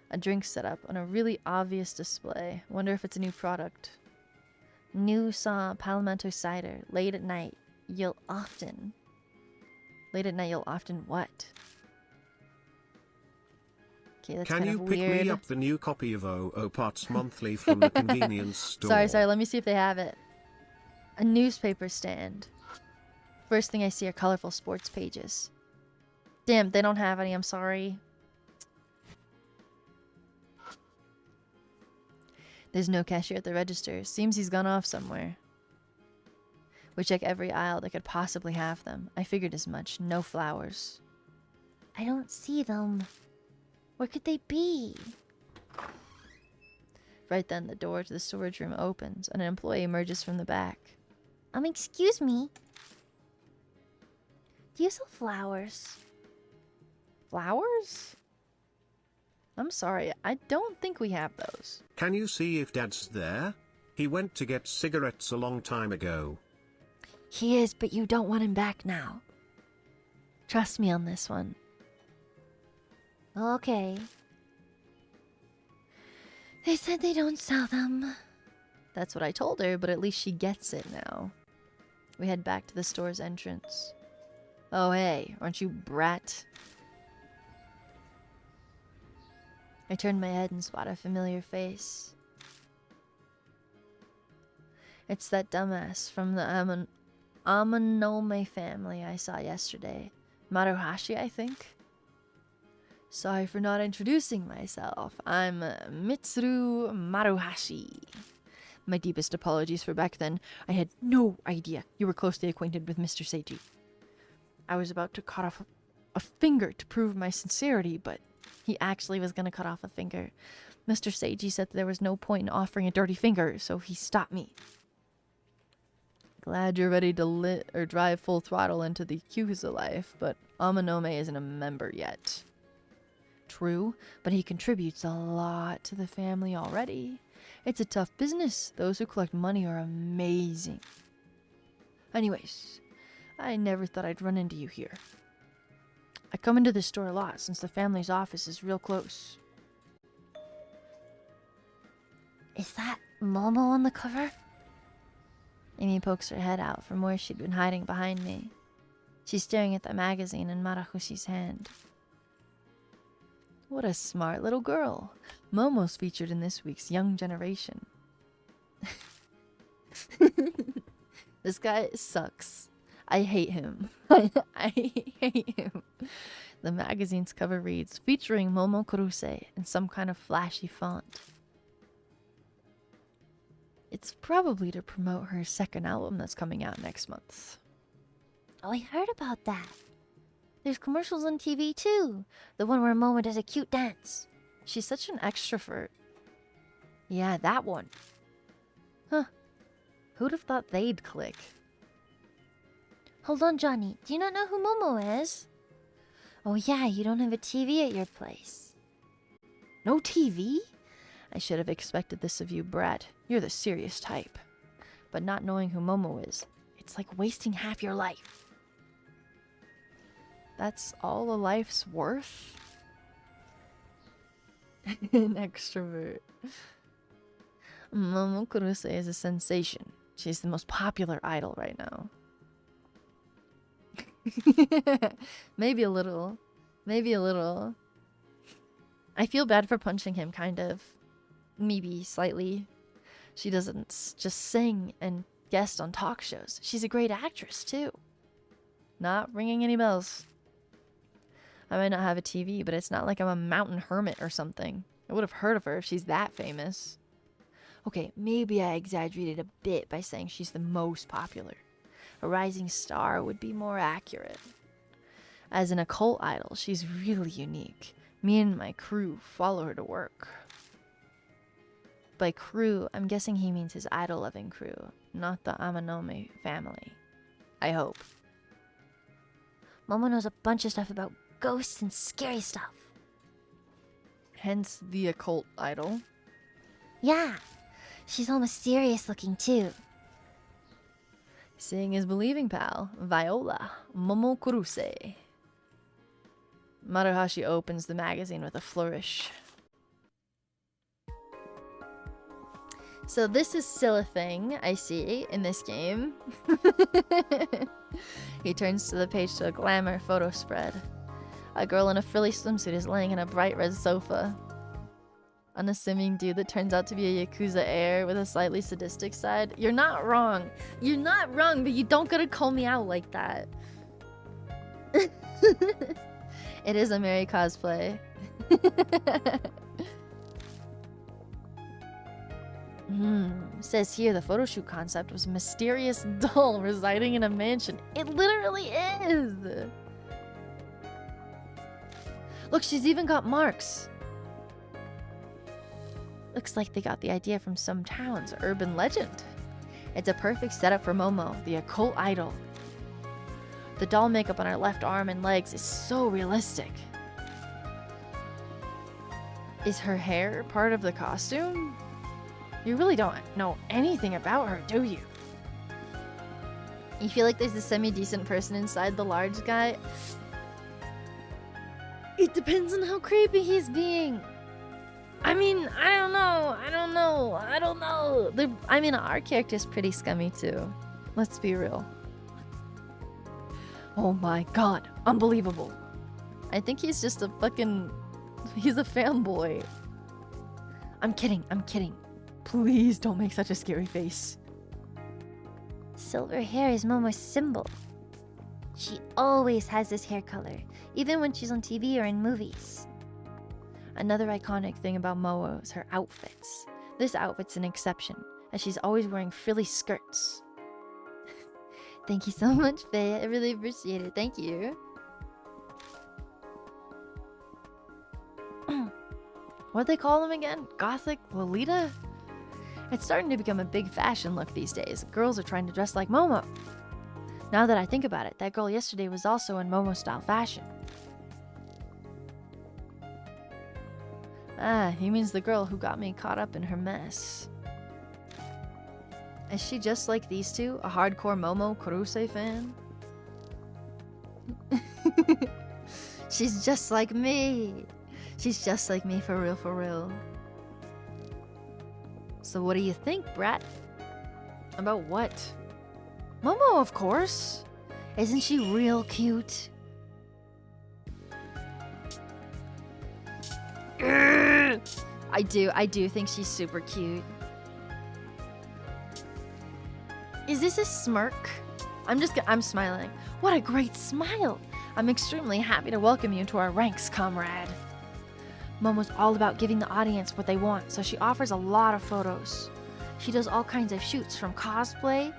A drink setup on a really obvious display. Wonder if it's a new product. New Palmetto cider. Late at night, you'll often what? Okay, that's Can kind you of pick weird. me up the new copy of OO Parts Monthly from the convenience store? Sorry, let me see if they have it. A newspaper stand. First thing I see are colorful sports pages. Damn, they don't have any, I'm sorry. There's no cashier at the register. Seems he's gone off somewhere. We check every aisle that could possibly have them. I figured as much. No flowers. I don't see them. Where could they be? Right then, the door to the storage room opens, and an employee emerges from the back. Excuse me. Do you sell flowers? Flowers? I'm sorry, I don't think we have those. Can you see if Dad's there? He went to get cigarettes a long time ago. He is, but you don't want him back now. Trust me on this one. Okay. They said they don't sell them. That's what I told her, but at least she gets it now. We head back to the store's entrance. Oh hey, aren't you brat? I turn my head and spot a familiar face. It's that dumbass from the Amanome family I saw yesterday. Maruhashi, I think? Sorry for not introducing myself. I'm Mitsuru Maruhashi. My deepest apologies for back then. I had no idea you were closely acquainted with Mr. Seiji. I was about to cut off a finger to prove my sincerity, but he actually was going to cut off a finger. Mr. Seiji said that there was no point in offering a dirty finger, so he stopped me. Glad you're ready to drive full throttle into the Yakuza life, but Amanome isn't a member yet. True, but he contributes a lot to the family already. It's a tough business. Those who collect money are amazing. Anyways, I never thought I'd run into you here. I come into this store a lot since the family's office is real close. Is that Momo on the cover? Amy pokes her head out from where she'd been hiding behind me. She's staring at the magazine in Marahushi's hand. What a smart little girl. Momo's featured in this week's Young Generation. This guy sucks. I hate him. I hate him. The magazine's cover reads, featuring Momo Kurose in some kind of flashy font. It's probably to promote her second album that's coming out next month. Oh, I heard about that. There's commercials on TV too. The one where Momo does a cute dance. She's such an extrovert. Yeah, that one. Huh. Who'd have thought they'd click? Hold on, Johnny. Do you not know who Momo is? Oh yeah, you don't have a TV at your place. No TV? I should have expected this of you, Brett. You're the serious type. But not knowing who Momo is, it's like wasting half your life. That's all a life's worth? An extrovert. Momo Kurose is a sensation. She's the most popular idol right now. Maybe a little. Maybe a little. I feel bad for punching him, kind of. Maybe slightly. She doesn't just sing and guest on talk shows. She's a great actress, too. Not ringing any bells. I might not have a TV, but it's not like I'm a mountain hermit or something. I would have heard of her if she's that famous. Okay, maybe I exaggerated a bit by saying she's the most popular. A rising star would be more accurate. As an occult idol, she's really unique. Me and my crew follow her to work. By crew, I'm guessing he means his idol-loving crew, not the Amanome family. I hope. Momo knows a bunch of stuff about ghosts and scary stuff. Hence the occult idol. Yeah, she's all mysterious looking too. Seeing is believing, pal. Viola, Momo Kurose. Maruhashi opens the magazine with a flourish. So this is still a thing I see in this game. He turns to the page to a glamour photo spread. A girl in a frilly swimsuit is laying in a bright red sofa. Unassuming dude that turns out to be a Yakuza heir with a slightly sadistic side. You're not wrong. You're not wrong, but you don't gotta call me out like that. It is a Mary cosplay. Says here the photo shoot concept was a mysterious doll residing in a mansion. It literally is! Look, she's even got marks. Looks like they got the idea from some town's urban legend. It's a perfect setup for Momo, the occult idol. The doll makeup on her left arm and legs is so realistic. Is her hair part of the costume? You really don't know anything about her, do you? You feel like there's a semi-decent person inside the large guy? It depends on how creepy he's being. I mean, I don't know. I mean, our character's pretty scummy too. Let's be real. Oh my god, unbelievable. I think he's just a fucking... He's a fanboy. I'm kidding. Please don't make such a scary face. Silver hair is Momo's symbol. She always has this hair color, even when she's on TV or in movies. Another iconic thing about Momo is her outfits. This outfit's an exception, as she's always wearing frilly skirts. Thank you so much, Faye. I really appreciate it. Thank you. What'd they call them again? Gothic Lolita? It's starting to become a big fashion look these days. Girls are trying to dress like Momo. Now that I think about it, that girl yesterday was also in Momo-style fashion. Ah, he means the girl who got me caught up in her mess. Is she just like these two? A hardcore Momo Kurose fan? She's just like me. She's just like me, for real. So what do you think, Brat? About what? Momo, of course. Isn't she real cute? I do think she's super cute. Is this a smirk? I'm smiling. What a great smile! I'm extremely happy to welcome you to our ranks, comrade. Momo's all about giving the audience what they want, so she offers a lot of photos. She does all kinds of shoots, from cosplay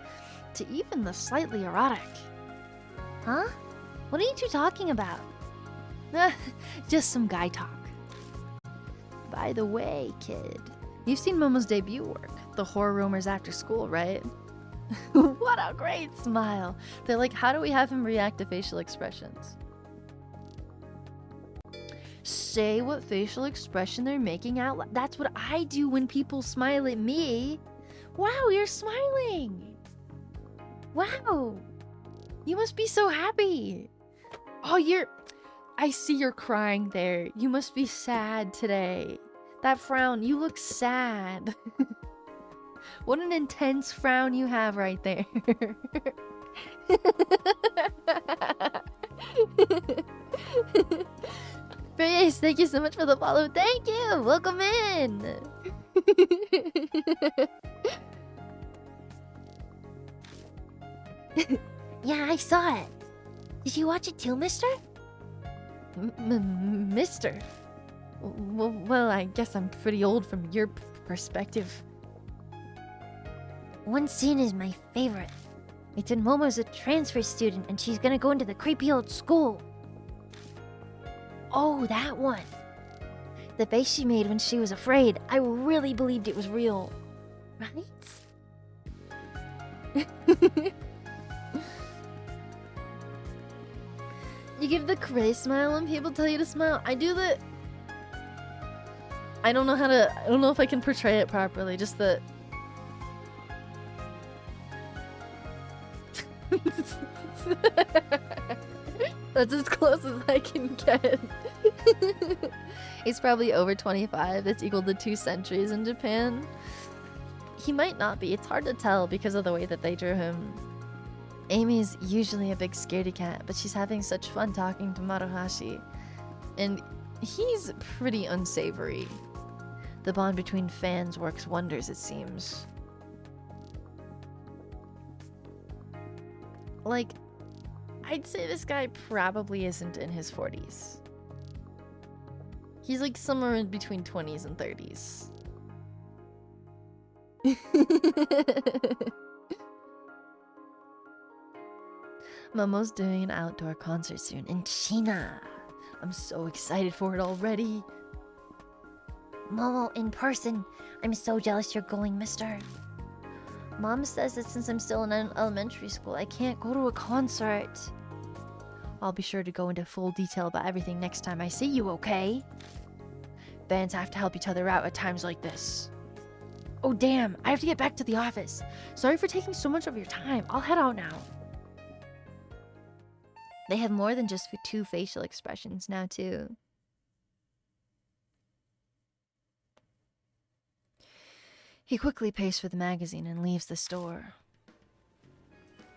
to even the slightly erotic. Huh? What are you two talking about? Just some guy talk. By the way, kid, you've seen Momo's debut work, The Horror Rumors After School, right? What a great smile. They're like, how do we have him react to facial expressions? Say what facial expression they're making out loud. That's what I do when people smile at me. Wow, you're smiling. Wow. You must be so happy. Oh, I see you're crying there. You must be sad today. That frown, you look sad. What an intense frown you have right there. Face, thank you so much for the follow. Thank you. Welcome in. Yeah, I saw it. Did you watch it too, mister? Mister. Well, I guess I'm pretty old from your perspective. One scene is my favorite. It's when Momo's a transfer student and she's gonna go into the creepy old school. Oh, that one. The face she made when she was afraid. I really believed it was real. Right? You give the cray smile when people tell you to smile. I do the... I don't know if I can portray it properly. Just the... That's as close as I can get. He's probably over 25. That's equal to 2 centuries in Japan. He might not be. It's hard to tell because of the way that they drew him. Amy's usually a big scaredy cat, but she's having such fun talking to Maruhashi. And he's pretty unsavory. The bond between fans works wonders, it seems. Like, I'd say this guy probably isn't in his 40s. He's like somewhere in between 20s and 30s. Momo's doing an outdoor concert soon in China. I'm so excited for it already. Momo, in person. I'm so jealous you're going, mister. Mom says that since I'm still in elementary school, I can't go to a concert. I'll be sure to go into full detail about everything next time I see you, okay? Fans have to help each other out at times like this. Oh damn, I have to get back to the office. Sorry for taking so much of your time. I'll head out now. They have more than just 2 facial expressions now, too. He quickly pays for the magazine and leaves the store.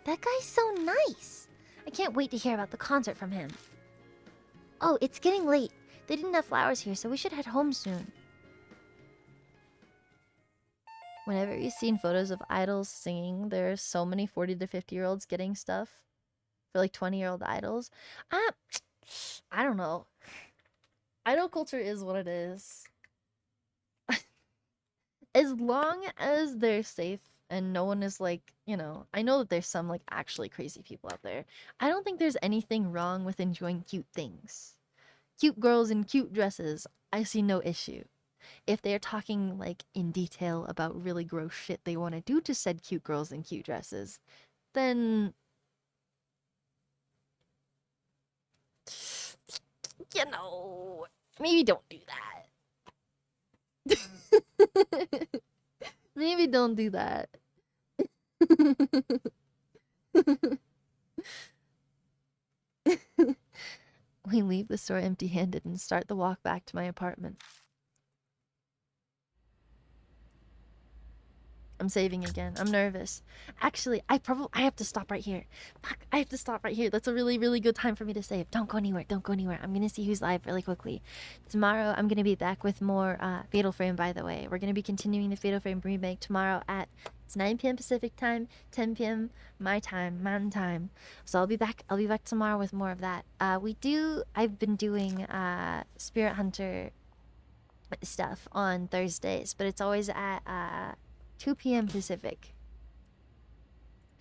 That guy's so nice. I can't wait to hear about the concert from him. Oh, it's getting late. They didn't have flowers here, so we should head home soon. Whenever you've seen photos of idols singing, there are so many 40 to 50-year-olds getting stuff for like 20-year-old idols. I don't know. Idol culture is what it is. As long as they're safe and no one is like, you know, I know that there's some like actually crazy people out there. I don't think there's anything wrong with enjoying cute things. Cute girls in cute dresses, I see no issue. If they're talking like in detail about really gross shit they want to do to said cute girls in cute dresses, then, you know, maybe don't do that. Maybe don't do that. We leave the store empty-handed and start the walk back to my apartment. I'm saving again. I'm nervous. Actually, I have to stop right here. Fuck, I have to stop right here. That's a really, really good time for me to save. Don't go anywhere. Don't go anywhere. I'm gonna see who's live really quickly. Tomorrow, I'm gonna be back with more Fatal Frame, by the way. We're gonna be continuing the Fatal Frame remake tomorrow at 9 p.m. Pacific time, 10 p.m. my time, Mountain time. So I'll be back tomorrow with more of that. I've been doing Spirit Hunter stuff on Thursdays, but it's always at 2 p.m. Pacific.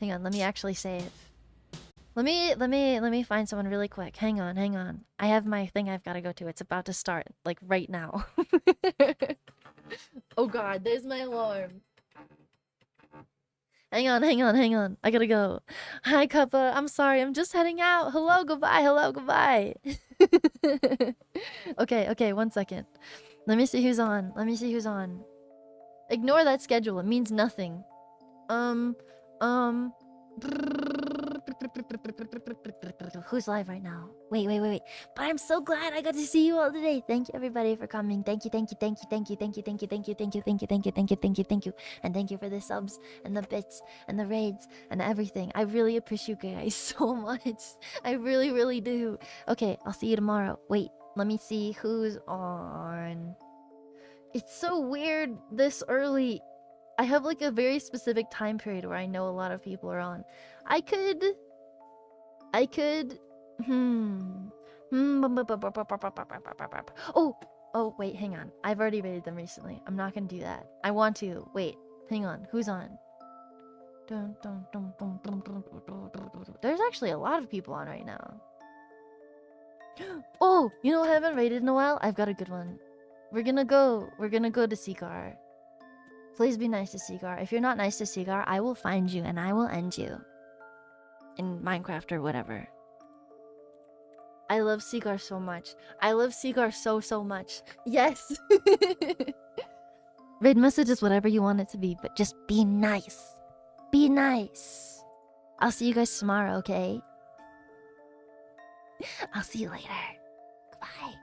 Hang on, let me actually save. Let me find someone really quick. Hang on. I have my thing I've got to go to. It's about to start, like right now. Oh god, there's my alarm. Hang on. I gotta go. Hi, Cuppa. I'm sorry. I'm just heading out. Hello, goodbye. Okay, 1 second. Let me see who's on. Ignore that schedule. It means nothing. Who's live right now? Wait. But I'm so glad I got to see you all today. Thank you everybody for coming. Thank you. And thank you for the subs and the bits and the raids and everything. I really appreciate you guys so much. I really do. Okay, I'll see you tomorrow. Wait, let me see who's on. It's so weird this early. I have like a very specific time period where I know a lot of people are on. I could. Oh, wait, hang on. I've already rated them recently. I'm not gonna do that. I want to. Wait, hang on. Who's on? There's actually a lot of people on right now. Oh, you know what I haven't rated in a while? I've got a good one. We're gonna go to Seagar. Please be nice to Seagar. If you're not nice to Seagar, I will find you and I will end you. In Minecraft or whatever. I love Seagar so much. I love Seagar so much. Yes! Raid message is whatever you want it to be, but just be nice. Be nice. I'll see you guys tomorrow, okay? I'll see you later. Goodbye.